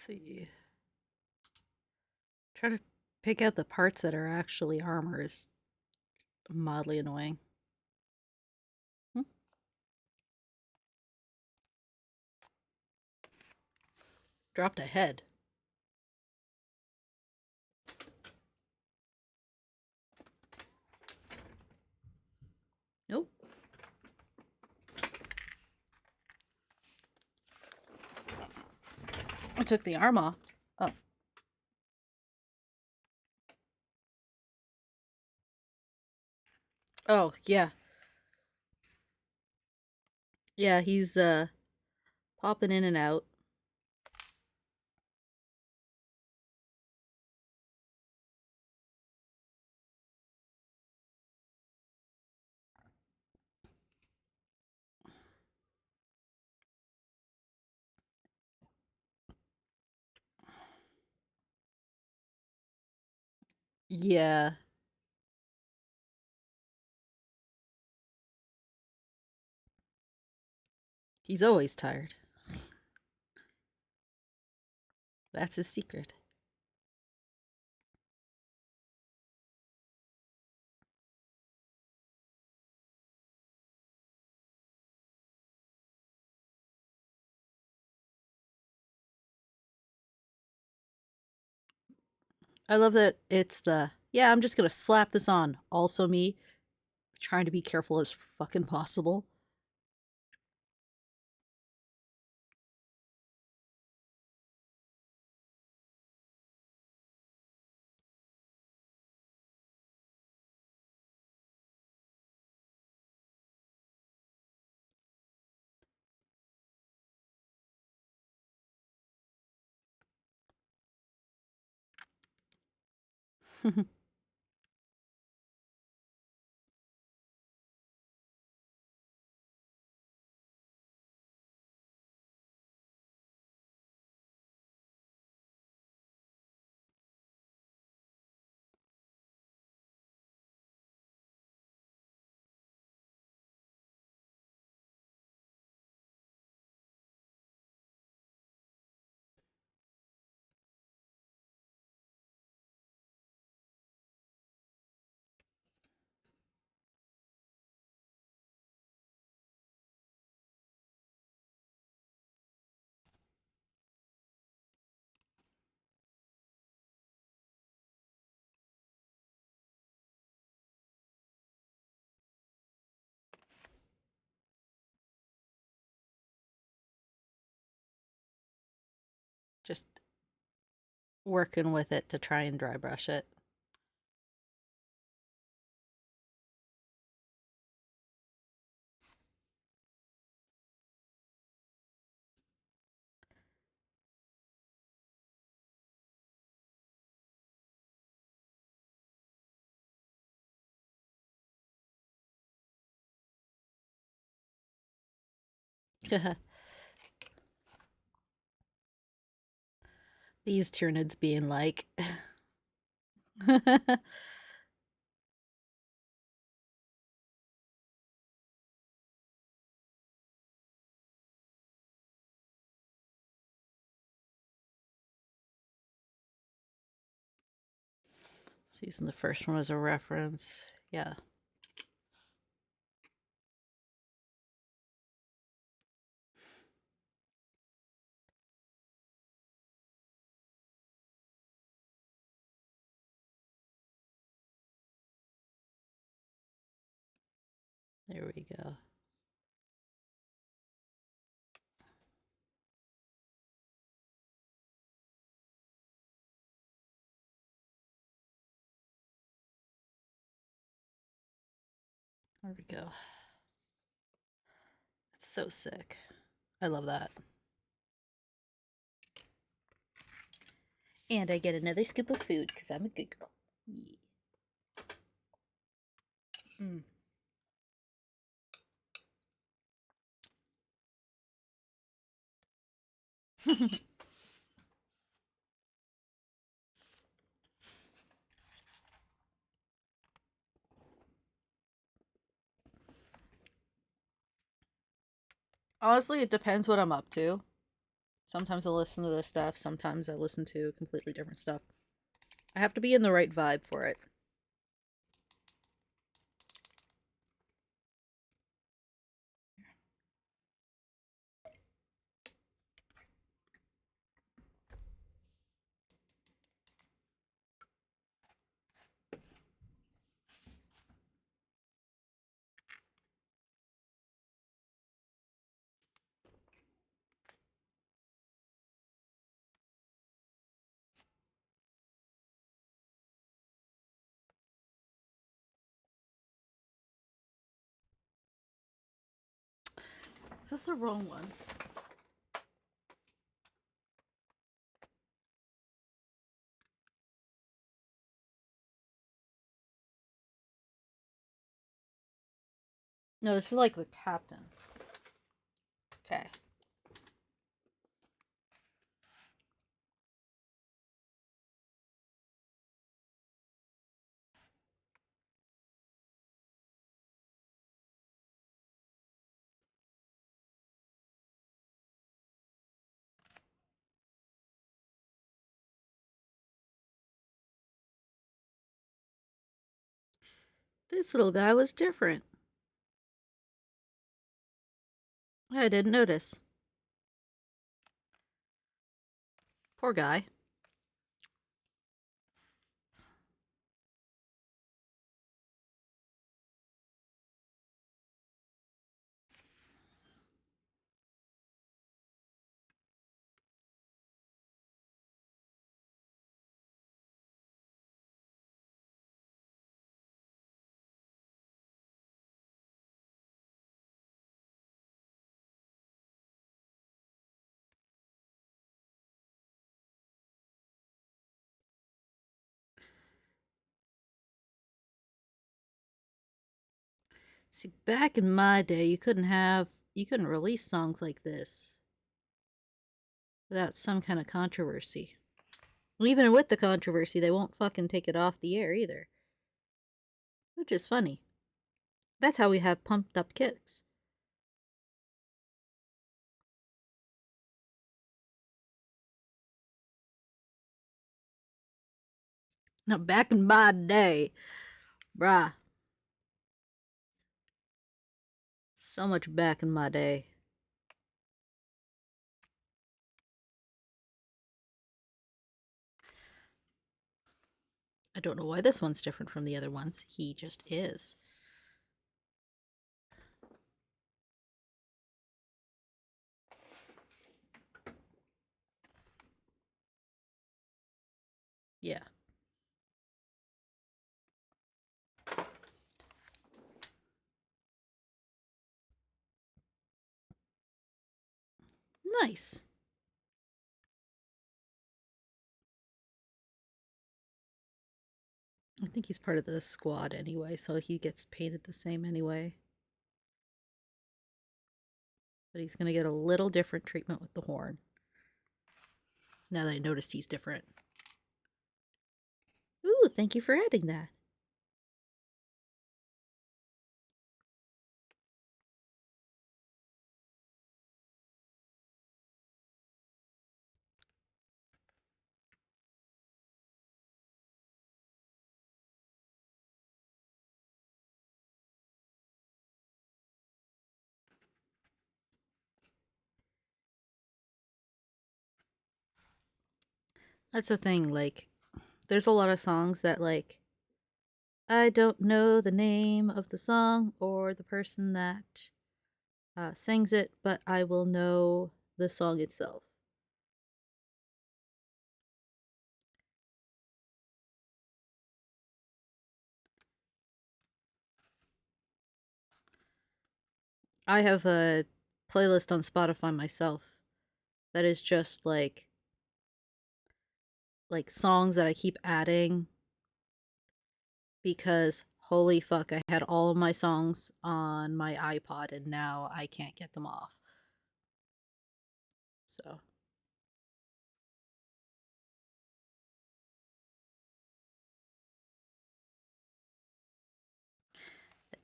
Let's see. Try to pick out the parts that are actually armor is mildly annoying. Dropped a head. Nope. I took the arm off. Oh. Oh, yeah. Yeah, he's popping in and out. Yeah. He's always tired. That's his secret. I love that it's the, yeah, I'm just gonna slap this on. Also me, trying to be careful as fucking possible. Just working with it to try and dry brush it. These Tyranids being like... Using the first one as a reference. Yeah. There we go. There we go. It's so sick. I love that. And I get another scoop of food because I'm a good girl. Yeah. Mm. Honestly, it depends what I'm up to. Sometimes I listen to this stuff, sometimes I listen to completely different stuff. I have to be in the right vibe for it. Is this the wrong one? No, this is like the captain. Okay. This little guy was different. I didn't notice. Poor guy. See, back in my day, you couldn't release songs like this without some kind of controversy. Even with the controversy, they won't fucking take it off the air either. Which is funny. That's how we have pumped up kicks. Now, back in my day, bruh. So much back in my day. I don't know why this one's different from the other ones. He just is. Yeah. Nice. I think he's part of the squad anyway, so he gets painted the same anyway. But he's going to get a little different treatment with the horn. Now that I noticed he's different. Ooh, thank you for adding that. That's the thing, like, there's a lot of songs that, like, I don't know the name of the song or the person that sings it, but I will know the song itself. I have a playlist on Spotify myself that is just like songs that I keep adding because holy fuck, I had all of my songs on my iPod and now I can't get them off. So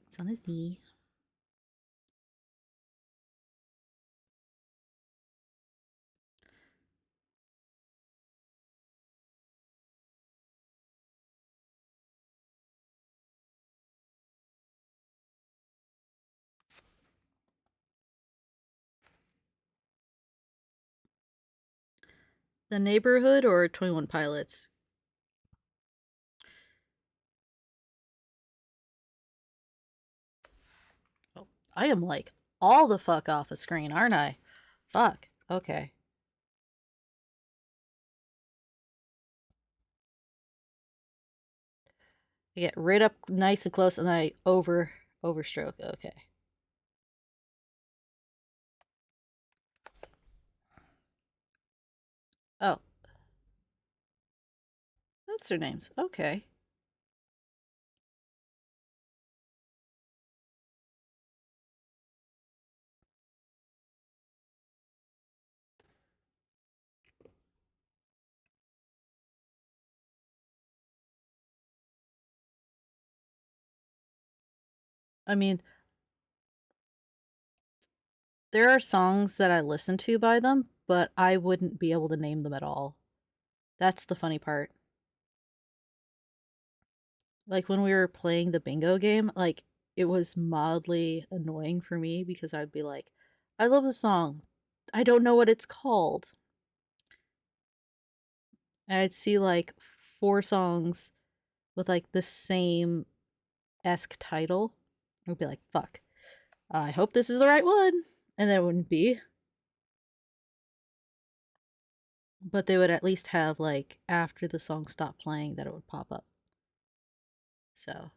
it's on his knee. The Neighborhood or 21 Pilots? Oh, I am like all the fuck off a screen, aren't I? Fuck. Okay. I get right up nice and close and then I overstroke. Okay. Oh. That's their names. Okay. I mean, there are songs that I listen to by them, but I wouldn't be able to name them at all. That's the funny part. Like when we were playing the bingo game, like it was mildly annoying for me because I'd be like, I love the song. I don't know what it's called. And I'd see like 4 songs with like the same esque title. I'd be like, fuck. I hope this is the right one. And then it wouldn't be. But they would at least have like after the song stopped playing that it would pop up. So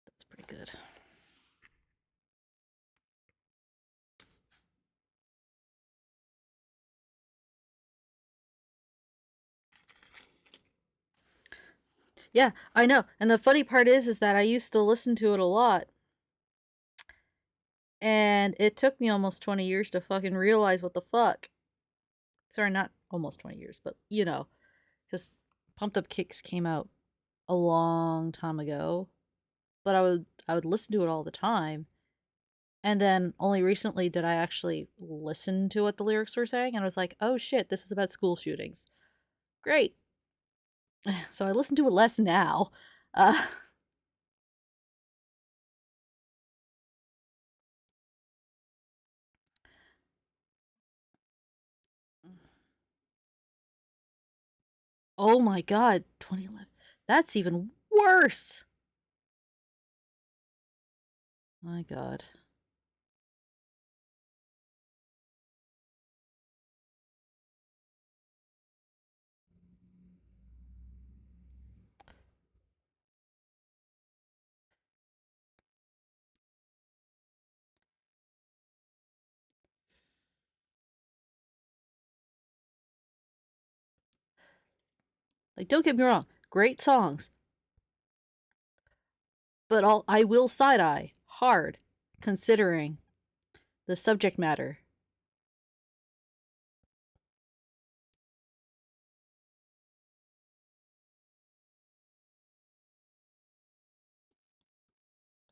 that's pretty good. Yeah, I know. And the funny part is that I used to listen to it a lot. And it took me almost 20 years to fucking realize what the fuck. Sorry, not almost 20 years, but you know, because Pumped Up Kicks came out a long time ago. But I would listen to it all the time. And then only recently did I actually listen to what the lyrics were saying, and I was like, oh shit, this is about school shootings. Great. So I listen to it less now. Uh, oh my god, 2011. That's even worse. My god. Like, don't get me wrong, great songs. But I will side eye hard, considering the subject matter.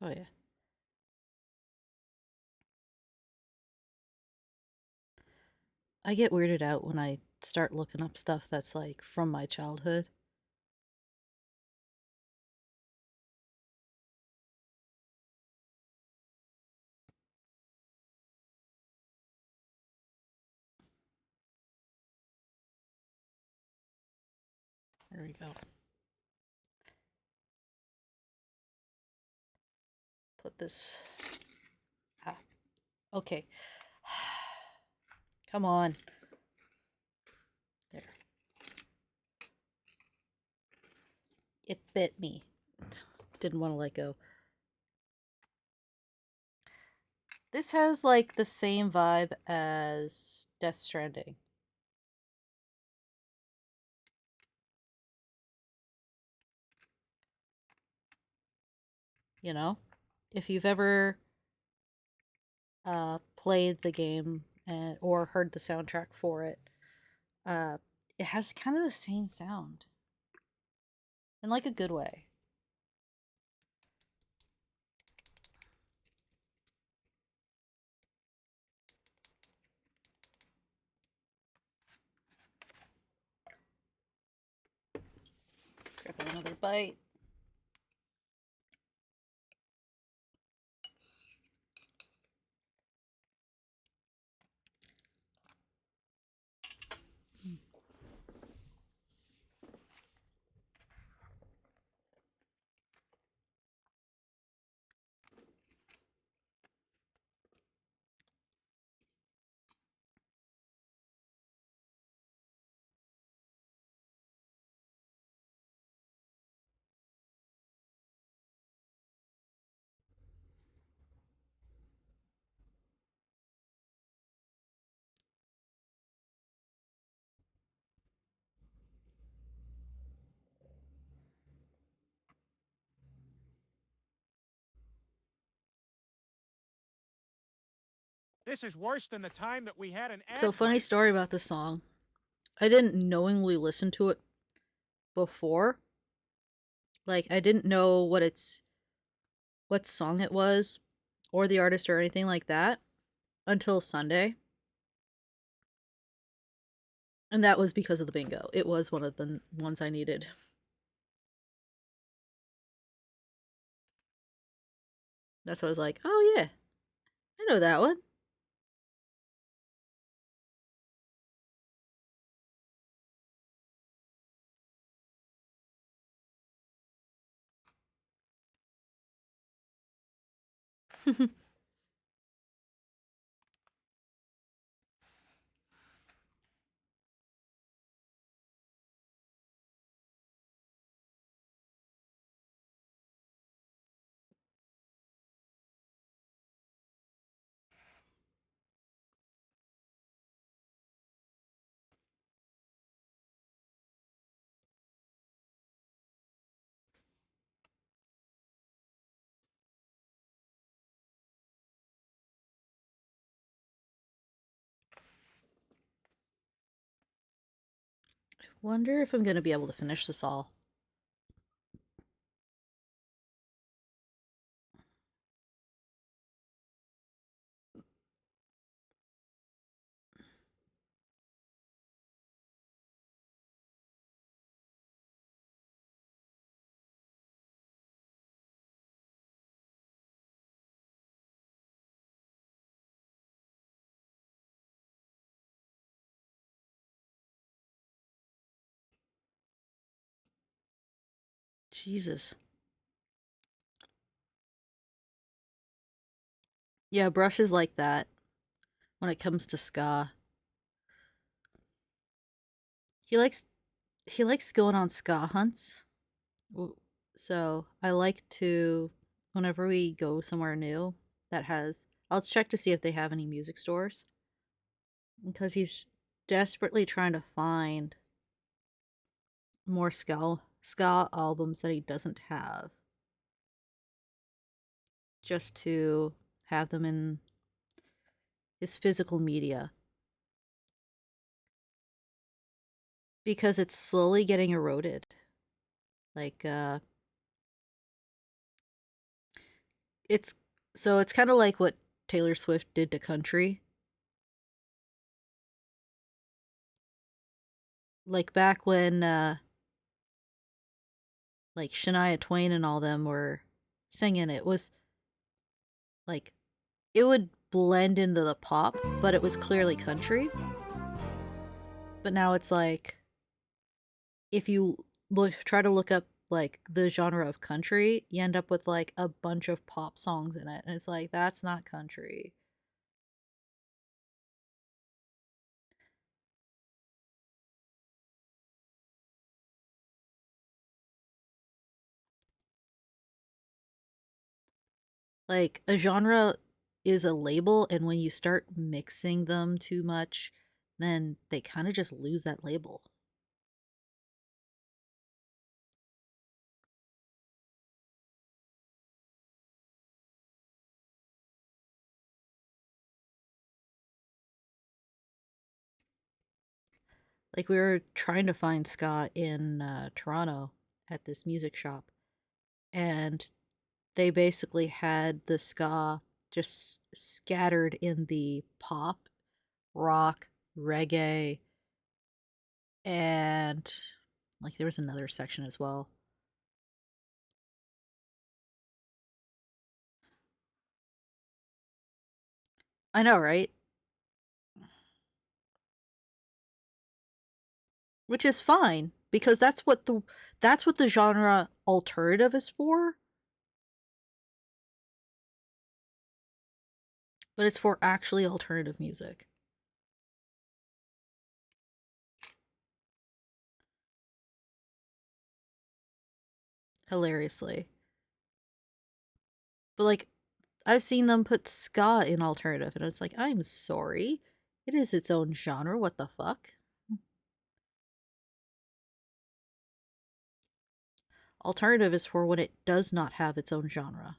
Oh yeah. I get weirded out when I start looking up stuff that's like from my childhood. There we go. Put this. Ah, okay. Come on. There. It bit me. Didn't want to let go. This has like the same vibe as Death Stranding. You know? If you've ever played the game or heard the soundtrack for it, uh, it has kind of the same sound. In like a good way. Grab another bite. This is worse than the time that we had an ad So, funny break. story about this song. I didn't knowingly listen to it before. Like, I didn't know what song it was or the artist or anything like that until Sunday. And that was because of the bingo. It was one of the ones I needed. That's why I was like, oh yeah, I know that one. Wonder if I'm gonna be able to finish this all. Jesus. Yeah, Brush is like that when it comes to ska. He likes going on ska hunts. So I like to, whenever we go somewhere new that has, I'll check to see if they have any music stores. Because he's desperately trying to find more ska albums that he doesn't have. Just to have them in his physical media. Because it's slowly getting eroded. Like, it's kind of like what Taylor Swift did to country. Like back when like Shania Twain and all them were singing, it was like it would blend into the pop, but it was clearly country. But now it's like if you try to look up like the genre of country, you end up with like a bunch of pop songs in it, and it's like that's not country. Like a genre is a label, and when you start mixing them too much, then they kind of just lose that label. Like we were trying to find ska in Toronto at this music shop, and they basically had the ska just scattered in the pop, rock, reggae, and like there was another section as well. I know, right? Which is fine because that's what the genre alternative is for. But it's for actually alternative music. Hilariously. But like I've seen them put ska in alternative, and it's like, I'm sorry. It is its own genre. What the fuck? Alternative is for when it does not have its own genre.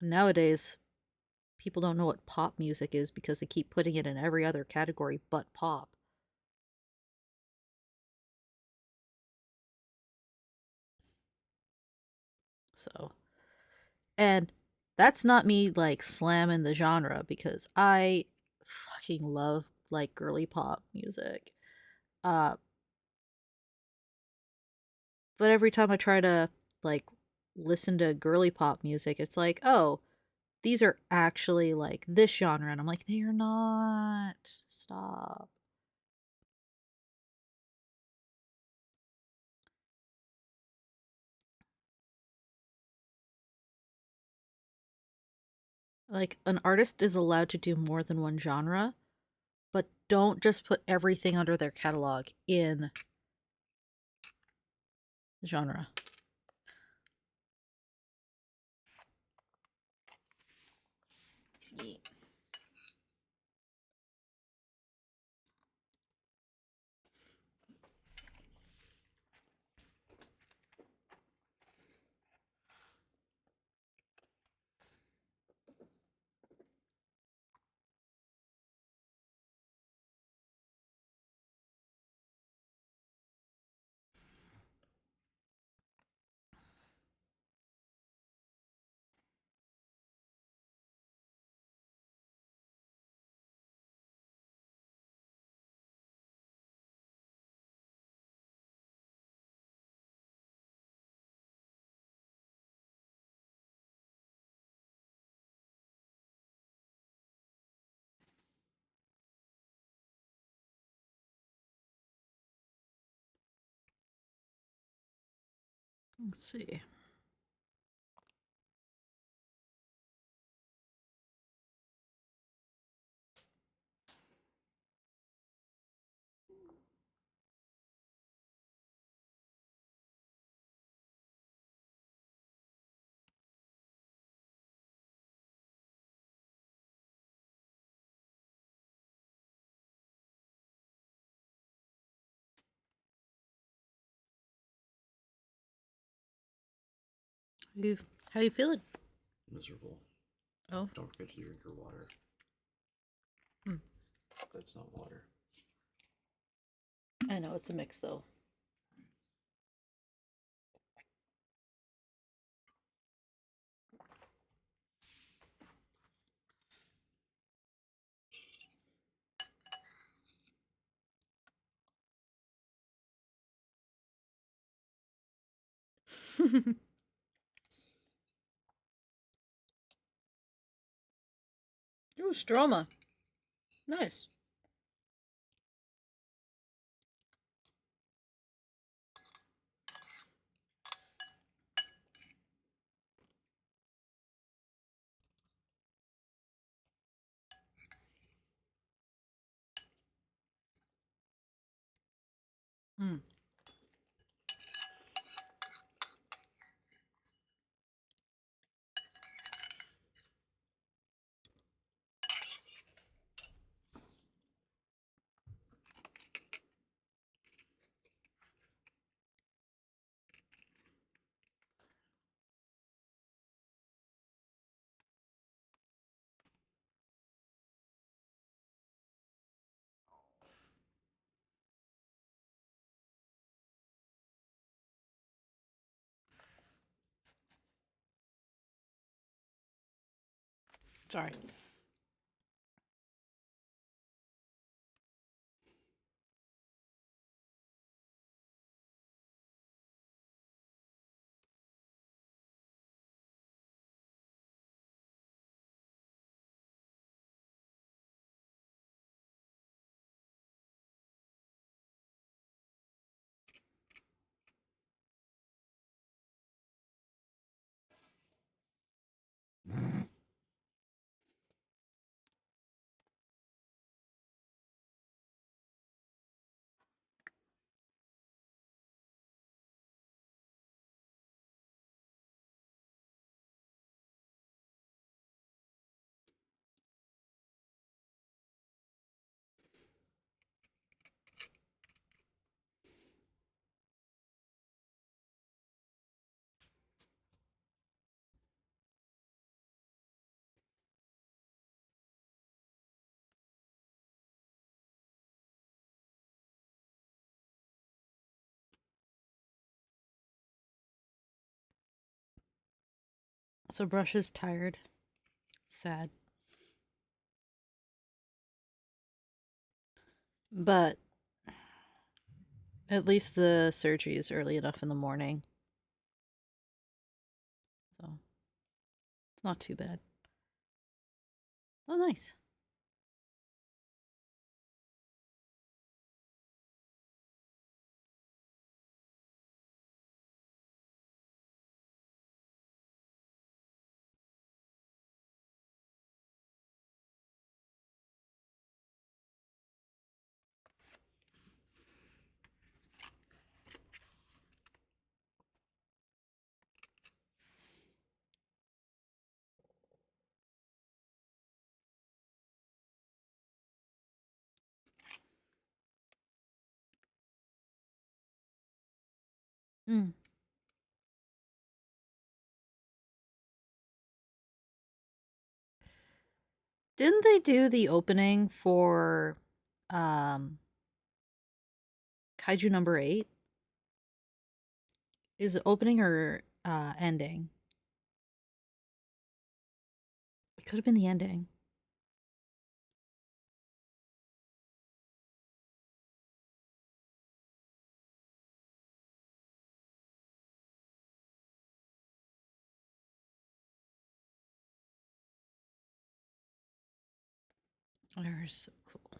Nowadays, people don't know what pop music is because they keep putting it in every other category but pop. So, And that's not me like slamming the genre because I fucking love like girly pop music. Uh but every time I try to like listen to girly pop music, it's like, "Oh, these are actually like this genre." And I'm like, "They are not. Stop." Like an artist is allowed to do more than one genre, but don't just put everything under their catalog in genre. Let's see. You, how you feeling? Miserable. Oh. Don't forget to drink your water. Hmm. That's not water. I know, it's a mix though. Ooh, stroma. Nice. Hmm. Sorry. So Brush is tired. Sad. But at least the surgery is early enough in the morning. So it's not too bad. Oh, nice. Mm. Didn't they do the opening for um Kaiju number 8? Is it opening or ending? It could have been the ending. They're so cool.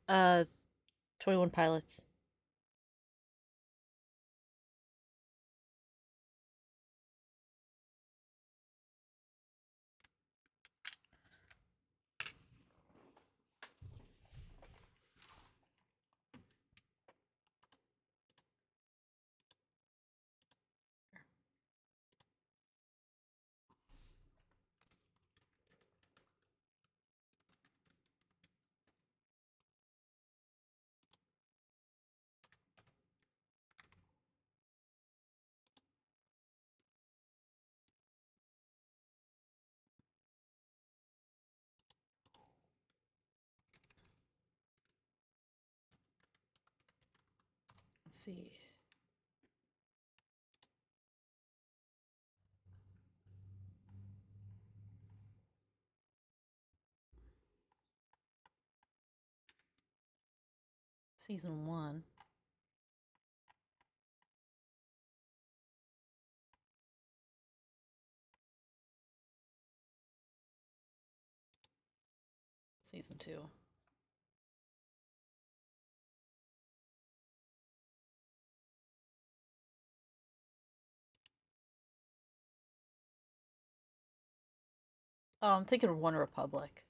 Uh 21 Pilots. Let's see. Season 1. Season 2. Oh, I'm thinking of One Republic.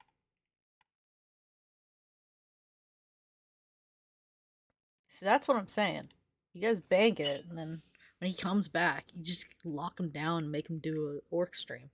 See, that's what I'm saying. You guys bank it, and then when he comes back, you just lock him down and make him do an orc stream.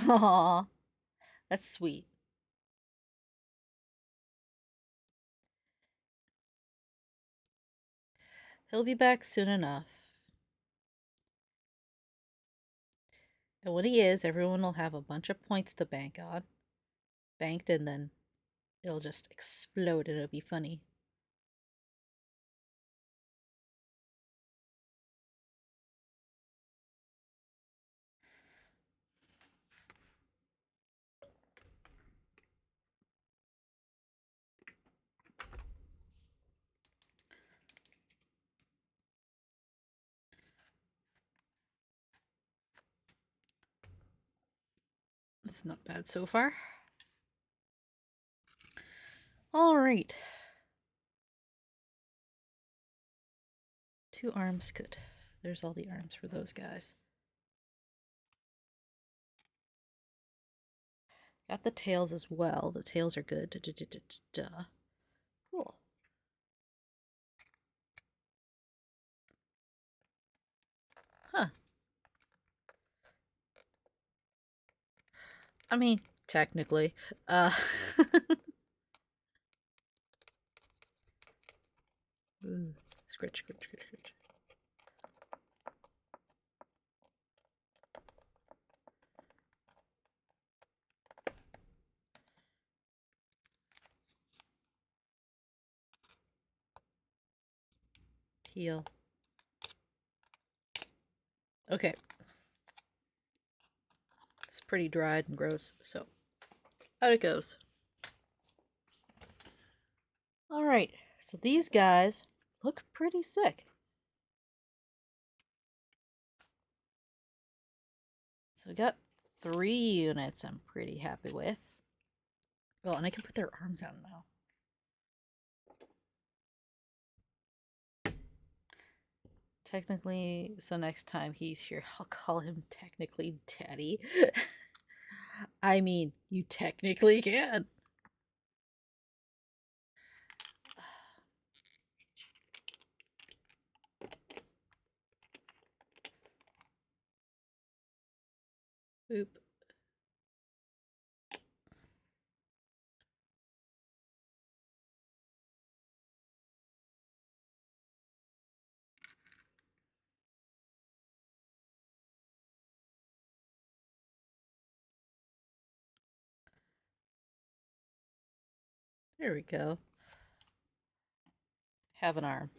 Aw, that's sweet. He'll be back soon enough. And when he is, everyone will have a bunch of points to bank on. Banked, and then it'll just explode and it'll be funny. It's not bad so far. All right. 2 arms, good. There's all the arms for those guys. Got the tails as well. The tails are good. Cool. Huh. I mean, technically. Ooh, scritch, scritch, scritch, scritch. Heal. Okay. It's pretty dried and gross, so out it goes. Alright, so these guys look pretty sick. So we got 3 units I'm pretty happy with. Oh, and I can put their arms out now. Technically, so next time he's here, I'll call him technically Daddy. I mean, you technically can. Oop. There we go. Have an arm.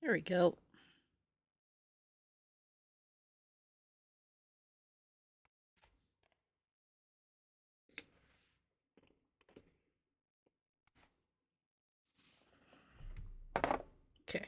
There we go. Okay.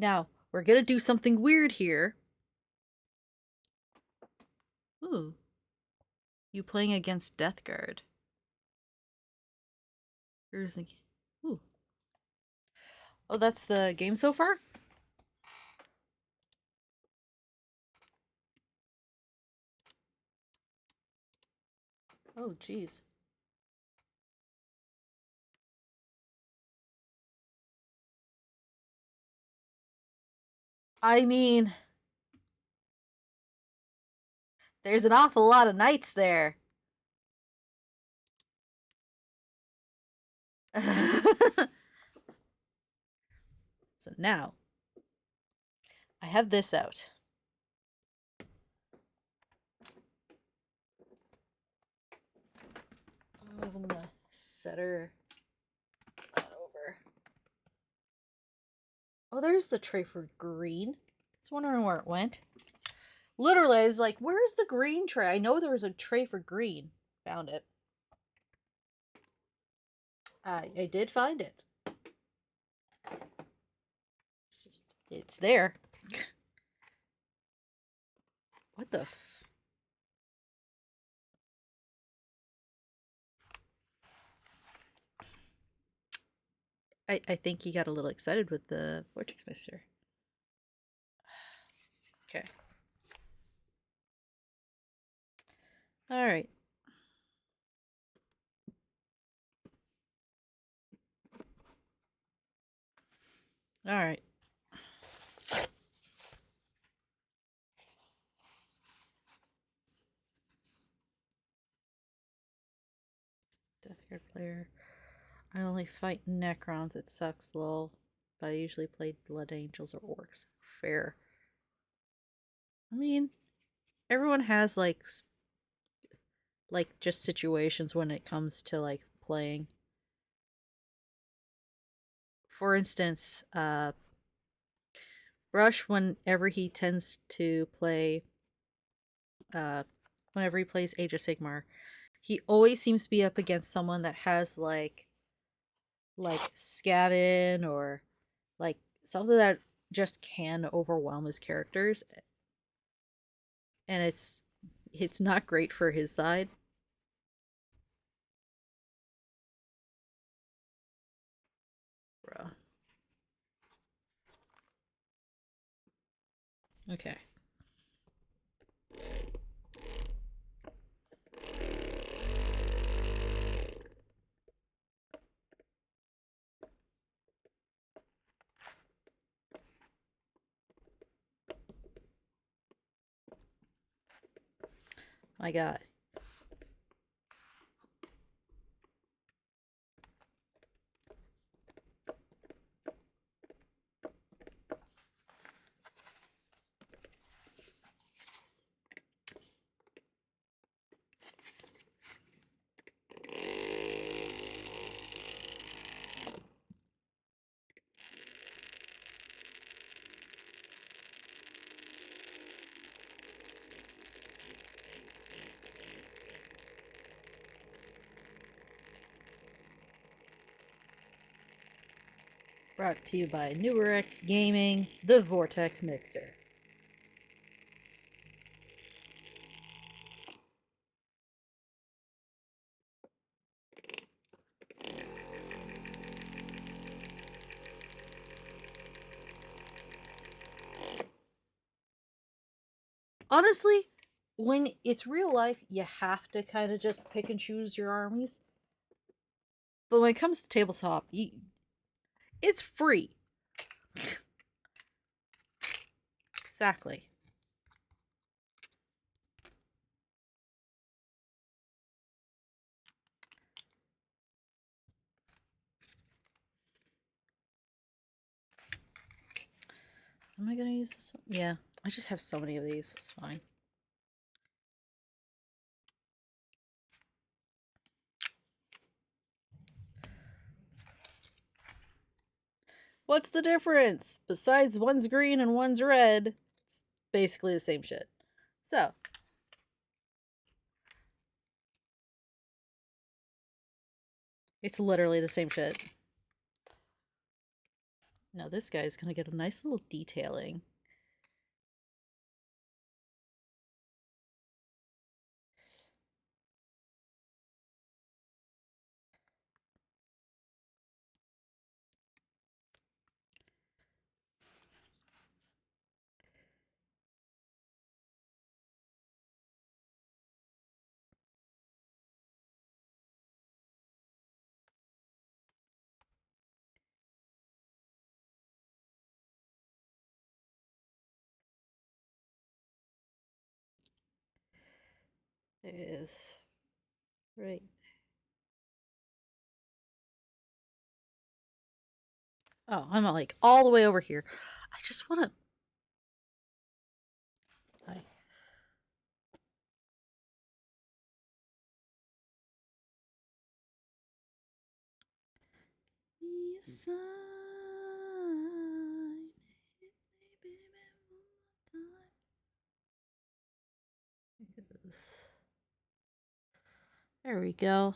Now, we're gonna do something weird here. Ooh. You playing against Death Guard. Here's the... Ooh. Oh, that's the game so far? Oh, jeez. I mean... There's an awful lot of knights there. So now, I have this out. I'm moving the setter over. Oh, there's the tray for green. I was wondering where it went. Literally, I was like, where's the green tray? I know there was a tray for green. Found it. I did find it. It's there. What the I think he got a little excited with the Vortex Mister. Okay. Alright. Alright. Scared player. I only fight Necrons. It sucks, lol. But I usually play Blood Angels or Orcs. Fair. I mean, everyone has like just situations when it comes to like playing. For instance, Brush, whenever he tends to play, whenever he plays Age of Sigmar, he always seems to be up against someone that has like Scavin or like something that just can overwhelm his characters, and it's not great for his side. Bruh. Okay. My God. Brought to you by NewerX Gaming, the Vortex Mixer. Honestly, when it's real life, you have to kind of just pick and choose your armies. But when it comes to tabletop, it's free. Exactly. Am I gonna use this one? Yeah, I just have so many of these. It's fine. What's the difference? Besides one's green and one's red, it's basically the same shit. So, it's literally the same shit. Now this guy's gonna get a nice little detailing. There it is. Right. Oh, I'm not like all the way over here. I just want to. Hi. Yes, there we go.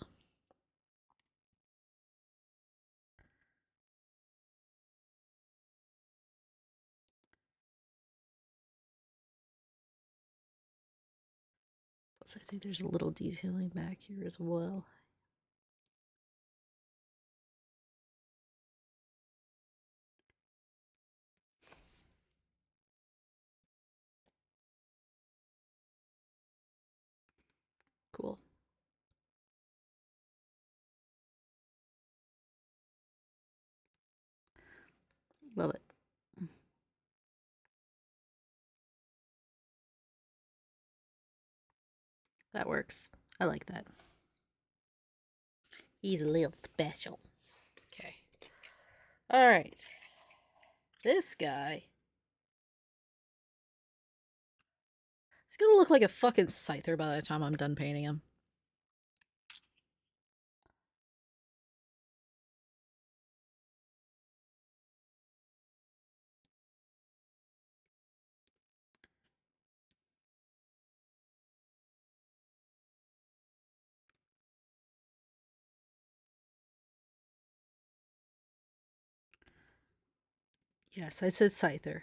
Plus, I think there's a little detailing back here as well. Cool. Love it. That works. I like that. He's a little special. Okay. Alright. This guy. He's gonna look like a fucking scyther by the time I'm done painting him. Yes, I said scyther.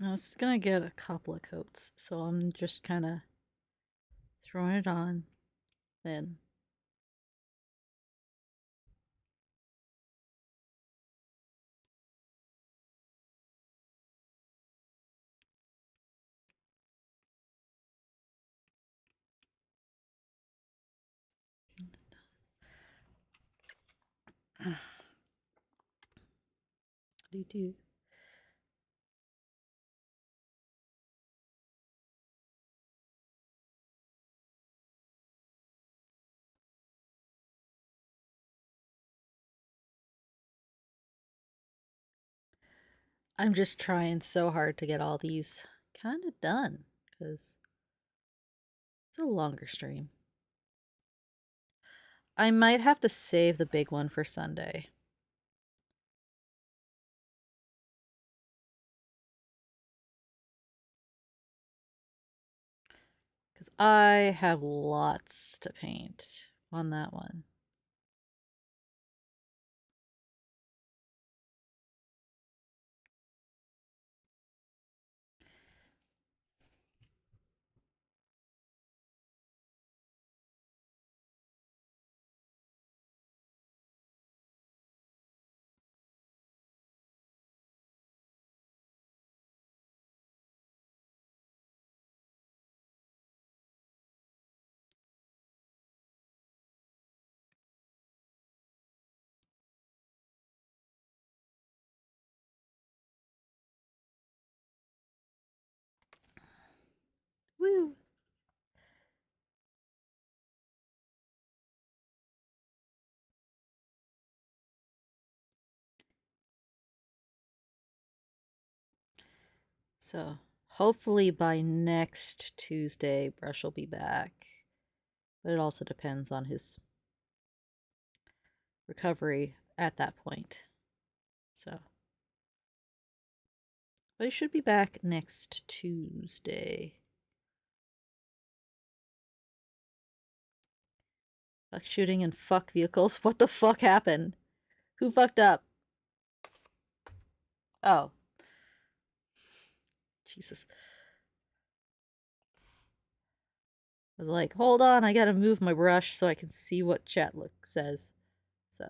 Now it's gonna get a couple of coats, so I'm just kind of throwing it on. Then do. I'm just trying so hard to get all these kind of done because it's a longer stream. I might have to save the big one for Sunday. Because I have lots to paint on that one. Woo! So hopefully by next Tuesday, Brush will be back. But it also depends on his recovery at that point. So, but he should be back next Tuesday. Fuck shooting and fuck vehicles. What the fuck happened? Who fucked up? Oh. Jesus. I was like, hold on, I gotta move my brush so I can see what chat says. So.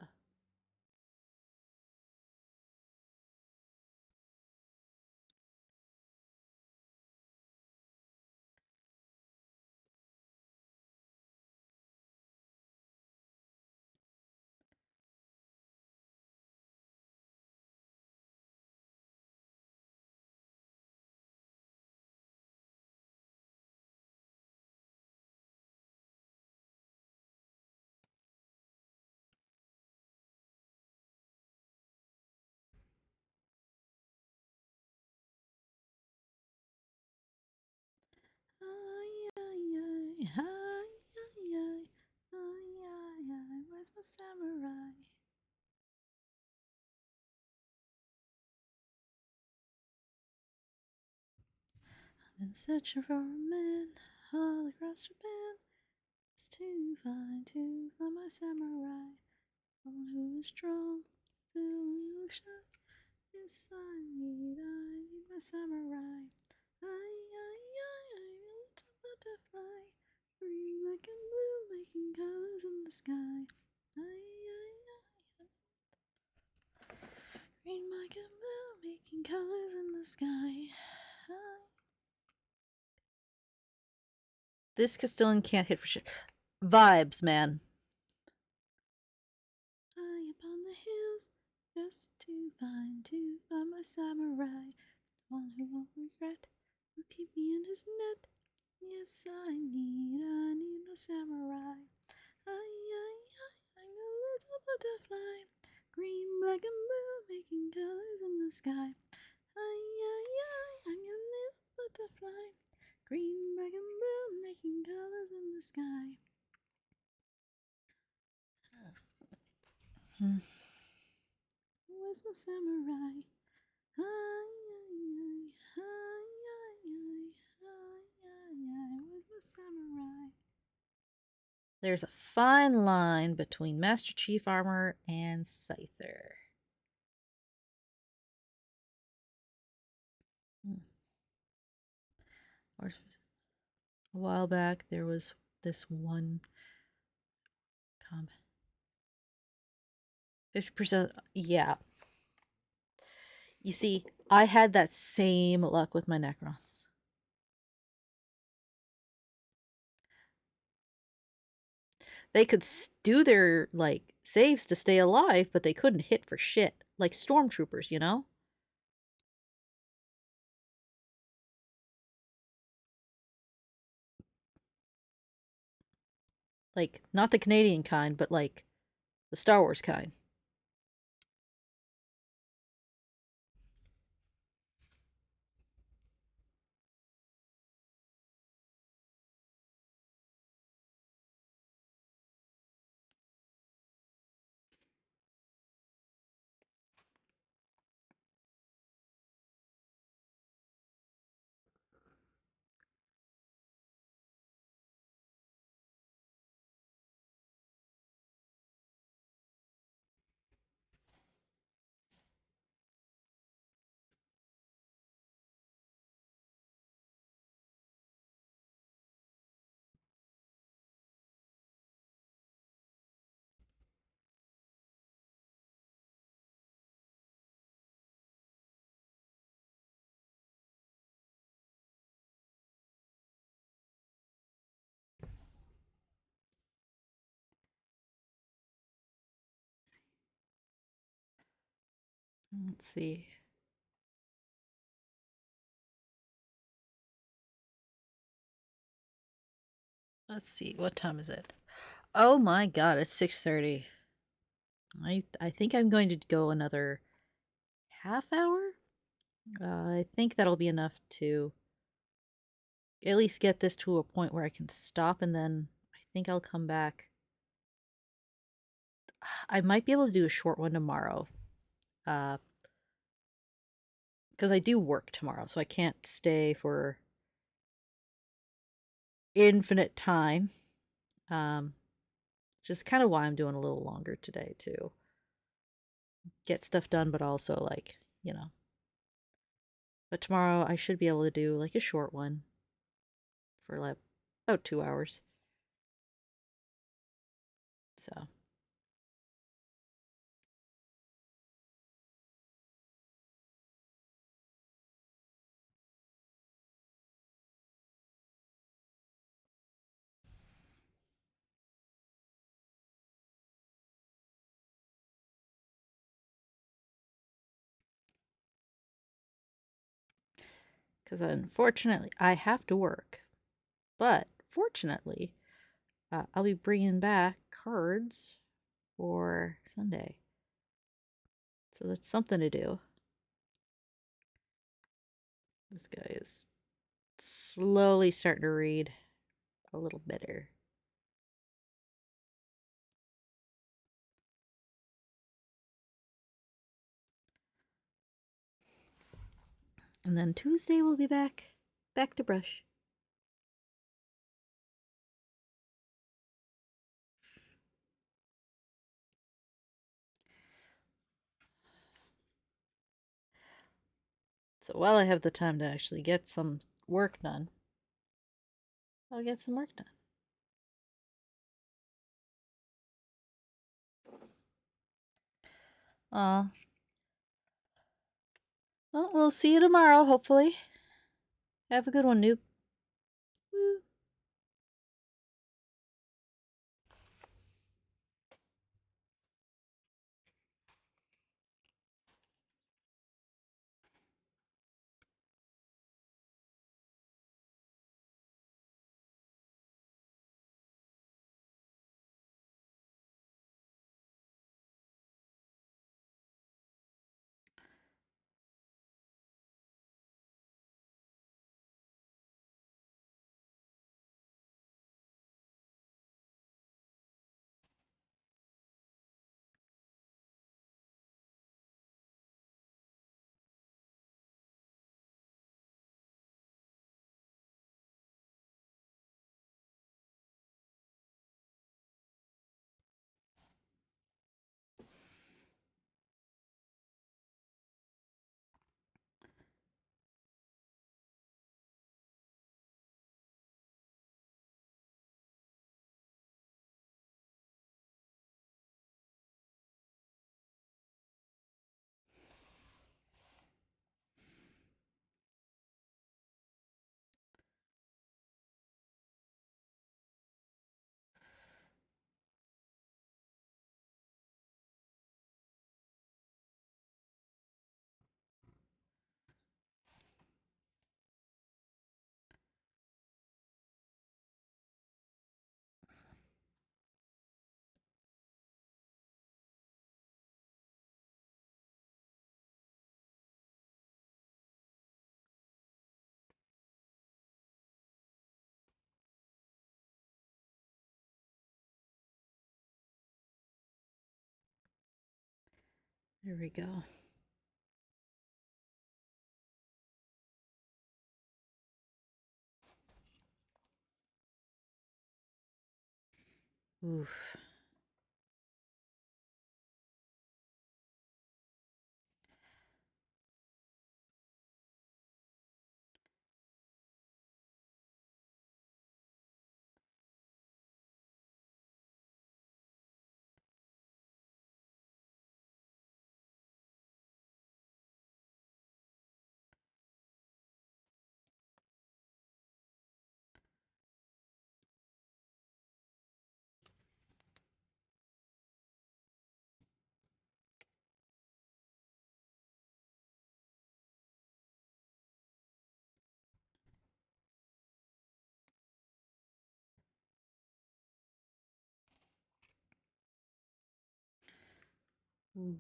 Where's my samurai? I'm in search for a man all across Japan. It's to find my samurai. Someone who is strong, still a little shy. Yes, I need my samurai. little butterfly, green like and blue, making colors in the sky. Green like and blue, making colors in the sky. This Castilian can't hit for shit. Vibes, man. High upon the hills, just to find my samurai. One who won't regret, will keep me in his net. Yes, I need a samurai. I'm a little butterfly, green, black, and blue, making colors in the sky. I'm your little butterfly, green, black, and blue, making colors in the sky. Where's my samurai? Where's my samurai? There's a fine line between Master Chief Armor and Scyther. A while back, there was this one combat. 50%. Yeah. You see, I had that same luck with my Necrons. They could do their, like, saves to stay alive, but they couldn't hit for shit. Like stormtroopers, you know? Like, not the Canadian kind, but like the Star Wars kind. Let's see. Let's see. What time is it? Oh my god, it's 6:30. I think I'm going to go another half hour. I think that'll be enough to at least get this to a point where I can stop, and then I think I'll come back. I might be able to do a short one tomorrow. Because I do work tomorrow, so I can't stay for infinite time. Just kind of why I'm doing a little longer today to get stuff done, but also like, you know. But tomorrow I should be able to do like a short one for like about 2 hours. So. Because unfortunately, I have to work. But fortunately, I'll be bringing back cards for Sunday. So that's something to do. This guy is slowly starting to read a little better. And then Tuesday we'll be back to brush. So while I have the time to actually get some work done. I'll get some work done. Well, we'll see you tomorrow, hopefully. Have a good one, noob. Woo. There we go. Oof. Ooh.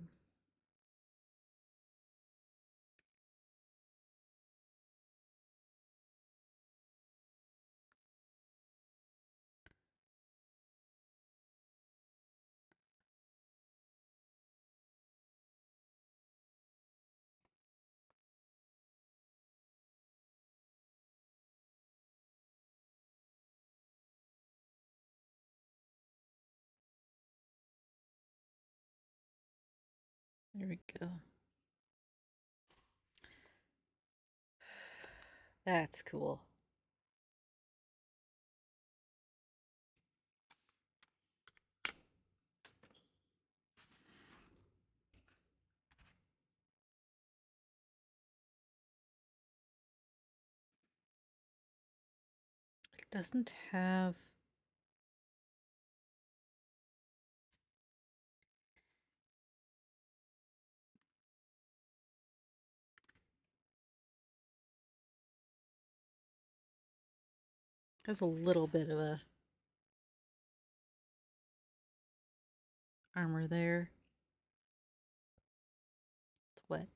There we go. That's cool. It doesn't have... has a little bit of a armor there. It's wet.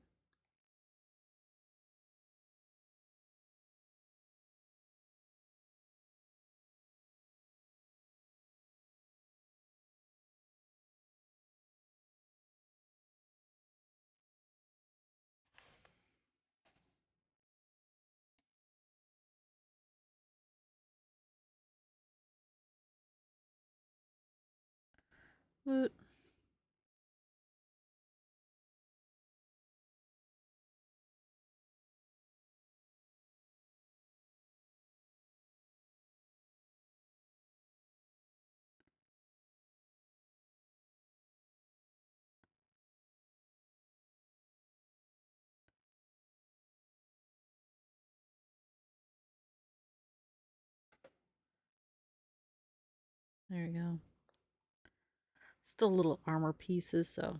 Woot. There you go. Still little armor pieces, so.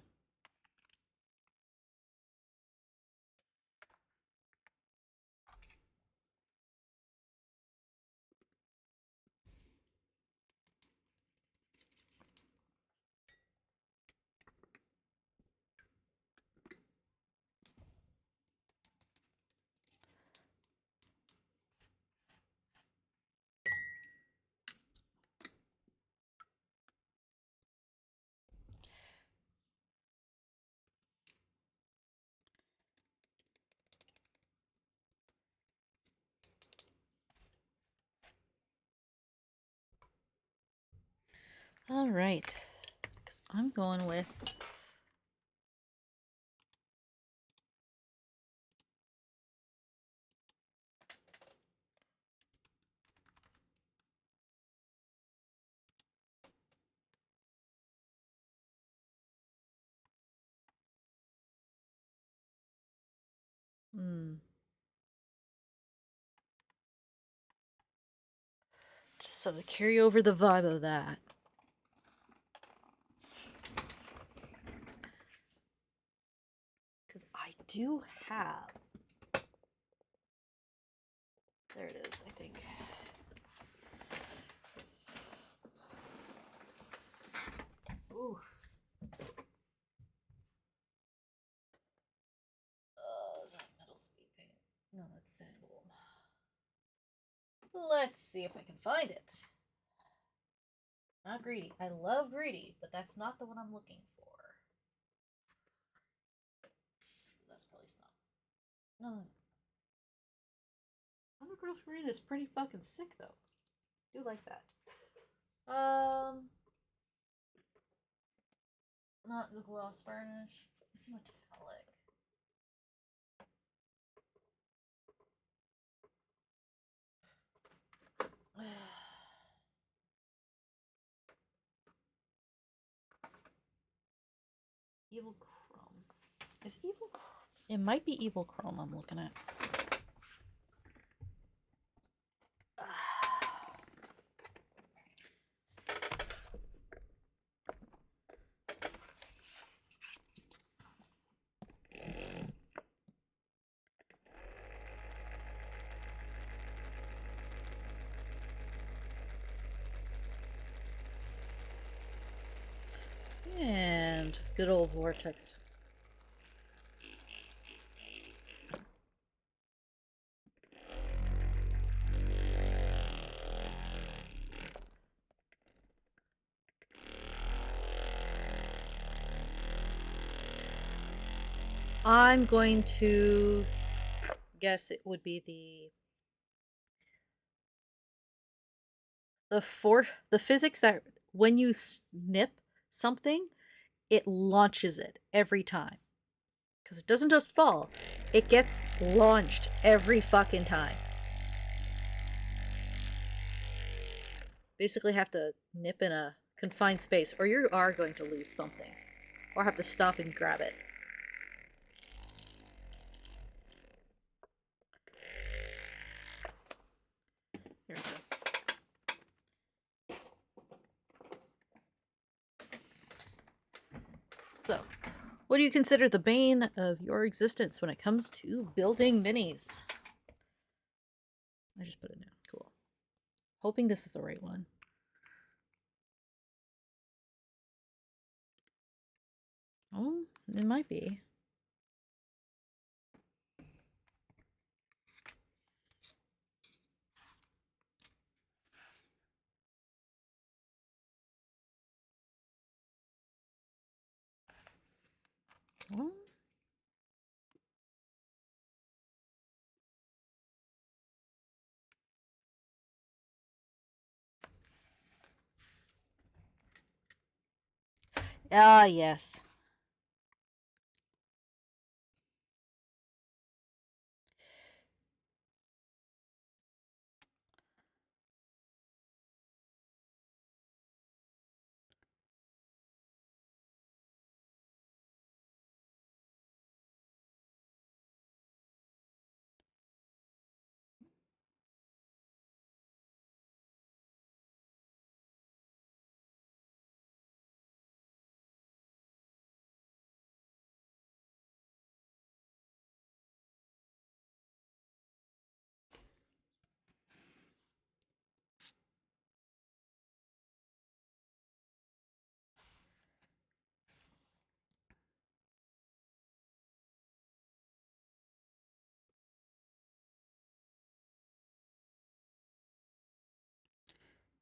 All right. I'm going with just sort of carry over the vibe of that. Because I do have. There it is, I think. Ooh. Is that metal speed paint? No, that's sandalwood. Let's see if I can find it. Not greedy. I love greedy, but that's not the one I'm looking for. That's probably not. No. Undergrowth green is pretty fucking sick though. Do like that. Not the gloss varnish. It's metallic. Evil Chrome. Is Evil Chrome? It might be Evil Chrome I'm looking at. And good old Vortex. I'm going to guess it would be the physics that when you snip something, it launches it every time. Because it doesn't just fall, it gets launched every fucking time. Basically have to nip in a confined space or you are going to lose something. Or have to stop and grab it. Here we go. So, what do you consider the bane of your existence when it comes to building minis? I just put it down. Cool. Hoping this is the right one. Oh, it might be. Well, ah, yes.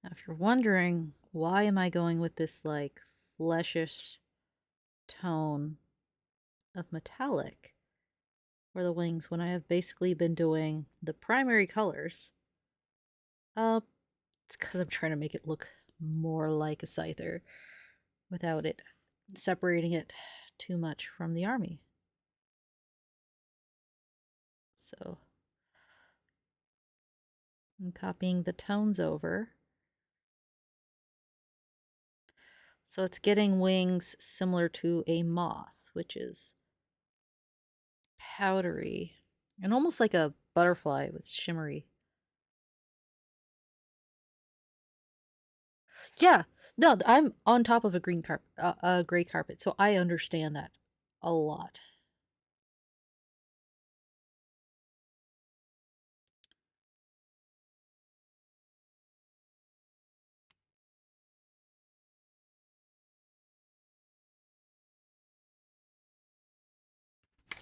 Now, if you're wondering, why am I going with this, like, fleshish tone of metallic for the wings when I have basically been doing the primary colors? It's because I'm trying to make it look more like a Scyther without it separating it too much from the army. So I'm copying the tones over. So it's getting wings similar to a moth, which is powdery and almost like a butterfly with shimmery. Yeah, no, I'm on top of a green carpet, a gray carpet, so I understand that a lot.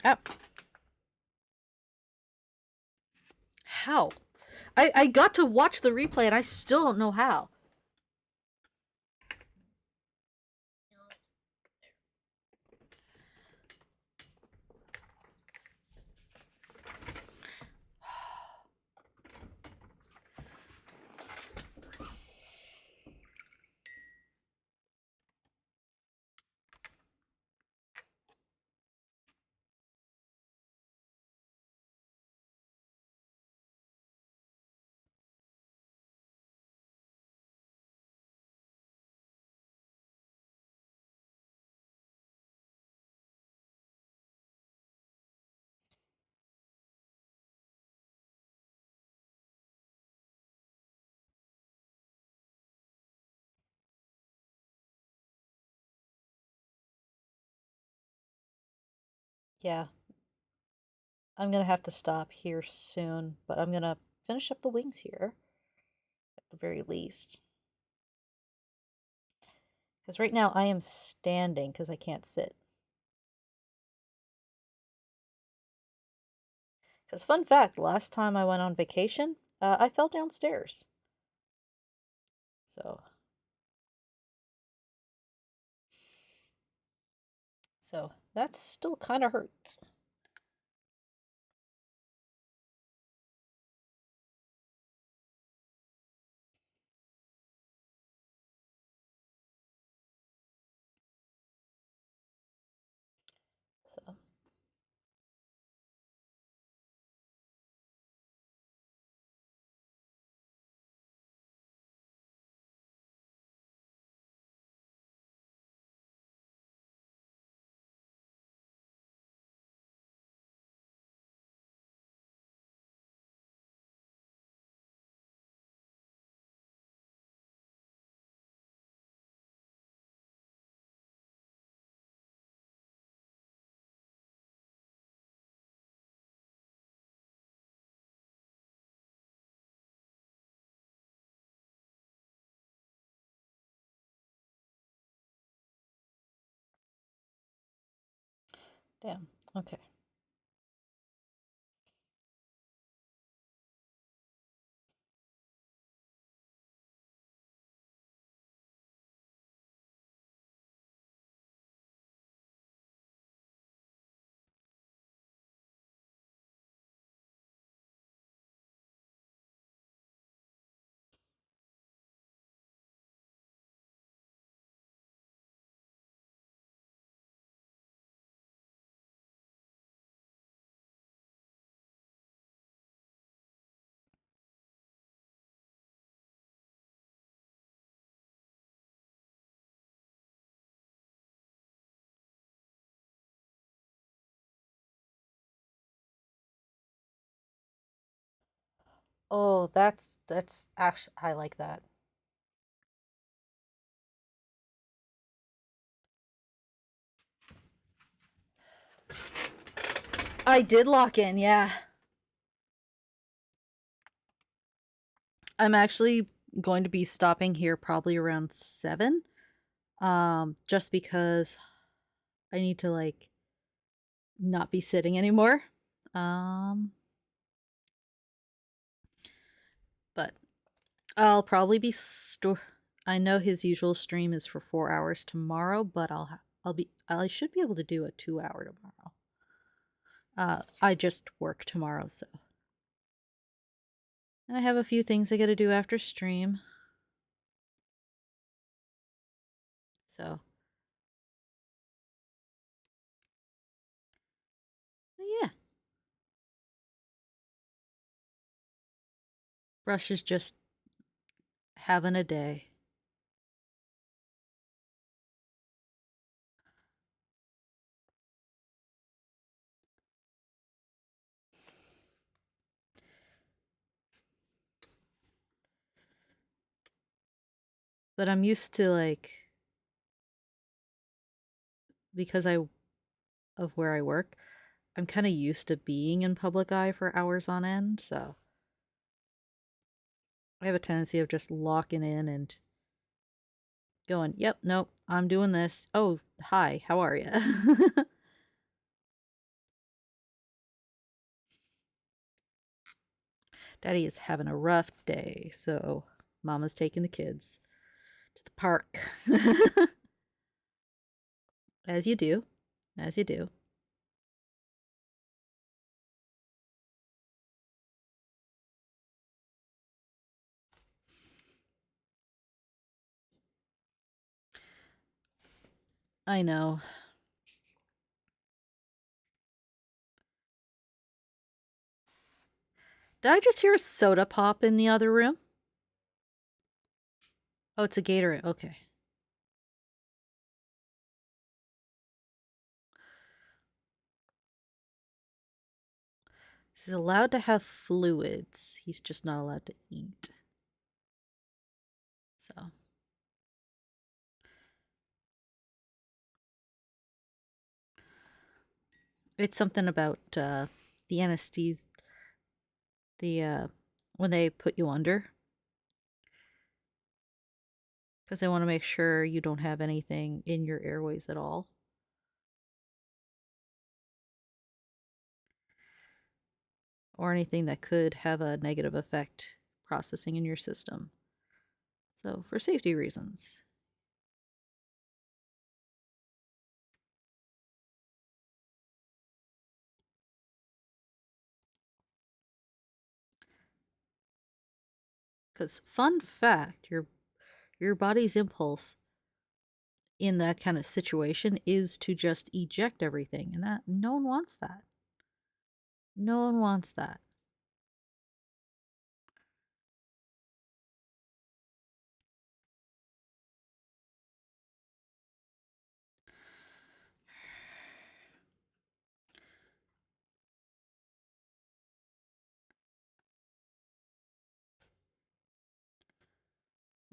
Oh. How? I got to watch the replay and I still don't know how. Yeah. I'm gonna have to stop here soon, but I'm gonna finish up the wings here at the very least. Because right now I am standing because I can't sit. Because, fun fact, last time I went on vacation, I fell downstairs. So that still kind of hurts. So. Damn. Okay. Oh, that's actually, I like that. I did lock in, yeah. I'm actually going to be stopping here probably around 7. Just because I need to, like, not be sitting anymore. But I'll probably be I know his usual stream is for 4 hours tomorrow, but I should be able to do a 2-hour tomorrow. I just work tomorrow, so. And I have a few things I gotta do after stream. So. But yeah. Rush is just having a day. But I'm used to, like, because of where I work, I'm kind of used to being in public eye for hours on end, so I have a tendency of just locking in and going, yep, nope, I'm doing this. Oh, hi, how are you? Daddy is having a rough day, so Mama's taking the kids to the park. As you do. As you do. I know. Did I just hear a soda pop in the other room? Oh, it's a Gatorade. Okay. He's allowed to have fluids. He's just not allowed to eat. So. It's something about the anesthesia, when they put you under. Because they want to make sure you don't have anything in your airways at all. Or anything that could have a negative effect processing in your system. So, for safety reasons. Because, fun fact, your body's impulse in that kind of situation is to just eject everything. And that no one wants that. No one wants that.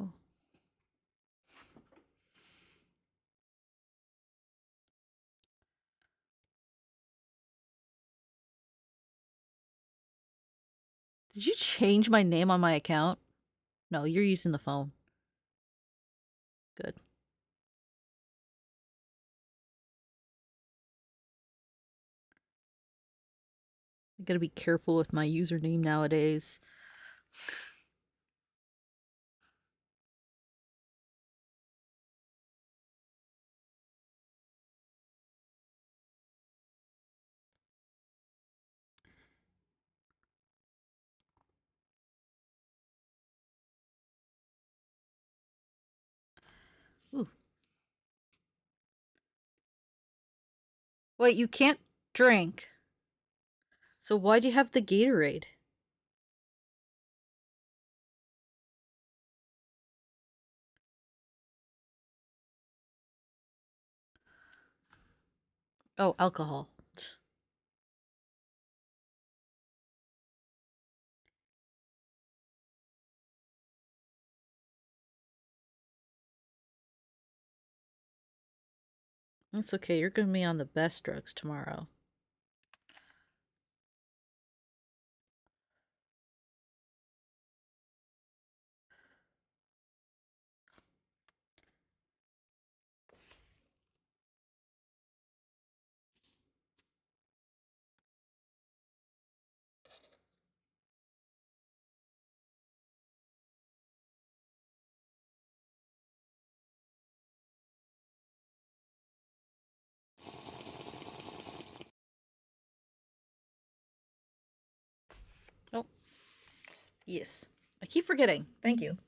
Oh. Did you change my name on my account? No, you're using the phone. Good. I gotta be careful with my username nowadays. Ooh. Wait, you can't drink. So why'd you have the Gatorade? Oh, alcohol. It's okay, you're gonna be on the best drugs tomorrow. Yes. I keep forgetting. Thank you.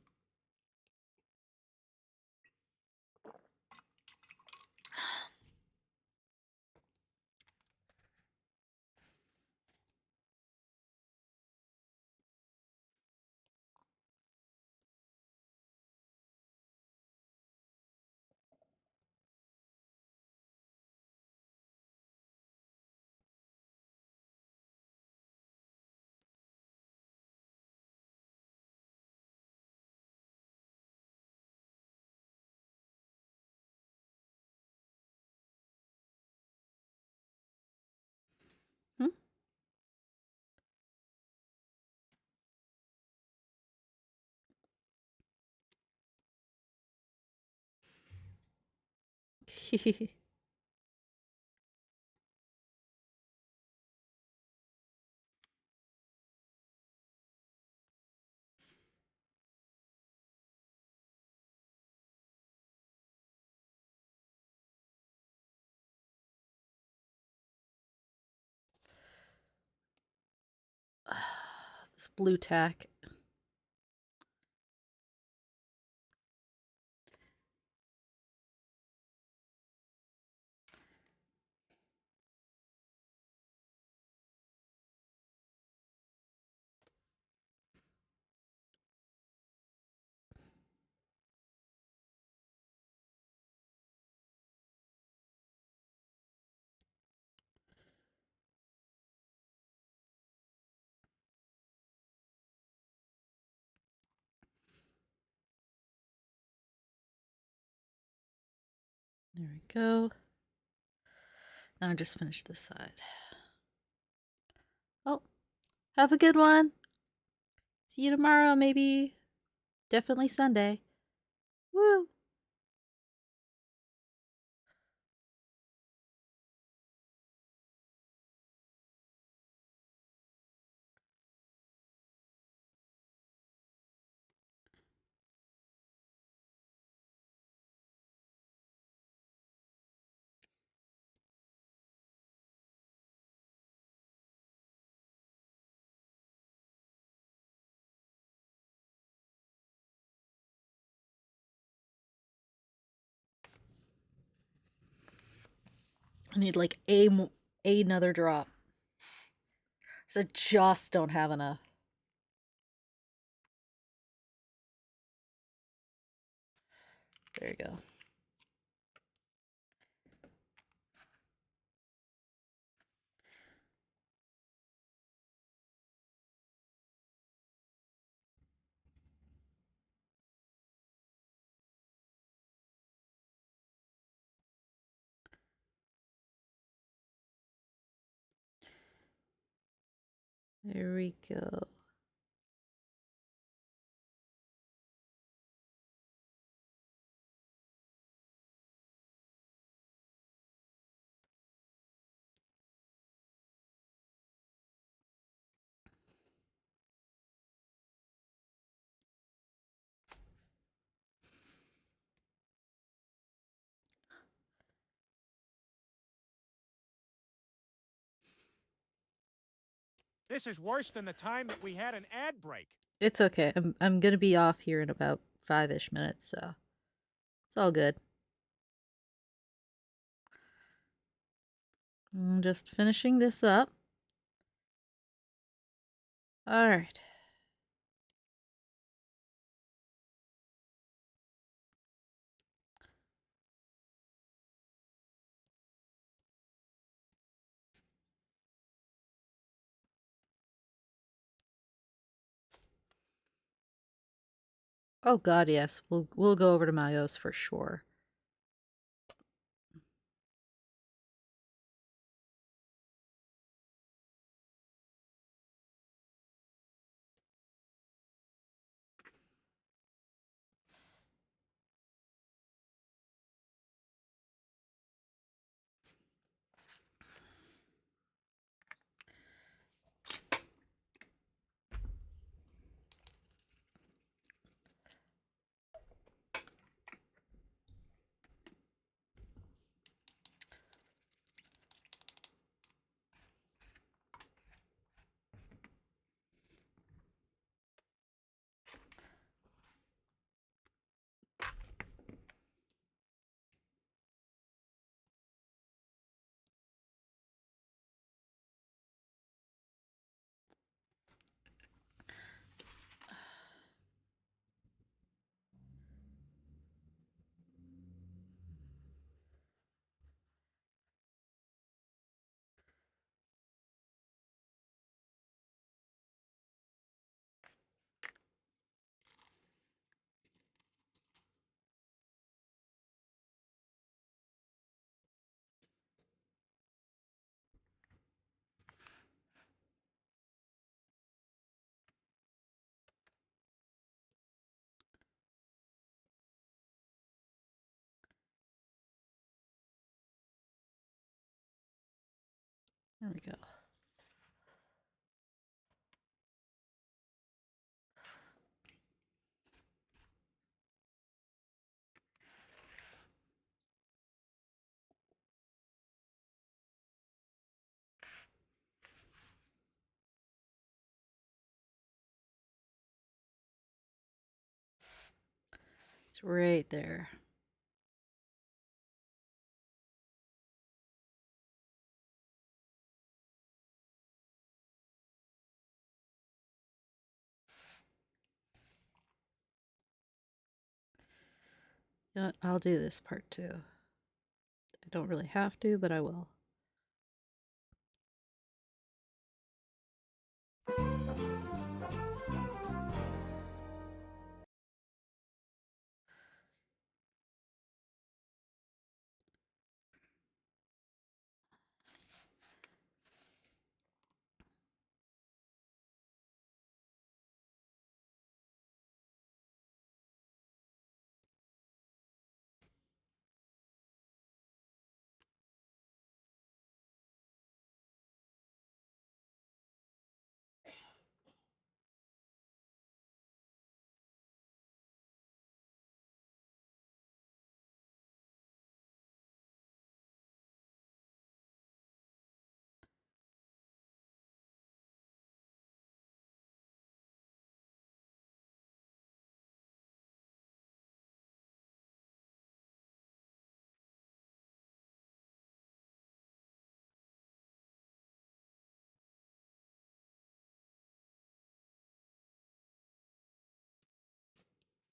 Hmm? This blue tack. There we go. Now I just finished this side. Oh, have a good one. See you tomorrow, maybe. Definitely Sunday. Woo! I need like another drop. So just don't have enough. There you go. There we go. This is worse than the time that we had an ad break. It's okay. I'm gonna be off here in about 5-ish minutes, so it's all good. I'm just finishing this up. All right. Oh God, yes. We'll go over to Mayos for sure. There we go. It's right there. You know what? I'll do this part too. I don't really have to, but I will.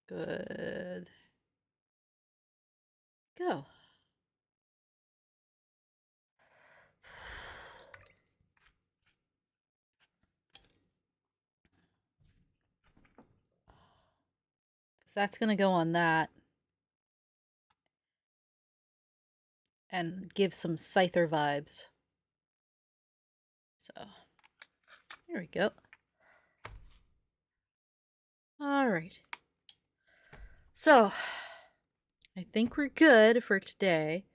Good. Go. So that's going to go on that. And give some Scyther vibes. So, there we go. All right. So, I think we're good for today.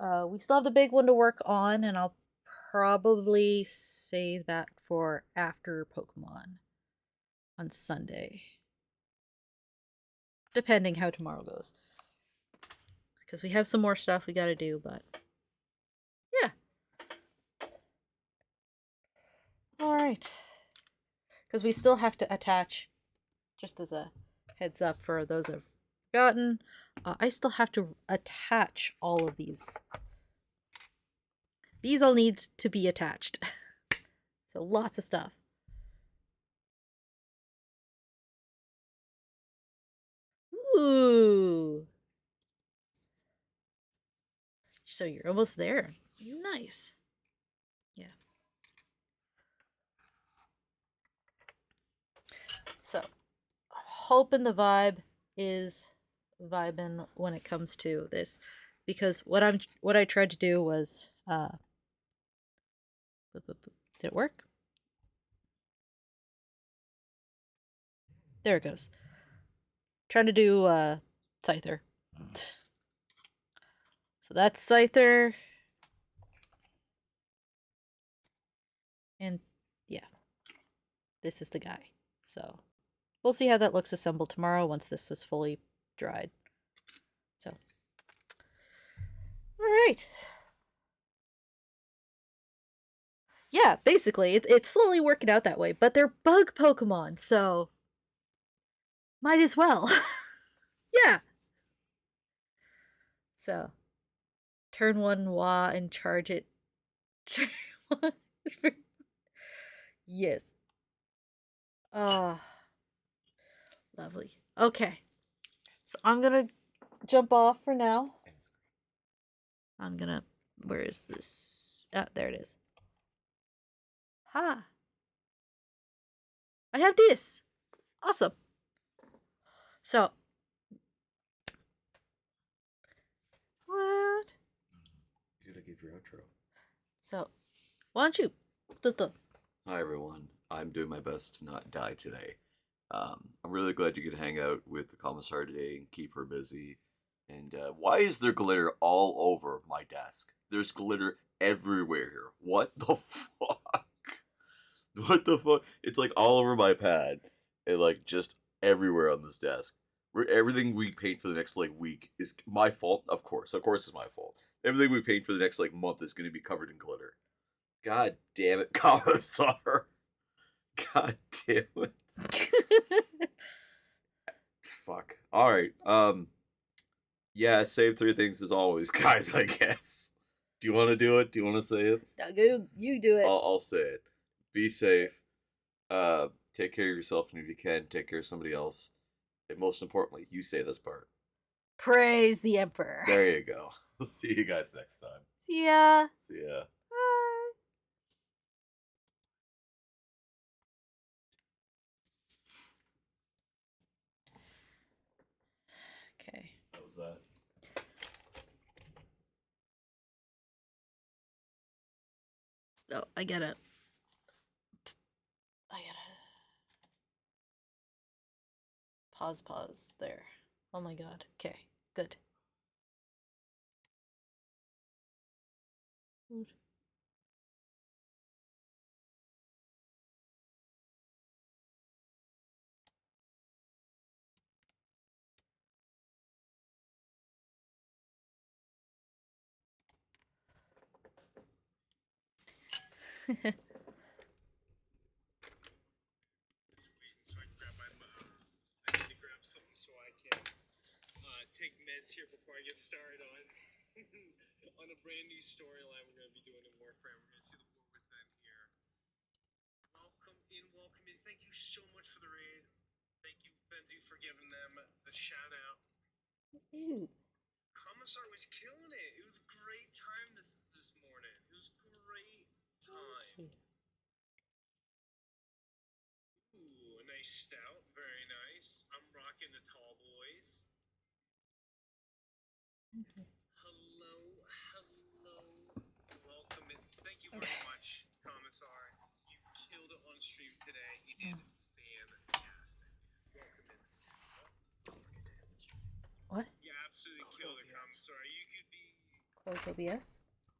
We still have the big one to work on, and I'll probably save that for after Pokemon on Sunday. Depending how tomorrow goes. Because we have some more stuff we gotta do, but yeah. Alright. Because we still have to attach, just as a heads up for those who've forgotten, I still have to attach all of these. These all need to be attached. So lots of stuff. Ooh. So you're almost there. Nice. Yeah. So, hoping the vibe is vibing when it comes to this, because what I tried to do was did it work? There it goes. Trying to do Scyther. So that's Scyther. And yeah. This is the guy. So we'll see how that looks assembled tomorrow once this is fully dried. So alright. Yeah, basically, it's slowly working out that way, but they're bug Pokemon, so might as well. Yeah. So, turn one Wa and charge it. Yes. Oh, lovely. Okay. So I'm gonna jump off for now. I'm gonna. Where is this? Ah, there it is. Ha! I have this! Awesome. So. What? You gotta give your outro. So, why don't you? Hi everyone. I'm doing my best to not die today. I'm really glad you could hang out with the commissar today and keep her busy. And why is there glitter all over my desk? There's glitter everywhere. What the fuck? What the fuck? It's like all over my pad and like just everywhere on this desk. Everything we paint for the next like week is my fault. Of course it's my fault. Everything we paint for the next like month is going to be covered in glitter. God damn it, Commissar. God damn it. Fuck. Alright, yeah, save 3 things as always, guys, I guess. Do you want to do it? Do you want to say it? You do it. I'll say it. Be safe. Take care of yourself, and if you can, take care of somebody else. And most importantly, you say this part. Praise the Emperor. There you go. We'll see you guys next time. See ya. See ya. Bye. Okay. What was that? Oh, I gotta. Pause. There. Oh my god. Okay. Good. So I grab my I need to grab something so I can take meds here before I get started on on a brand new storyline we're gonna be doing in Warframe. We're gonna see the war within here. Welcome in. Thank you so much for the raid. Thank you, Benzu, for giving them the shout out. Ooh. Commissar was killing it. It was a great time this morning. It was a great time. Ooh, a nice stout. Very nice. I'm rocking the tall boys. Hello. Welcome in. Thank you very much, Commissar. You killed it on stream today. You did fantastic. Welcome in. What? You absolutely killed it, Commissar. You could be... Close OBS.